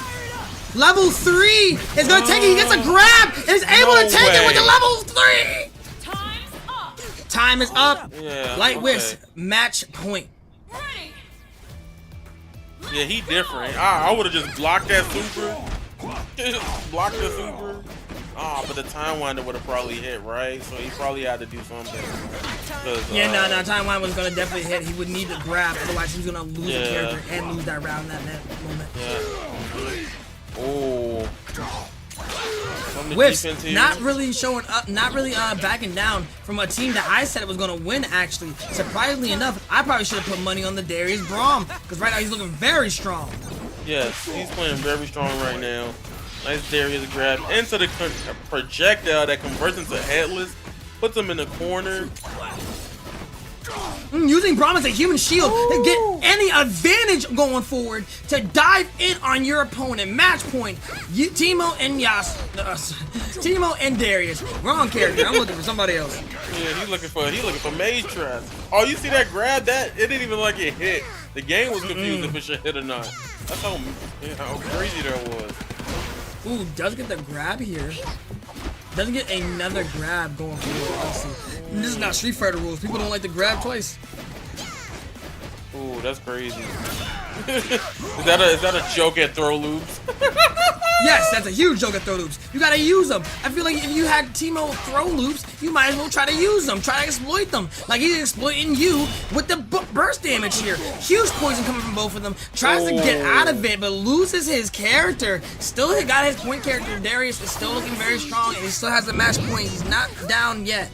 Level 3 is going to take it. He gets a grab and is able to take it with the level 3. Time is up. Yeah, Light Wisp, match point. Yeah, he different. I would have just blocked that super. Blocked the super. But the time winder would have probably hit, right? So he probably had to do something. Yeah, no, time winder was going to definitely hit. He would need to grab, otherwise he was going to lose the character and lose that round in that moment. Yeah. Oh. Whips not really showing up, not really backing down from a team that I said it was going to win, actually. Surprisingly enough, I probably should have put money on the Darius Braum, because right now he's looking very strong. Yes, he's playing very strong right now. Nice Darius grab into the projectile that converts into headless, puts him in the corner. Using Braum as a human shield to get any advantage going forward to dive in on your opponent. Match point. Timo and Timo and Darius. Wrong character. I'm looking for somebody else. Yeah, he's looking for mage traps. Oh, you see that grab? That it didn't even like it hit. The game was confused if it should hit or not. That's how crazy that was. Ooh, does get the grab here. Doesn't get another grab going forward. Let's see. This is not Street Fighter rules. People don't like to grab twice. Ooh, that's crazy. Is that a joke at throw loops? Yes, that's a huge joke at throw loops. You gotta use them. I feel like if you had Timo throw loops, you might as well try to use them. Try to exploit them. Like he's exploiting you with the burst damage here. Huge poison coming from both of them. Tries to get out of it, but loses his character. Still got his point character. Darius is still looking very strong, and he still has the match point. He's not down yet.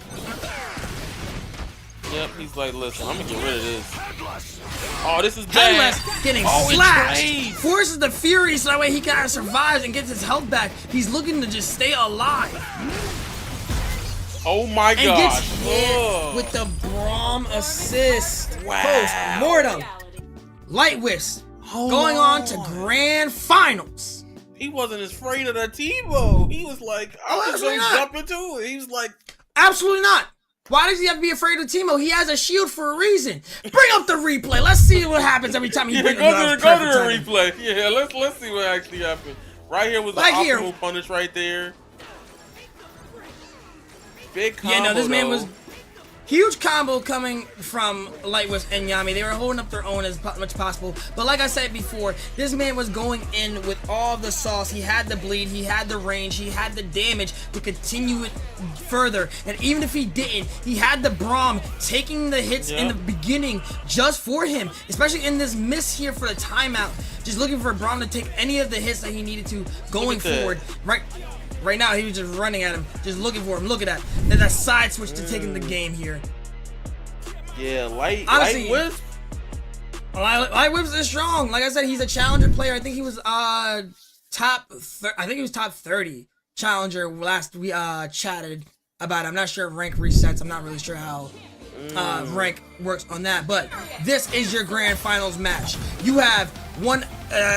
Yep, he's like, listen, I'm gonna get rid of this. Oh, this is bad. Headless getting slashed. Forces the Fury so that way he kind of survives and gets his health back. He's looking to just stay alive. Oh my and god. Gets hit with the Braum assist. Wow. Post-mortem. Light Wisp going on to grand finals. He wasn't as afraid of that Timo. He was like, I'm just gonna jump into it. He was like, absolutely not. Why does he have to be afraid of Timo? He has a shield for a reason. Bring up the replay. Let's see what happens every time he brings it up. Go to the replay. Yeah, let's see what actually happened. Right here was the optimal punish right there. Big combo, this man was Huge combo coming from Lightwith and Yami. They were holding up their own as much as possible. But like I said before, this man was going in with all the sauce. He had the bleed, he had the range, he had the damage to continue it further. And even if he didn't, he had the Braum taking the hits in the beginning just for him. Especially in this miss here for the timeout. Just looking for Braum to take any of the hits that he needed to going forward. Right now, he was just running at him, just looking for him. Look at that. There's that side switch to taking the game here. Yeah, Honestly, Lightwith. Lightwith is strong. Like I said, he's a challenger player. I think he was top 30 challenger last we chatted about it. I'm not sure if rank resets. I'm not really sure how rank works on that. But this is your grand finals match. You have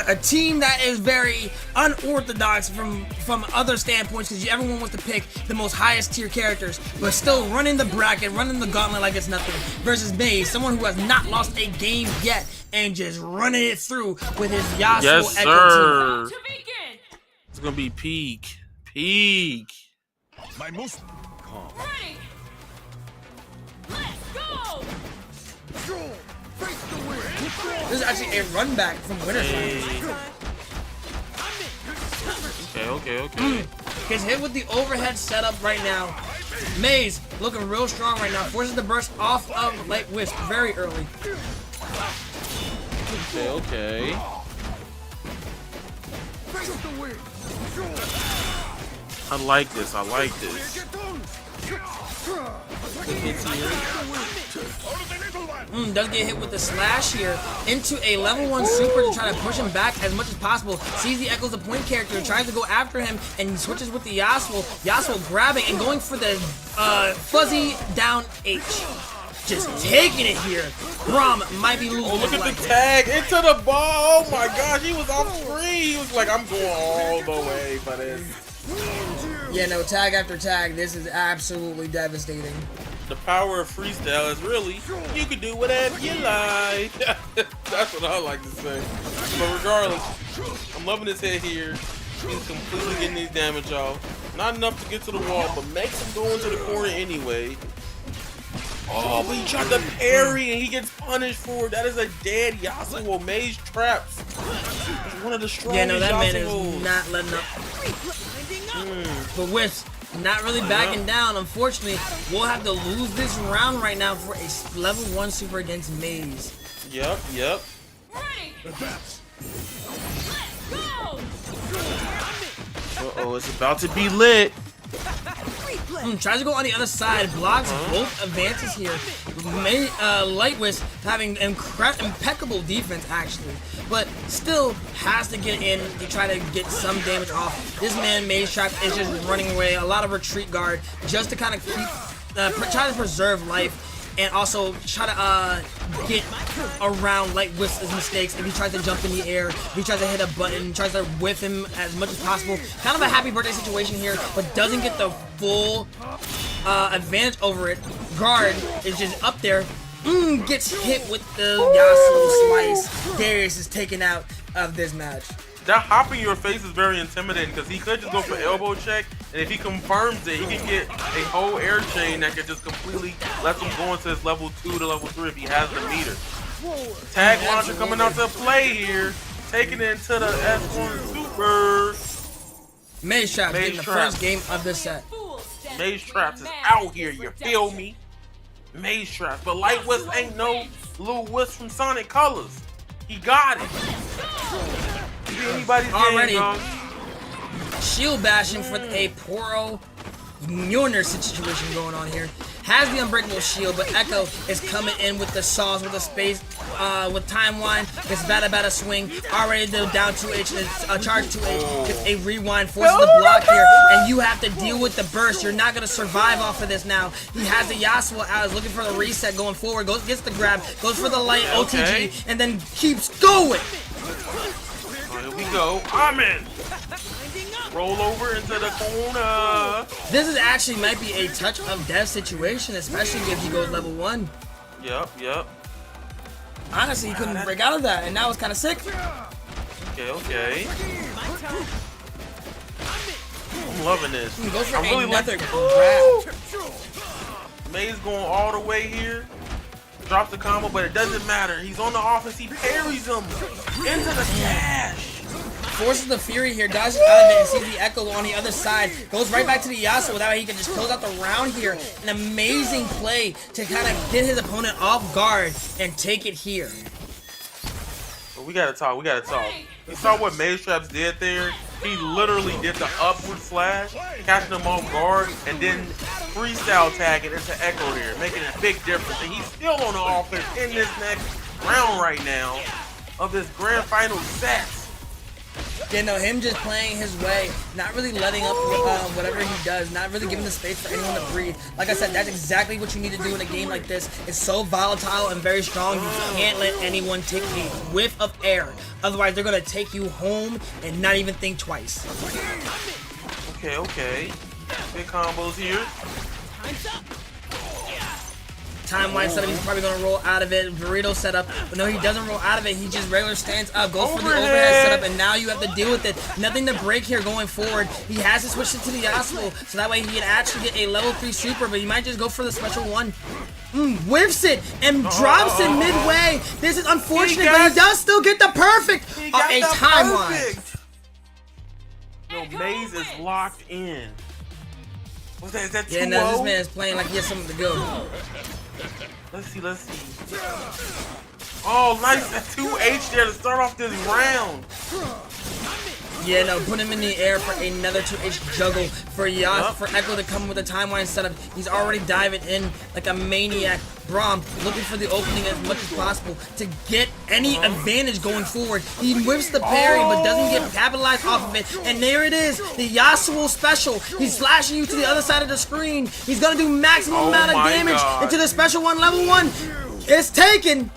a team that is very unorthodox from other standpoints, because everyone wants to pick the most highest tier characters, but still running the bracket, running the gauntlet like it's nothing, versus Maze, someone who has not lost a game yet and just running it through with his Yasuo Yes, Echo sir. It's gonna be peak. My most ready. Let's go. This is actually a run back from Winter's Okay. Gets hit with the overhead setup right now. Maze looking real strong right now. Forces the burst off of Light Wisp very early. Okay. I like this. Does get hit with the slash here into a level 1 super to try to push him back as much as possible. Sees the Echo's the point character, tries to go after him, and switches with the Yasuo. Yasuo grabbing and going for the fuzzy down H. Just taking it here. Braum might be losing. Oh, look at the tag into the ball. Oh my gosh, he was off screen. He was like, I'm going all the way for this. Yeah, no, tag after tag. This is absolutely devastating. The power of freestyle is really, you can do whatever you like. That's what I like to say. But regardless, I'm loving his head here. He's completely getting these damage off. Not enough to get to the wall, but makes him go into the corner anyway. Oh, but he tried to parry and he gets punished for it. That is a dead Yasuo. Maze traps. It's one of the strongest. Yeah, no, that man Yasuos. is not letting up. But Wisp not really backing down. Unfortunately, we'll have to lose this round right now for a level 1 super against Maze. Yep. Ready. Let's go. Uh-oh, it's about to be lit. Tries to go on the other side, blocks both advances here. Lightwist having impeccable defense actually, but still has to get in to try to get some damage off. This man Maze Trap is just running away, a lot of retreat guard just to kind of keep, try to preserve life. And also try to get around Lightwist's mistakes. If he tries to jump in the air, if he tries to hit a button, tries to whiff him as much as possible. Kind of a happy birthday situation here, but doesn't get the full advantage over it. Guard is just up there. Gets hit with the Yasuo slice. Darius is taken out of this match. That hop in your face is very intimidating because he could just go for elbow check, and if he confirms it, he can get a whole air chain that could just completely let him go into his level 2 to level 3 if he has the meter. Tag launcher coming out to play here, taking it into the S1 Super. Maze Trap getting the first game of the set. Maze Traps is out here, you feel me? Maze Traps, but Lightwith ain't no little Wisp from Sonic Colors. He got it. Anybody's already game, shield bashing for a Poro Mjolnir situation going on here. Has the unbreakable shield, but Echo is coming in with the sauce, with the space, with timeline. Gets bada swing. Already down 2H, charge 2H. Gets a rewind, forces the block here, and you have to deal with the burst. You're not gonna survive off of this now. He has the Yasuo out, is looking for the reset going forward. Gets the grab, goes for the light OTG, and then keeps going. Here we go. Amen. Roll over into the corner. This is actually might be a touch of death situation, especially if he goes level 1. Yep. Honestly, he couldn't break out of that, and that was kind of sick. Okay. I'm loving this. Go for I'm really another liking. grab. May's going all the way here. Drops the combo, but it doesn't matter. He's on the offense. He parries him into the dash. Forces the Fury here, dodges out of it, and sees the Echo on the other side. Goes right back to the Yasuo. That way he can just close out the round here. An amazing play to kind of get his opponent off guard and take it here. But we gotta talk. You saw what Maze Traps did there? He literally did the upward slash, catching him off guard, and then freestyle tagging into Echo here, making a big difference. And he's still on the offense in this next round right now of this grand final set. Yeah, no, him just playing his way, not really letting up whatever he does, not really giving the space for anyone to breathe. Like I said, that's exactly what you need to do in a game like this. It's so volatile and very strong, you can't let anyone take a whiff of air. Otherwise, they're going to take you home and not even think twice. Okay. Big combos here. Time-wise setup, he's probably going to roll out of it. Burrito setup, but no, he doesn't roll out of it. He just regular stands up, goes for the overhead setup, and now you have to deal with it. Nothing to break here going forward. He has to switch it to the Yasuo, so that way he can actually get a level 3 super, but he might just go for the special one. Whiffs it and drops it midway. This is unfortunate, but he does still get the perfect a time-wise. Yo, Maze is locked in. What's that? Is that 2-0? Yeah, no, this man is playing like he has something to go. Let's see. Oh, nice. A 2H there to start off this round. Yeah, no, put him in the air for another 2H juggle for Echo to come with a timeline setup. He's already diving in like a maniac. Braum looking for the opening as much as possible to get any advantage going forward. He whips the parry but doesn't get capitalized off of it. And there it is, the Yasuo special. He's slashing you to the other side of the screen. He's gonna do maximum amount of damage into the special one, level 1. It's taken.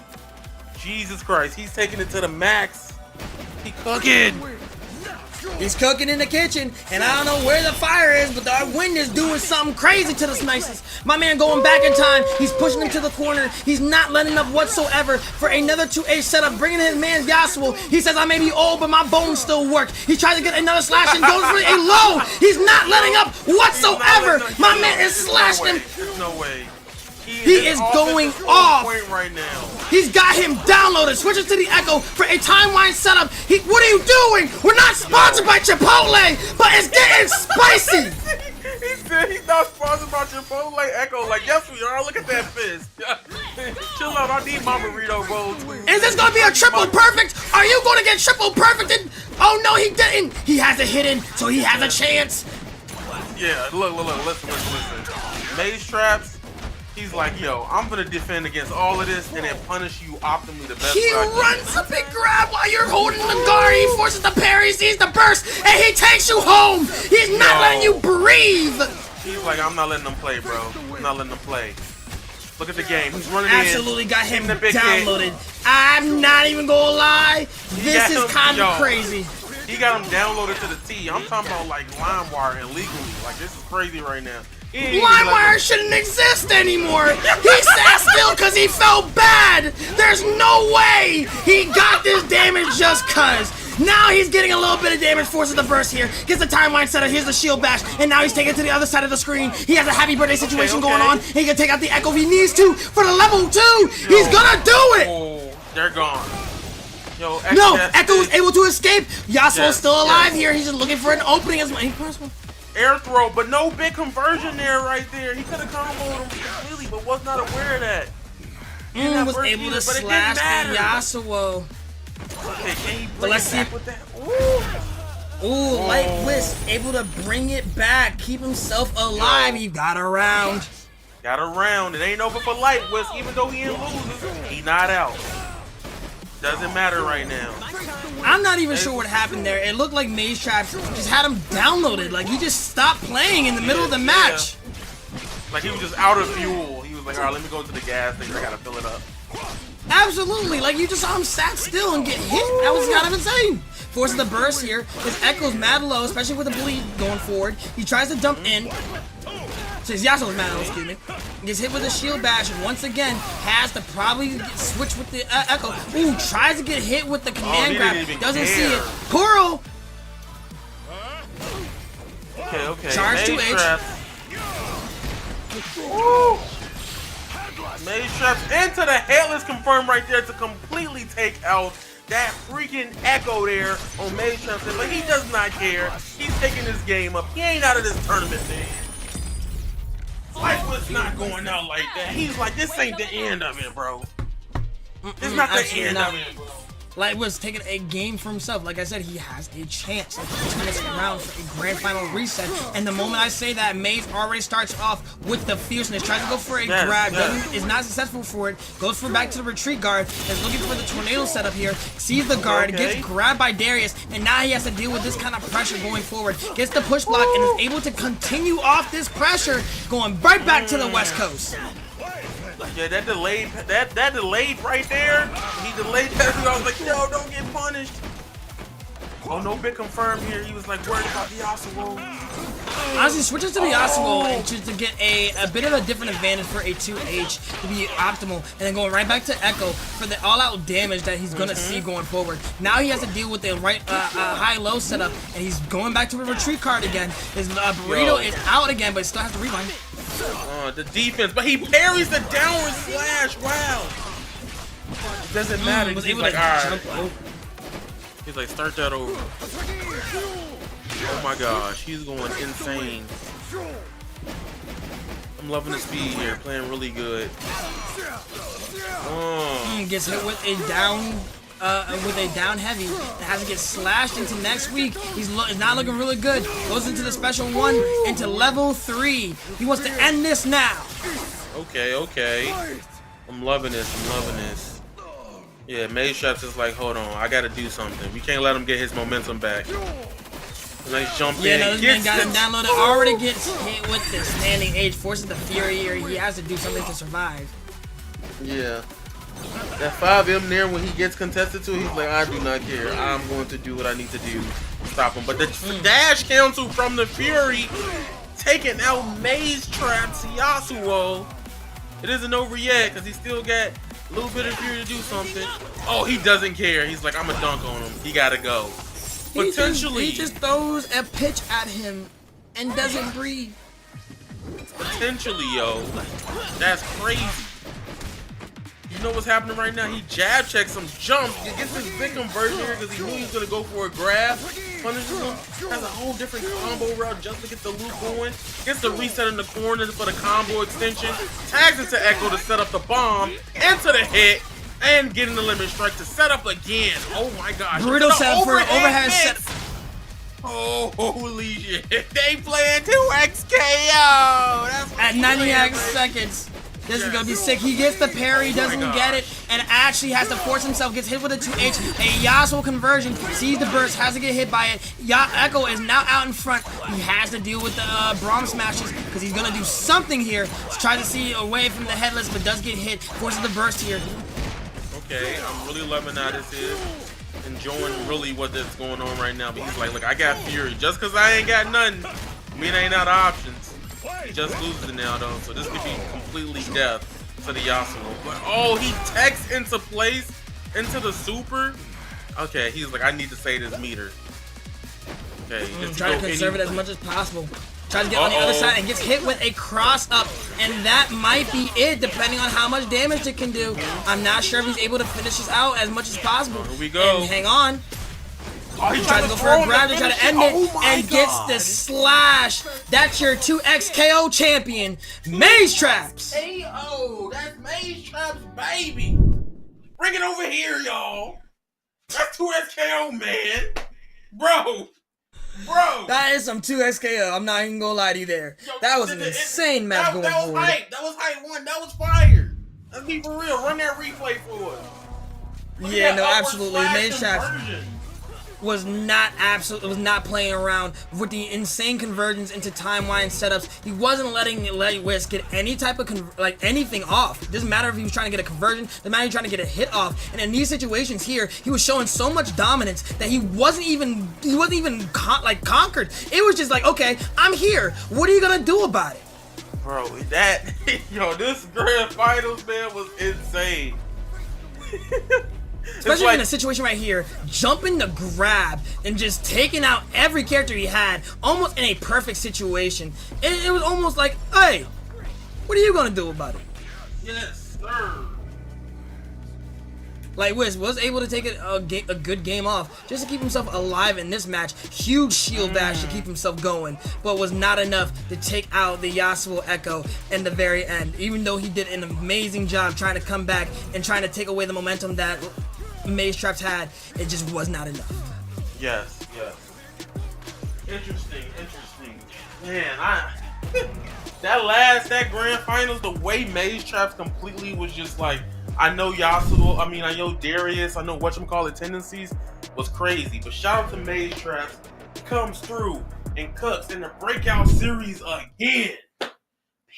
Jesus Christ, he's taking it to the max. He cooking. He's cooking in the kitchen, and I don't know where the fire is, but the wind is doing something crazy to the slices. My man going back in time. He's pushing him to the corner. He's not letting up whatsoever for another 2H setup, bringing his man Yasuo. He says, I may be old, but my bones still work. He tries to get another slash and goes for a low. He's not letting up whatsoever. My man is slashing him. There's no way. He is going off right now. He's got him downloaded. Switches to the Echo for a timeline setup. What are you doing? We're not sponsored by Chipotle, but it's getting spicy. He said he's not sponsored by Chipotle Echo. Like, yes, we are. Look at that fist. Chill out. I need my burrito roll too. Is this going to be a triple perfect? Are you going to get triple perfected? Oh, no, he didn't. He has it hidden, so he has a chance. Yeah, look. Listen. Maze Traps. He's like, yo, I'm gonna defend against all of this and then punish you optimally the best. He runs up and grab while you're holding the guard. He forces the parry, sees the burst, and he takes you home. He's not letting you breathe. He's like, I'm not letting them play, bro. I'm not letting them play. Look at the game. He's running Absolutely got him downloaded. I'm not even gonna lie. This is kind of crazy. He got him downloaded to the T. I'm talking about like LimeWire illegally. Like, this is crazy right now. LimeWire shouldn't exist anymore. He sat still because he felt bad. There's no way he got this damage just cuz. Now he's getting a little bit of damage, forces the burst here, gets the timeline set up, here's the shield bash, and now he's taken to the other side of the screen. He has a happy birthday situation going on. He can take out the Echo if he needs to for the level 2. He's gonna do it. Oh, they're gone. Yo, no, Echo is able to escape. Yasuo's still alive here. He's just looking for an opening as well. Air throw, but no big conversion there right there. He could have comboed him completely, but was not aware of that. He was able to slash the Yasuo. Okay, can he bring it back with that? Ooh, Light Wisp, able to bring it back, keep himself alive. He got around. It ain't over for Light Wisp, even though he loses. He not out. Doesn't matter right now. I'm not even sure what happened there. It looked like Maze Traps just had him downloaded. Like, he just stopped playing in the middle of the match. Like, he was just out of fuel. He was like, all right, let me go to the gas station. I gotta fill it up. Absolutely. Like, you just saw him sat still and get hit. That was kind of insane. Forces the burst here. His Echo's mad low, especially with the bleed going forward. He tries to dump in. So his Yasuo's mad low, excuse me. Gets hit with a shield bash once again. Has to probably switch with the Echo. Ooh, tries to get hit with the command grab. Doesn't see it. Kuro! Okay. Charge 2H. Maze traps into the headless confirmed right there to completely take out that freaking Echo there on Maze traps. Like, he does not care. He's taking this game up. He ain't out of this tournament, man. Life was not going out like that. He's like, this ain't the end of it, bro. It's not the end of it, bro. Light was taking a game for himself. Like I said, he has a chance to turn this around for a grand final reset. And the moment I say that, Maze already starts off with the fierceness. Tries to go for a grab, is not successful for it. Goes for back to the retreat guard. Is looking for the tornado setup here. Sees the guard, gets grabbed by Darius, and now he has to deal with this kind of pressure going forward. Gets the push block and is able to continue off this pressure, going right back to the West Coast. Yeah, that delayed right there. He delayed that. I was like, yo, don't get punished. Oh, no big confirmed here. He was like worried about the Yasuo. Honestly, switches to the Yasuo and just to get a bit of a different advantage for a 2H to be optimal, and then going right back to Echo for the all-out damage that he's gonna see going forward. Now he has to deal with the right high-low setup, and he's going back to a retreat card again. His burrito is out again, but still has to rewind. The defense, but he parries the downward slash. Wow. It doesn't matter. He's like, alright. He's like, start that over. Oh my gosh, he's going insane. I'm loving the speed here, playing really good. Gets hit with a down heavy. Has to get slashed into next week. He's not looking really good. Goes into the special one, into level 3. He wants to end this now. Okay. I'm loving this. Yeah, Maze Traps is like, hold on, I gotta do something. We can't let him get his momentum back. Nice jump in. Yeah, no, this man got him downloaded. Already gets hit with the standing H, forces the fury here. He has to do something to survive. Yeah. That 5M there, when he gets contested to, he's like, I do not care. I'm going to do what I need to do to stop him. But the dash cancel from the Fury, taking out Maze Traps Yasuo. It isn't over yet, because he still got a little bit of Fury to do something. Oh, he doesn't care. He's like, I'm going to dunk on him. He got to go. Potentially. He just throws a pitch at him and doesn't breathe. Potentially, yo. That's crazy. You know what's happening right now? He jab checks some jumps. He gets this big conversion here because he knew he was going to go for a grab. Punishes him. Has a whole different combo route just to get the loop going. Gets the reset in the corner for the combo extension. Tags it to Echo to set up the bomb. Into the hit. And getting the limit strike to set up again. Oh my gosh. Brutal set for an overhead set. Oh, holy shit. They playing 2XKO. That's at 99 seconds. This is going to be sick. He gets the parry, doesn't get it, and actually has to force himself. Gets hit with a 2H. A Yasuo conversion. Sees the burst, has to get hit by it. Echo is now out in front. He has to deal with the Braum smashes because he's going to do something here. Try to see away from the headless, but does get hit. Forces the burst here. Okay, I'm really loving how this is. Enjoying really what that's going on right now. But he's like, look, I got Fury. Just because I ain't got nothing, I mean, I ain't out of options. He just loses it now, though. So this could be completely death to the Yasuo. But, oh, he techs into place, into the super. Okay, he's like, I need to save this meter. Okay, try to conserve it as much as possible. Tries to get on the other side and gets hit with a cross up, and that might be it, depending on how much damage it can do. I'm not sure if he's able to finish this out as much as possible. Here we go. And hang on. Oh, he's trying to go for a grab to try to end it, and gets the slash. That's your 2XKO champion, Maze Traps. KO, that's Maze Traps, baby. Bring it over here, y'all. That's 2XKO, man. Bro. That is some 2XKO. I'm not even gonna lie to you there. That was an insane match going forward. That was hype one. That was fire. Let's be for real. Run that replay for us. Yeah, no, absolutely. Maze Traps was not playing around with the insane conversions into time-wind setups. He wasn't letting Whisk get any type of anything off. It doesn't matter if he was trying to get a conversion, doesn't matter if he was trying to get a hit off. And in these situations here, he was showing so much dominance that he wasn't even conquered. It was just like, okay, I'm here. What are you gonna do about it? Bro, this grand finals, man, was insane. Especially in a situation right here, jumping the grab and just taking out every character he had, almost in a perfect situation. It was almost like, hey, what are you gonna do about it? Yes, sir. Like Wiz was able to take a good game off just to keep himself alive in this match. Huge shield bash to keep himself going, but was not enough to take out the Yasuo Echo in the very end. Even though he did an amazing job trying to come back and trying to take away the momentum that Maze Traps had, it just was not enough. Yes. Interesting. Man, that grand finals, the way Maze Traps completely was just like, I know Yasuo, I know Darius, I know whatchamacallit tendencies was crazy, but shout out to Maze Traps, comes through and cooks in the Breakout series again.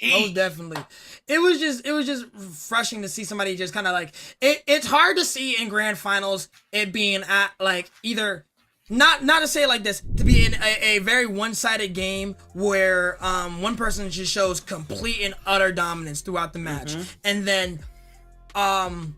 Most definitely. It was just refreshing to see somebody just kind of like it's hard to see in grand finals it being at like either not to say it like this, to be in a very one-sided game where one person just shows complete and utter dominance throughout the match, and then you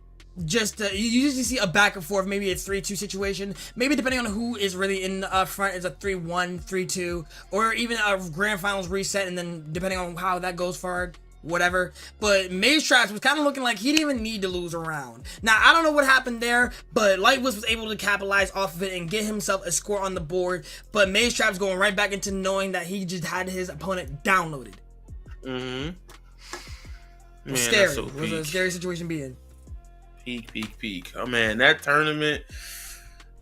usually see a back and forth. Maybe it's 3-2 situation. Maybe depending on who is really in the front, is a 3-1, 3-2, or even a grand finals reset. And then depending on how that goes forward, whatever. But Maze Traps was kind of looking like he didn't even need to lose a round. Now I don't know what happened there, but Lightwoods was able to capitalize off of it and get himself a score on the board. But Maze Traps going right back into knowing that he just had his opponent downloaded. Man, Scary. that's so It was a scary situation to be in. Peak. Oh man, that tournament,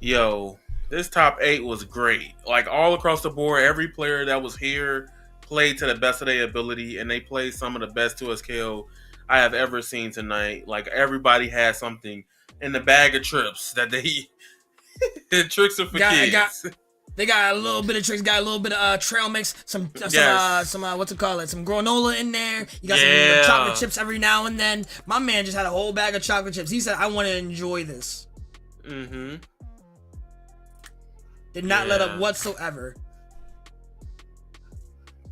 this top 8 was great. Like all across the board, every player that was here played to the best of their ability, and they played some of the best 2SKO I have ever seen tonight. Like everybody had something in the bag of trips that they tricks are for kids. They got a little bit of tricks, got a little bit of trail mix, some what's it called? Some granola in there. You got some chocolate chips every now and then. My man just had a whole bag of chocolate chips. He said, I want to enjoy this. Did not let up whatsoever.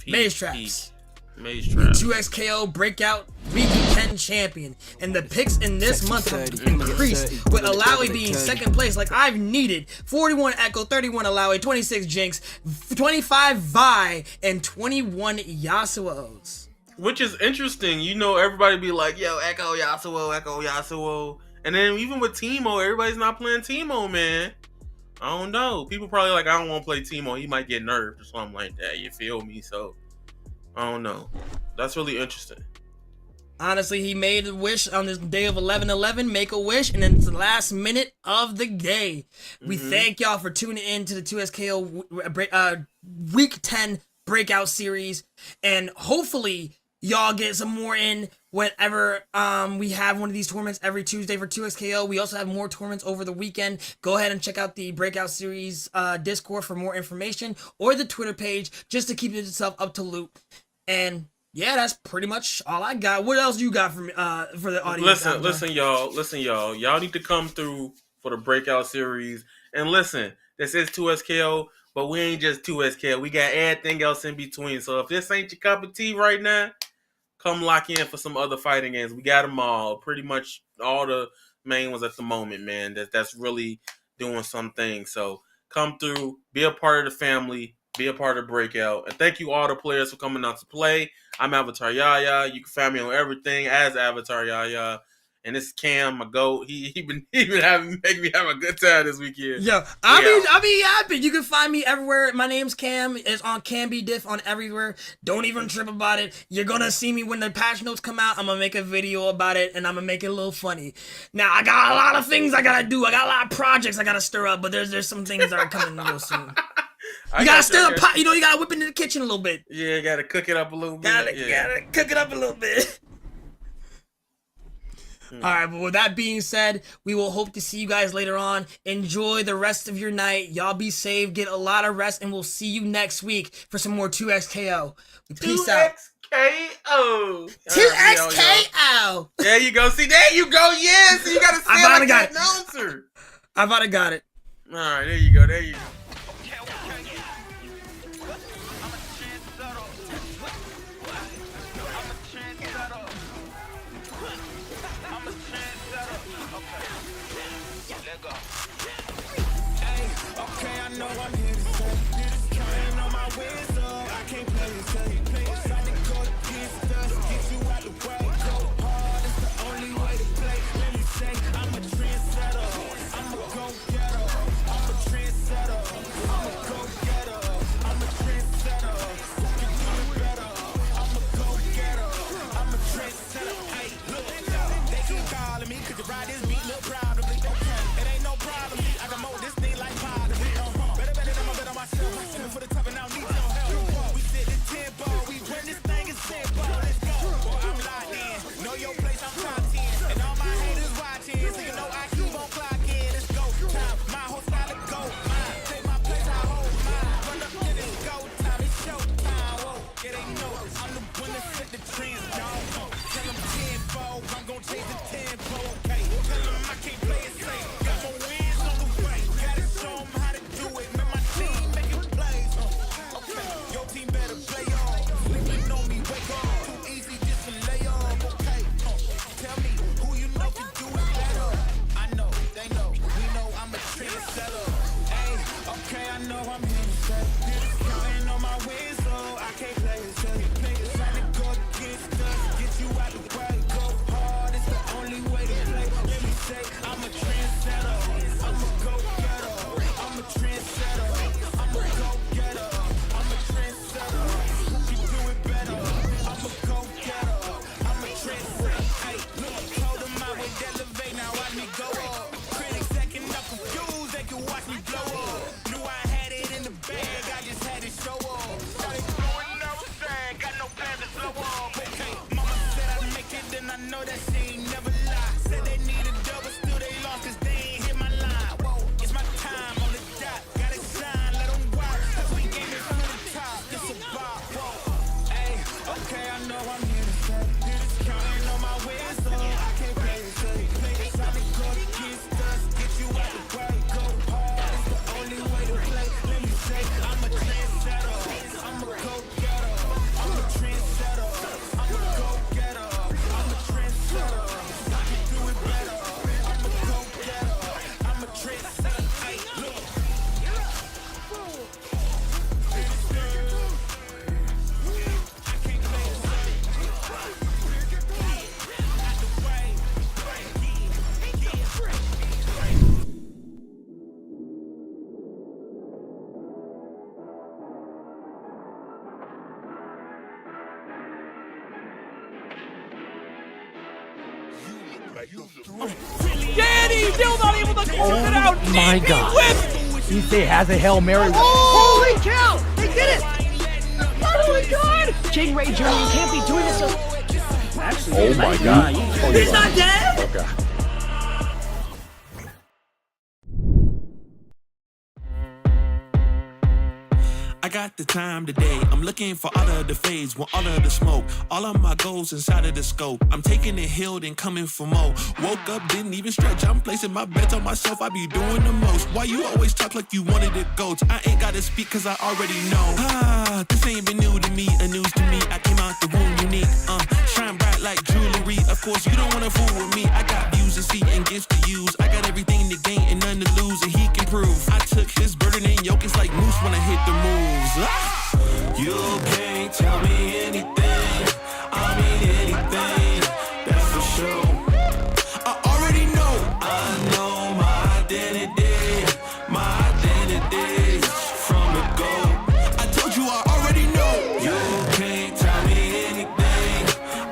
Maze Traps. 2XKO Breakout Week 10 champion. And the picks in this month have increased, with Alawi being second place like I've needed. 41 Echo, 31 Alawi, 26 Jinx, 25 Vi, and 21 Yasuo's. Which is interesting. Everybody be like, yo, Echo Yasuo. And then even with Teemo, everybody's not playing Teemo, man. I don't know. People probably like, I don't want to play Teemo. He might get nerfed or something like that. You feel me? So, I don't know. That's really interesting. Honestly, he made a wish on this day of 11/11, make a wish, and then it's the last minute of the day. We thank y'all for tuning in to the 2SKO Week 10 Breakout Series, and hopefully y'all get some more in whenever we have one of these tournaments every Tuesday for 2XKO. We also have more tournaments over the weekend. Go ahead and check out the Breakout Series Discord for more information, or the Twitter page, just to keep yourself up to loop. And yeah, that's pretty much all I got. What else you got for the audience? Listen, y'all. Y'all need to come through for the Breakout Series. And listen, this is 2SKO, but we ain't just 2SKO. We got everything else in between. So if this ain't your cup of tea right now, come lock in for some other fighting games. We got them all. Pretty much all the main ones at the moment, man. That's really doing some things. So come through, be a part of the family, be a part of Breakout. And thank you all the players for coming out to play. I'm Avatar Yaya. You can find me on everything as Avatar Yaya. And this is Cam, my goat. He been making me have a good time this weekend. Yo, I'll be happy. You can find me everywhere. My name's Cam. It's on Camby Diff on everywhere. Don't even trip about it. You're gonna see me when the patch notes come out. I'm gonna make a video about it, and I'm gonna make it a little funny. Now I got a lot of things I gotta do. I got a lot of projects I gotta stir up, but there's some things that are coming real soon. You gotta stir the pot. You gotta whip it in the kitchen a little bit. Yeah, you gotta cook it up a little bit. Gotta cook it up a little bit. All right, but with that being said, we will hope to see you guys later on. Enjoy the rest of your night. Y'all be safe, get a lot of rest, and we'll see you next week for some more 2XKO. Peace out. 2XKO. 2XKO. There you go. See, there you go. Yeah, so you gotta say it like that announcer. I've already got it. All right, there you go. There you go. Danny still not able to close it out. My God. He has a Hail Mary. Holy cow! They did it! Oh my God! King Ray Jr., you can't be doing this. Actually, Oh my God. He's not dead. Okay. I got the time today. I'm looking for all of the fades, want all of the smoke. All of my goals inside of the scope. I'm taking it healed and coming for more. Woke up, didn't even stretch. I'm placing my bets on myself. I be doing the most. Why you always talk like you wanted to go? I ain't gotta speak cause I already know. This ain't been new to me, a news to me. I came out the womb unique. Shine bright like jewelry. Of course, you don't wanna fool with me. I got views to see and gifts to use. I got everything to gain and none to lose, and he can prove. I took his burden and yoke. It's like moose when I hit the moves. You can't tell me anything. I mean anything. That's for sure. I already know. I know my identity. My identity from the go. I told you I already know. You can't tell me anything.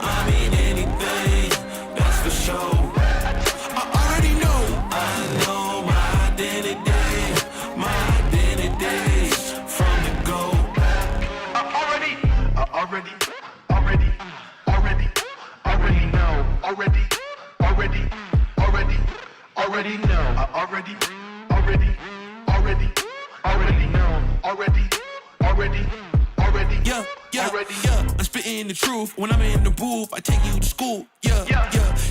I mean anything. That's for sure. I already know. I know my identity. My identity from the go. Already know. I already know. Yeah. I'm spitting the truth. When I'm in the booth, I take you to school. Yeah.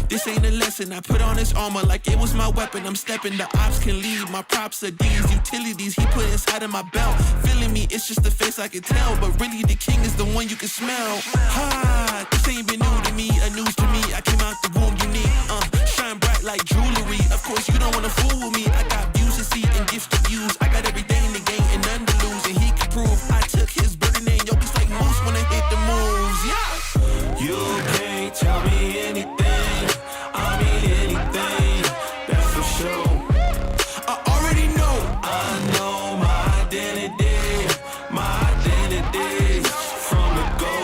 This ain't a lesson. I put on this armor like it was my weapon. I'm stepping. The ops can leave. My props are these utilities he put inside of my belt. Feeling me, it's just the face I can tell. But really, the king is the one you can smell. This ain't been new to me, a news to me. I came out the womb unique. Shine bright like jewelry. Of course, you don't wanna fool with me. I got views to see and gifts to use. I got everything to gain and none to lose, and he can prove. I took his burden and yoke. It's like moose when I hit the moves. Yeah. You can't tell me anything. I mean anything. That's for sure. I already know. I know my identity. My identity from the go.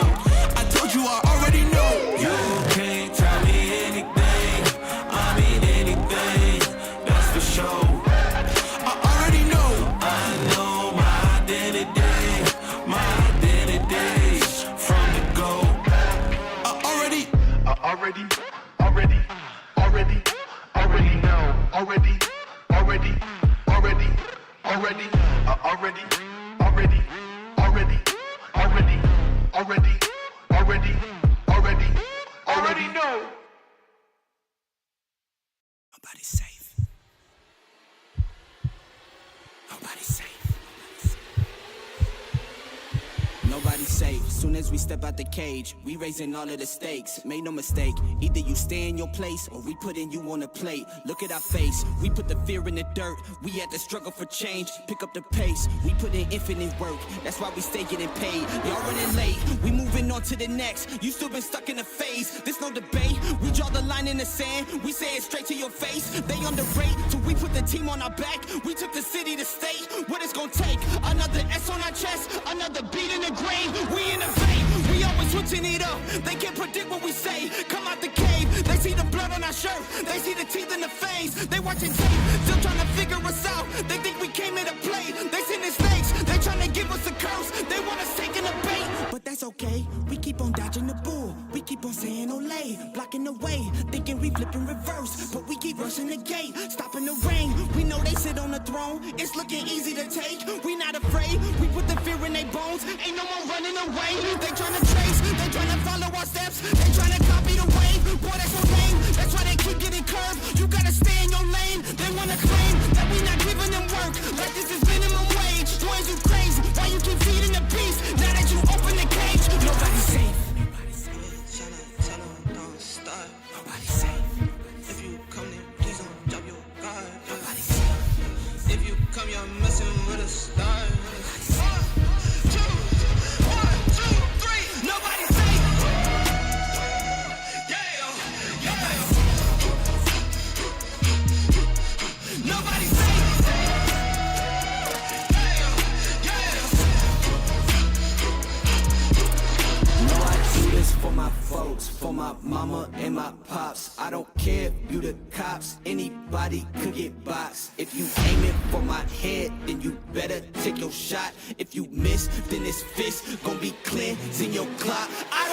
I told you I already know. You can't tell me anything. I mean anything. That's for sure. I already know. I know my identity. My identity from the go. I already know. Already know. Nobody's safe. Nobody's safe. Nobody's safe. Soon as we step out the cage, we raising all of the stakes. Make no mistake, either you stay in your place or we putting you on a plate. Look at our face, we put the fear in the dirt. We had to struggle for change, pick up the pace. We put in infinite work, that's why we stay getting paid. Y'all running late, we moving on to the next. You still been stuck in a phase, there's no debate. We draw the line in the sand, we say it straight to your face. They underrate, till we put the team on our back. We took the city to state, what it's gonna take. Another S on our chest, another beat in the grave. We innovate, we always switching it up. They can't predict what we say. Come out the cave, they see the blood on our shirt. They see the teeth in the face. They watching tape, still trying to figure us out. They think we came here to play. They send the snakes, they trying to give us a curse. They want us taking a bait, but that's okay. We keep on dodging the bull. We keep on saying Olay, blocking the way, thinking we flipping reverse, but we keep rushing the gate, stopping the rain. We know they sit on the throne. It's looking easy to take. We not afraid. We put the fear in their bones. Ain't no more running away. They trying to trace. They trying to follow our steps. They trying to copy the wave. Boy, that's so lame. That's why they keep getting curved. You gotta stay in your lane. They wanna claim that we not giving them work. Like this is minimum wage. Boys, you crazy. Why you keep feeding the beast? Now that you open the cage, nobody's safe. Don't start. Nobody's safe. If you come in, please don't drop your guard. Nobody's safe. If you come, you're messing with a star. Nobody's safe. Yeah. my mama and my pops. I don't care if you the cops, anybody could get boxed. If you aiming for my head, then you better take your shot. If you miss, then this fist gon' be cleansing your clock. I